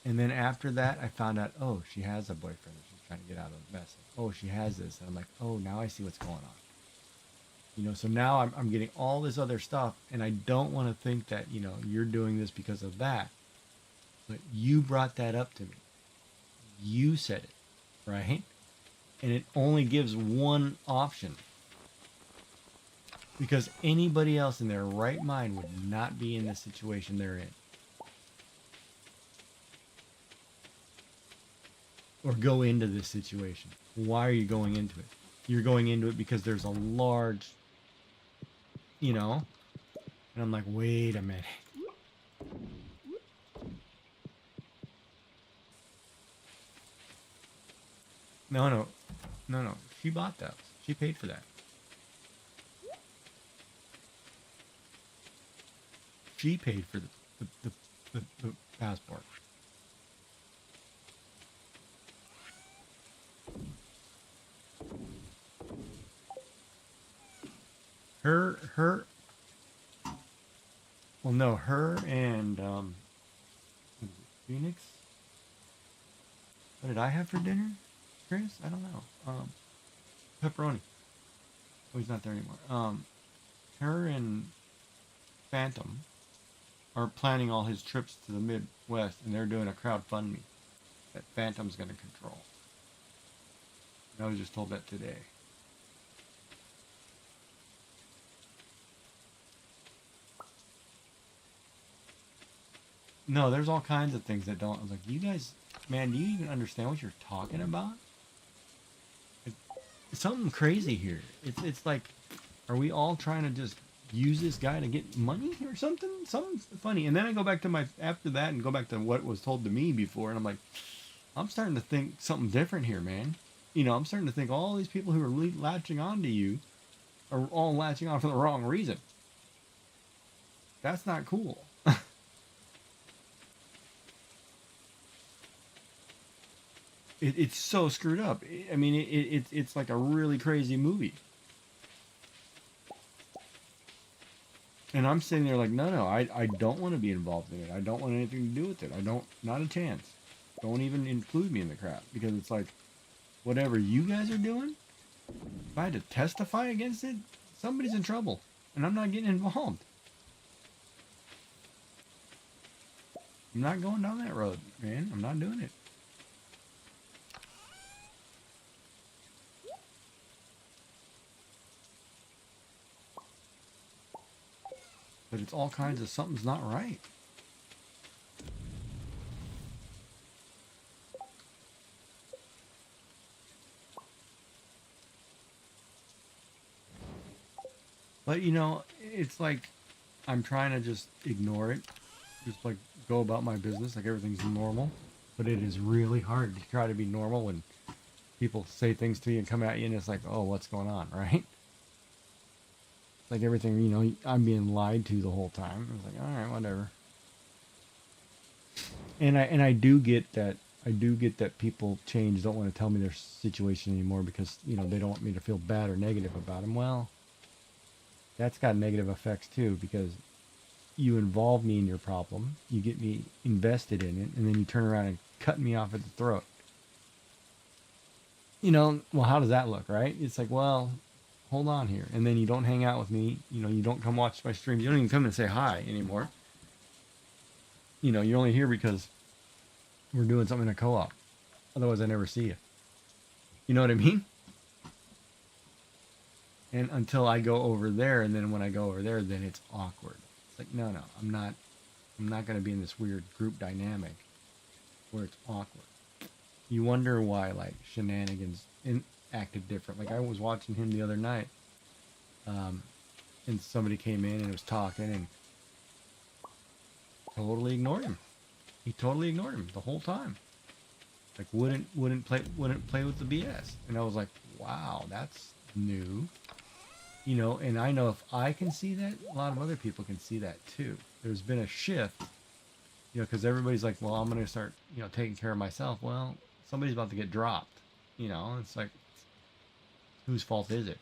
And then after that, I found out, oh, she has a boyfriend that she's trying to get out of the mess. Oh, she has this. And I'm like, oh, now I see what's going on. You know, so now I'm getting all this other stuff, and I don't want to think that, you know, you're doing this because of that. But you brought that up to me. You said it, right? And it only gives one option. Because anybody else in their right mind would not be in the situation they're in. Or go into this situation. Why are you going into it? You're going into it because there's a large, you know, and I'm like, wait a minute. No. She bought those. She paid for that. She paid for the passport. Her well, no, her and Phoenix. What did I have for dinner, Chris? I don't know. Pepperoni. Oh, he's not there anymore. Her and Phantom are planning all his trips to the Midwest, and they're doing a crowdfunding that Phantom's going to control. And I was just told that today. No, there's all kinds of things that don't. I was like, you guys, man, do you even understand what you're talking about? It's something crazy here. It's like, are we all trying to just use this guy to get money or something? Something funny. And then I go back to after that and go back to what was told to me before, and I'm like, I'm starting to think something different here, man. You know, I'm starting to think all these people who are latching on to you are all latching on for the wrong reason. That's not cool. It's so screwed up. I mean, it's like a really crazy movie. And I'm sitting there like, no, I don't want to be involved in it. I don't want anything to do with it. Not a chance. Don't even include me in the crap. Because it's like, whatever you guys are doing, if I had to testify against it, somebody's in trouble. And I'm not getting involved. I'm not going down that road, man. I'm not doing it. But it's all kinds of something's not right. But you know, it's like I'm trying to just ignore it. Just like go about my business like everything's normal. But it is really hard to try to be normal when people say things to you and come at you and it's like, oh, what's going on, right? Like everything, you know, I'm being lied to the whole time. It's like, all right, whatever. And I do get that. I do get that people change, don't want to tell me their situation anymore because, you know, they don't want me to feel bad or negative about them. Well, that's got negative effects too because you involve me in your problem, you get me invested in it, and then you turn around and cut me off at the throat. You know, well, how does that look, right? It's like, well, hold on here. And then you don't hang out with me. You know, you don't come watch my streams. You don't even come and say hi anymore. You know, you're only here because we're doing something in a co-op. Otherwise, I never see you. You know what I mean? And until I go over there, and then when I go over there, then it's awkward. It's like, no, I'm not going to be in this weird group dynamic where it's awkward. You wonder why, like, Shenanigans acted different. Like, I was watching him the other night, and somebody came in and was talking and totally ignored him. He totally ignored him the whole time. Like, wouldn't play with the BS. And I was like, wow, that's new. You know, and I know if I can see that, a lot of other people can see that too. There's been a shift, you know, because everybody's like, well, I'm going to start, you know, taking care of myself. Well, somebody's about to get dropped, you know. It's like, whose fault is it?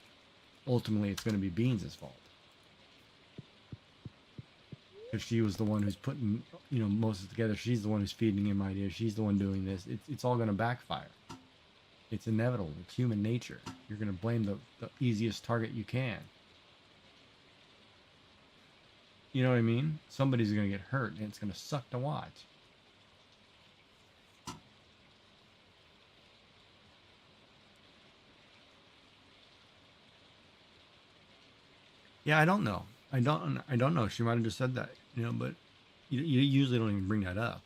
Ultimately, it's going to be Beans' fault. Because she was the one who's putting, you know, most of it together. She's the one who's feeding him ideas. She's the one doing this. It's all going to backfire. It's inevitable. It's human nature. You're going to blame the easiest target you can. You know what I mean? Somebody's going to get hurt, and it's going to suck to watch. Yeah, I don't know. I don't know. She might have just said that, you know, but you usually don't even bring that up.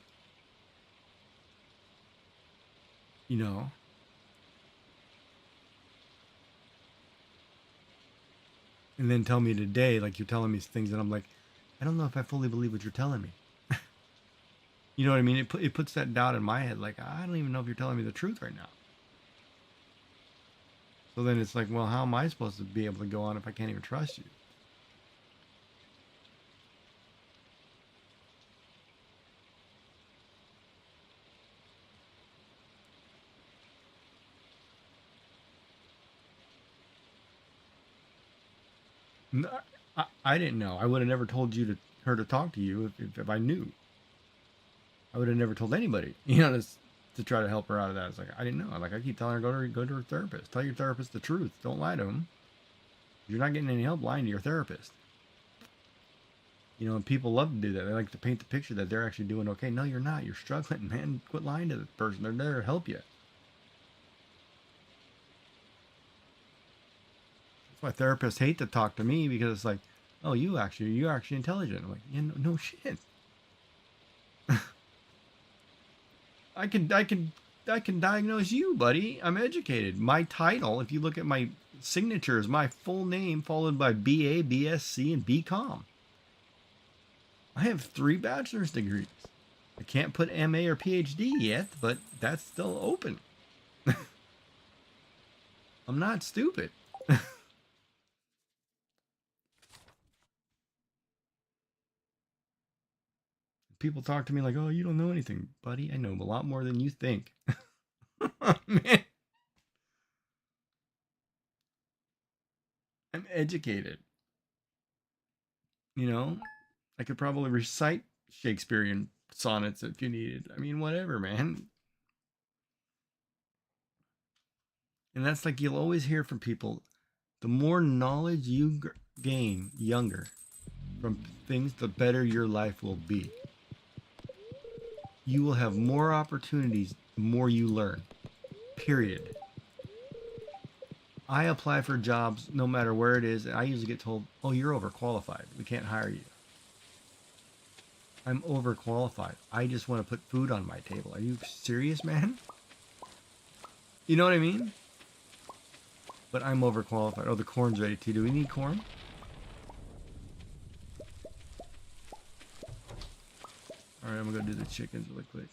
You know? And then tell me today, like you're telling me things that I'm like, I don't know if I fully believe what you're telling me. You know what I mean? It puts that doubt in my head, like, I don't even know if you're telling me the truth right now. So then it's like, well, how am I supposed to be able to go on if I can't even trust you? No, I didn't know. I would have never told her to talk to you if I knew. I would have never told anybody, you know, to try to help her out of that. It's like, I didn't know. Like, I keep telling her, go to her therapist. Tell your therapist the truth. Don't lie to him. You're not getting any help lying to your therapist. You know, and people love to do that. They like to paint the picture that they're actually doing okay. No, you're not. You're struggling, man. Quit lying to the person. They're there to help you. That's why therapists hate to talk to me, because it's like, oh, you're actually intelligent. I'm like, yeah, no shit. I can diagnose you, buddy. I'm educated. My title, if you look at my signature, is my full name followed by BA, BSc, and BCom. I have 3 bachelor's degrees. I can't put MA or PhD yet, but that's still open. I'm not stupid. People talk to me like, oh, you don't know anything, buddy. I know a lot more than you think. Man. I'm educated. You know, I could probably recite Shakespearean sonnets if you needed. I mean, whatever, man. And that's like, you'll always hear from people, the more knowledge you gain younger from things, the better your life will be. You will have more opportunities the more you learn. Period. I apply for jobs no matter where it is, and I usually get told, oh, you're overqualified. We can't hire you. I'm overqualified. I just want to put food on my table. Are you serious, man? You know what I mean? But I'm overqualified. Oh, the corn's ready too. Do we need corn? All right, I'm gonna go do the chickens really quick.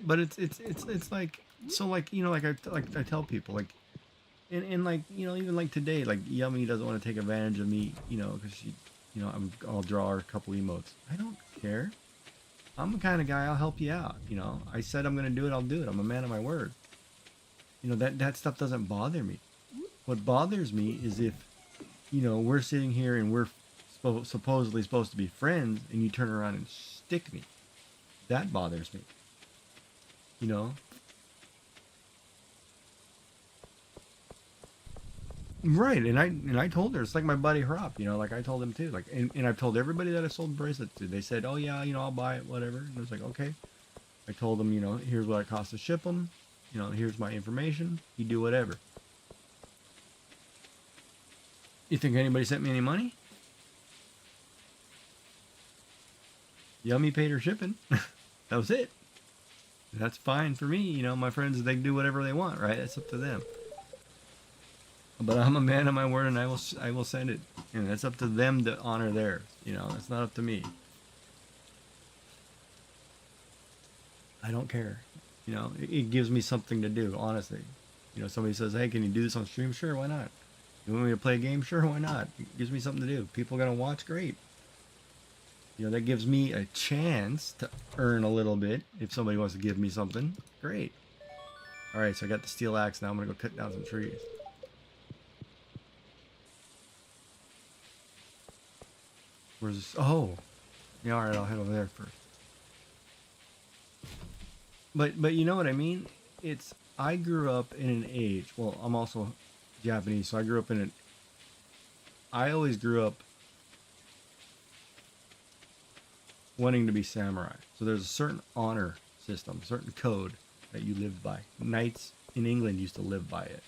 But it's like, so, like, you know, like I tell people, like, and like, you know, even like today, like Yummy doesn't want to take advantage of me, you know, because she, you know, I'll draw her a couple emotes. I don't care. I'm the kind of guy, I'll help you out. You know, I said I'm gonna do it, I'll do it. I'm a man of my word. You know, that stuff doesn't bother me. What bothers me is if, you know, we're sitting here and we're supposedly supposed to be friends, and you turn around and stick me. That bothers me. You know? Right, and I told her, it's like my buddy Hrop, you know, like I told him too, like, and I've told everybody that I sold bracelets to. They said, oh yeah, you know, I'll buy it, whatever. And I was like, okay. I told them, you know, here's what it costs to ship them. You know, here's my information. You do whatever. You think anybody sent me any money? Yummy paid her shipping. That was it. That's fine for me. You know, my friends, they can do whatever they want, right? That's up to them. But I'm a man of my word, and I will send it. And that's up to them to honor theirs. You know, that's not up to me. I don't care. You know, it gives me something to do, honestly. You know, somebody says, hey, can you do this on stream? Sure, why not? You want me to play a game? Sure, why not? It gives me something to do. People are going to watch? Great. You know, that gives me a chance to earn a little bit. If somebody wants to give me something, great. All right, so I got the steel axe. Now I'm going to go cut down some trees. Where's this? Oh. Yeah, all right, I'll head over there first. But you know what I mean? It's, I grew up in an age, well, I'm also Japanese, so I grew up in I always grew up wanting to be samurai. So there's a certain honor system, a certain code that you lived by. Knights in England used to live by it.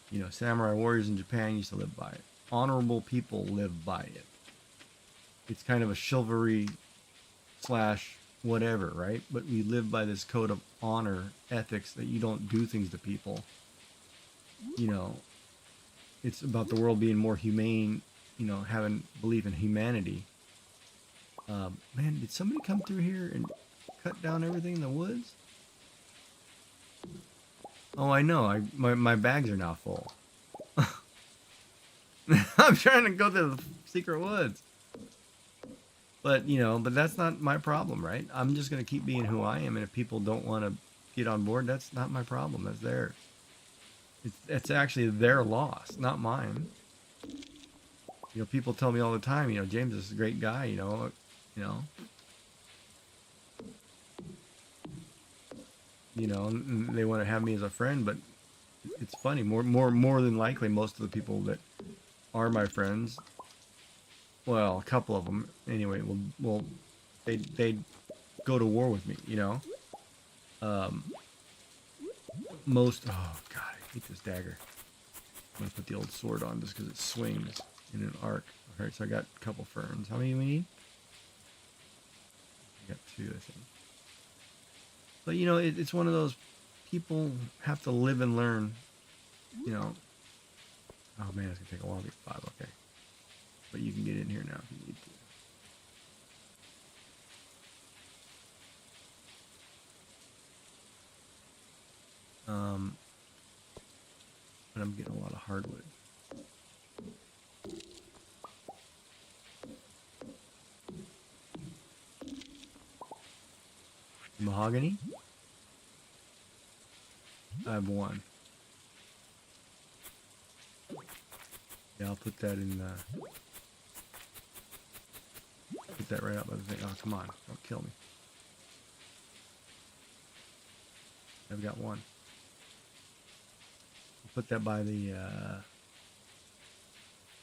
You know, samurai warriors in Japan used to live by it. Honorable people live by it. It's kind of a chivalry slash whatever, right? But we live by this code of honor, ethics, that you don't do things to people. You know, it's about the world being more humane, you know, having belief in humanity. Man, did somebody come through here and cut down everything in the woods? Oh, I know. My bags are now full. I'm trying to go to the secret woods. But, you know, but that's not my problem, right? I'm just going to keep being who I am. And if people don't want to get on board, that's not my problem. That's theirs. It's actually their loss, not mine. You know, people tell me all the time, you know, James is a great guy, you know. And they want to have me as a friend, but it's funny. More than likely, most of the people that are my friends, well, a couple of them anyway, they go to war with me, you know. Most, oh god, I hate this dagger. I'm gonna put the old sword on just because it swings in an arc. Alright, so I got a couple ferns. How many do we need? I got 2, I think. But you know, it's one of those, people have to live and learn, you know. Oh man, it's gonna take a while to get 5, okay. But you can get in here now if you need to. But I'm getting a lot of hardwood. Mahogany? I have 1. Yeah, I'll put that in put that right out by the thing. Oh, come on. Don't kill me. I've got 1. I'll put that by the, I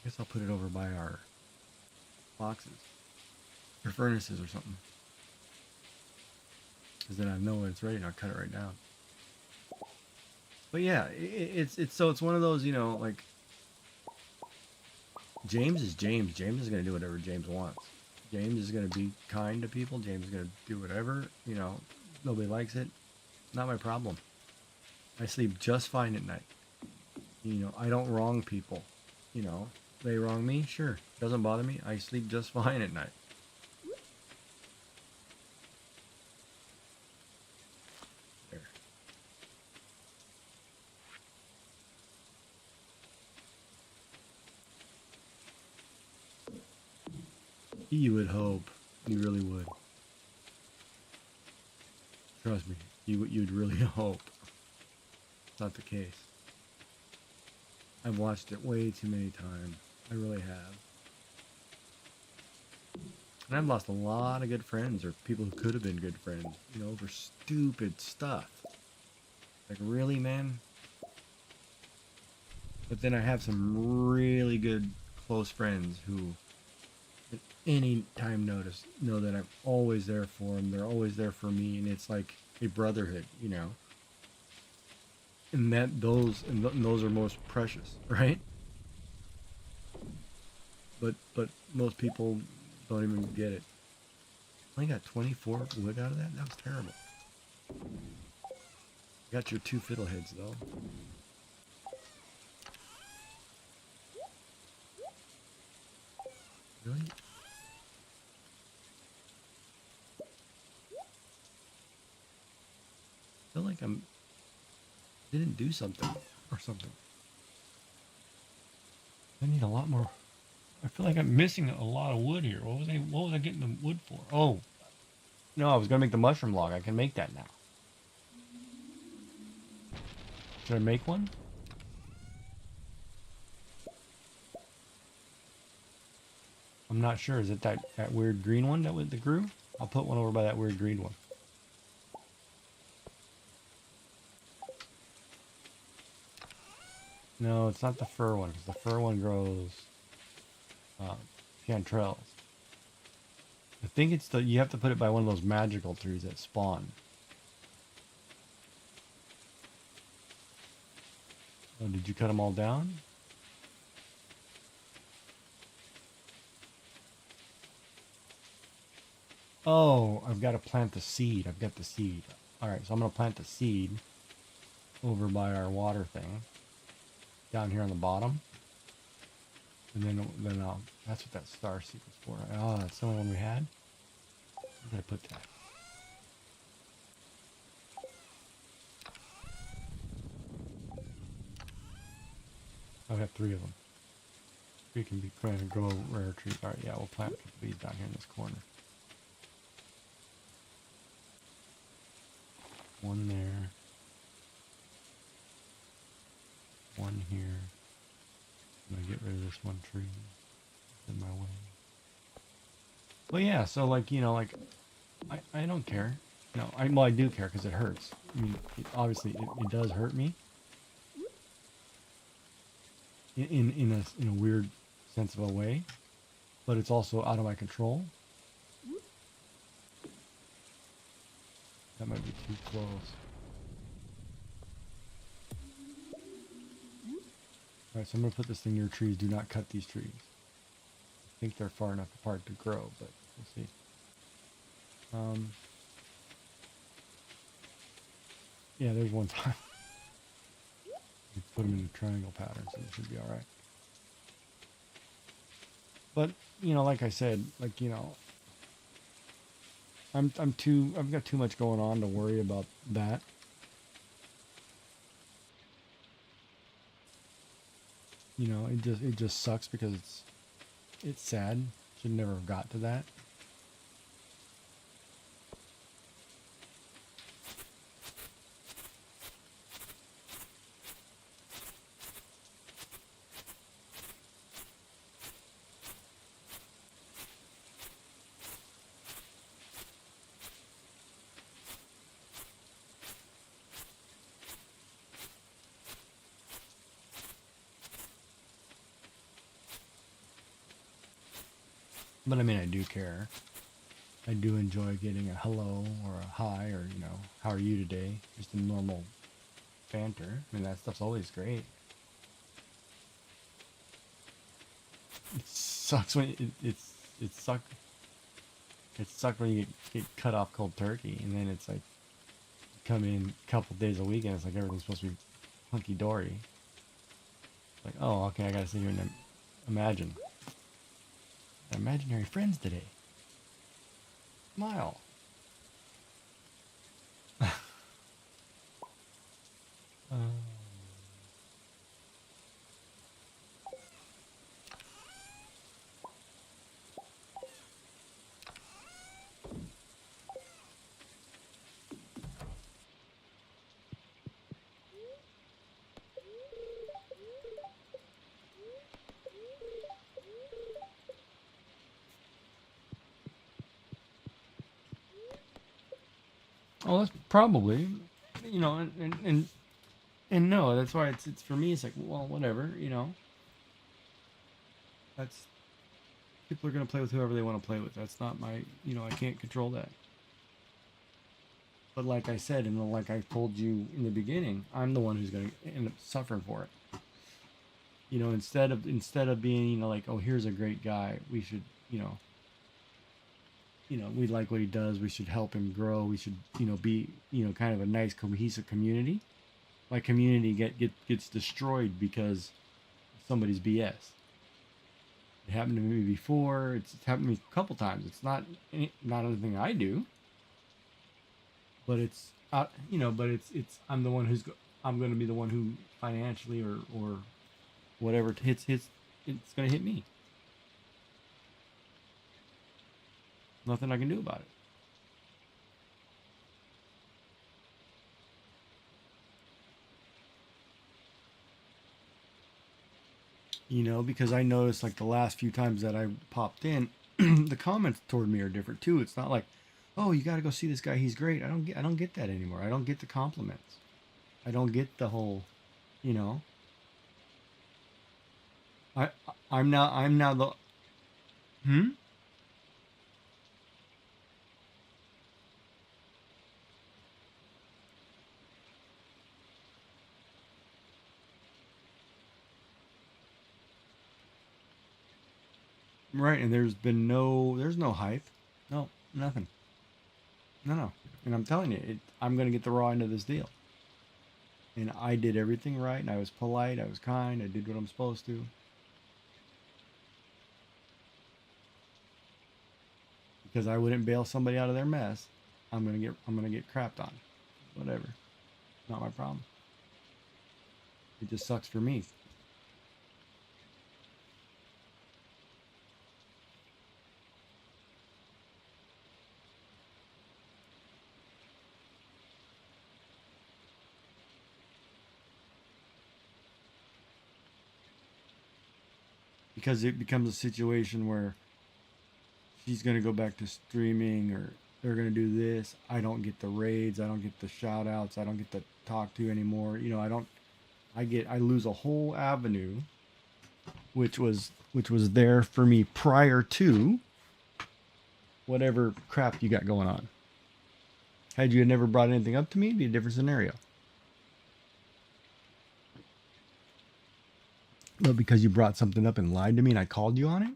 guess I'll put it over by our boxes. Or furnaces or something. Because then I know when it's ready and I'll cut it right down. But yeah, it's one of those, you know, like, James is James. James is going to do whatever James wants. James is going to be kind to people. James is going to do whatever, you know. Nobody likes it. Not my problem. I sleep just fine at night. You know, I don't wrong people. You know, they wrong me, sure. Doesn't bother me. I sleep just fine at night. There. You would hope. You really would. Trust me. You'd really hope. It's not the case. I've watched it way too many times. I really have. And I've lost a lot of good friends, or people who could have been good friends, you know, over stupid stuff. Like, really, man? But then I have some really good close friends who, at any time notice, know that I'm always there for them. They're always there for me, and it's like a brotherhood, you know. And those are most precious, right? But most people don't even get it. I only got 24 wood out of that? That was terrible. Got your 2 fiddleheads though. Really? like I'm didn't do something or something. I need a lot more. I feel like I'm missing a lot of wood here. What was I getting the wood for? Oh, no, I was gonna make the mushroom log. I can make that now. Should I make one? I'm not sure. Is it that weird green one that grew? I'll put one over by that weird green one. No, it's not the fir one, because the fir one grows chanterelles. I think it's you have to put it by one of those magical trees that spawn. Oh, did you cut them all down? Oh, I've got to plant the seed. I've got the seed. Alright, so I'm going to plant the seed over by our water thing. Down here on the bottom. And then I'll, that's what that star seed was for. Oh, that's the only one we had? Where did I put that? I have 3 of them. We can be trying to grow rare trees. Alright, yeah, we'll plant these down here in this corner. One there. One here. I'm gonna get rid of this one tree. It's in my way. But yeah, so like, you know, like, I don't care. No, well, I do care because it hurts. I mean, obviously it does hurt me. In a weird sense of a way. But it's also out of my control. That might be too close. Alright, so I'm going to put this thing near trees. Do not cut these trees. I think they're far enough apart to grow, but we'll see. Yeah, there's one time. You put them in a triangle pattern, so it should be alright. But, you know, like I said, like, you know, I've got too much going on to worry about that. You know, it just sucks because it's sad. Should never have got to that. But I mean, I do care. I do enjoy getting a hello or a hi or, you know, how are you today? Just a normal banter. I mean, that stuff's always great. It sucks when it sucks when you get cut off cold turkey, and then it's like come in a couple days a week and it's like everything's supposed to be hunky dory. Like, oh, okay, I gotta sit here and imagine. Imaginary friends today. Smile. Oh, that's probably, you know, and no, that's why it's for me. It's like, well, whatever, you know. That's people are gonna play with whoever they want to play with. That's not my, you know, I can't control that. But like I said, and like I told you in the beginning, I'm the one who's gonna end up suffering for it. You know, instead of being, you know, like, oh, here's a great guy, we should, you know, we like what he does. We should help him grow. We should, you know, be, you know, kind of a nice cohesive community. My community gets destroyed because somebody's BS. It happened to me before. It's happened to me a couple times. It's not anything I do. but it's but it's I'm the one I'm going to be the one who financially or whatever hits it's going to hit me. Nothing I can do about it. Because I noticed like the last few times that I popped in, the comments toward me are different too. It's not like, oh, you got to go see this guy, he's great. I don't get that anymore. I don't get the compliments. I don't get the whole, you know. I I'm now the right, and there's no hype. No, nothing. No. And I'm telling you, I'm going to get the raw end of this deal. And I did everything right, and I was polite, I was kind, I did what I'm supposed to. Because I wouldn't bail somebody out of their mess, I'm gonna get crapped on. Whatever. Not my problem. It just sucks for me. Because it becomes a situation where she's going to go back to streaming, or they're going to do this. I don't get the raids. I don't get the shout outs. I don't get to talk to anymore. I lose a whole avenue, which was there for me prior to whatever crap you got going on. Had you never brought anything up to me, it'd be a different scenario. But because you brought something up and lied to me and I called you on it,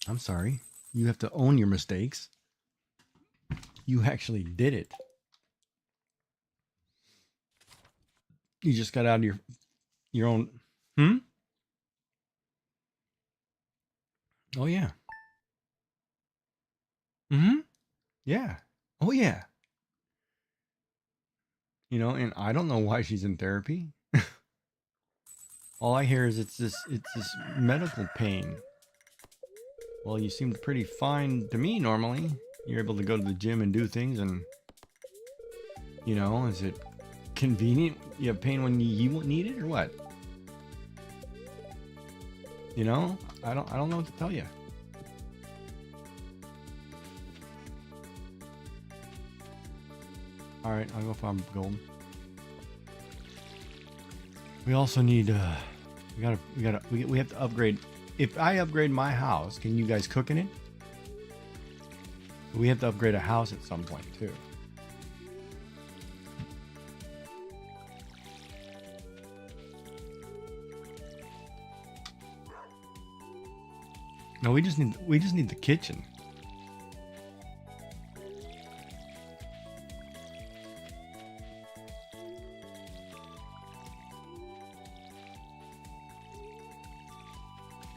I'm sorry. You have to own your mistakes. You actually did it. You just got out of your own. Oh yeah. Yeah. Oh yeah. And I don't know why she's in therapy. All I hear is it's this medical pain. Well, you seemed pretty fine to me normally. You're able to go to the gym and do things, and is it convenient? You have pain when you won't need it, or what? I don't know what to tell you. All right, I'll go farm gold. We also need we have to upgrade. If I upgrade my house, can you guys cook in it? We have to upgrade a house at some point too. No, we just need the kitchen.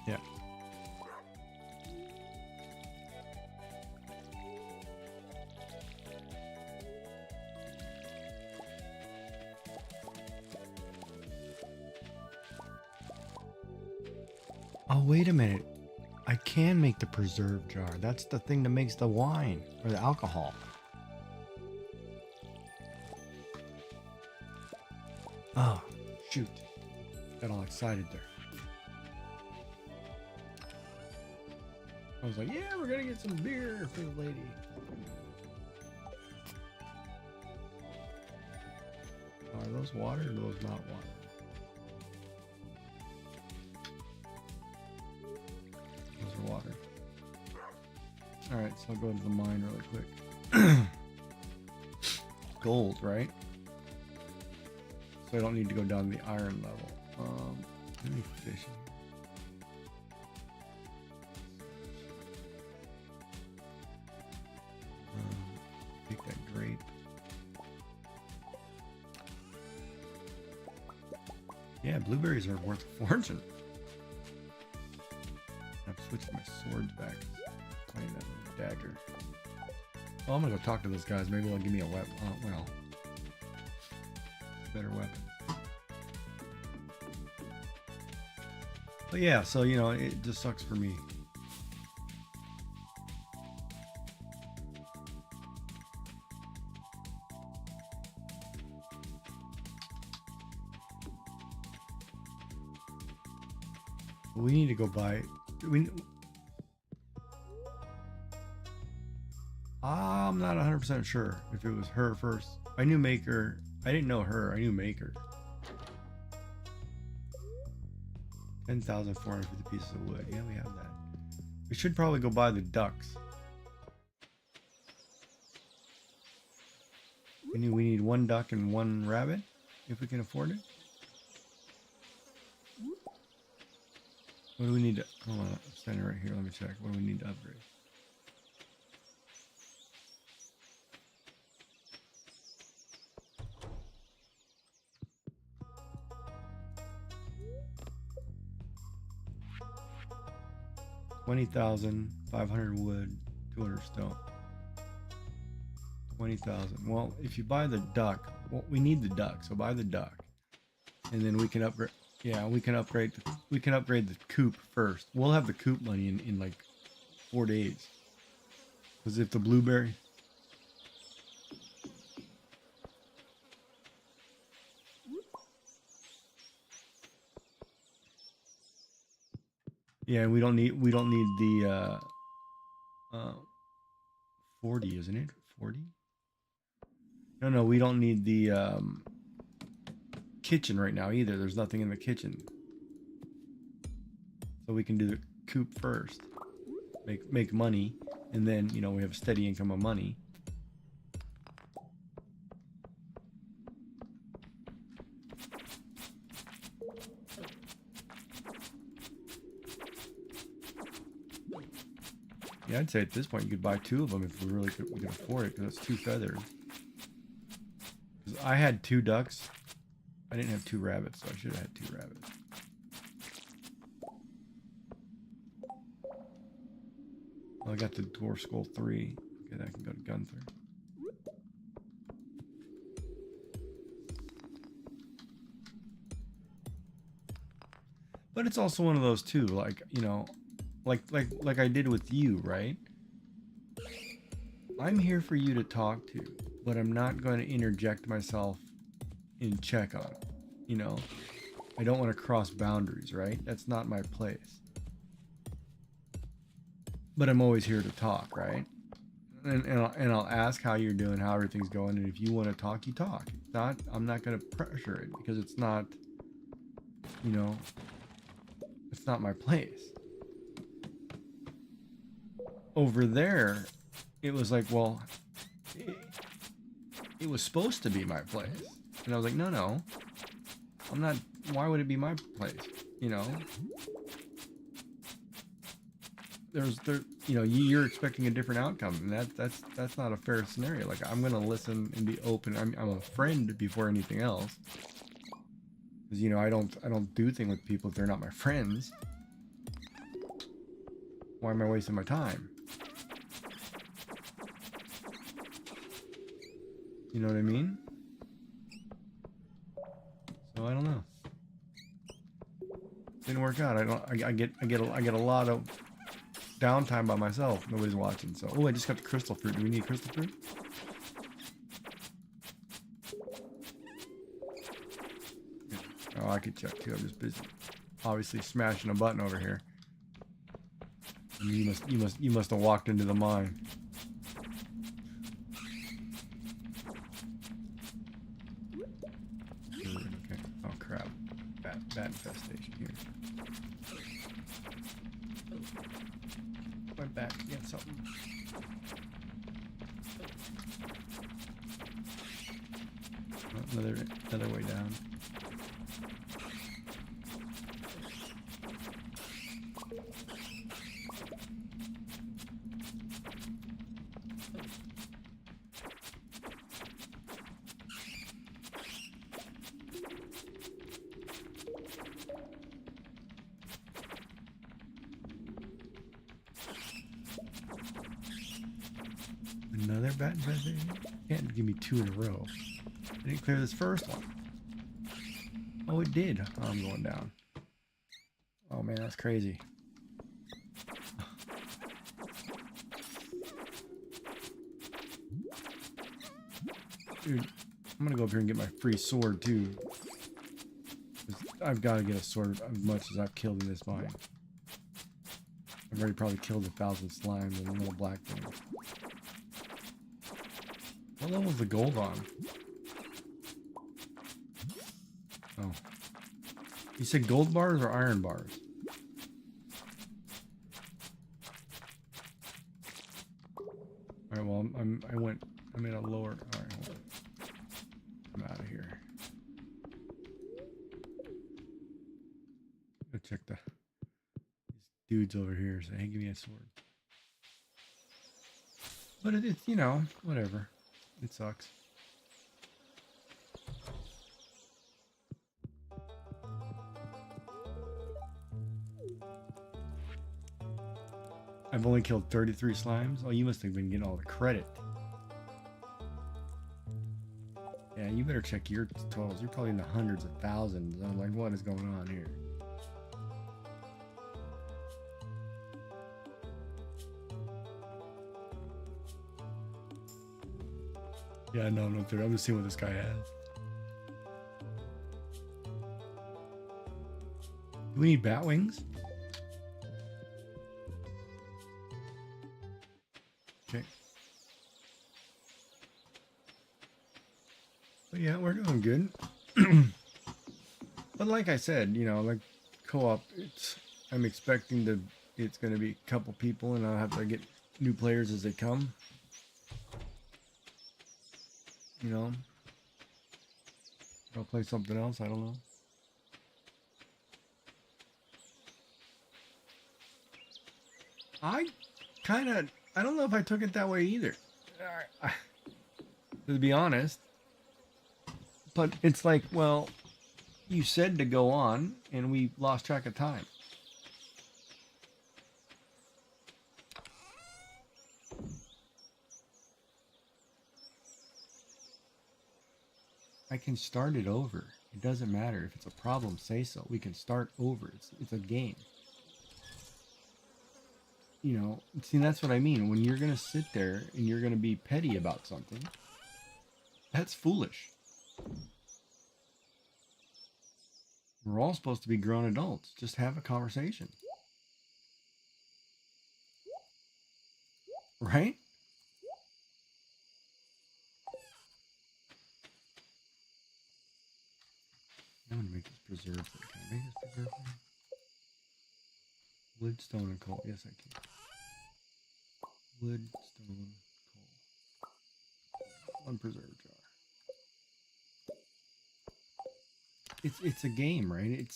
Yeah. Oh, wait a minute. I can make the preserve jar. That's the thing that makes the wine or the alcohol. Oh, shoot. Got all excited there. I was like, yeah, we're going to get some beer for the lady. Are those water or are those not water? Water. All right, so I'll go to the mine really quick. Gold, right? So I don't need to go down to the iron level. Let me fish. Take that grape. Yeah, blueberries are worth a fortune. I've switched my swords back. Playing that dagger. Well, I'm gonna go talk to those guys. Maybe they'll give me a weapon. Well, better weapon. But yeah, so you know, it just sucks for me. We need to go buy. I'm not 100% sure if it was her first. I knew Maker. I didn't know her. I knew Maker. 10,450 pieces of wood. Yeah, we have that. We should probably go buy the ducks. We need 1 duck and 1 rabbit, if we can afford it. What do we need to... Hold on, I'm standing right here. Let me check. What do we need to upgrade? $20,500 wood, 200 stone. 20,000. Well, if you buy the duck, well, we need the duck, so buy the duck, and then we can upgrade. Yeah, we can upgrade. We can upgrade the coop first. We'll have the coop money in like 4 days. Because if the blueberry. Yeah, we don't need the 40, isn't it? 40? No, we don't need the kitchen right now either. There's nothing in the kitchen. So we can do the coop first. Make money, and then, you know, we have a steady income of money. Yeah, I'd say at this point you could buy 2 of them if we really could afford it, because it's 2 feathers. Because I had 2 ducks. I didn't have 2 rabbits, so I should have had 2 rabbits. Well, I got the Dwarf Skull 3. Okay, that can go to Gunther. But it's also one of those too, like, you know, like I did with you, right? I'm here for you to talk to, but I'm not going to interject myself and check on it. You know, I don't want to cross boundaries, right? That's not my place. But I'm always here to talk, right? And I'll ask how you're doing, how everything's going, and if you want to talk, you talk. If not, I'm not going to pressure it, because it's not, you know, it's not my place. Over there, it was like, well, it was supposed to be my place. And I was like, no, I'm not, why would it be my place? You know? You know, you're expecting a different outcome, and that's not a fair scenario. Like, I'm gonna listen and be open. I'm a friend before anything else. Because, you know, I don't do things with people if they're not my friends. Why am I wasting my time? You know what I mean? So I don't know. Didn't work out. I get a lot of downtime by myself. Nobody's watching. So, oh, I just got the crystal fruit. Do we need crystal fruit? Oh, I could check too. I'm just busy, obviously smashing a button over here. You must have walked into the mine. Okay. Oh crap! Bat infestation here. My bat get something. Oh, another way down. Another bad investigation? You can't give me 2 in a row. I didn't clear this first one. Oh, it did. Oh, I'm going down. Oh man, that's crazy. Dude, I'm gonna go up here and get my free sword too. I've got to get a sword as much as I've killed in this mine. I've already probably killed 1,000 slimes and little black things. What level is the gold on? Oh. You said gold bars or iron bars? Alright, well, I'm in a lower... Alright, hold on. I'm out of here. Go check these dudes over here. Say, hey, give me a sword. But it's, you know, whatever. It sucks. I've only killed 33 slimes. Oh, you must have been getting all the credit. Yeah, you better check your totals. You're probably in the hundreds of thousands. I'm like, what is going on here? Yeah, no, I'm just seeing what this guy has. Do we need bat wings? Okay. But yeah, we're doing good. But like I said, you know, like co-op, I'm expecting it's going to be a couple people and I'll have to get new players as they come. You know, I'll play something else. I don't know. I don't know if I took it that way either. To be honest. But it's like, well, you said to go on and we lost track of time. I can start it over. It doesn't matter. If it's a problem, say so. We can start over. It's a game. You know, see, that's what I mean. When you're going to sit there and you're going to be petty about something, that's foolish. We're all supposed to be grown adults. Just have a conversation. Right? I'm going to make this preserve thing. Can I make this preserve thing? Wood, stone, and coal. Yes, I can. Wood, stone, coal. 1 preserve jar. It's a game, right?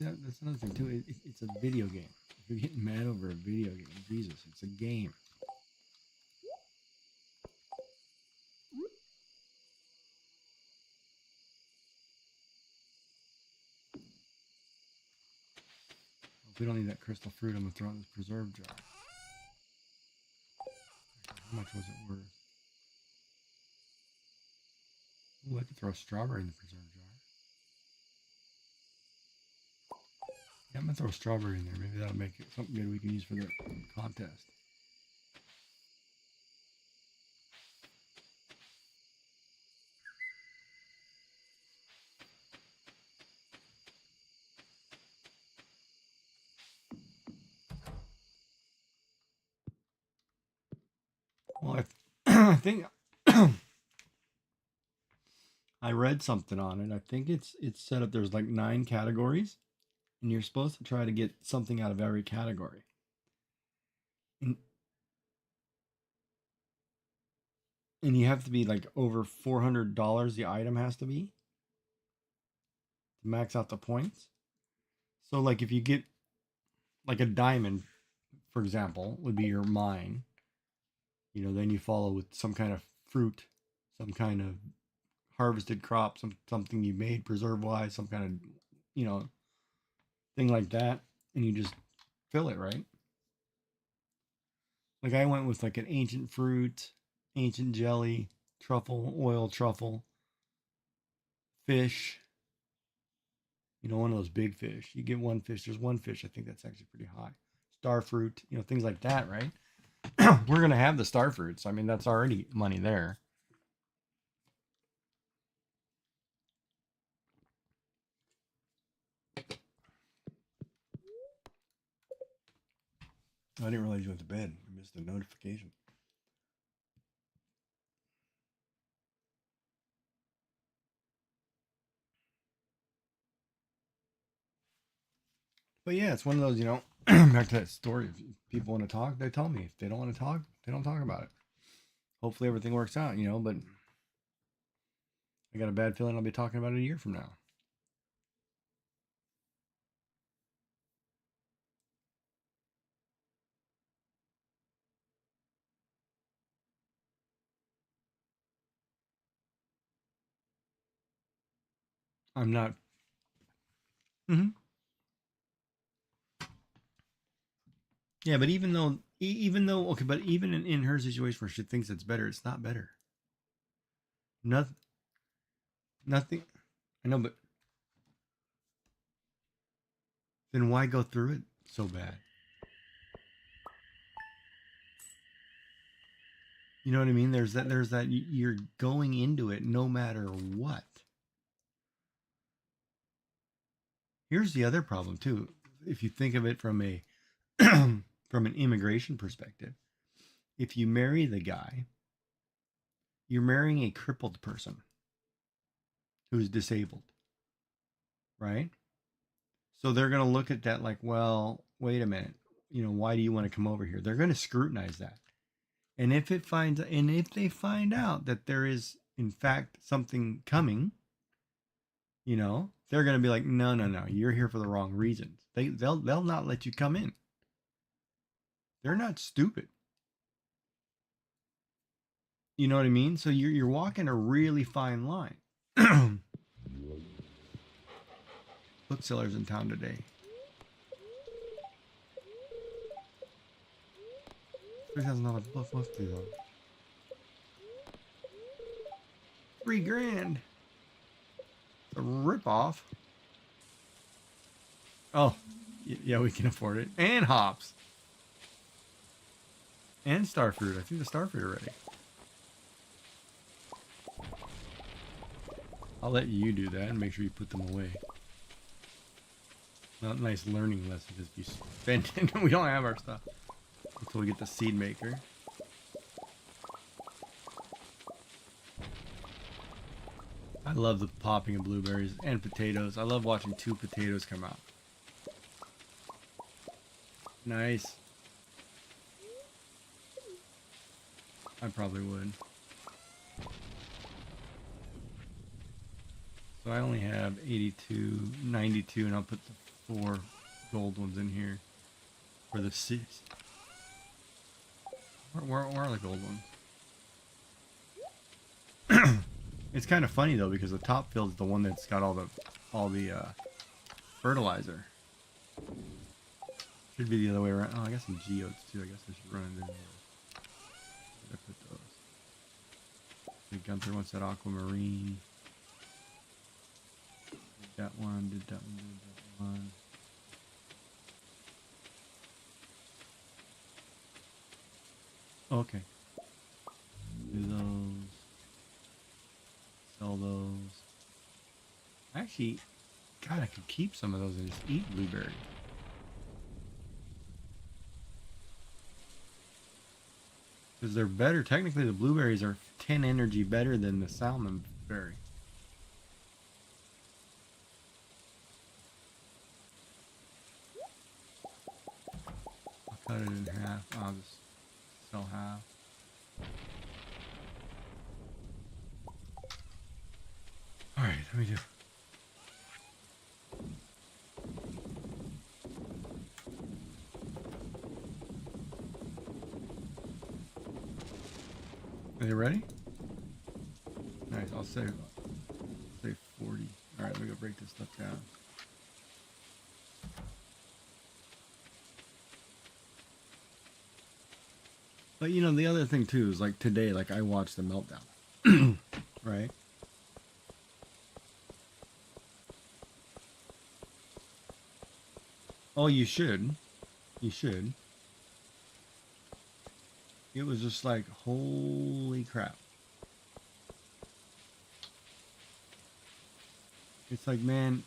That's another thing too. It's a video game. If you're getting mad over a video game, Jesus, it's a game. If we don't need that crystal fruit, I'm gonna throw it in this preserve jar. How much was it worth? Ooh, I could throw a strawberry in the preserve jar. Yeah, I'm gonna throw a strawberry in there. Maybe that'll make it something good we can use for the contest. Well, I think I read something on it. I think it's set up. There's like 9 categories, and you're supposed to try to get something out of every category. And you have to be like over $400. The item has to be to max out the points. So like if you get like a diamond, for example, would be your mine. You know, then you follow with some kind of fruit, some kind of harvested crop, something you made preserve wise, some kind of, you know, thing like that, and you just fill it, right? Like I went with like an ancient fruit, ancient jelly, truffle, oil truffle, fish. You know, one of those big fish. You get one fish. There's one fish. I think that's actually pretty high. Star fruit. You know, things like that, right? We're gonna have the star fruits. I mean, that's already money there. I didn't realize you went to bed. I missed the notification. But yeah, it's one of those, you know, back to that story. If people want to talk, they tell me. If they don't want to talk, they don't talk about it. Hopefully everything works out, you know, but I got a bad feeling I'll be talking about it a year from now. I'm not. Mm-hmm. Yeah, but even though, okay, but even in her situation where she thinks it's better, it's not better. Nothing. Nothing. I know, but then why go through it so bad? You know what I mean? There's that you're going into it no matter what. Here's the other problem too. If you think of it from a from an immigration perspective, if you marry the guy, you're marrying a crippled person who's disabled, right? So they're going to look at that like, well, wait a minute. You know, why do you want to come over here? They're going to scrutinize that. And if they find out that there is in fact something coming, you know, they're going to be like, no, no, no, you're here for the wrong reasons. They'll not let you come in. They're not stupid. You know what I mean? So you're walking a really fine line. Booksellers in town today. $3,000 book must be though. $3,000. A ripoff. Oh, yeah, we can afford it. And hops. And starfruit. I think the starfruit already. I'll let you do that and make sure you put them away. Not a nice learning lesson just be spending. We don't have our stuff until we get the seed maker. I love the popping of blueberries and potatoes. I love watching 2 potatoes come out. Nice. I probably would. So I only have 82, 92, and I'll put the 4 gold ones in here for the 6. Where are the gold ones? It's kind of funny though because the top field's the one that's got all the fertilizer. Should be the other way around. Oh, I guess some geodes too. I guess I should run it in there. Where did I put those? The Gunther wants that aquamarine. Did that one. Did that one. Did that one. Okay. Do those. Sell those. Actually, God, I could keep some of those and just eat blueberry. Because they're better. Technically, the blueberries are 10 energy better than the salmon berry. I'll cut it in half. I'll just sell half. Alright, let me do. Are you ready? Nice, I'll say 40. Alright, let me go break this stuff down. But you know, the other thing too is like today, like I watched the meltdown, right? Oh, you should. You should. It was just like, holy crap. It's like, man,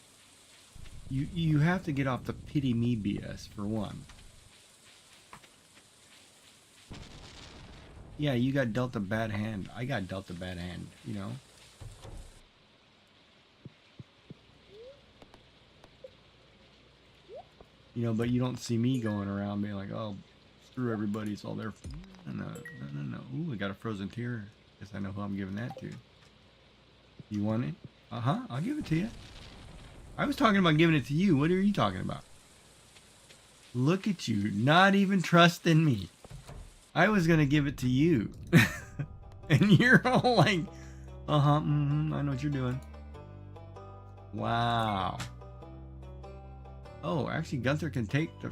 you have to get off the pity me BS for one. Yeah, you got dealt a bad hand. I got dealt a bad hand, you know? You know, but you don't see me going around being like, oh, screw everybody, it's all their fault. No. Ooh, I got a frozen tear. Guess I know who I'm giving that to. You want it? Uh-huh, I'll give it to you. I was talking about giving it to you. What are you talking about? Look at you, not even trusting me. I was gonna give it to you. And you're all like, uh-huh, I know what you're doing. Wow. Oh, actually, Gunther can take the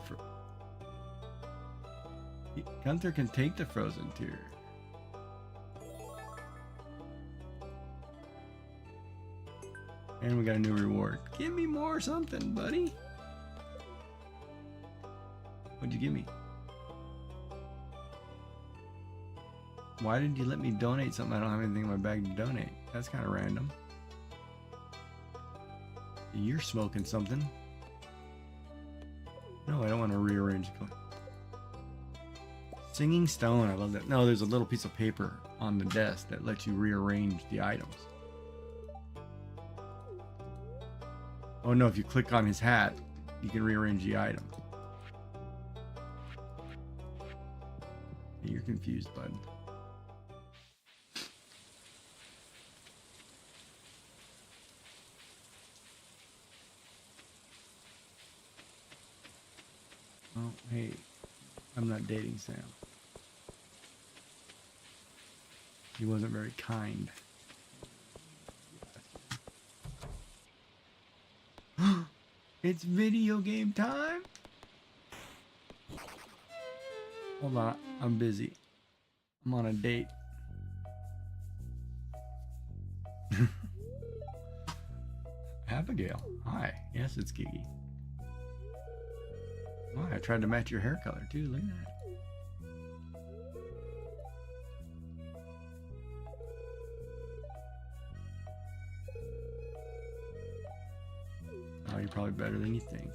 frozen tear. And we got a new reward. Give me more something, buddy. What'd you give me? Why did you let me donate something I don't have anything in my bag to donate? That's kind of random. You're smoking something. No, I don't want to rearrange the color. Singing stone, I love that. No, there's a little piece of paper on the desk that lets you rearrange the items. Oh no, if you click on his hat, you can rearrange the item. You're confused, bud. Oh, hey, I'm not dating Sam. He wasn't very kind. It's video game time? Hold on, I'm busy. I'm on a date. Abigail, hi. Yes, it's Gigee. Oh, I tried to match your hair color too. Look at that. Oh, you're probably better than you think.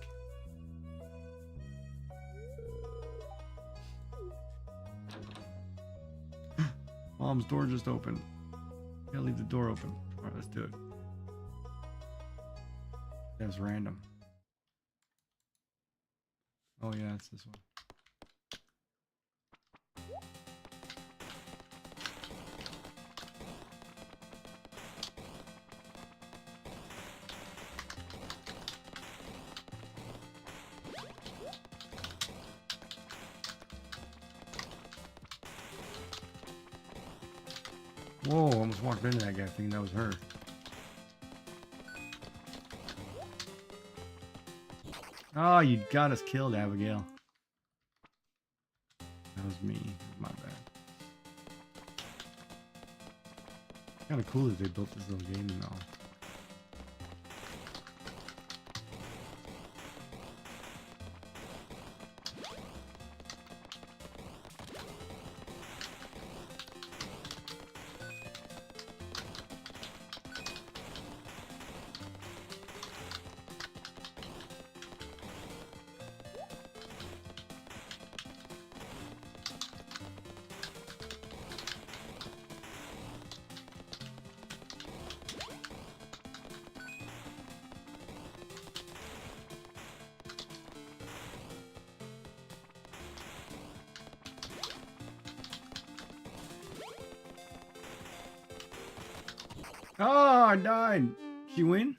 Mom's door just opened. Gotta leave the door open. Alright, let's do it. That was random. Oh yeah, it's this one. Whoa, almost walked into that guy thinking that was her. Oh, you got us killed, Abigail. That was me. My bad. Kind of cool that they built this little game and all. Oh, I died. She win?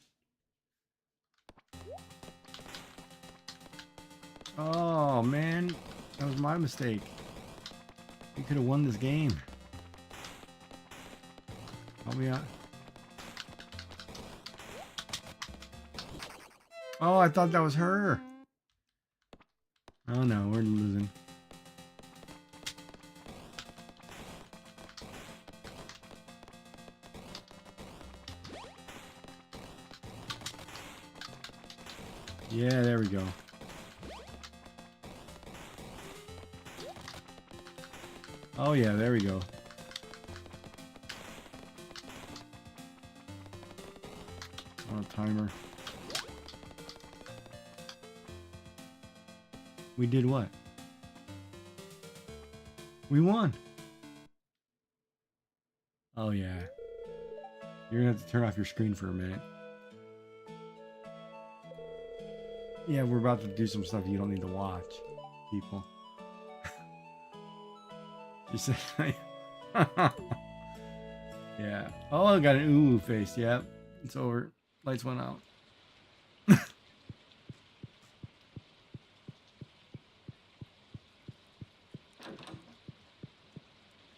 Oh, man. That was my mistake. You could have won this game. Help me out. Oh, I thought that was her. Oh, no. We're losing. Yeah, there we go. Oh yeah, there we go. On a timer. We did what? We won. Oh yeah. You're gonna have to turn off your screen for a minute. Yeah, we're about to do some stuff you don't need to watch, people. You said, yeah. Oh, I got an ooh face. Yep, it's over. Lights went out.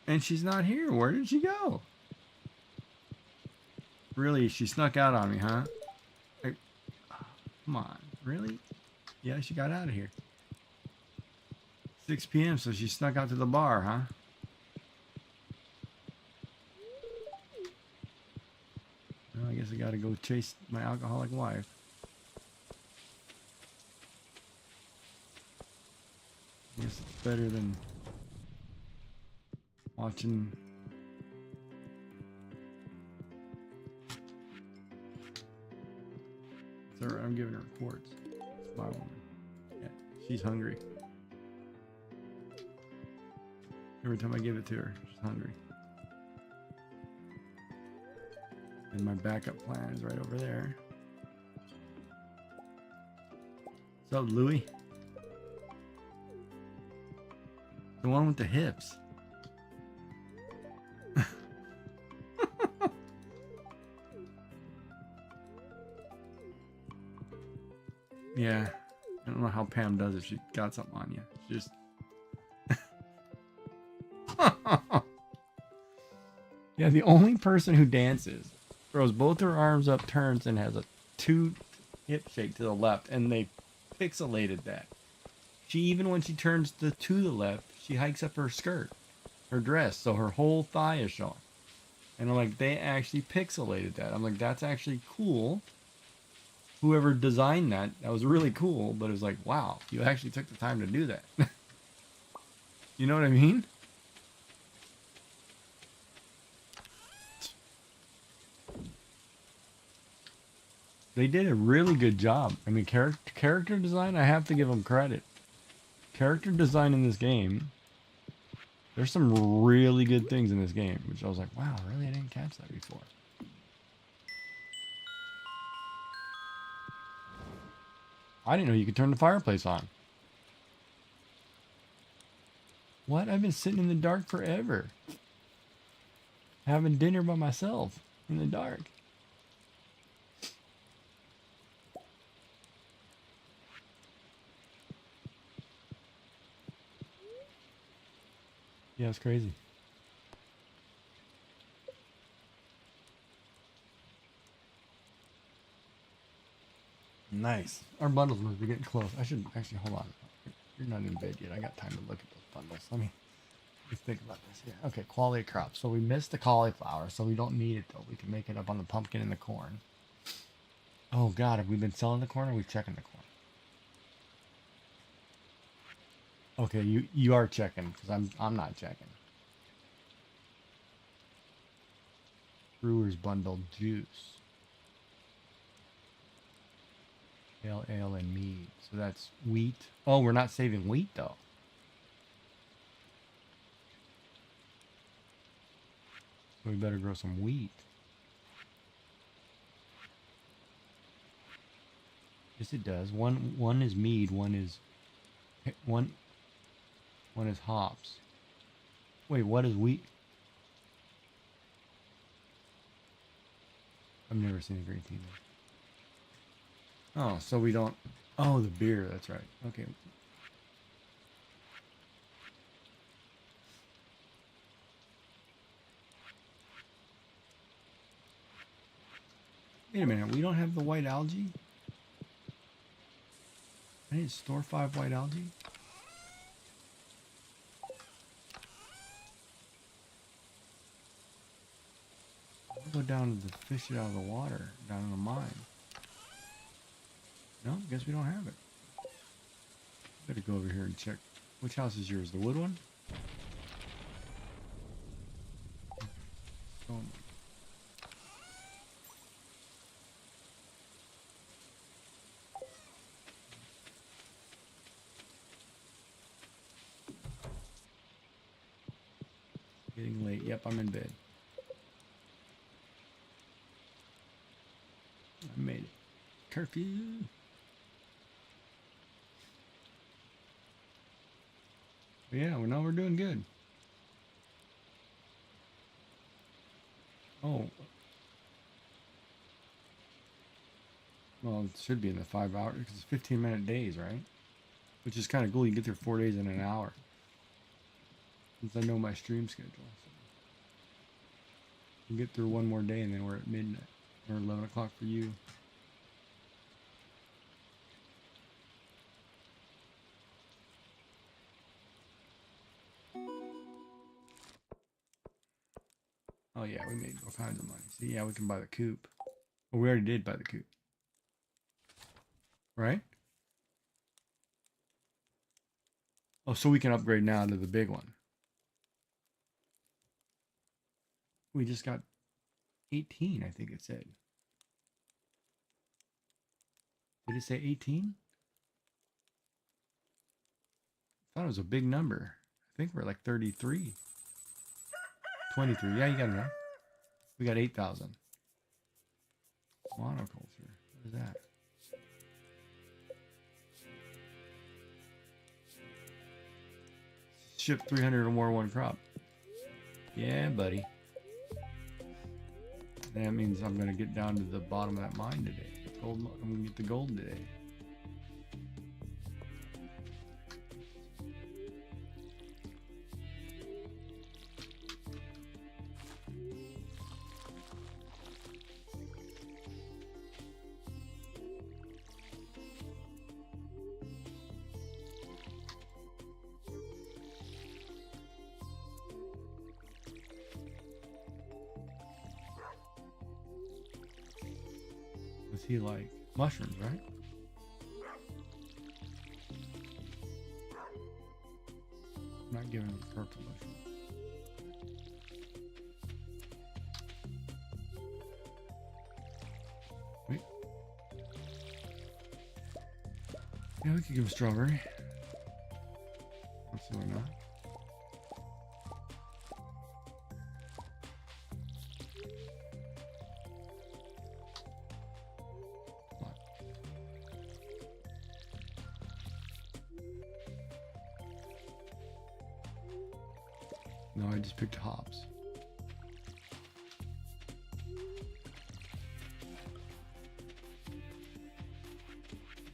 And she's not here. Where did she go? Really? She snuck out on me, huh? Like, come on. Really? Yeah, she got out of here. 6 p.m., so she snuck out to the bar, huh? Well, I guess I gotta go chase my alcoholic wife. I guess it's better than watching. It's alright, I'm giving her reports. It's my woman. Yeah, she's hungry. Every time I give it to her, she's hungry. And my backup plan is right over there. What's up, Louie? The one with the hips. Yeah. I don't know how Pam does if she got something on you. She just... Yeah, the only person who dances, throws both her arms up, turns, and has a 2 hip shake to the left, and they pixelated that. She, even when she turns to the left, she hikes up her skirt, her dress, so her whole thigh is showing. And I'm like, they actually pixelated that. I'm like, that's actually cool. Whoever designed that, that was really cool, but it was like, wow, you actually took the time to do that. You know what I mean? They did a really good job. I mean, character design, I have to give them credit. Character design in this game, there's some really good things in this game, which I was like, wow, really? I didn't catch that before. I didn't know you could turn the fireplace on. What? I've been sitting in the dark forever. Having dinner by myself in the dark. Yeah, it's crazy. Nice. Our bundles must be getting close. I should actually, hold on. You're not in bed yet. I got time to look at those bundles. Let me think about this here. Okay, quality crop. So we missed the cauliflower, so we don't need it though. We can make it up on the pumpkin and the corn. Oh God, have we been selling the corn or are we checking the corn? Okay, you are checking because I'm not checking. Brewer's bundled juice. Ale, and mead. So that's wheat. Oh, we're not saving wheat though. We better grow some wheat. Yes, it does. One is mead. One is hops. Wait, what is wheat? I've never seen a green tea there. Oh, so we don't. Oh, the beer. That's right. Okay. Wait a minute. We don't have the white algae? I need to store 5 white algae? I'll go down to fish it out of the water, down in the mine. No, guess we don't have it. Better go over here and check. Which house is yours? The wood one? Oh. Getting late. Yep, I'm in bed. I made it. Curfew. But yeah, we know we're doing good. Oh. Well, it should be in the 5 hours because it's 15-minute days, right? Which is kind of cool. You get through 4 days in an hour. Since I know my stream schedule. So. We'll get through one more day and then we're at midnight. Or 11 o'clock for you. Oh yeah, we made all kinds of money. So yeah, we can buy the coop. Well, we already did buy the coop. Right? Oh, so we can upgrade now to the big one. We just got 18, I think it said. Did it say 18? I thought it was a big number. I think we're like 33. 23. Yeah, you got enough. We got 8,000. Monoculture. What is that? Ship 300 or more one crop. Yeah, buddy. That means I'm going to get down to the bottom of that mine today. I'm going to get the gold today. What's he like? Mushrooms, right? I'm not giving him purple mushrooms. Wait. Yeah, we could give him strawberry. Absolutely not. No, I just picked hops.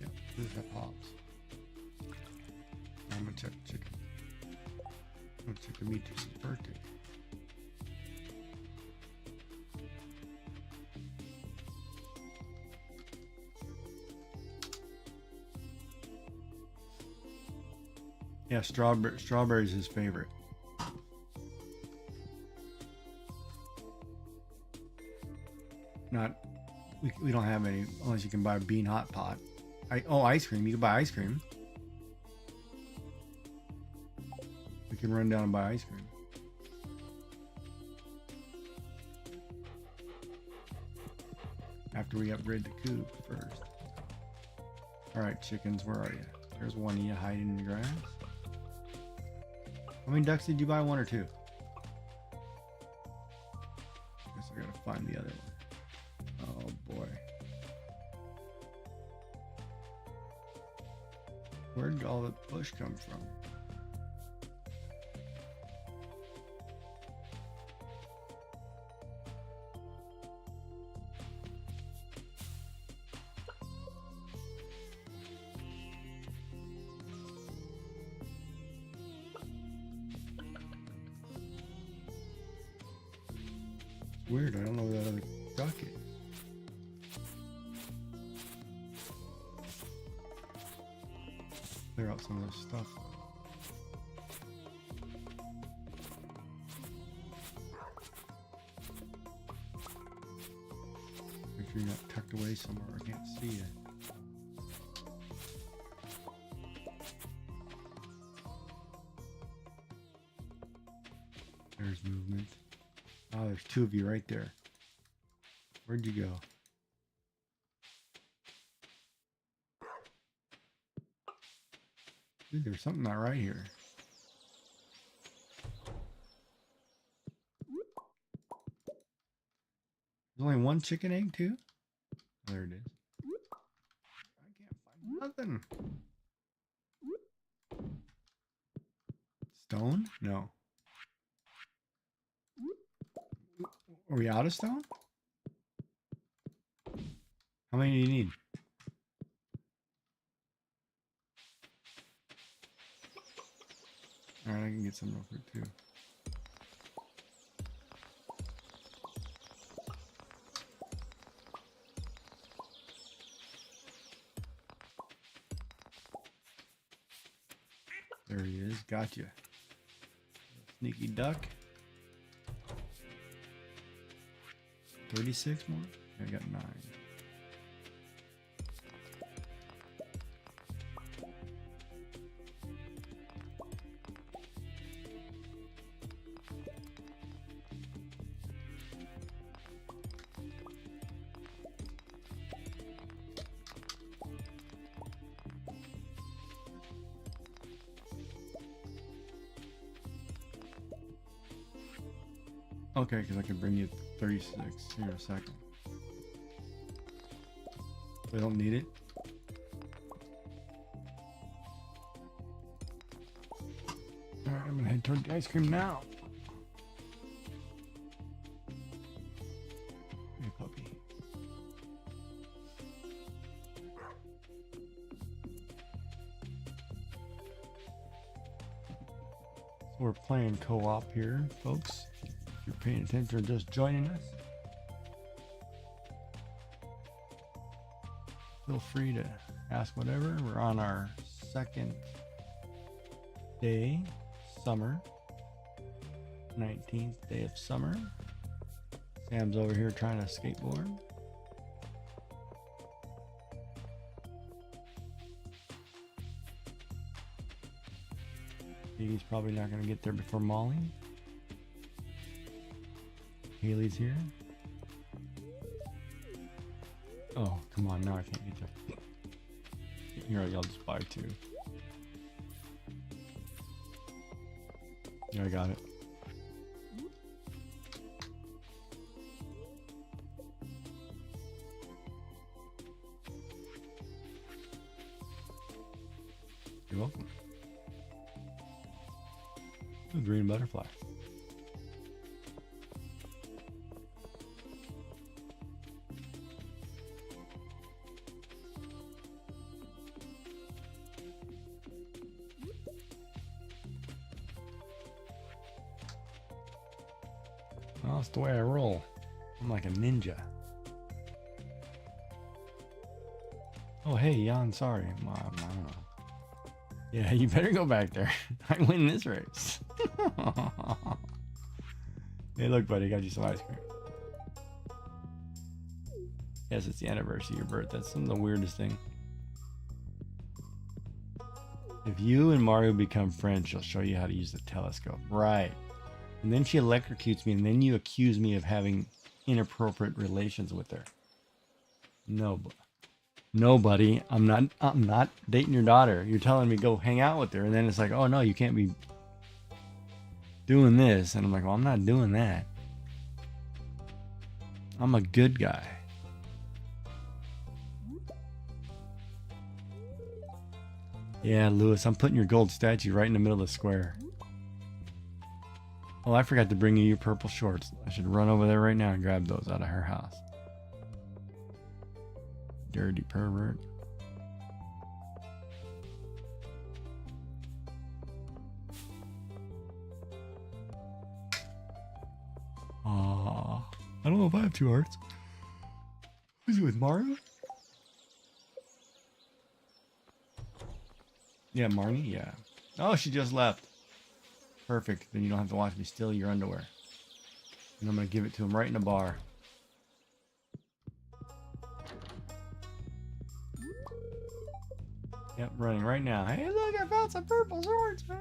Yep, these have hops. I'm gonna check the chicken. I'm gonna check the meat to his birthday. Yeah, strawberry's his favorite. Not, we don't have any unless you can buy a bean hot pot. Ice cream. You can buy ice cream. We can run down and buy ice cream. After we upgrade the coop first. All right, chickens, where are you? There's one of you hiding in the grass. How many ducks did you buy? One or two? Guess I gotta find the other one. Oh boy. Where did all the bush come from? Weird, I don't know where that other duck is. Clear out some of this stuff. Make sure you're not tucked away somewhere I can't see you. two of you right there. Where'd you go? Dude, there's something not right here. There's only one chicken egg too? Oh, there it is. I can't find nothing. Stone? No. Are we out of stone? How many do you need? Alright, I can get some real quick too. There he is. Gotcha. Sneaky duck. 36 more? I got 9. Okay, because I can bring you 36 here in a second. We don't need it. Alright, I'm gonna head toward the ice cream now. Hey, puppy. So we're playing co-op here, folks. If you're paying attention or just joining us, feel free to ask whatever. We're on our second day, summer, 19th day of summer. Sam's over here trying to skateboard. Gigee's probably not going to get there before Molly. Haley's here. Oh, come on, now I can't get there. Here, I'll just buy 2. Yeah, I got it. You're welcome. A green butterfly. Well, that's the way I roll. I'm like a ninja. Oh, hey, Jan, sorry. Mom, I don't know. Yeah, you better go back there. I win this race. Hey, look, buddy, got you some ice cream. Yes, it's the anniversary of your birth. That's some of the weirdest thing. If you and Mario become friends, she'll show you how to use the telescope. Right. And then she electrocutes me, and then you accuse me of having inappropriate relations with her. No, buddy. I'm not dating your daughter. You're telling me go hang out with her, and then it's like, oh no, you can't be doing this. And I'm like, well, I'm not doing that. I'm a good guy. Yeah, Lewis, I'm putting your gold statue right in the middle of the square. Oh, I forgot to bring you your purple shorts. I should run over there right now and grab those out of her house. Dirty pervert. I don't know if I have 2 hearts. Who's it with, Mario? Yeah, Marnie? Yeah. Oh, she just left. Perfect. Then you don't have to watch me steal your underwear. And I'm going to give it to him right in the bar. Yep, running right now. Hey, look, I found some purple swords, man.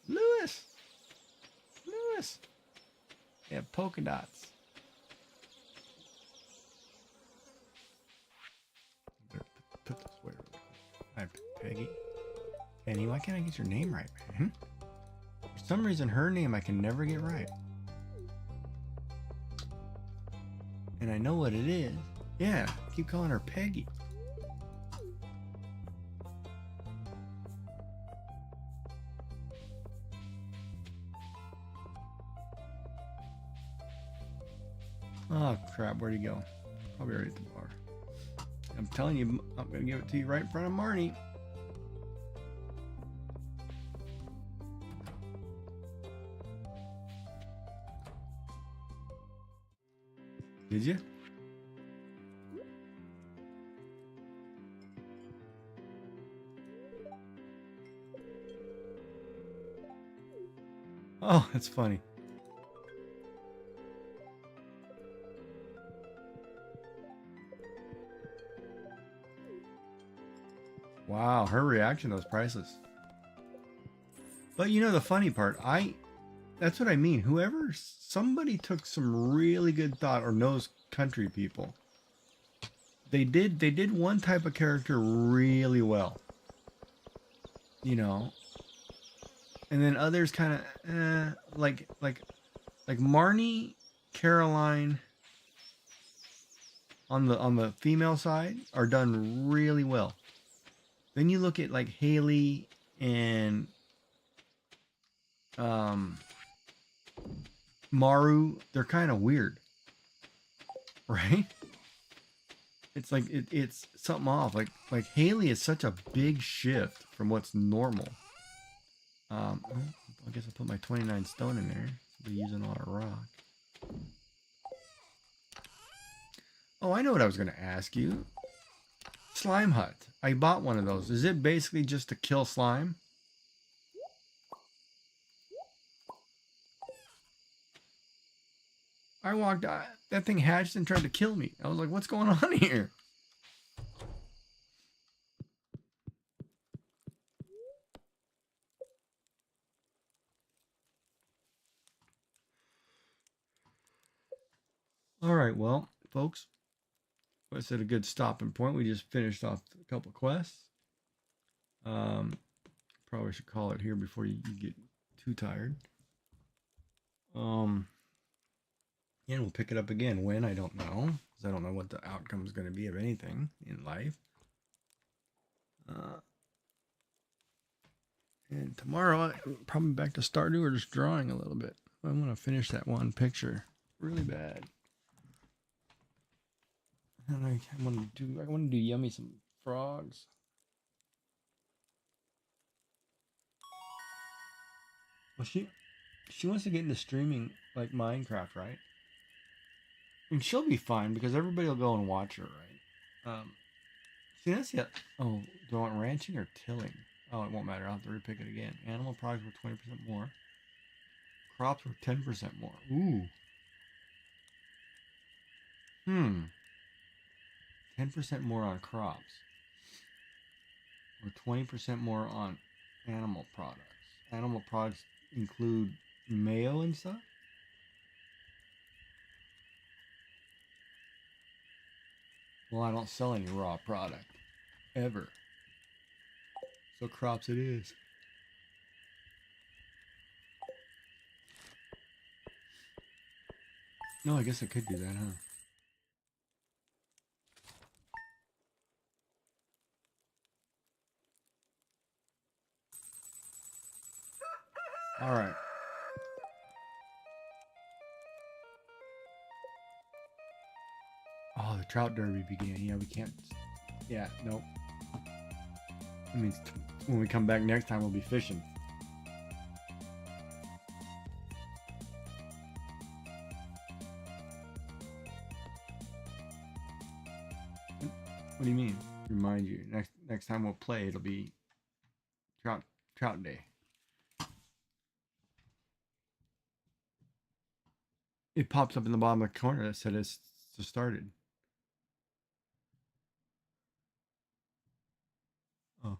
Lewis! They have polka dots. Put this away really quick. Hi, Peggy. Penny, why can't I get your name right, man? For some reason, her name I can never get right. And I know what it is. Yeah, keep calling her Peggy. Oh crap, where'd he go? Probably already at the bar. I'm telling you, I'm gonna give it to you right in front of Marnie. Did you? Oh, that's funny. Wow, her reaction was priceless. But you know the funny part, that's what I mean. Somebody took some really good thought or knows country people. They did one type of character really well. You know. And then others kind of like Marnie, Caroline on the female side are done really well. Then you look at like Haley and Maru, they're kind of weird, right? It's like it's something off. Like Haley is such a big shift from what's normal. I guess I'll put my 29 stone in there. I'll be using a lot of rock. Oh, I know what I was going to ask you. Slime hut. I bought one of those. Is it basically just to kill slime? I walked out. That thing hatched and tried to kill me. I was like, what's going on here? All right, well, folks, that's at a good stopping point. We just finished off a couple quests. Probably should call it here before you get too tired. And we'll pick it up again. When, I don't know, because I don't know what the outcome is going to be of anything in life. And tomorrow, I'm probably back to Stardew or just drawing a little bit. I want to finish that one picture really bad. And I want to do yummy some frogs. Well, she wants to get into streaming like Minecraft, right? And she'll be fine because everybody will go and watch her, right? See, that's it. Oh, do I want ranching or tilling? Oh, it won't matter. I'll have to repick it again. Animal products were 20% more. Crops were 10% more. Ooh. 10% more on crops. Or 20% more on animal products. Animal products include mayo and stuff? Well, I don't sell any raw product. Ever. So crops it is. No, I guess I could do that, huh? All right. Oh, the trout derby began. Yeah, we can't. Yeah, nope. I mean, when we come back next time, we'll be fishing. What do you mean? Remind you. Next time we'll play, it'll be trout day. It pops up in the bottom of the corner that said it's just started. Oh,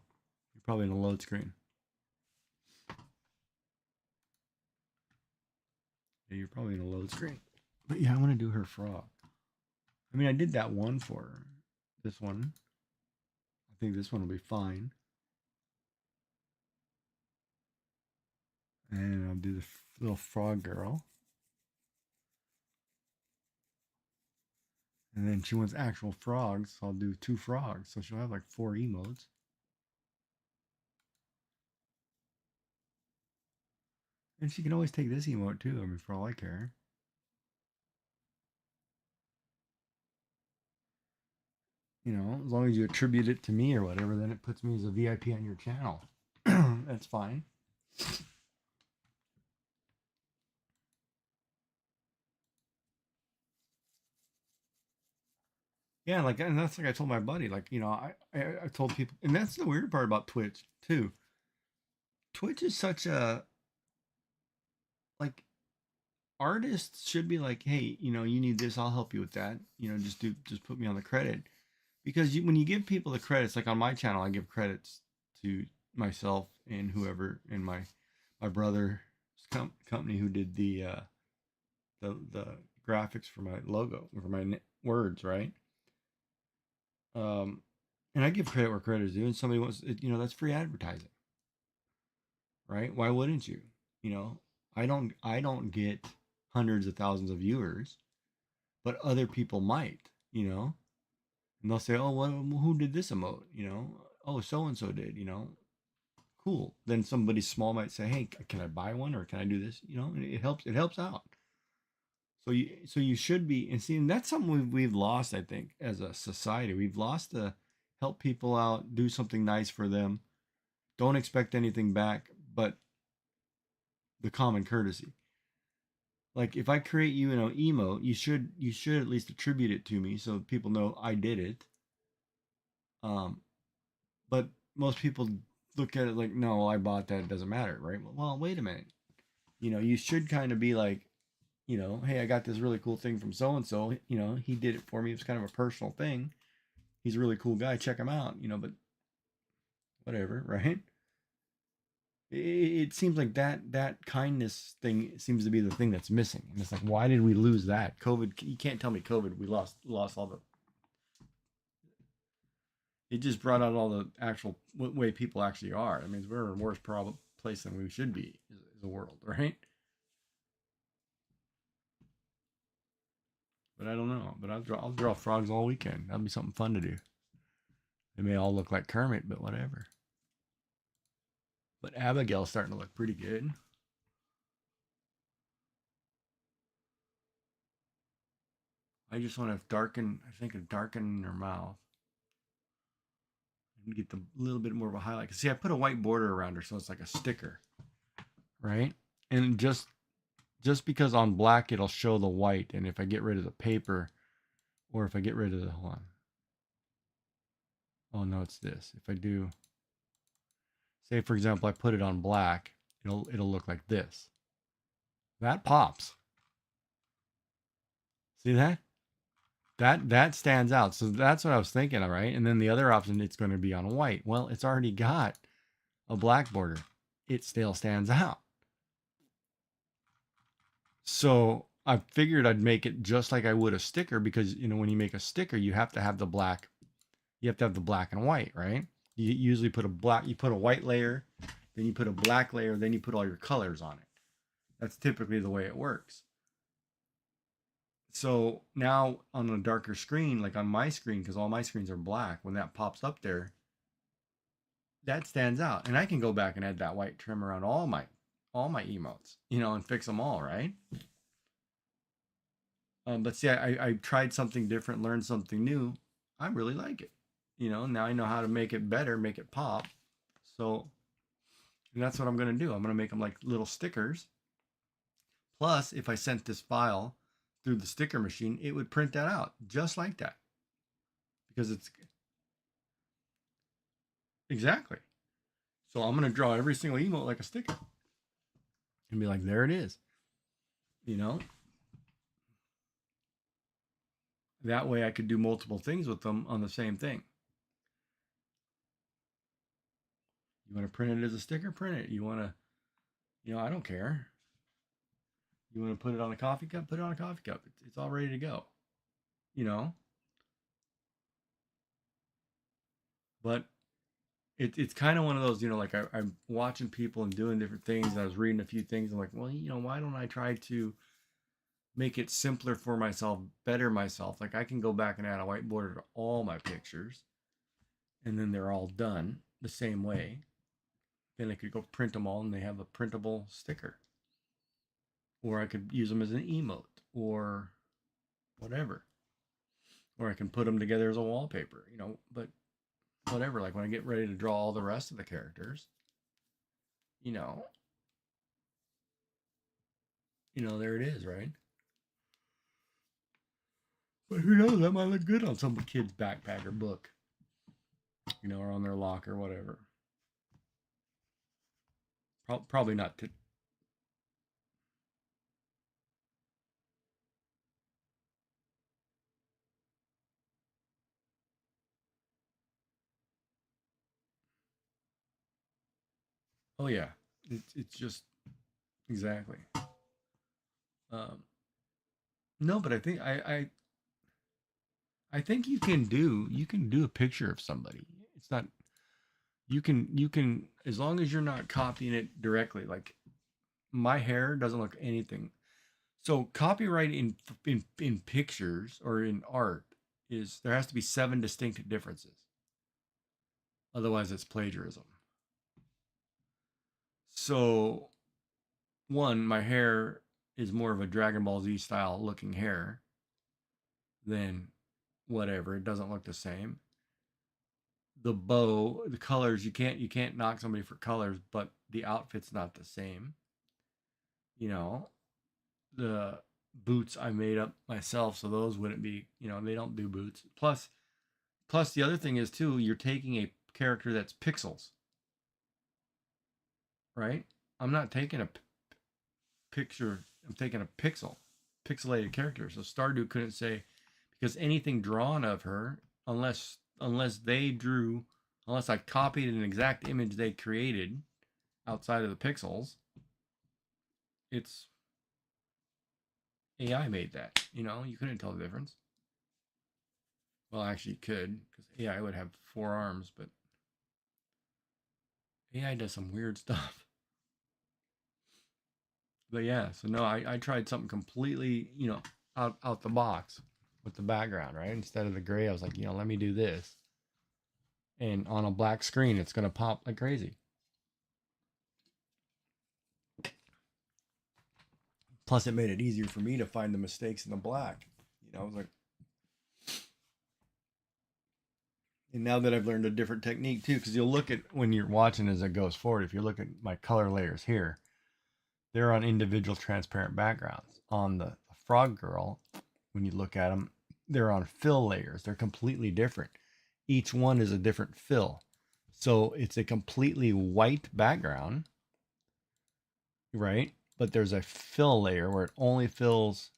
you're probably in a load screen. Okay, you're probably in a load screen. But yeah, I want to do her frog. I mean, I did that one for her. This one. I think this one will be fine. And I'll do the little frog girl. And then she wants actual frogs, so I'll do 2 frogs. So she'll have like 4 emotes. And she can always take this emote too, I mean, for all I care. You know, as long as you attribute it to me or whatever, then it puts me as a VIP on your channel. That's fine. Yeah, like, and that's like I told my buddy, like, you know, I told people, and that's the weird part about Twitch too. Twitch is such a, like, artists should be like, hey, you know, you need this, I'll help you with that. You know, just put me on the credit. Because when you give people the credits, like on my channel, I give credits to myself and whoever, and my brother's company who did the graphics for my logo, for my words, right? And I give credit where credit is due. And somebody wants, you know, that's free advertising, right? Why wouldn't you? You know, I don't get hundreds of thousands of viewers, but other people might, you know, and they'll say, oh, well, who did this emote? You know, oh, so and so did, you know, cool. Then somebody small might say, hey, can I buy one, or can I do this? You know, and it helps out. So you should be, and see, and that's something we've lost, I think, as a society. We've lost to help people out, do something nice for them. Don't expect anything back, but the common courtesy. Like if I create you an emote, you should at least attribute it to me so people know I did it. But most people look at it like, no, I bought that. It doesn't matter, right? Well, wait a minute. You know, you should kind of be like, you know, hey, I got this really cool thing from so and so. You know, he did it for me. It was kind of a personal thing. He's a really cool guy. Check him out. You know, but whatever, right? It seems like that kindness thing seems to be the thing that's missing. And it's like, why did we lose that? COVID. You can't tell me COVID. We lost all the. It just brought out all the actual way people actually are. I mean, we're in a worse place than we should be as a world, right? But I don't know. But I'll draw frogs all weekend. That'll be something fun to do. They may all look like Kermit, but whatever. But Abigail's starting to look pretty good. I just want to darken her mouth. And get the little bit more of a highlight. See, I put a white border around her, so it's like a sticker. Right? And just because on black it'll show the white, and if I get rid of the paper, or if I get rid of the, hold on. Oh no, it's this. If I do, say for example, I put it on black, it'll look like this. That pops. See that? That stands out. So that's what I was thinking, all right? And then the other option, it's going to be on white. Well, it's already got a black border. It still stands out. So I figured I'd make it just like I would a sticker, because, you know, when you make a sticker, you have to have the black. You have to have the black and white, right? You usually put you put a white layer, then you put a black layer, then you put all your colors on it. That's typically the way it works. So now on a darker screen, like on my screen, because all my screens are black, when that pops up there, that stands out. And I can go back and add that white trim around all my emotes, you know, and fix them all, right? But see, I tried something different, learned something new. I really like it. You know, now I know how to make it better, make it pop. So, and that's what I'm going to do. I'm going to make them like little stickers. Plus, if I sent this file through the sticker machine, it would print that out just like that. Because it's exactly. So I'm going to draw every single emote like a sticker and be like, there it is. You know, that way I could do multiple things with them on the same thing. You want to print it as a sticker? Print it. You want to, you know, I don't care. You want to put it on a coffee cup? Put it on a coffee cup. It's all ready to go. You know? But it's kind of one of those, you know, like I'm watching people and doing different things. And I was reading a few things. I'm like, well, you know, why don't I try to make it simpler for myself, better myself? Like I can go back and add a white border to all my pictures, and then they're all done the same way. Then I could go print them all, and they have a printable sticker. Or I could use them as an emote or whatever. Or I can put them together as a wallpaper, you know, but whatever. Like when I get ready to draw all the rest of the characters, you know, there it is, right? But who knows? That might look good on some kid's backpack or book, you know, or on their locker, or whatever. Probably not. Oh yeah, it's just exactly. Um, no, but I think I think you can do a picture of somebody. It's not you can as long as you're not copying it directly. Like my hair doesn't look anything. So copyright in pictures or in art is there has to be 7 distinct differences. Otherwise it's plagiarism. So one, my hair is more of a Dragon Ball Z style looking hair than whatever. It doesn't look the same. The bow, the colors, you can't knock somebody for colors, but the outfit's not the same. You know, the boots I made up myself, so those wouldn't be, you know, they don't do boots. Plus the other thing is too, you're taking a character that's pixels, right? I'm not taking a picture, I'm taking a pixelated character. So Stardew couldn't say because anything drawn of her, unless unless I copied an exact image they created outside of the pixels, it's AI made that. You know, you couldn't tell the difference. Well, actually, you could because AI would have 4 arms, but AI does some weird stuff. But yeah, so no, I tried something completely, you know, out the box with the background, right? Instead of the gray, I was like, you know, let me do this. And on a black screen, it's gonna pop like crazy. Plus, it made it easier for me to find the mistakes in the black. You know, I was like, and now that I've learned a different technique too, because you'll look at when you're watching as it goes forward. If you look at my color layers here, they're on individual transparent backgrounds. On the frog girl, when you look at them, they're on fill layers. They're completely different. Each one is a different fill. So it's a completely white background, right? But there's a fill layer where it only fills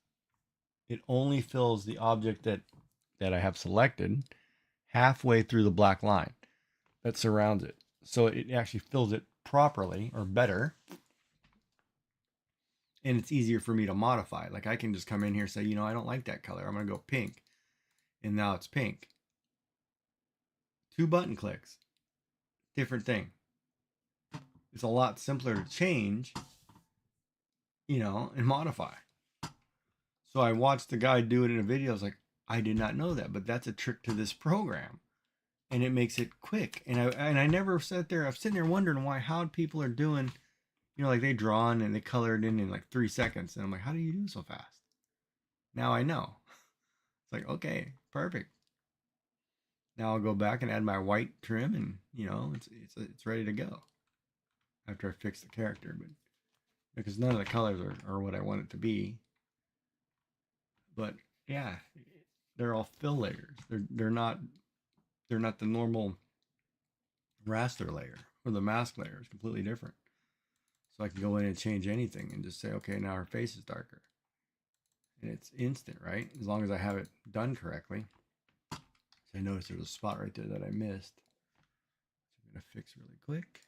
the object that I have selected halfway through the black line that surrounds it. So it actually fills it properly or better. And it's easier for me to modify. Like I can just come in here and say, you know, I don't like that color. I'm going to go pink. And now it's pink. 2 button clicks. Different thing. It's a lot simpler to change, you know, and modify. So I watched the guy do it in a video. I was like, I did not know that, but that's a trick to this program. And it makes it quick. And I never sat there. I'm sitting there wondering how people are doing, you know, like they drawn and they colored in like 3 seconds. And I'm like, how do you do so fast? Now I know. It's like, okay, perfect. Now I'll go back and add my white trim, and you know, it's ready to go. After I fix the character, but because none of the colors are what I want it to be. But yeah, they're all fill layers. They're not the normal raster layer or the mask layer. It's completely different. So I can go in and change anything and just say, okay, now her face is darker. And it's instant, right? As long as I have it done correctly. So I noticed there's a spot right there that I missed. So I'm going to fix really quick.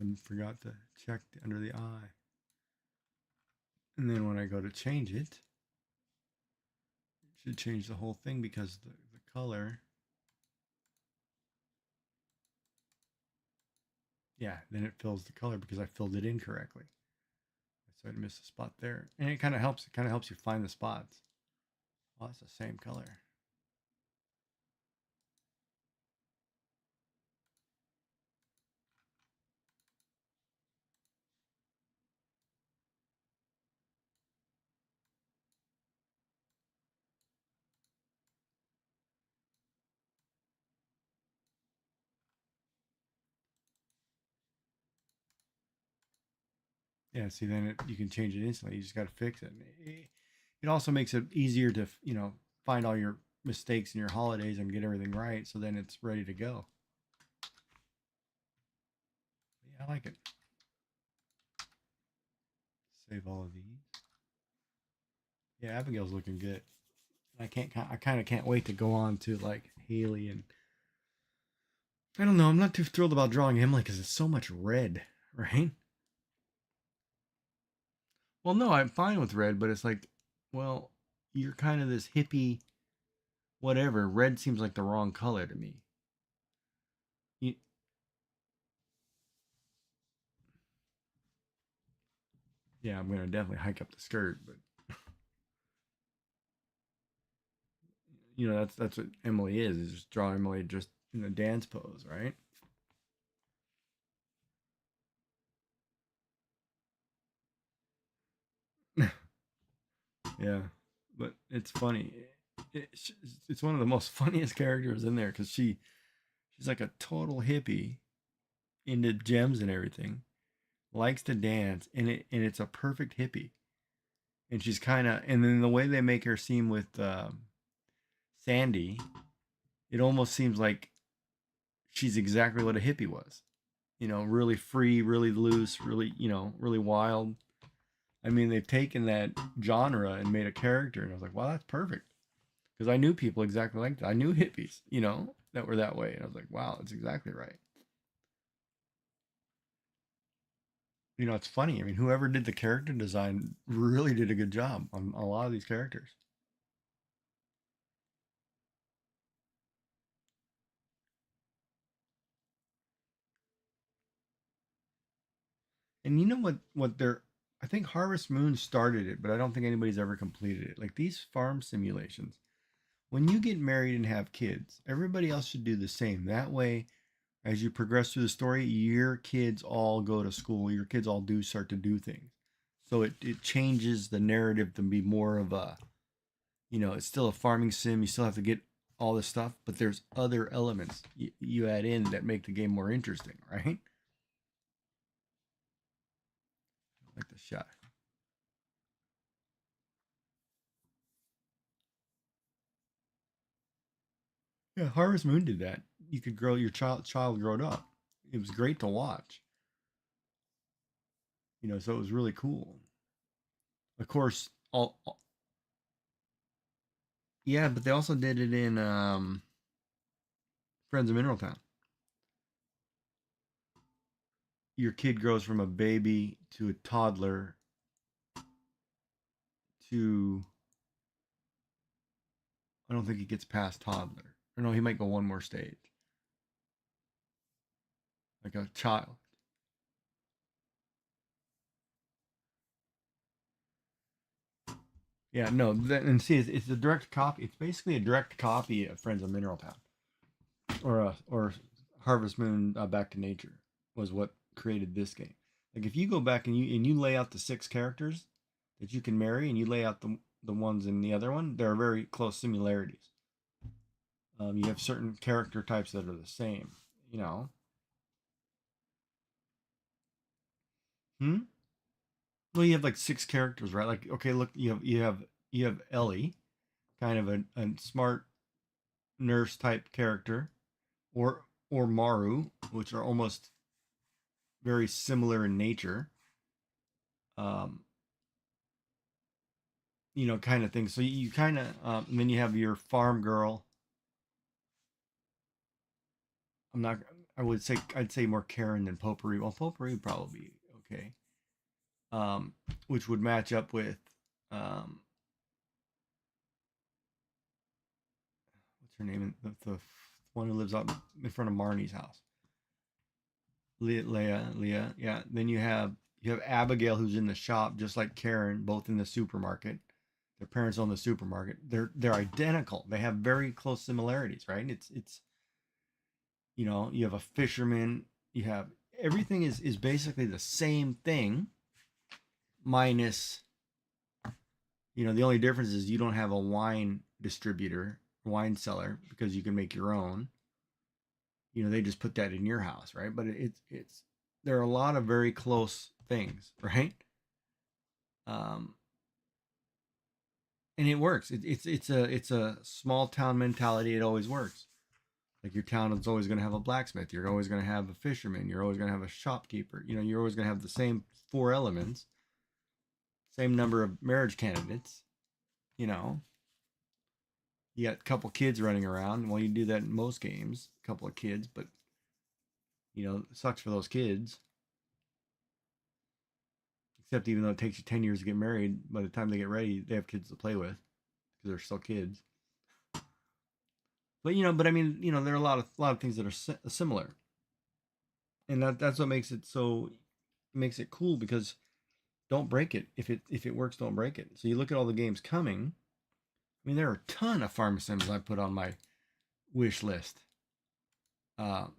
have forgot to check under the eye. And then when I go to change it, it should change the whole thing because the color. Yeah, then it fills the color because I filled it in correctly. So I missed a spot there. And it kind of helps. It kind of helps you find the spots. Oh, it's the same color. Yeah, see, then you can change it instantly. You just got to fix it. It also makes it easier to, find all your mistakes in your holidays and get everything right. So then it's ready to go. Yeah, I like it. Save all of these. Yeah, Abigail's looking good. I kind of can't wait to go on to like Haley, and I don't know. I'm not too thrilled about drawing Emily because it's so much red, right? Well, no, I'm fine with red, but it's like, well, you're kind of this hippie, whatever. Red seems like the wrong color to me. You, yeah, I'm gonna definitely hike up the skirt, but that's what Emily is just draw Emily just in a dance pose, right? Yeah, but it's funny. It's one of the most funniest characters in there because she's like a total hippie into gems and everything, likes to dance, and it's a perfect hippie. And she's and then the way they make her seem with Sandy, it almost seems like she's exactly what a hippie was. Really free, really loose, really, really wild. I mean, they've taken that genre and made a character, and I was like, wow, that's perfect. Because I knew people exactly like that. I knew hippies, that were that way. And I was like, wow, that's exactly right. It's funny. I mean, whoever did the character design really did a good job on a lot of these characters. And you know what they're I think Harvest Moon started it, but I don't think anybody's ever completed it. Like these farm simulations, when you get married and have kids, everybody else should do the same. That way, as you progress through the story, your kids all go to school, your kids all do start to do things. So it changes the narrative to be more of a, it's still a farming sim. You still have to get all this stuff, but there's other elements you add in that make the game more interesting, right? Like the shot. Yeah, Harvest Moon did that. You could grow your child growed up. It was great to watch. So it was really cool. Of course, yeah, but they also did it in Friends of Mineral Town. Your kid grows from a baby to a toddler to I don't think he gets past toddler. Or no, he might go one more stage. Like a child. Yeah, no, and see, it's a direct copy. It's basically a direct copy of Friends of Mineral Town, or Harvest Moon Back to Nature was what created this game. Like if you go back and you lay out the 6 characters that you can marry, and you lay out the ones in the other one, there are very close similarities. You have certain character types that are the same. You know. Hmm. Well, you have like 6 characters, right? Like, okay, look, you have Ellie, kind of a smart nurse type character, or Maru, which are almost very similar in nature. Um, kind of thing. So you kind of, and then you have your farm girl. I'm not. I'd say more Karen than Potpourri. Well, Potpourri would probably be okay. Which would match up with what's her name? The one who lives up in front of Marnie's house. Leah. Yeah. Then you have Abigail, who's in the shop, just like Karen, both in the supermarket. Their parents own the supermarket. They're identical. They have very close similarities, right? It's you have a fisherman. You have everything is basically the same thing, minus the only difference is you don't have a wine distributor, wine cellar, because you can make your own. They just put that in your house, right? But it's there are a lot of very close things, right? And it works. It's a small town mentality. It always works. Like your town is always going to have a blacksmith. You're always going to have a fisherman. You're always going to have a shopkeeper. You're always going to have the same 4 elements, same number of marriage candidates. You got a couple kids running around. Well, you do that in most games, a couple of kids, but it sucks for those kids. Except even though it takes you 10 years to get married, by the time they get ready, they have kids to play with because they're still kids. But I mean, there are a lot of things that are similar, and that's what makes it cool, because don't break it. If it works, don't break it. So you look at all the games coming. I mean, there are a ton of farm sims I put on my wish list. Ones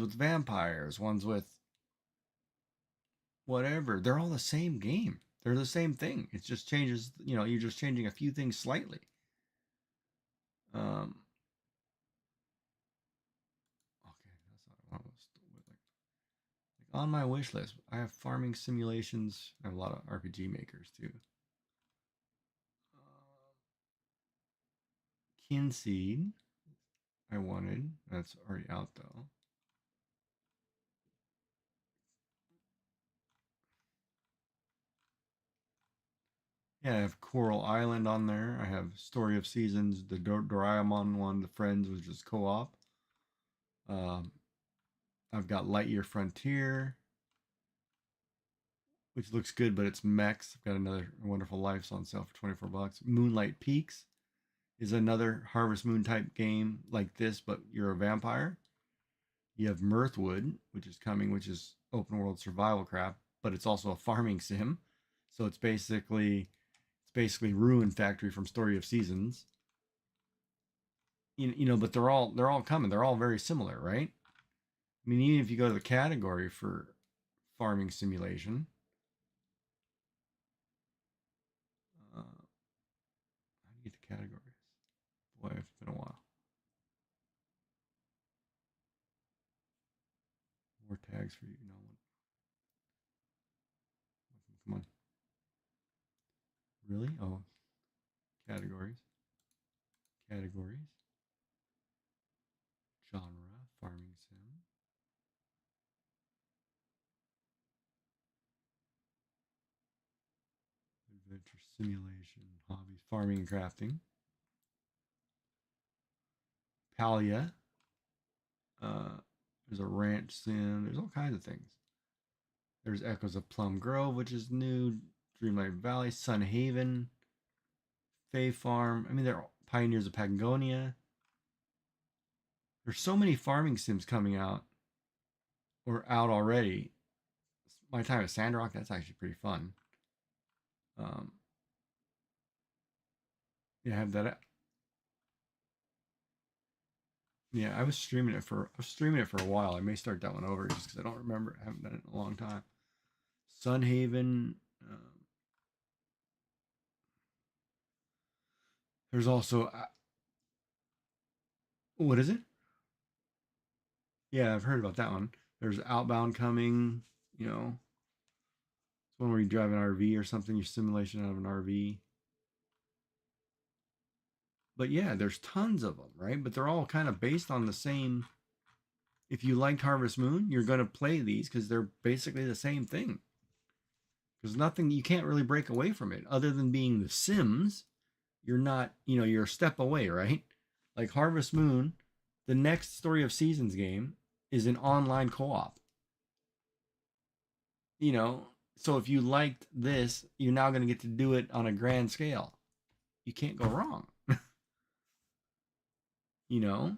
with vampires, ones with whatever. They're all the same game. They're the same thing. It just changes. You're just changing a few things slightly. Okay, that's not what I was like on my wish list. I have farming simulations. I have a lot of RPG makers too. Kinseed, I wanted. That's already out though. Yeah, I have Coral Island on there. I have Story of Seasons, the Doraemon one, the Friends, was just co-op. I've got Lightyear Frontier, which looks good, but it's mechs. I've got another Wonderful Life's on sale for $24. Moonlight Peaks is another Harvest Moon type game like this, but you're a vampire. You have Mirthwood, which is coming, which is open world survival crap, but it's also a farming sim. So it's basically Ruin Factory from Story of Seasons. But they're all coming. They're all very similar, right? I mean, even if you go to the category for farming simulation, how do you get the categories? Boy, it's been a while. More tags for you. No one. Come on. Really? Oh, categories. Genre, farming sim. Adventure simulation, hobbies, farming and crafting. Palia. There's a ranch sim. There's all kinds of things. There's Echoes of Plum Grove, which is new. Dreamlight Valley, Sun Haven, Fay Farm. I mean, they're Pioneers of Patagonia. There's so many farming sims coming out or out already. My Time at Sandrock, that's actually pretty fun. Yeah, I have that. Yeah, I was streaming it for a while. I may start that one over just because I don't remember. I haven't done it in a long time. Sunhaven. There's also what is it? Yeah, I've heard about that one. There's Outbound coming. It's one where you drive an RV or something. Your simulation out of an RV. But yeah, there's tons of them, right? But they're all kind of based on the same. If you liked Harvest Moon, you're going to play these because they're basically the same thing. There's nothing, you can't really break away from it other than being the Sims. You're not, you're a step away, right? Like Harvest Moon, the next Story of Seasons game is an online co-op. You know, so if you liked this, you're now going to get to do it on a grand scale. You can't go wrong. You know,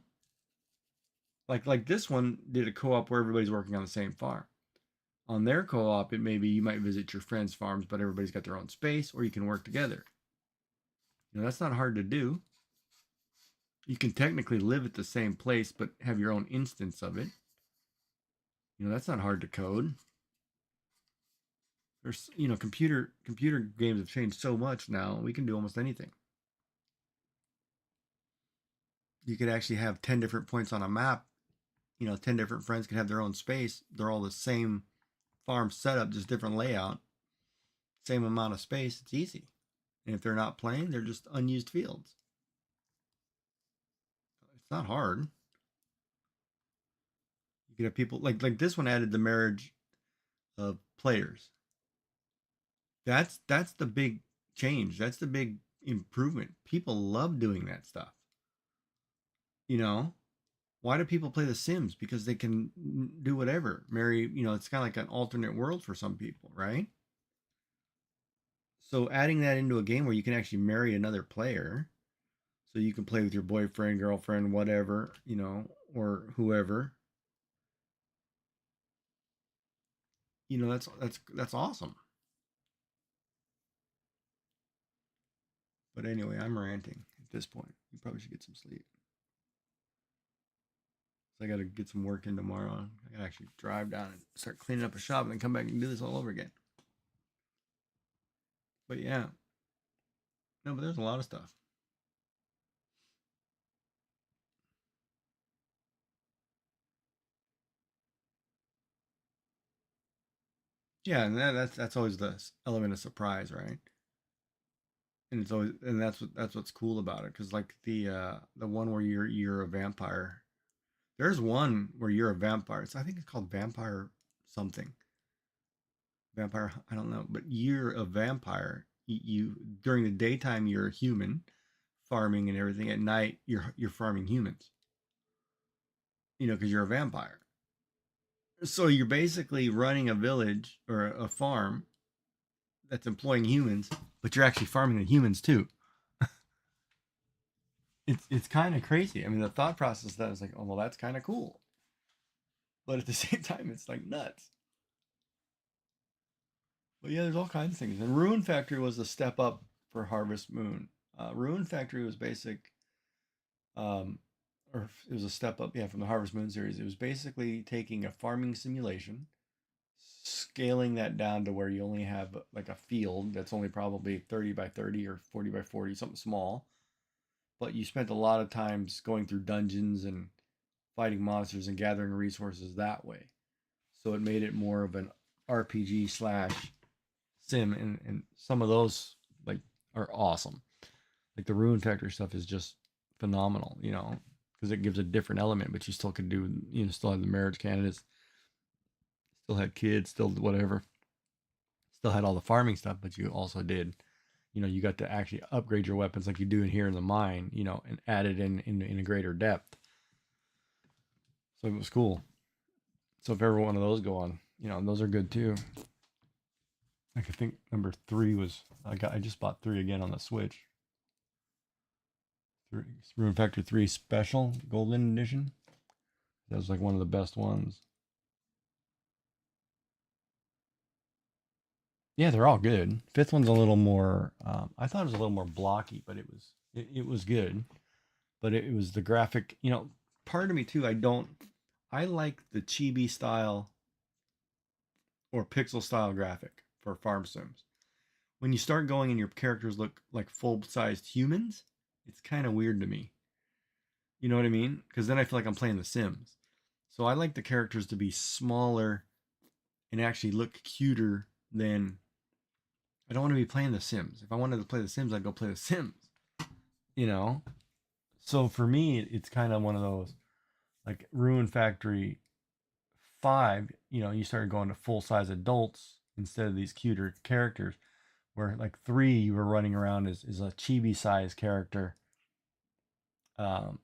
like this one did a co-op where everybody's working on the same farm. On their co-op, it may be you might visit your friends' farms, but everybody's got their own space, or you can work together. You know, that's not hard to do. You can technically live at the same place, but have your own instance of it. You know, that's not hard to code. There's, you know, computer games have changed so much now. We can do almost anything. You could actually have 10 different points on a map. You know, 10 different friends could have their own space. They're all the same farm setup, just different layout, same amount of space. It's easy. And if they're not playing, they're just unused fields. It's not hard. You could have people like this one added the marriage of players. That's the big change. That's the big improvement. People love doing that stuff. You know, why do people play The Sims? Because they can do whatever. Marry, you know, it's kind of like an alternate world for some people, right? So adding that into a game where you can actually marry another player, so you can play with your boyfriend, girlfriend, whatever, you know, or whoever. You know, that's awesome. But anyway, I'm ranting at this point. You probably should get some sleep. So I got to get some work in tomorrow. I got to actually drive down and start cleaning up a shop and then come back and do this all over again. But yeah. No, but there's a lot of stuff. Yeah, and that's always the element of surprise, right? And it's always, and that's what's cool about it, because like the one where you're a vampire. There's one where you're a vampire. I think it's called Vampire something. Vampire, I don't know, but you're a vampire. You during the daytime you're a human, farming and everything. At night you're farming humans. You know, because you're a vampire. So you're basically running a village or a farm that's employing humans, but you're actually farming the humans too. It's kind of crazy. I mean, the thought process that is like, oh well, that's kind of cool, but at the same time, it's like nuts. But yeah, there's all kinds of things. And Ruin Factory was a step up for Harvest Moon. Ruin Factory was basic, um, or it was a step up, yeah, from the Harvest Moon series. It was basically taking a farming simulation, scaling that down to where you only have like a field that's only probably 30 by 30 or 40 by 40, something small. But you spent a lot of times going through dungeons and fighting monsters and gathering resources that way. So it made it more of an RPG slash sim, and some of those like are awesome. Like the Ruin Factory stuff is just phenomenal, you know, because it gives a different element, but you still could do, you know, still have the marriage candidates, still had kids, still whatever, still had all the farming stuff, but you also did, you know, you got to actually upgrade your weapons like you do in here in the mine, you know, and add it in a greater depth. So it was cool. So if ever one of those go on, you know, those are good too. Like I think number 3 was I just bought 3 again on the Switch. Ruin Factor 3 Special Golden Edition. That was like one of the best ones. Yeah, they're all good. 5th one's a little more. I thought it was a little more blocky, but it was good. But it was the graphic. You know, part of me too. I like the chibi style or pixel style graphic for farm sims. When you start going and your characters look like full-sized humans, it's kind of weird to me. You know what I mean? Because then I feel like I'm playing The Sims. So I like the characters to be smaller and actually look cuter than. I don't want to be playing The Sims. If I wanted to play The Sims, I'd go play The Sims. You know? So for me, it's kind of one of those, like Ruin Factory 5, you know, you started going to full-size adults instead of these cuter characters. Where like 3, you were running around as a chibi size character. Um,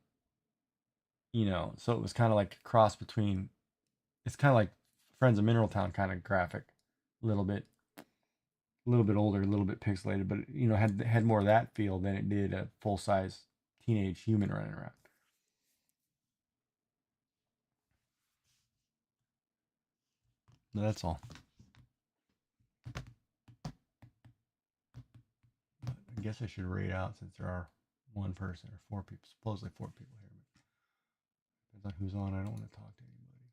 you know, so it was kind of like a cross between. It's kind of like Friends of Mineral Town kind of graphic, a little bit older, a little bit pixelated, but you know, had more of that feel than it did a full size teenage human running around. No, that's all. I guess I should rate out since there are one person or 4 people, supposedly 4 people here. Depends on who's on. I don't want to talk to anybody.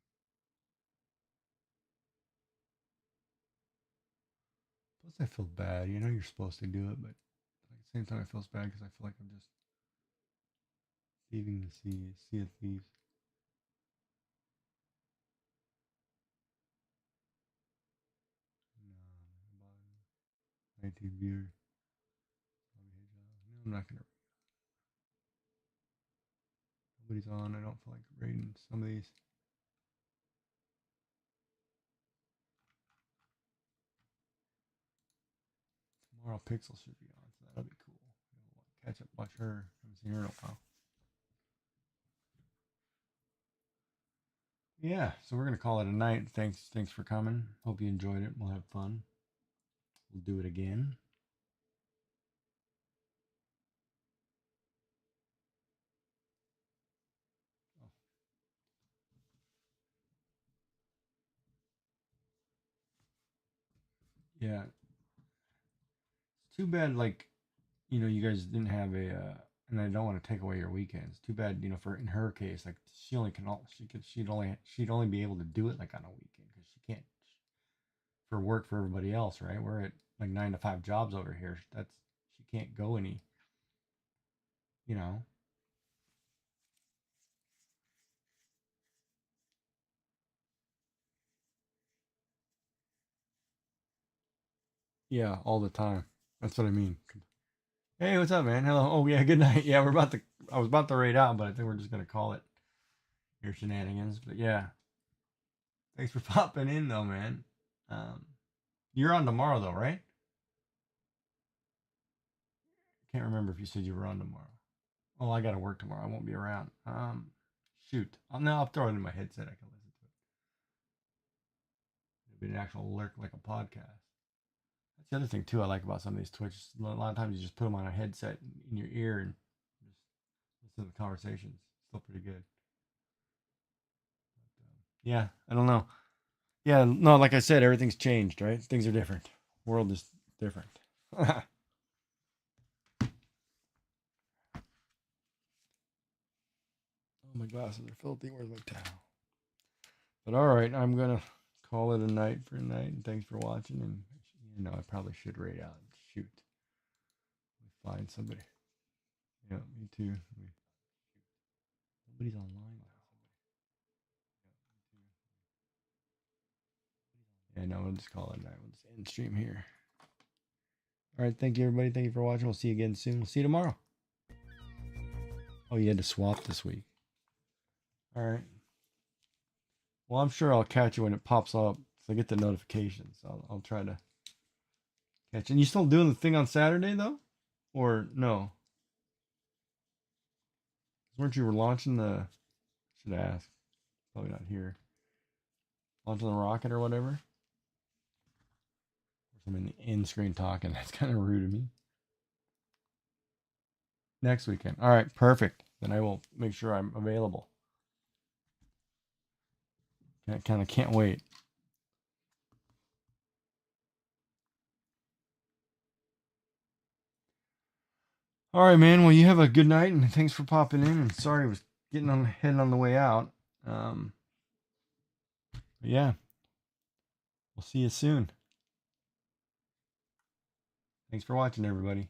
Plus, I feel bad. You know, you're supposed to do it, but at the same time, I feel bad because I feel like I'm just thieving the sea of thieves. No, 19 viewers. No, I'm not gonna. Nobody's on. I don't feel like rating some of these. Tomorrow Pixel should be on, so that'll be cool. Catch up, watch her. I haven't seen her in a while. Yeah, so we're gonna call it a night. Thanks for coming. Hope you enjoyed it. We'll have fun. We'll do it again. Yeah, it's too bad. Like, you know, you guys didn't have a. And I don't want to take away your weekends. Too bad, you know. For in her case, like she only can all she'd only be able to do it like on a weekend because she can't for work for everybody else, right? We're at like 9 to 5 jobs over here. That's she can't go any, you know. Yeah, all the time. That's what I mean. Hey, what's up, man? Hello. Oh yeah, good night. Yeah, I was about to raid out, but I think we're just gonna call it your shenanigans. But yeah, thanks for popping in though, man. Um, you're on tomorrow though, right? Can't remember if you said you were on tomorrow. Oh, I gotta work tomorrow. I won't be around. Shoot. No, I'll throw it in my headset. I can listen to it. It'll be an actual lurk like a podcast. That's the other thing too. I like about some of these Twitch. A lot of times you just put them on a headset in your ear and just listen to the conversations. Still pretty good. But, yeah, I don't know. Yeah, no, like I said, everything's changed, right? Things are different. World is different. Oh, my glasses are filthy. Where's my towel? But all right, I'm gonna call it a night for a night. And thanks for watching. And you know, I probably should rate out. Shoot, find somebody. Yeah, me too. Nobody's online now. Yeah, no, we'll just call it a night. We'll just end stream here. All right, thank you, everybody. Thank you for watching. We'll see you again soon. We'll see you tomorrow. Oh, you had to swap this week. All right. Well, I'm sure I'll catch you when it pops up. So I get the notifications. I'll try to catch. And you still doing the thing on Saturday though, or no? Weren't you launching the? Should ask. Probably not here. Launching the rocket or whatever. I'm in the end screen talking. That's kind of rude of me. Next weekend. All right, perfect. Then I will make sure I'm available. I kind of can't wait. All right, man. Well, you have a good night, and thanks for popping in. And sorry I was heading on the way out. Yeah, we'll see you soon. Thanks for watching, everybody.